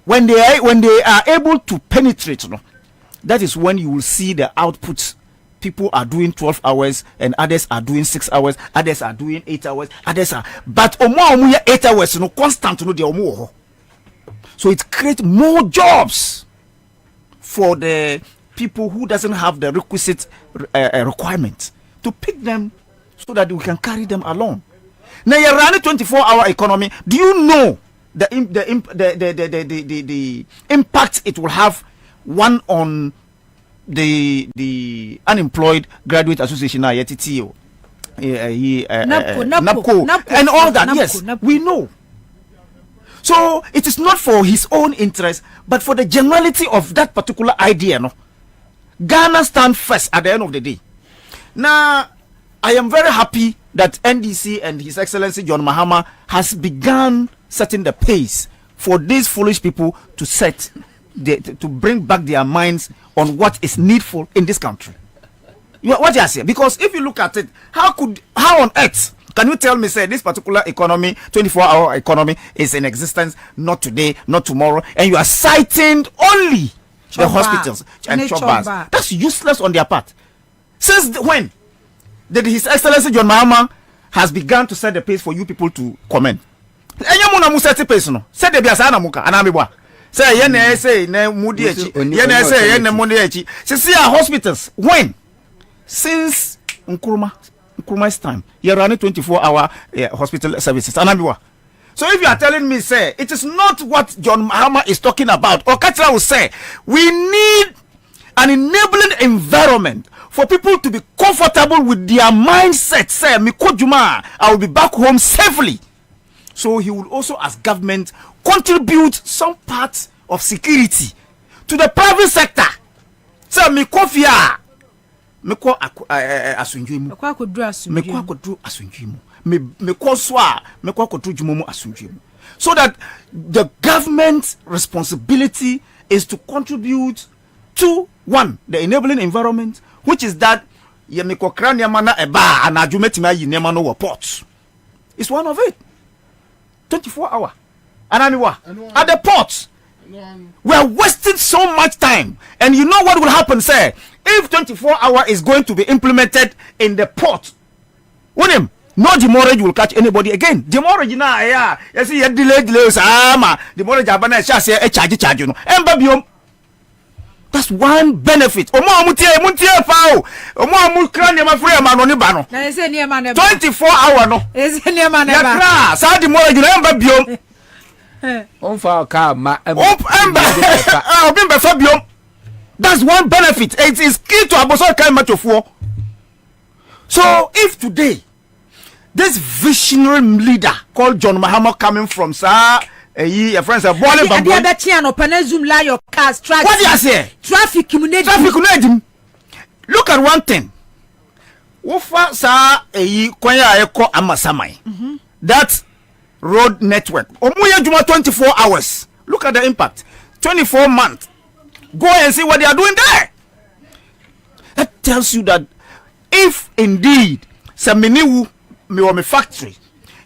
when they are able to penetrate, that is when you will see the outputs. People are doing 12 hours and others are doing 6 hours, others are doing 8 hours, others are, but 8 hours constant. So it creates more jobs for the people who doesn't have the requisite requirements to pick them so that we can carry them along. Now you're running 24-hour economy. Do you know the impact it will have, one on the unemployed graduate association, NAPCO, and all that? Yes, we know. So it is not for his own interest, but for the generality of that particular idea. No, Ghana stands first at the end of the day. Now, I am very happy that NDC and His Excellency John Mahama has begun setting the pace for these foolish people to to bring back their minds on what is needful in this country. What do I say? Because if you look at it, how on earth can you tell me say this particular economy, 24-hour economy, is in existence not today, not tomorrow, and you are citing only the hospitals and chop bars? That's useless on their part. Since when did His Excellency John Mahama has begun to set the pace for you people to comment? Enyamuna mu set pace no. Set the biasa na muka anamibwa. Say yene say na mudi echi. Yene say yene mudi echi. See our hospitals when since Nkrumah's time you're running 24-hour hospital services anamibwa. So if you are telling me say it is not what John Mahama is talking about, or Katra will say we need an enabling environment for people to be comfortable with their mindset. Say, Mikojuma, I will be back home safely. So he will also, as government, contribute some part of security to the private sector. Say, Mikofia, Miko asunjuimu. Miko akodru asunjuimu. Miko swa, Miko akodru jumomu asunjuimu. So that the government's responsibility is to contribute to one, the enabling environment, which is that Yemiko Kranyamana eba and Ajumetima Yinemano ports. It's one of it. 24 hours. And at the ports. We are wasting so much time. And you know what will happen, sir? If 24 hours is going to be implemented in the port, him, no demurrage will catch anybody again. Demurrage na yeah. You see, you delay demurrage abana charge no. That's one benefit. 24 hours no. That's one benefit. It is key to Aboso kind much of war. So if today this visionary leader called John Mahama coming from your friends are balling back. Your cars, what do you say? Traffic. Look at one thing. Wofa sa kwanya eko amasamai. That road network. Omuya juma 24 hours. Look at the impact. 24 months. Go and see what they are doing there. That tells you that if indeed Saminiwu me factory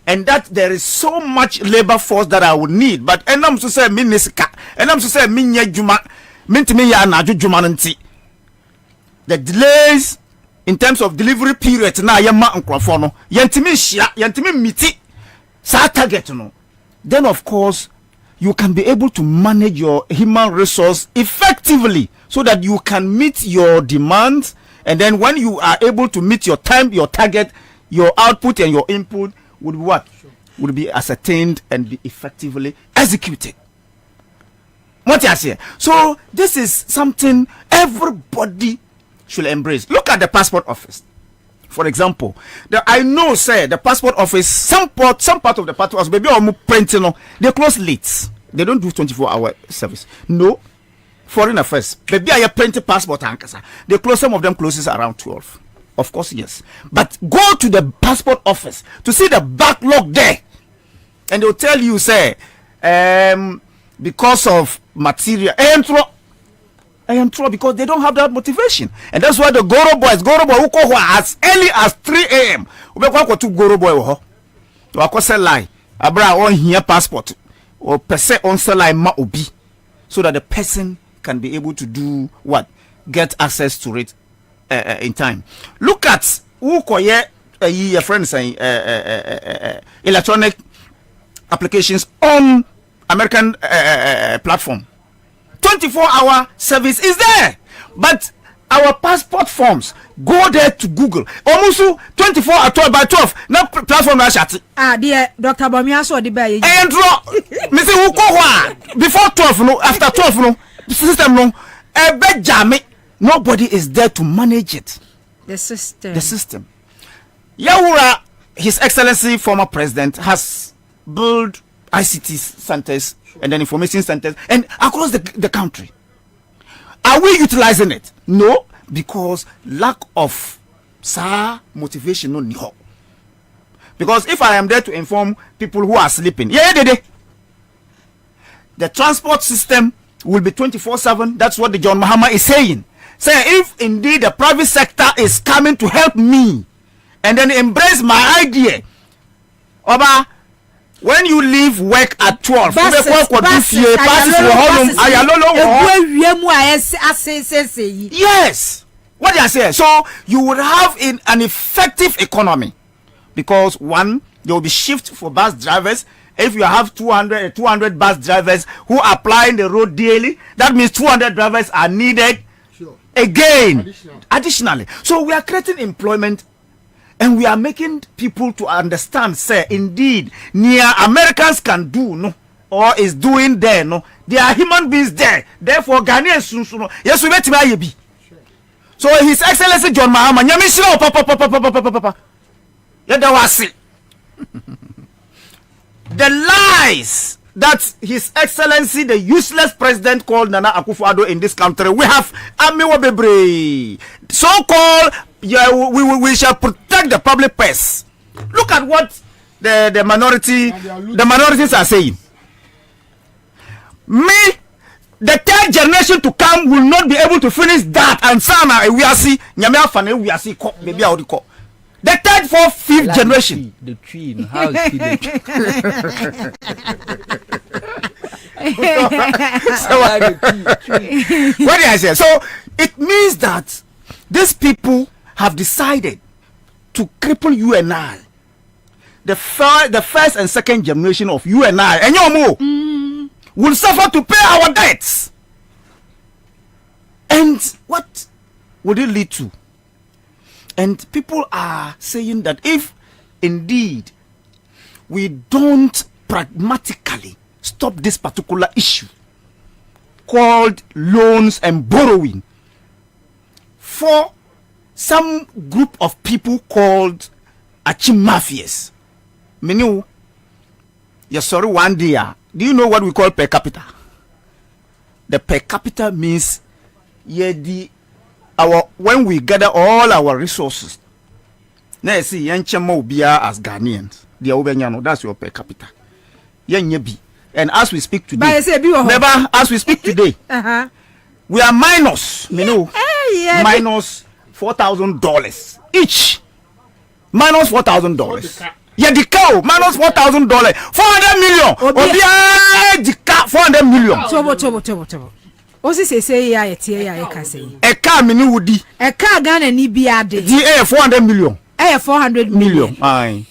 and that there is so much labor force that I would need, but enam to say minisika, enam to say minya juma, mintimi ya anaju juma nanti. The delays in terms of delivery period na yema nkrofono, yantimi shia, yantimi miti sa target no. Then of course you can be able to manage your human resource effectively so that you can meet your demands, and then when you are able to meet your time, your target, your output and your input would be what? Would be ascertained and be effectively executed. What I say? So this is something everybody should embrace. Look at the passport office. For example, I know, say the passport office, some part of the passport office, maybe I'm printing, they close late. They don't do 24-hour service. No. Foreign affairs. Maybe I print a passport. They close, some of them closes around 12. Of course, yes. But go to the passport office to see the backlog there. And they'll tell you, say, because of material, I am true because they don't have that motivation. And that's why the Goro boy who go as early as 3 a.m. We go to Goro boy. To sell lie. Abra on here passport or per se on sell lie ma obi, so that the person can be able to do what? Get access to it in time. Look at who koye your friends saying electronic applications on American platform. 24-hour service is there, but our passport forms go there to Google. Almost 24 at 12 by 12. Now platform na shati. Dear Dr. Bamiaso the bay. And Mr. Uko before 12 no, after 12 no, system no. Nobody is there to manage it. The system. Yawura, His Excellency former president, has built ICT centers and then information centers and across the country. Are we utilizing it? No, because lack of motivation no. Because if I am there to inform people who are sleeping, the transport system will be 24/7. That's what the John Mahama is saying. Say if indeed the private sector is coming to help me and then embrace my idea, Oba, when you leave work at 12, yes. What I say? So you would have an effective economy, because one, there will be shift for bus drivers. If you have 200 bus drivers who are applying the road daily, that means 200 drivers are needed again, additionally. So we are creating employment. And we are making people to understand, say, indeed, near Americans can do, no, or is doing there, no. There are human beings there. Therefore, Ghanaians, yes, we met be. So His Excellency John Mahama, nyamisiro papa. Yada wasi. The lies that His Excellency, the useless president called Nana Akufo-Addo in this country, we have Amiwa Bebre. So-called, we shall protect the public purse. Look at what the minorities are saying. The third generation to come will not be able to finish that, and sana we are see nyame afane we are see baby how the third, fourth, fifth generation. The tree in house. What did I say? So it means that these people have decided to cripple you and I. The first and second generation of you and I, and your more, will suffer to pay our debts. And what would it lead to? And people are saying that if indeed we don't pragmatically stop this particular issue called loans and borrowing for some group of people called Achimafias. Menu, yes, sorry, one day. Do you know what we call per capita? The per capita means when we gather all our resources. Now see yanchemo bia as Ghanaians. That's your per capita. And as we speak today, as we speak today, we are minus, minus $4,000 each. Minus $4,000. Yeah, the cow minus $4,000, 400 million. The cow 400 million. Chobo. Osi say ya etie ya ka say. A car mini woody. A car Ghana ni bia de. The 400 million. 400 million. Aye.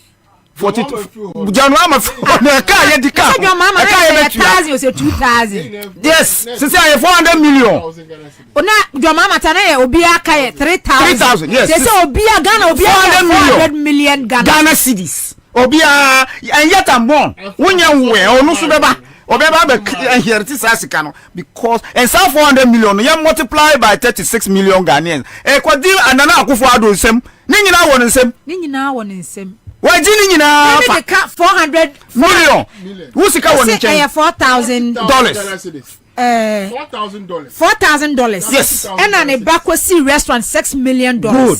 42. January a car ya the car. Your mama 1,000 or 2,000. Yes, since I 400 million. Ona your mama tana obi aka 3,000. Yes. They say obi Ghana obi 400 million Ghana cedis. Obi and yet I'm born. Wonya we onu so beba. Because and some 400 million you multiply by 36 million Ghanaians. Kwadi Nana Akufo-Addo nsem. Ni nyina won nsem. Why did you know? 400 million. Who's the car? $4,000. $4,000. Yes. And an Ebakwasi restaurant $6 million. Good.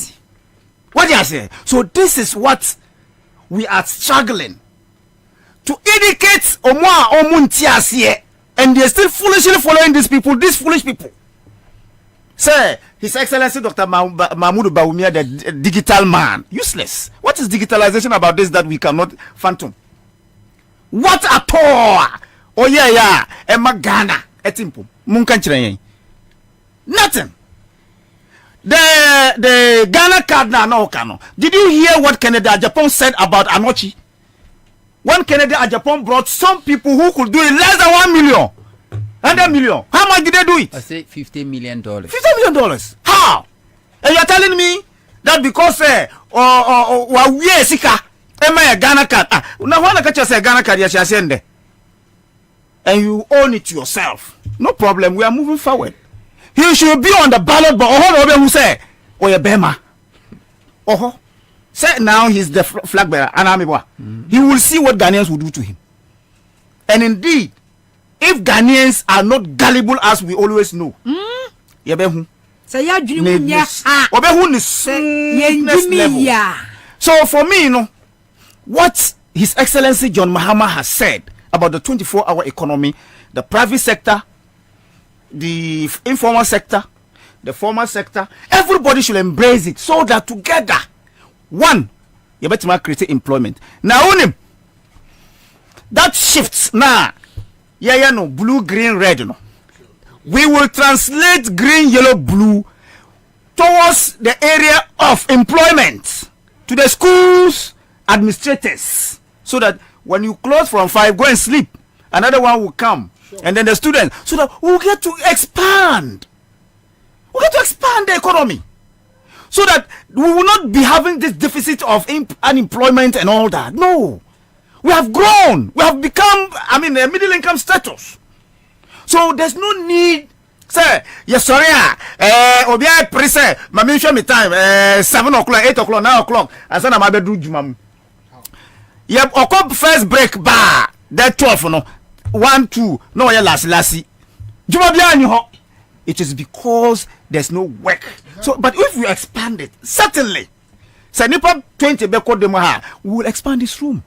What do you say? So this is what we are struggling to indicate and they're still foolishly following these foolish people. Sir, His Excellency Dr. Mahmoud Bawumia, the digital man, useless. What is digitalization about this that we cannot phantom? What at all? Oh yeah, Emma Ghana, etimpo, munkanchire. Nothing. The Ghana card no kano. Did you hear what Canada Japan said about Anochi? When Canada and Japan brought some people who could do it less than 1 million. 100 million. How much did they do it? I say $50 million. $50 million. How? And you're telling me that because we are sika, a Ghana card. Now when I catch a Ghana card, you send there. And you own it yourself. No problem. We are moving forward. He should be on the ballot, but who say, oh, Bema. Oh, say now he's the flag bearer. He will see what Ghanaians will do to him. And indeed, if Ghanaians are not gullible as we always know, so for me, what His Excellency John Mahama has said about the 24-hour economy, the private sector, the informal sector, the formal sector, everybody should embrace it so that together, one, you better create employment. Now, that shifts now. No, blue, green, red. No, we will translate green, yellow, blue towards the area of employment to the schools, administrators, so that when you close from 5, go and sleep. Another one will come. And then the students, so that we'll get to expand. We'll get to expand the economy. So that we will not be having this deficit of unemployment and all that. No. We have grown. We have become, a middle income status. So there's no need Say, yes, sorry, Obia Prise, Mammy, show me time, 7 o'clock, 8 o'clock, 9 o'clock, and son of my bedroom. Yep, or come first break bar, that 12, no, 1, 2, no, lassie. Juma it is because there's no work. So, but if we expand it, certainly, say nipa 20 beko demoha, we will expand this room.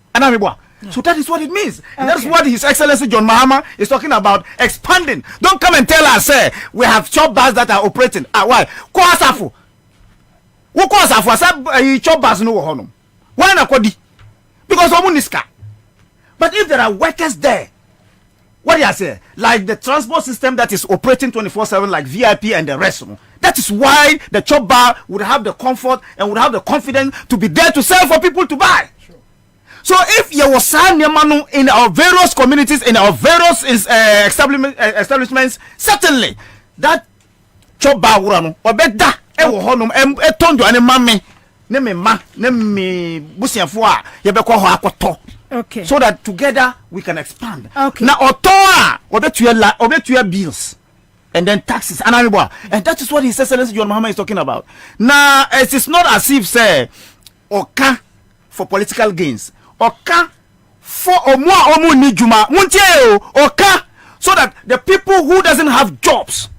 So that is what it means. Okay. That's what His Excellency John Mahama is talking about, expanding. Don't come and tell us, say, we have chop bars that are operating. Why? Kwasafu. Wo kwasafu asa chop bars no honum. Why na kodi? Because omuniska. But if there are workers there, what do you say? Like the transport system that is operating 24/7, like VIP and the rest. That is why the chop bar would have the comfort and would have the confidence to be there to sell for people to buy. Sure. So if you was in our various communities, in our various establishments, certainly that chop bar would run or better. Okay. So that together we can expand. Okay. Now, otoa bills and then taxes and that is what His Excellency John Mahama is talking about. Now, it is not as if say oka for political gains, oka for nijuma oka, so that the people who doesn't have jobs,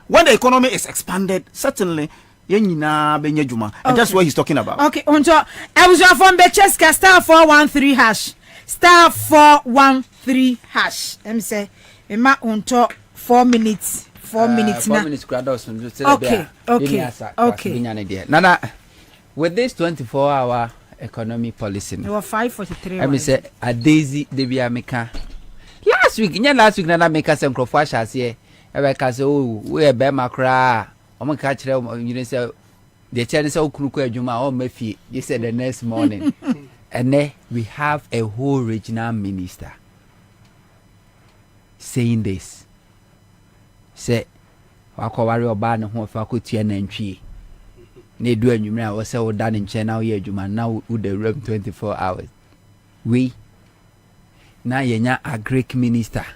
when the economy is expanded, certainly. And that's what he's talking about. Okay, I was from Becheska star 413 hash. Star 413 hash. Let me say, Emma unto 4 minutes. 4 minutes now. 4 minutes. Okay. Nana, with this 24-hour economy policy, there were 543. Let me say, a daisy, Debia Meka. Last week, Nana Meka some crofashas here. Ever say, oh, we are Bema cra. I'm catch them. You say the Chinese all kruku Juma or Mefi. You said the next morning, and then we have a whole regional minister saying this. Say, "Wakawari obana who fakulty and entry." Ne do enyumra was say done in China here Juma now with the room 24 hours. We now yenya a Greek minister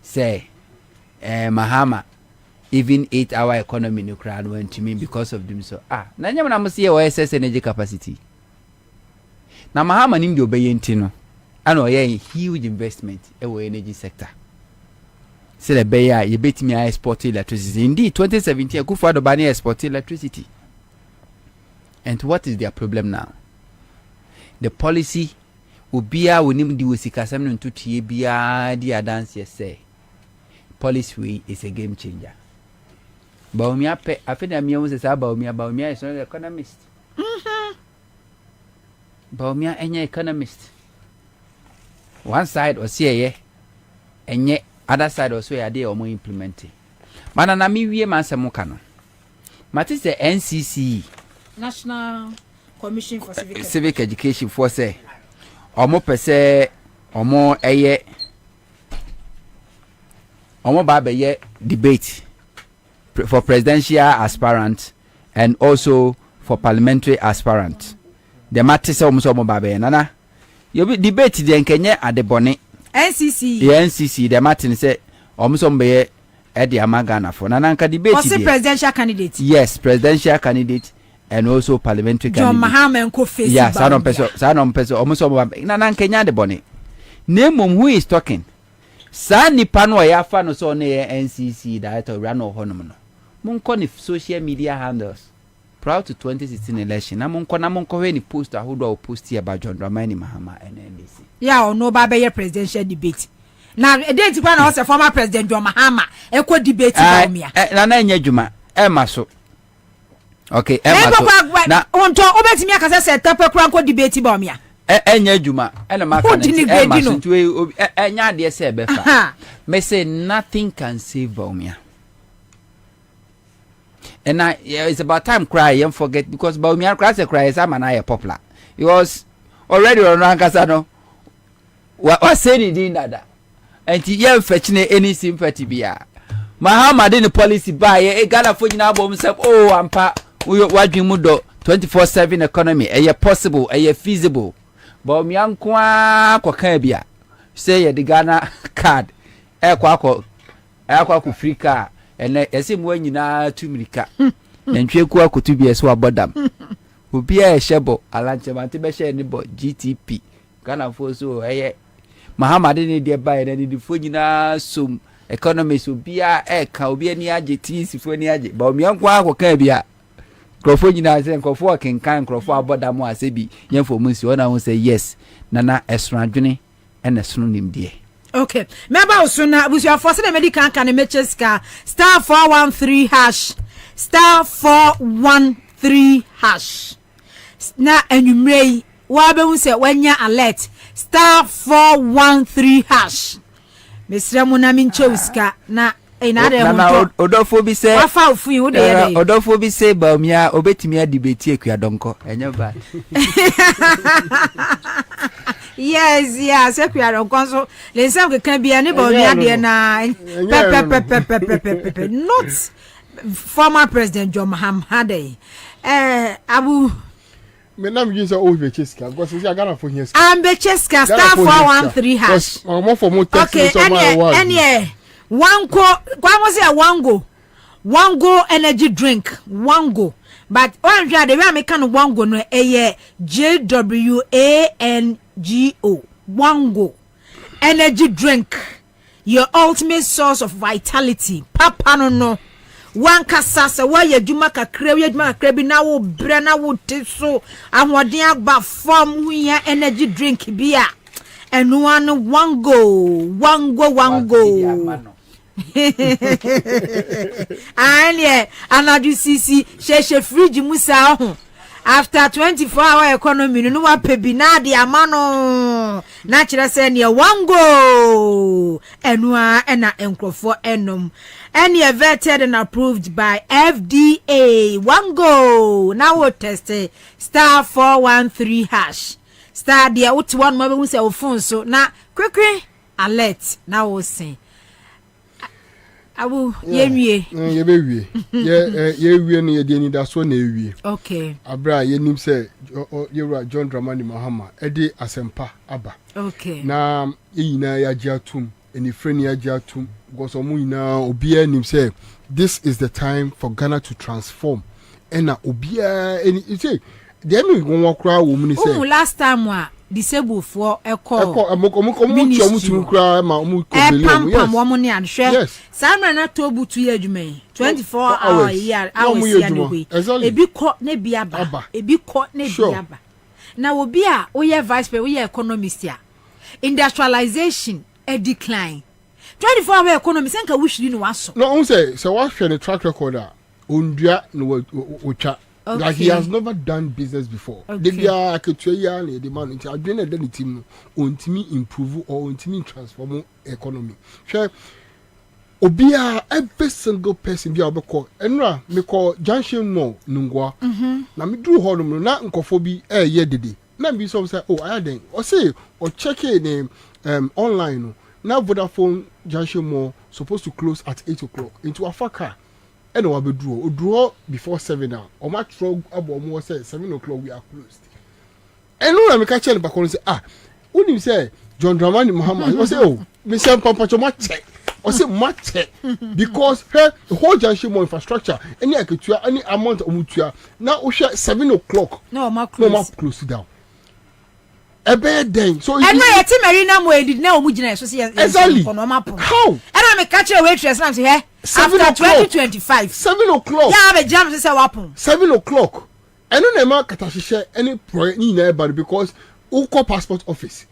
say, Mahama. Even 8-hour economy no crowd went to me because of them. So nanya na must see OSS energy capacity. Na Mahama nim de obey ntino. Ano ye huge investment in energy sector. Say the beya you bet me I export electricity. Indeed 2017 Akufo-Addo ban export electricity. And what is their problem now? The policy ubia wonim di wosikasam no ntutie bia di adanse say. Policy is a game changer. Baumia afina mia was a Baumia is not an economist. Baumia any economist. One side or say and yet other side or so a day or more implementing. Manana mi wie mansa mukano. Matis the NCC National Commission for Civic Education for say or more per se or more a year or more baby debate for presidential aspirant and also for parliamentary aspirant. The matter is almost babe nana. You be debate the Kenya at the bonnet. NCC. The NCC. The Martin said almost be at the Amagana for Nananka debate. Was the presidential candidate? Yes, presidential candidate and also parliamentary John candidate. John Mahama and Kofi. Yes, Sanon Peso almost Nanan Kenya the bonnet. Name who is talking. Sani Panwa Yafano so near NCC director Rano Honomono. Munkoni social media handles. Prior to 2016 election, Namonko any post a who post here by John Dramani Mahama and NDC. Yeah, or no Baba presidential debate. Now, a date when I was a former president John Mahama, a co debate. Nana Juma, Emma so. Okay, Emma. Now, on top of me, as I said, Tapa Cranko debate Bomia. Juma, and a market to a dear Sebefa. May say nothing can save Bomia. And it's about time cry and forget because Baumia cries a cry as I'm an eye popular. It was already on Rancasano. What said it in that? And he yelled fetching any sympathy beer. Mahama didn't policy buy a gala for himself. Oh, I'm we watching Mudo 24/7 economy. A possible, a feasible. Baumia Kwakabia say the Ghana card. Aquaco free car. and esim when you na to Mirika. And Chekua could be a swabodam. Obi a shebo alanchemante be share ni bo GTP Ghana for so Muhammad ni dey buy na the phone nyina som economists obi a ka obi ani age tis fo ani age ba omi ankwa akoka bia krofo nyina say krofo kenkan krofo abodam asebi yemfo munsi ona won say yes nana esranadwene ena sunu nimdie. Okay, member so na busu afose na medical kan mecheska star 413 hash star 413 hash na enumrei wa be hu se wanya alert star 413 hash mesra mu na minchewska na ina de ho odofo bi se wafa ofun wo de ye odofo bi se ba omia obetimi adibeti akuadonko enye ba yes akuadonko so le nsam ke kan bia ne ba omia de na not former president John Mahama Abu Menam use all Becheska because we are Ghana for here. I'm Becheska star 413 hash. Okay, any one go energy drink, one go. But one the way I make one go no JWANGO one go energy drink, your ultimate source of vitality. Papa no. One kasasa why you juma kakre we juma kakre na wo bre na wo teso ahoden agba form we energy drink bia enu one go anye anadu sisi sheshe fridge musa ho after 24-hour economy no wa pebi na de amano na kire se ne one go enu ena enkrofo enom. Any vetted and approved by FDA. One go. Now we test star 413 hash. Star there what one mobile we say phone so now quickly alert. Now we say abu ye be ye no ye de ni da so na ewie. Okay. Abra ye nim say ye John Dramani Mahama e de asempa aba. Okay. Na yina ya giatum eni freni ya giatum because omuina obia nim say this is the time for Ghana to transform. Ena obia eni you say dey me go won kra wo mu say last time wa disabled for eko omu kra ma omu ko believe yes wo mu ni anhwe samra na tobutu ye adwuma 24 hours year hours year no we ebi ko na bi aba ebi ko na bi aba na obi a wo ye vice president wo ye economist ya industrialization a decline 24-hour economy senka wishiri no waso no on say what share the track record ondua no ocha like he has never done business before they be aketua na the man nti adwene na the team no ontimi improve or ontimi transform economy share obia every single person be obekọ enra me call junction no nungwa na me duru ho no na nkofo bi ye dede na be so say oh I den o say o check in online no now Vodafone junction mall supposed to close at 8 o'clock into Afaka and we be draw before 7 now or match frog abo say 7 o'clock we are closed and no me catch back on say when you say John Dramani Mahama you say oh me say papa chomache or say match because the whole junction mall infrastructure any amount of mutua now we share 7 o'clock no close down a bad day. So and my team arena mo did na omu gina so say exactly how and I me catch a waitress now say after 2025 7 o'clock yeah be jam say wapon 7 o'clock and no ma katahye any project ni na everybody because uko passport office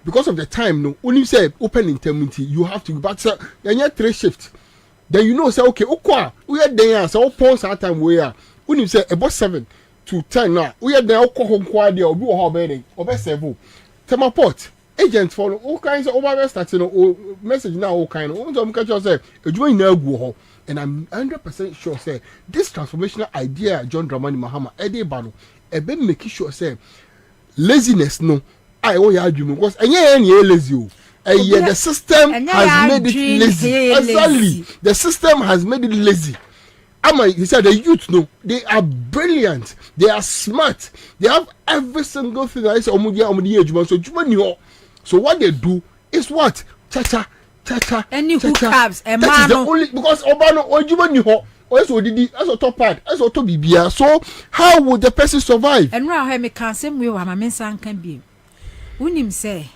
because of the time no only say open intermittent you have to but you need 3 shifts then you know say okay uko we are there so upon that time we are only say about 7 to 10 now we are there uko honkwa there obi wo ha obere obe 7 temaport agent for all kinds of over starting message now all kind of so catch say edwuma ina agu ho and I'm 100% sure say this transformational idea John Dramani Mahama ede ba no ebe make sure say laziness no I o ya adwuma because enye lazy o the system has made it lazy exactly the system has made it lazy. He said the youth no they are brilliant, they are smart, they have every single thing that is omudia so juma ni ho. So what they do is what? Cha-cha. Chacha. Any hookups, a that is the only because Obano Ojuma ni ho. Also did it as a top part, as a top BBA. So how would the person survive? And now I me can say we were my men can be. Unim say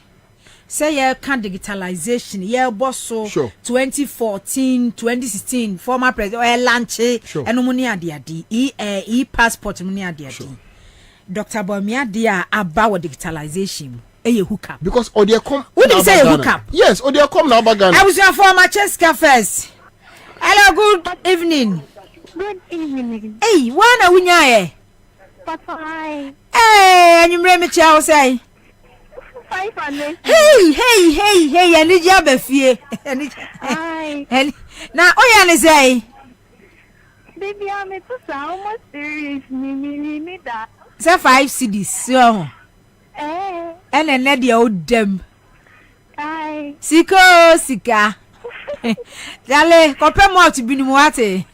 yeah can digitalization yeah boss so sure. 2014 2016 former president launch sure. and money adia e passport money adia Dr. Bobie Ansah about digitalization hookup because odia come unim say hookup yes odia come na bagana I was your former Cheska first. Hello, good evening. Good evening. Hey, wana wunya Papa. Hey, and you remember chow say 500. Hey, and did you have a fear? Hi. Now, oh, yeah, say, baby, I'm almost serious. Me that. Say 5 CDs, so. And then let the old dem. Hi. Sika. Dale, compare more to be muate.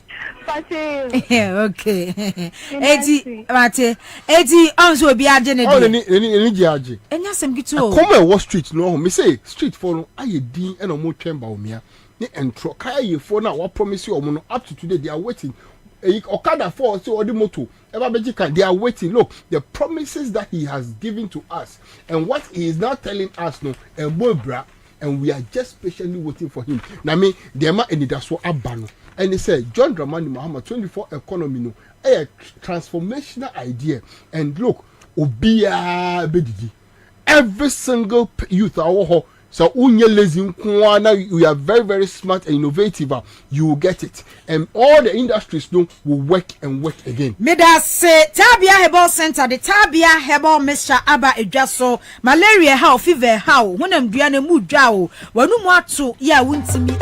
Okay. 80 mate. 80 onso bi agene de. Oh, ni giaje. Enya sem gitu. Come on Wall Street no, me say street for no aye din e no mo twemba omia. Ni entro kaya ye for na wa promise you omo no up to today they are waiting. Okada for so odi moto. Eba beji kan they are waiting. Look, the promises that he has given to us and what he is now telling us no bra. And we are just patiently waiting for him. Now, me, the man and that's what abano. And he said, John Dramani Muhammad 24 economy no a transformational idea. And look, Obia bedidi. Every single youth so unye lazy we are very, very smart and innovative. You will get it. And all the industries will work and work again. Mida say Tabia Herbal Center, the Tabia Herbal Mixture Aba Ejaso, malaria how, fever how, when I'm doing a mood jaw, when you want to, yeah, wouldn't see me.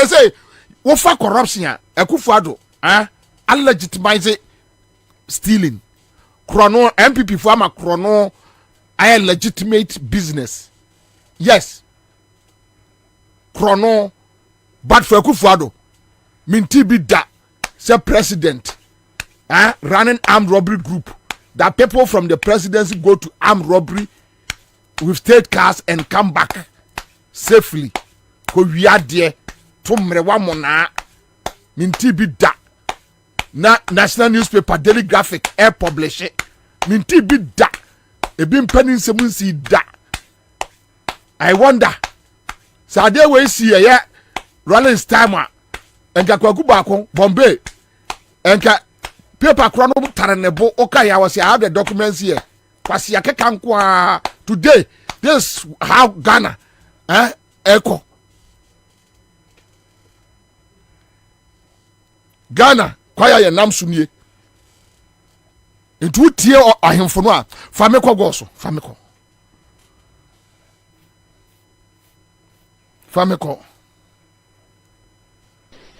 Say what for corruption Akufo-Addo legitimize stealing chrono MPP for ama chrono I legitimate business yes chrono but for Akufo-Addo minti bi da say president running armed robbery group that people from the presidency go to armed robbery with state cars and come back safely ko wi ade to mrewa mona minti bi da na national newspaper Daily Graphic publish it minti bi da ebi mpanin semunsi da I wonder so there we see ya rolling timer enka kwaku baako Bombay enka paper kro no tarenebo okay I was have the documents here kwasi akeka nko today this how Ghana echo Ghana kwaya ye nam sumie ntu tie ahemfo no a fa me kɔ goso fa me kɔ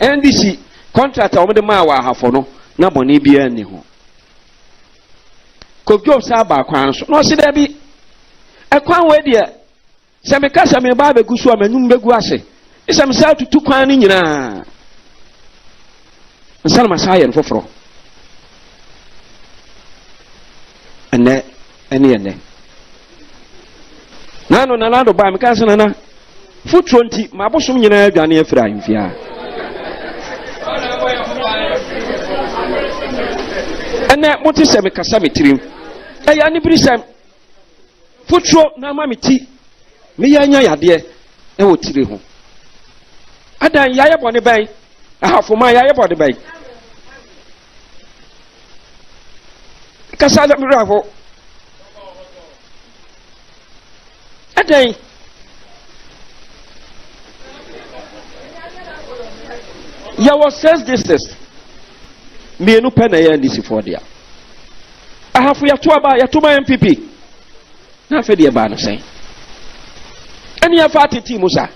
NDC contract o me de ma wa hafo no na bone bia ni ho ko job sa ba kwan so no se da bi e kwan we de se me ka se me ba be gusu a manum begu ase se me sa tutu kwan ni nyina Salma sayen foforo ene nano nalado ba me ka se nana futro nti mabosom nyina adwane afira mfia ene moti se me kasa me tirim eya ni birisem futuro na ma me ti me ya nya yade e wo tiri ho adan yaye bone ban ahafo ma yaye bone ban kasa da mi rafo adan ya was 6 districts mienu pɛ na yɛ ndisifoɔ deɛ ahafo yɛto aba yɛto ma MPP na afei deɛ baa no sɛn ɛne yɛfa atete mu sa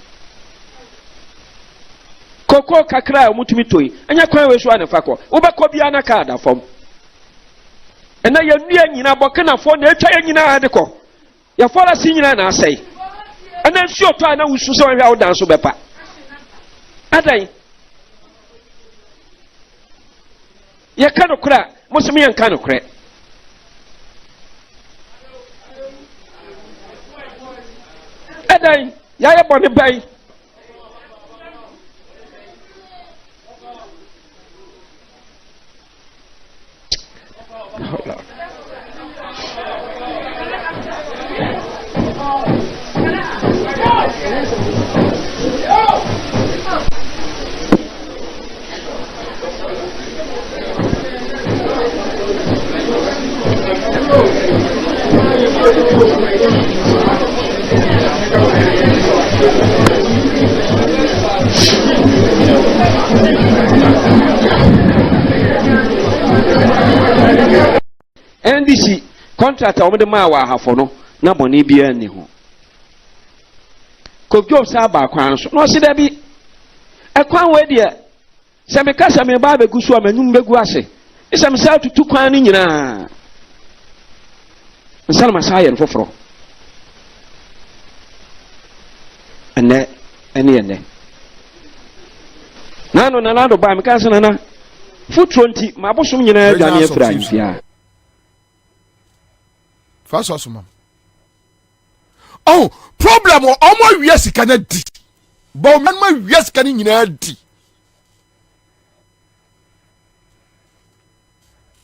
koko kakra a ɔmutumi toi ɛnyɛ kwan wei so a ne fa kɔ wobɛkɔ biara na kaa da fam ɛnɛ yɛnnua nyina bɔkenafoɔ na ɛtwa yɛ nyinaa de kɔ yɛfɔra si nyinaa na asɛe ɛnɛ nsuo tɔ a na wusu sɛ wɔhwɛ a wodan so bɛpa adan yɛka no korɛ a mosom yɛnka no korɛ ɛdan yɛayɛ bɔne bɛn NDC contract a wɔde maa wɔ ahafo no na bɔne biara nni ho kɔdwo saa ba kwan so na ɔsi dɛ bi ɛkwan wɔ deɛ sɛ meka sɛ me ba bɛgu so a m'anum bɛgu ase sɛ me saa tutu kwan no nyinaa nsa na masaa yɛ no foforɔ ɛnɛ nano nana do ba meka sɛ nana futuro nti ma abosom nyinaa aduane afiri ahemfia First osuma. Oh, problem o omo wiye sika na di. Bo man ma wiye sika ni nyina di.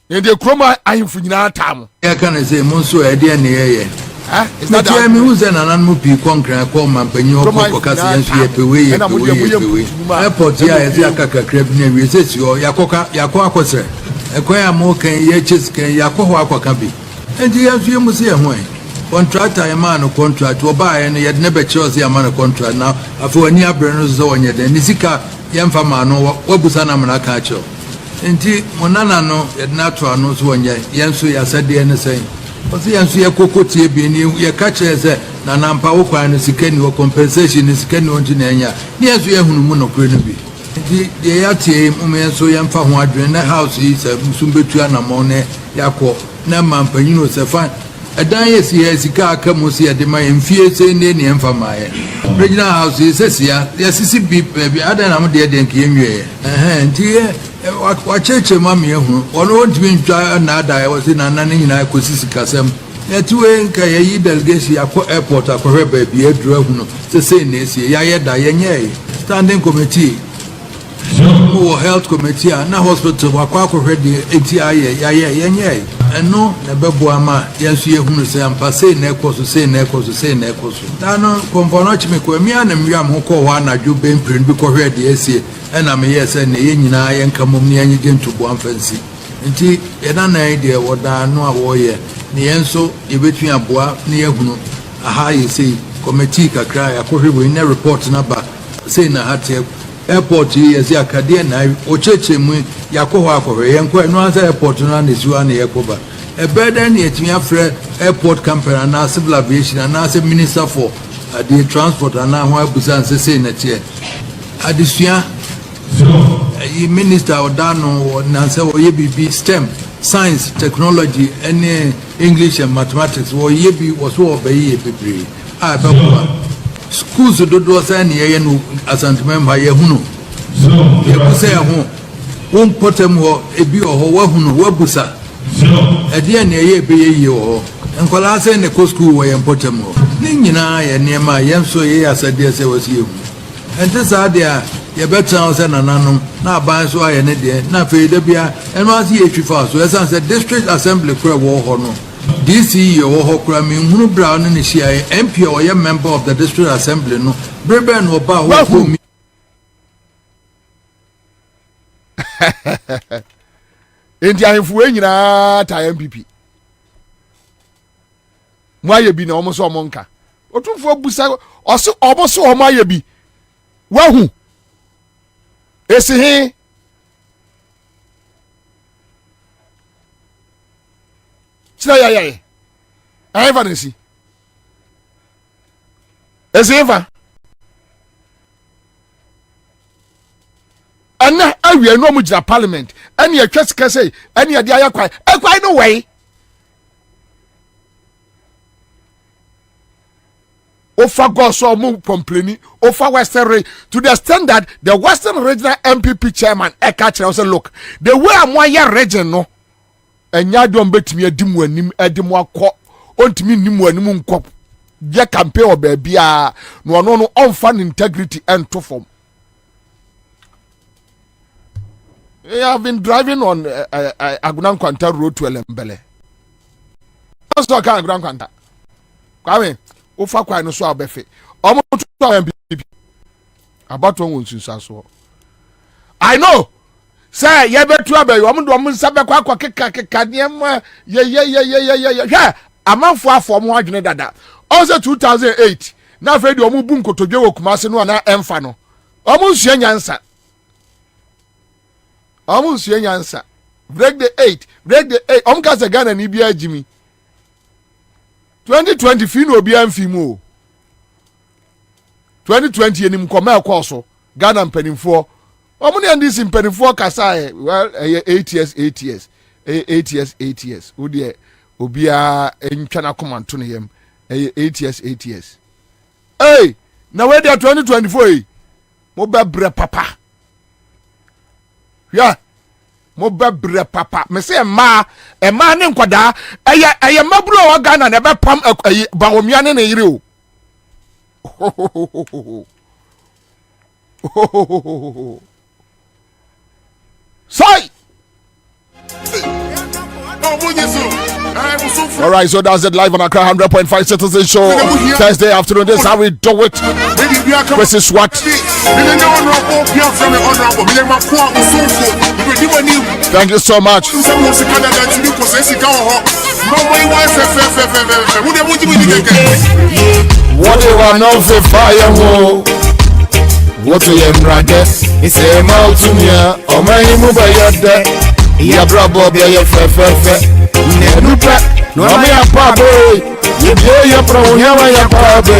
E de kroma ayinfu nyina tam. Ya kana say mo so e de na ye. Ah, is that me who say nanan mo pi konkran ko man panyi o ko kasa yan so ye pewe ye. Airport ya ye akakakra bi na wi se si o yakọ akosre. Ekwan am kan ye chis kan yakọ ho akwaka bi. Enti ya so mu se ho contractor e man contract oba ye no ye ne be chose ya man contract na afo ani abre no so onye de ni sika ye mfa ma no wabusa na mna ka cho enti monana no ye na to ano so onye ye nso ya sade ne sen osi ye nso ye kokotie bi ni ye ka che se na nampa wo kwan no sika ni wo compensation ni sika ni onji na enya ni ye nso ye hunu mu no kure no bi enti ye ya tie mu ye nso ye mfa ho adwene na house yi se musumbetu anamo ne yakọ na mampanyino se fan edan yesi sika aka mo se de ma mfie se ne ne mfa maaye regional house se sia yesisi bi adan na mo de nke yenwie nti wa cheche ma me hu ono ontimi ntwa na ada wo se na nan nyina ko sisi kasem etuwe nka yi delegation akọ airport akọhwe ba bi adura hu no se ne sie ya yeda yenye standing committee mo health committee na hospital akọhwe de enti aye yenye eno na bebo ama yesu yehunu se ampa se na ekoso se na ekoso dano kompono chime ko mi ana mi am ko ho anadwo bempren bi kohwe de esie na me yese na ye nyina ye nkamom ne anye gentubo amfansi nti ena na ide woda no a wo ye ne yenso yebetu aboa ne yehunu aha yesi committee kakra ya kohwe bo ina report na ba se na hate airport yesi akade na ocheche mu yakoho akohwe yenko eno ansa airport no na siwa na yakoba ebeda na yetimi afre airport company na civil aviation na as minister for the transport na ho abusa nsese na tie adisua minister odano na se wo yebibi STEM science technology and English and mathematics wo yebi wo so obayi bebre a babuwa schools dodo sa na ye no asantmemba ye hunu ye busa ye ho won potem ho ebi oho wa hunu wa busa ede na ye be ye ho enkola se ne ko school wo ye potem ho ni nyina ye nema ye so ye asade se wasi ye hu ente sa de a ye better say nananom na ban so aye ne de na fe de bia eno ase ye twifa so esan say district assembly kura wo ho no DC ye wo ho kura me hunu bra no ne hia MP o ye member of the district assembly no brebe no ba ho ko mi enti ahemfo nyina ta MPP mo aye bi na omo so omo nka otumfo busa oso omo so omo aye bi wahu esi he chira ya aiva nesi esi eva ana awie no mu gira parliament ani atwesika sei ani ade ayakwai akwai no way Ofa Goso mu complaining Ofa Western Region to the extent that the Western Regional MPP chairman Eka say look the way Amoya region no enya don betimi adimu anim adimu akọ ontimi nimu anim nkọ je campaign oba bia no no on integrity and to form. I have been driving on Agunan Kwanta road to Elembele. Also can Agunan Kwanta. Kwame Ofa kwa no so abefe. Omo to MPP. About one won since so. I know. Say ye betu abe omo do omo nsabe kwa keka dem ye. Hwe amanfo afom ho adwene dada. Also 2008 na fe de omo bu nkotodwe wo Kumase no na emfa no. Omo nsua nyansa. Omo nsua nyansa. Break the 8. Omo ka se Ghana ni bia Jimmy. 2020 fino obi amfimu 2020 enim koma ekoso Ghana mpanimfo omuni andisi mpanimfo kasa well 8 years odi obi a entwa na komanto ne yam 8 years hey na we dia 2024 mo bebre papa ya mo bebre papa me say ma ne nkwada eye maburo o Ghana na be pam ba omia ne yire o sai all right, so that's it live on Accra 100.5 Citizen Show Thursday afternoon. This is how we do it. This is what. Thank you so much. What do you want to fire? What do you want? It's a mouth to me. Oh, my move by your deck. Ya brabo be ya fe ne nupa no me ya pabo ye be ya pro ya pabo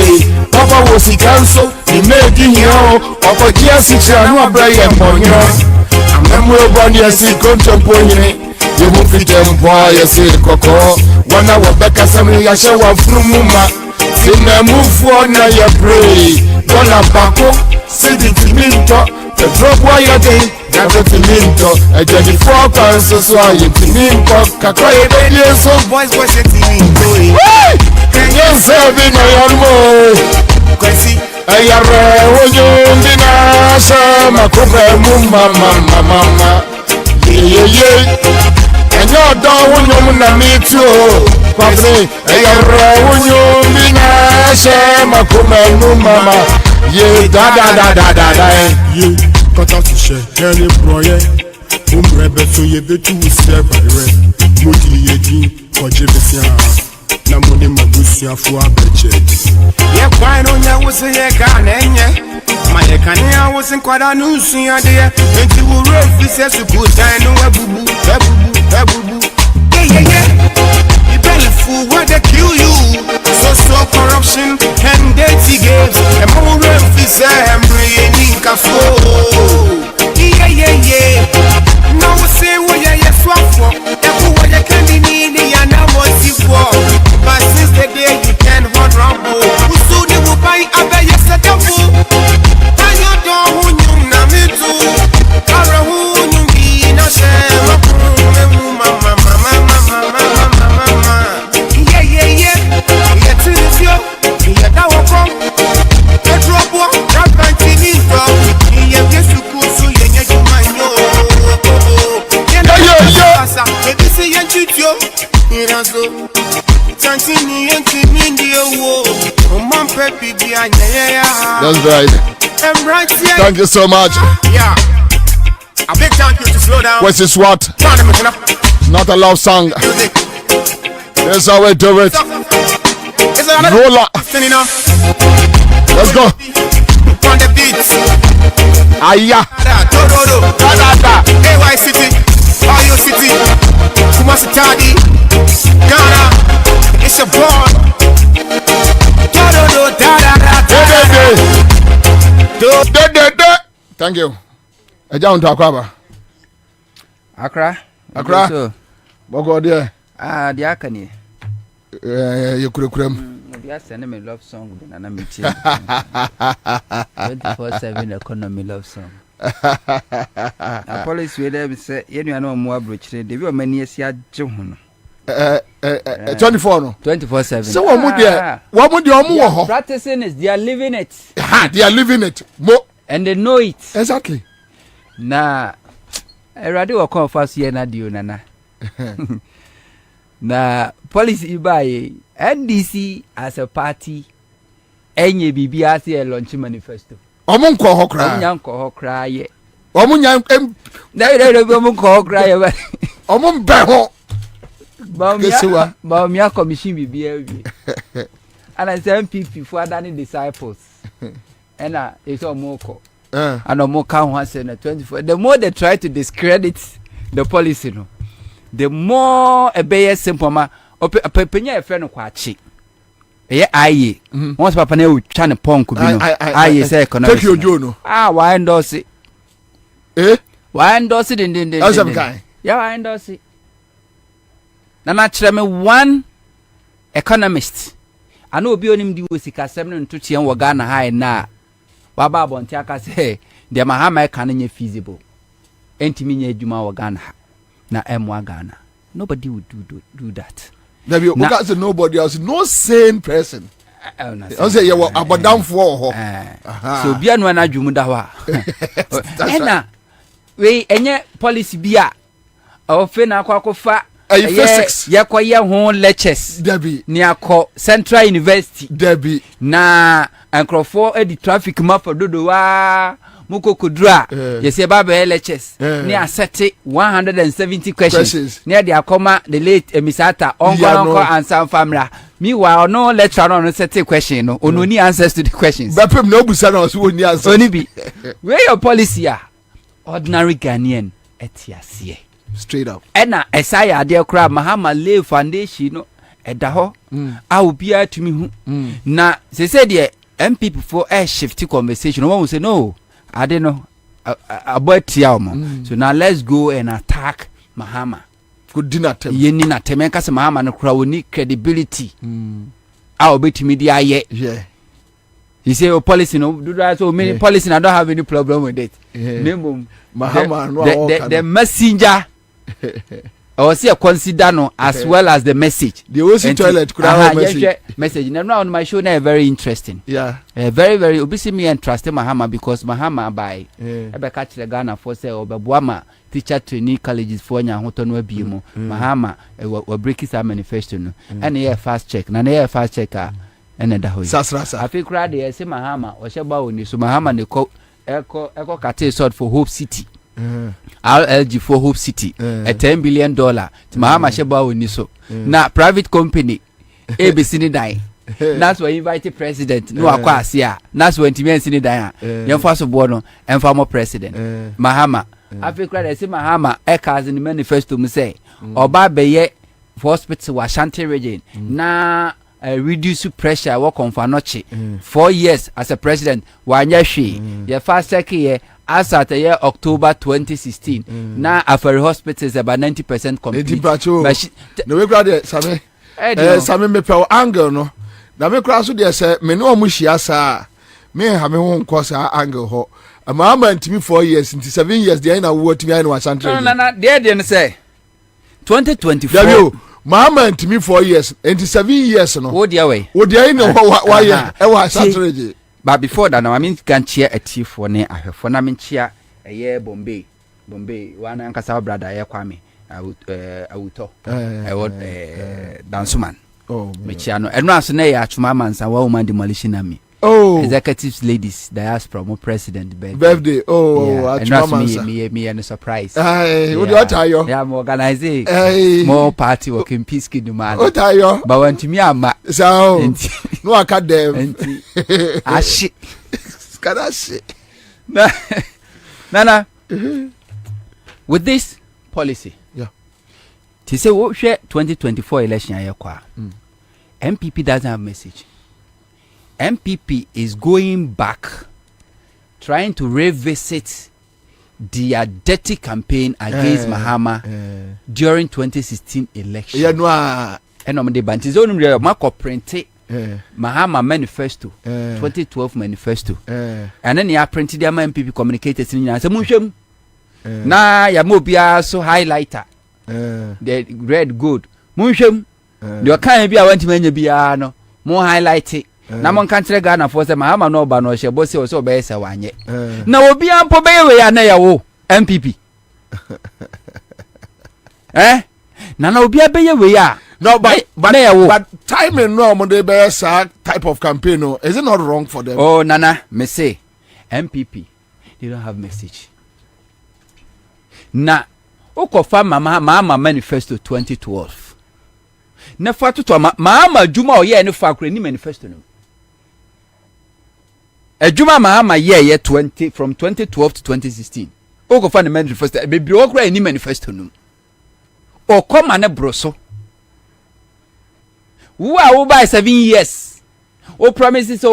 papa wo sikanso ni medi yo okoji asicha no abra ye monyo amemo boni asi kontemponye ye mu fitempo ya se koko wana wo beka samu ya she wa frumuma sina mufu na ya pray dona bako sidi timinto the drop why you dey Never to Minto, a 24 pounds, so I am to Minto, Kakoy, so boys, what's it in? Can you serve in my own way? Quincy, I am Dina, Sama, Mama, yeah, and your dog, woman, me too. Probably, I am Dina, Sama, Mama, yeah, da. Cut out to share, any broye. Rebel, so you bet you will serve by red. Moti Yegi, or Jebisia. Namoni Mabusia for a budget. Yeah, quite on ya was a yekan, my Yakania wasn't quite a news, dear. And you will run, he says to put down a boo. Yeah. You better fool where they kill you. So corruption and dirty games. And more refugees and bringing Kafo. Yeah. Now we say what you swap for. Everyone you can be needy and I was you for. But since the day you can hold rumble, who soon you will buy a bay of Satafu? And you don't who you know me too. Or who you be no shame. Mama. Irazo. Tantini enti mindi owo. Mom pepi bi anya. That's right. Thank you so much. Yeah. A big thank you to slow down. What's this what? Not a love song. That's how we do it. Roller. Let's go. On the beat. Aya. AY City. Oyo City. Kumasi Tadi. Ghana. It's a boy. Thank you. Down to Accra. Accra. Bogo there. The Akani. You could have You send me love song with an amateur. 24/7 economy love song. Police with them say, you know more bridge. They were many years yet. 24 no 24/7. So what would you practicing is they are living it. They are living it. And they know it. Exactly. Nah, I rather walk off us here na dio nana. Na policy by NDC as a party enye bibi as a launch manifesto. Omunko hokra. Omunyanko hokra ye. Omunyan omunko hokra ye. Omumbe ho. Baumia commission bibi ewi. And I say MPP for other disciples. And it's omoko. And omoka one say na 24. The more they try to discredit the policy no, the more a be simple ma penya e fe no kwachi. Eye aye. Once papa na utwa ne pon ku bi no. Aye say economic. Take your jono. Why endorse it? Why endorse it din. Yeah, why endorse it? Na chere me one economist. Ana obi onim di wosika 7 nto tie wo Ghana high na. Waba abonti aka say the Mahama can nye feasible. Entimi nye adwuma wo Ghana na emwa Ghana. Nobody would do that. There be say nobody else, no sane person. I say you abodam for so bia no na adwumu da ho a. Ena we enye policy bia ofe na akwakofa physics yakoye ho lectures Debbie ni akọ Central University Debbie na ankrofo edi traffic map dodo wa mukokodura yesi baba lectures ni asete 170 questions ni edi akoma the late emisata onko answer famra meanwhile no lecturer no set question no only answers to the questions bapem no busa no so oni answer oni bi where your policy are ordinary Ghanaian etiasie straight up ena esaya de kra Mahama lay foundation no eda ho a obia tumi hu na se say de MPP for a shifty conversation one will say no I don't know about Tiamo so now let's go and attack Mahama good dinner tem ye ni na tem ka se Mahama no kra we need credibility a obetimi dia ye yeah he say policy no do that so many policy I don't have any problem with it Mahama no the messenger I was here consider no as well as the message. The OC toilet could have a message. Now on my show now very interesting. Yeah. Very very obviously me and trust Mahama because Mahama by ebe catch the Ghana for say obebuama teacher training colleges for nya hoto no abiemo. Mahama we break his manifesto no. And here fast check. Na here fast checker and da hoy. Sasrasa. I feel crowd dey say Mahama o sheba oni so Mahama ne eko kate sort for Hope City. RLG for Hope City a $10 billion Mahama sheba oni so na private company ABC ni dai that's why invite president no akwa asia that's when TMNC ni dai yan fa so bo no en fa mo president Mahama Africa dey say Mahama e cause in manifesto mu say oba beye for hospital wa Ashanti region na reduce pressure work on for noche 4 years as a president wanya hwe ye fast check ye as at the year October 2016 na Afari hospital is about 90% complete no we grade same me pe angle no na me kra so de say me no mu hia sa me ha me ho nko sa angle ho Mahama ntimi 4 years into 7 years dey na wo timi na Ashanti no dey say 2024 Mahama ntimi 4 years into 7 years no wo dey way wo dey no why e wa Ashanti but before that now I mean can cheer a tea for ne ahwefo na me cheer eye Bombay one ankasa brother ye Kwame awuto dansuman mechiano eno aso na ya atwuma mansa wa woman demolition army executives ladies diaspora mo president birthday atwuma mansa me and surprise what do you tayo yeah mo organize small party working peace kingdom man what tayo ba wantumi ama so no academ ashi skadashi nana with this policy to say what 2024 election ayekwa MPP doesn't have message. MPP is going back trying to revisit their dirty campaign against Mahama during 2016 election. Yeah, no. And on the bantizonum there Marco printed Mahama manifesto 2012 manifesto. And then they printed their MPP communicators in and say na ya mobia so highlighter. The red good. Munsham the kind be I went to many bia no more highlight it. Na mon country Ghana for say Mahama no ba no she bosi o so be say wanye. Na obi ampo be we ya na ya wo MPP. Na obi be we ya. No, but timing no mo dey be type of campaign no. Is it not wrong for them? Oh Nana, me say MPP they don't have message. Na ukofa Mahama manifesto 2012. Na fatu to Mahama Juma oye ni fakure ni manifesto no. Ejuma Mahama ye 20 from 2012 to 2016. Ukofa ni manifesto be bi okura ni manifesto no. Okoma ne broso. Wo by 7 years. O promises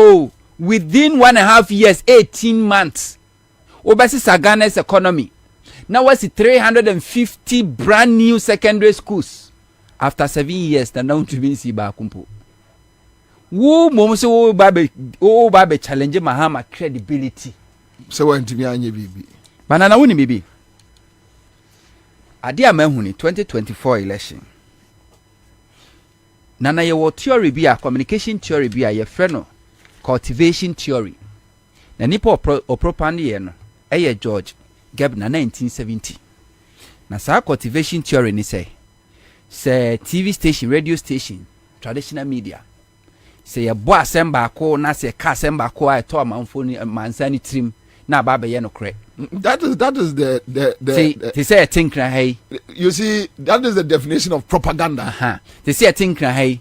within 1.5 years 18 months. O basi Ghana's economy. Now what's 350 brand new secondary schools after 7 years na now to be si ba kumpo. Wo mom se wo ba be challenge Mahama credibility. Se wo ntimi anye bibi. Banana woni bibi. Ade amahuni 2024 election. Nana ye wo theory bi a communication theory bi a ye freno cultivation theory. Na nipa opropande ye no eye George Gebna 1970. Na sa cultivation theory ni say TV station, radio station, traditional media. Say a bo assemba ko na say ka assemba ko I to amanfo mansani trim na ba be ye no kre. That is the they say a think na hey. You see, that is the definition of propaganda. They say a think na hey.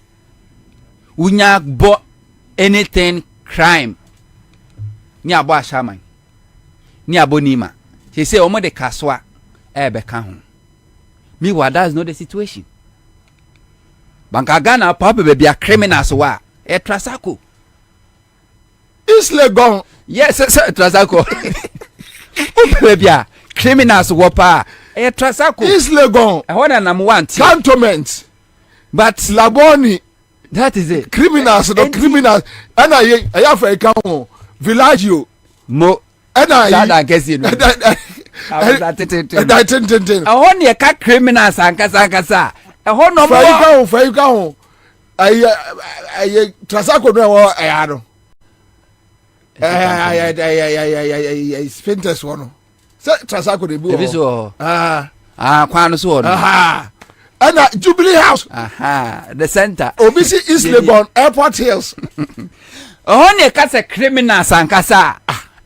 Unya bo anything crime. Ni abo ashaman. Ni abo nima. They say omo de kaswa beka ho. Meanwhile, that's not the situation. Banka Ghana papa be a criminals wa trasako. Isle gone. Yes, sir, trasako. Be a criminals wa pa trasako. Isle gone. I want number 1 cantonment. But Laboni, that is it. Criminals, no criminals. And I have a count Villaggio. Mo and I guess you know. I want you cat criminals and kasa. I want no more. For you go. I Trasako no I Spinters one. Trasako de Buo. Kwano so. And Jubilee House. The center. Obisi East Legon, Airport Hills. Only kasa criminals and kasa.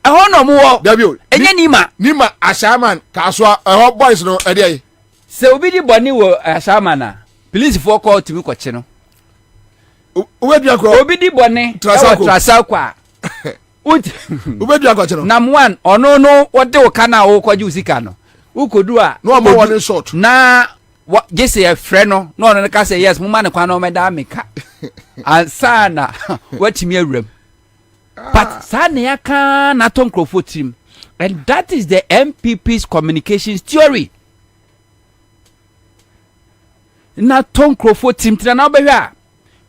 No more. Nima Ashaman, Kaswa, hot boys no idea. So be the bonny wo Ashamana. Police for call to me coachino. Where do you go? Obi di bonny Trasakwa. Where do you go? Nam 1 or no, what do kana o kwa Jusikano? Who could do no more one short. Na what just a friend no no can say yes, Mumana Quano Medamica. And sana what me room. But Sanya can not on Crawford team. And that is the MPP's communications theory. Not on Crawford team to another.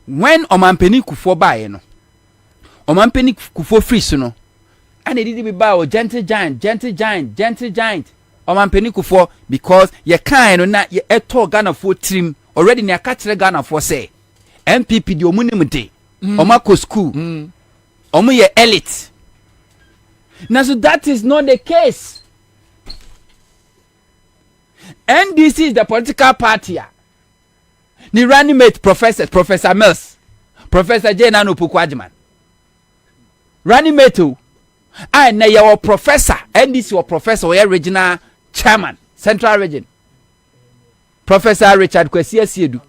When Omampeni Kufo buy no. Omampeni Kufo free no. And it did be by gentle giant. Omampeni Kufo because you can't not ye eto Ghana for team already near catch Ghana for say MPP the omunimute. Omako school. Omo ye elite. Now so that is not the case. NDC is the political party. Ni running mate Professor Mills, Professor Jane Anupukwajiman. Running mate too. I na your professor, NDC or professor or regional chairman, Central Region. Professor Richard Kwesi Asiedu.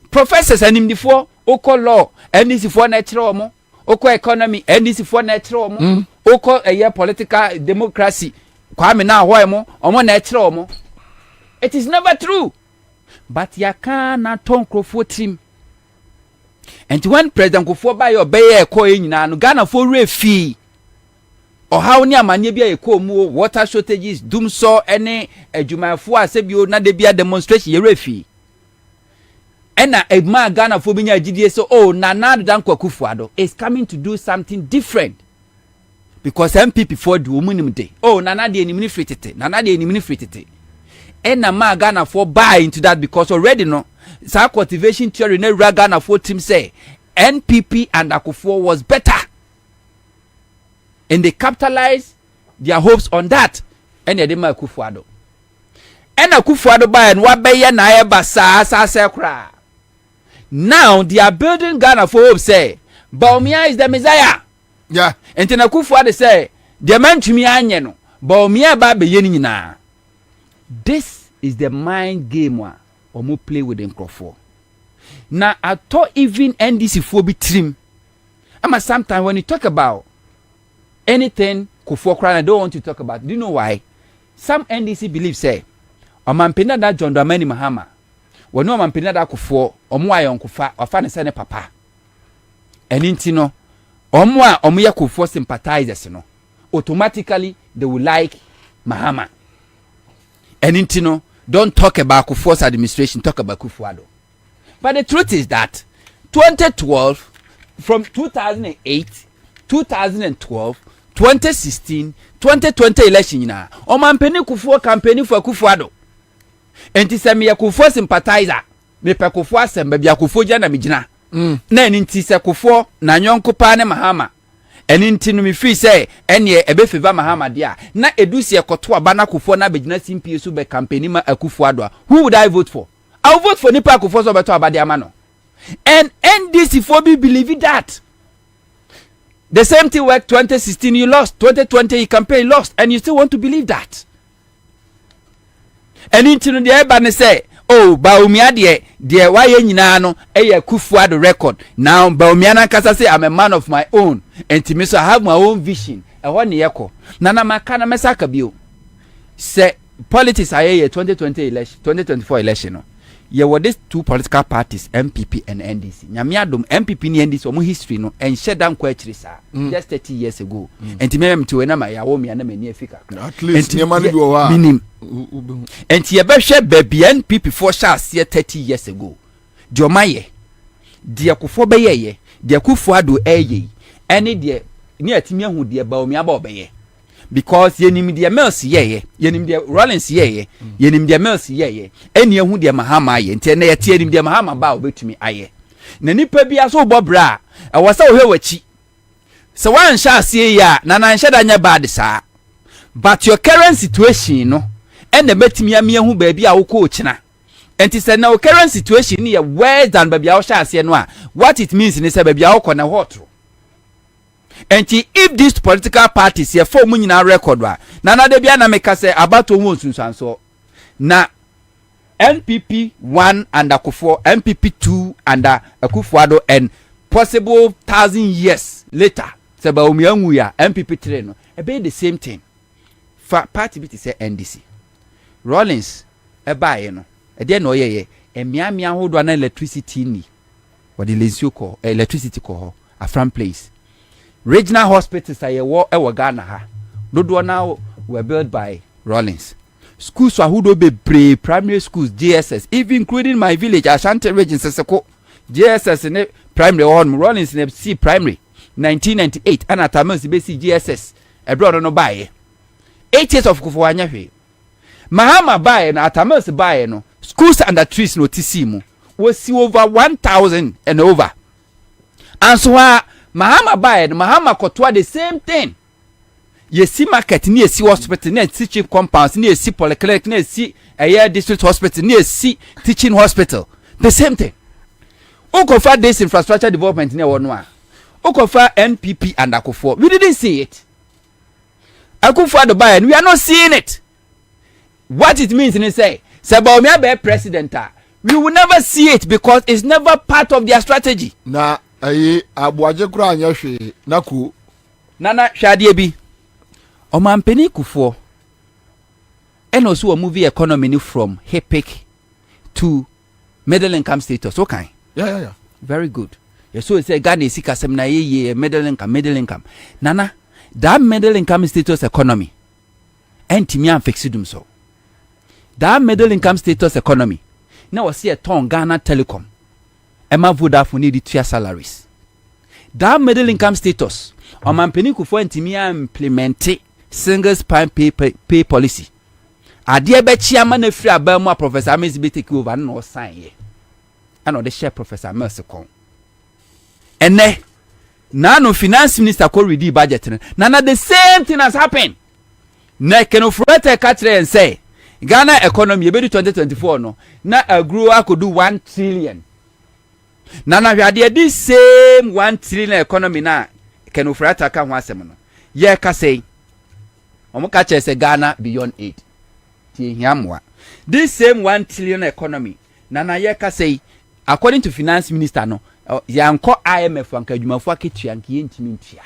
Professors and him before Oko law, NDC for natural mo, Oko economy, NDC for natural mo, Oko a year political democracy. Kwame na why mo, omo natural mo. It is never true. But ya can't turn Crawford team. And when President Kufuor by your bay coin na no Ghana for refi. Or how near many be a more water shortages, doom saw any a Jumafua Sebio na de be a demonstration ye refi. And a man Ghana for being a GDS oh Nana Danko Kufuado is coming to do something different. Because MPP for the woman day. Oh Nana de enemy fritete, Nana de enemy fritete. And a man Ghana for buy into that because already no. Sa cultivation theory ne Ghana for team say NPP and Akufo was better. And they capitalized their hopes on that. And they didn't Akufo. And Akufo buy and what be na eba sa kra. Now they are building Ghana for hope say Baumia is the Messiah. Yeah. And then Akufo say the man to me anye no. Baumia ba be yeni na. This is the mind game one. Or more play with them Crawford. Now I thought even NDC for be trim. Ama sometimes when you talk about anything Crawford I don't want to talk about. Do you know why? Some NDC believe say Omampena da John Dramani Mahama. When no Omampena da Crawford omwa yon kufa ofane sene papa. Enti no omwa omuya Crawford sympathizers no. Automatically they will like Mahama. Enti no don't talk about Kufuor's administration, talk about Kufuor. But the truth is that 2012, from 2008, 2012, 2016, 2020 election na Omampeni Kufuor campaigning for Kufuor. And this me Kufuor sympathizer. Me pe Kufuor sembe bia Kufuor jana mijina. Na nti se Kufuor na nyonko pa ne Mahama. Eni nti no me free say enye ebe favor Mahama dia na edusi ekoto aba na Kufuor na begina simpi so be campaign ma Kufuor do. Who would I vote for? I will vote for Nipa Kufuor so beto aba dia ma no. And NDC for be believe that. The same thing worked 2016 you lost, 2020 you campaign lost and you still want to believe that. Eni nti no dia eba ne say oh Baumia de why nyina no eye Kufuor the record. Now Baumia na kasa say I'm a man of my own. And me so I have my own vision. I want the echo. Nana makana mesaka bio. Say politics aye 2020 election, 2024 election no. Ye were these two political parties, MPP and NDC. Nyamiadum MPP ni NDC omo history no and shut down kwachiri sa just 30 years ago. And me to na ma ya wo me na me ni Africa. At least nyama ni do wa. Minim. And ye be hwe baby NPP for sha 30 years ago. Diomaye. Dia Kufuor be ye. Dia Kufuor do eye. Any de ni atimi ahu de Baumia ba obeye because yenim de Mills ye yenim de Rollins ye yenim de Mills ye eni ahu de Mahama ye nti na yete yenim de Mahama ba obetumi aye na nipa bia so bobra e wasa ohwe wachi se wan sha asie ya na nan hye da nya bad sa but your current situation no and the betimi amia hu ba bia wo ko china enti se na your current situation ni ye worse than ba bia wo sha asie no a what it means ni se ba bia wo ko na hot. And if these political parties here for money na record wa na de bia na meka say about omo sunsanso na NPP 1 under Kufuor, NPP 2 under Akufo-Addo and possible 1,000 years later say ba omianwu ya NPP 3 no e be the same thing for party bit say NDC Rollins e bae no e de na oyeye emiamia hodo na electricity ni what the lensio call electricity call a front place. Regional hospitals are a Ghana ha. Dodo now were built by Rollins. Schools are who do be primary schools, JSS, even including my village, Ashanti region, Seseko. JSS in primary one, Rollins in C primary, 1998, and at Amos basic JSS, a brother no buy. 8 years of Kufuor. Mahama buy and at Amos buy no schools under trees no tisimu was see over 1,000 and over. And so Mahama buy Mahama Kotwa the same thing. Yesi market, ni yesi hospital, ni teaching compounds, ni yesi polyclinic, ni yesi district hospital, ni yesi teaching hospital. The same thing. Okofa this infrastructure development ni wonwa. Okofa NPP and Akufo. We didn't see it. Akufo the buy and we are not seeing it. What it means in say Bawumia be president, we will never see it because it's never part of their strategy. Na abuaje kura anya hwe naku nana hwade bi omampeni Kufo and also a movie economy from HEPIC to middle income status. Okay. Yeah. Very good. So it's a Ghana sikasem na ye middle income. Nana, that middle income status economy. Entimi am fixidum so. That middle income status economy. Now see a ton Ghana Telecom. Emma Vodafone need to salaries. That middle income status. Omampeni Kufo entimi implement single spine pay policy. Adie be chairman na free abamu Professor Ames be take over no sign ye. And the share Professor Mercy Kong. And now no finance minister could read the budget. Nana the same thing has happened. Na can ofrete catch and say Ghana economy be 2024 no. Na a grow could do 1 trillion. Nana we are this same 1 trillion economy na can ofrete ka ho asem no. Ye ka say omo ka che say Ghana beyond 8. Ti hiamwa. This same 1 trillion economy Nana ye ka say according to finance minister no yanko IMF anka adwumafo aketua nka yentimi ntua.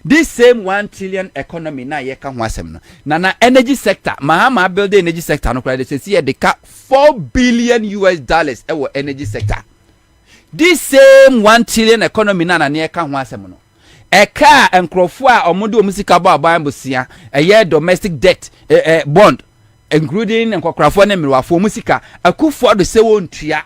This same 1 trillion economy na ye ka ho asem no na energy sector mahama build energy sector no kra de say de ka $4 billion ewo energy sector. This same 1 trillion economy na ye ka ho asem no eka enkrofo a omodo omusika ba aban bosia domestic debt bond including enkokrafo na mirwafo omusika akufo do se wontua.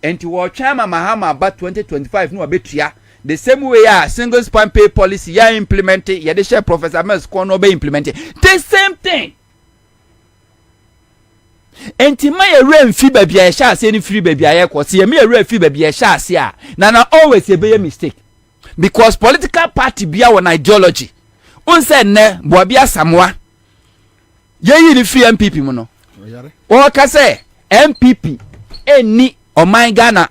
And to watch Mahama about 2025 no abetua the same way single span pay policy ya implemented ya de share Professor Mels kono be implemented the same thing. Enti ma ye rain fi baby ya sha se ni free baby ya kwose ye me rain fi baby ya sha se a na always be a mistake because political party bia won ideology unse ne bo bia samwa ye yi ni free MPP mu no o ka se MPP eni Oman Ghana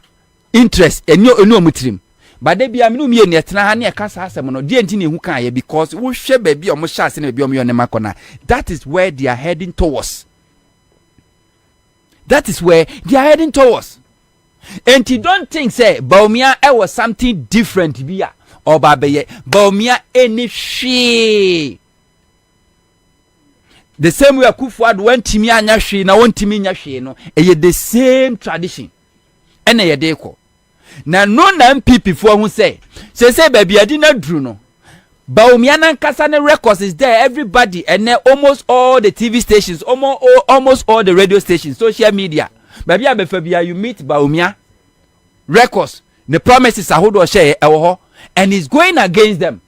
interest eni omutrim but dey bia me no me ne tena ha ne kasa asem no die enti ne hu kan ye because wo hwe ba bia omo sha ase ne bia omo yone makona. That is where they are heading towards. And you don't think say Bawumia was something different bia or babeye Bawumia any she the same way Akufo-Addo went timi anya hwe na won timi nya hwe no the same tradition. Ene ye de ko na no na MPP fo hu say baby adi na dru no Bawumia na nkasa ne records is there everybody and almost all the TV stations almost all the radio stations social media baby abefabia you meet Bawumia records the promises ahodo share ewo ho and he's going against them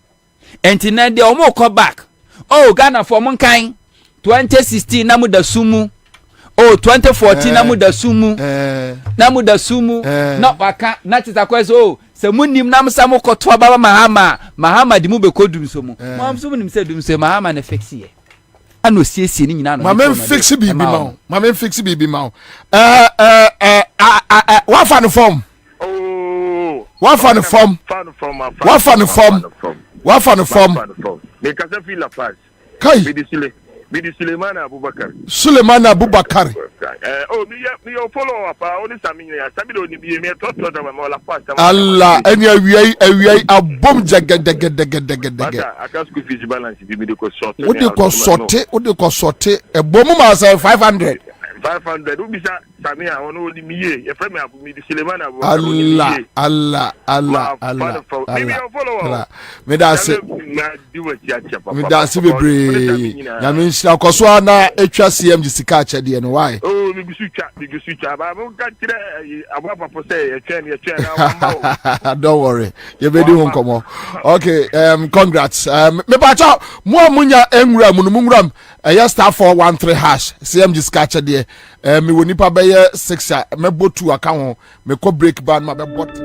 and then they almost come back Ghana for monkan 2016 na muda sumu 2014 na muda sumu na waka na titakwezo se munim nam samu koto baba mahama di mu be kodum so mu sumu nim se dum se mahama na fix ye ano siesie ni nyina no mama fix bibi ma wa fan form me kasa fi la page kai Bidi Suleiman Abubakar. Me follow up only Sami ya Sami do ni bi me to ma la pasta. Allah eni awiai abom jagedegedegedegede. Aka school fees balance bi de ko sorte. Wo de ko sorte e bom ma say 500 ubisa Sami a ono ni miye e frame abu Bidi Suleiman Abubakar. Allah me follow up. Me da se bebre na me nshira koso na etwa CMG sika chede no why me bisucha ba mo ka tire abo papa say etwa na don't worry you be do nkomo okay congrats me ba cha mo amunya enwura mu no munwuram star 413 hash CMG sika chede me woni pa be 6 me botu aka ho me ko break ban ma be bot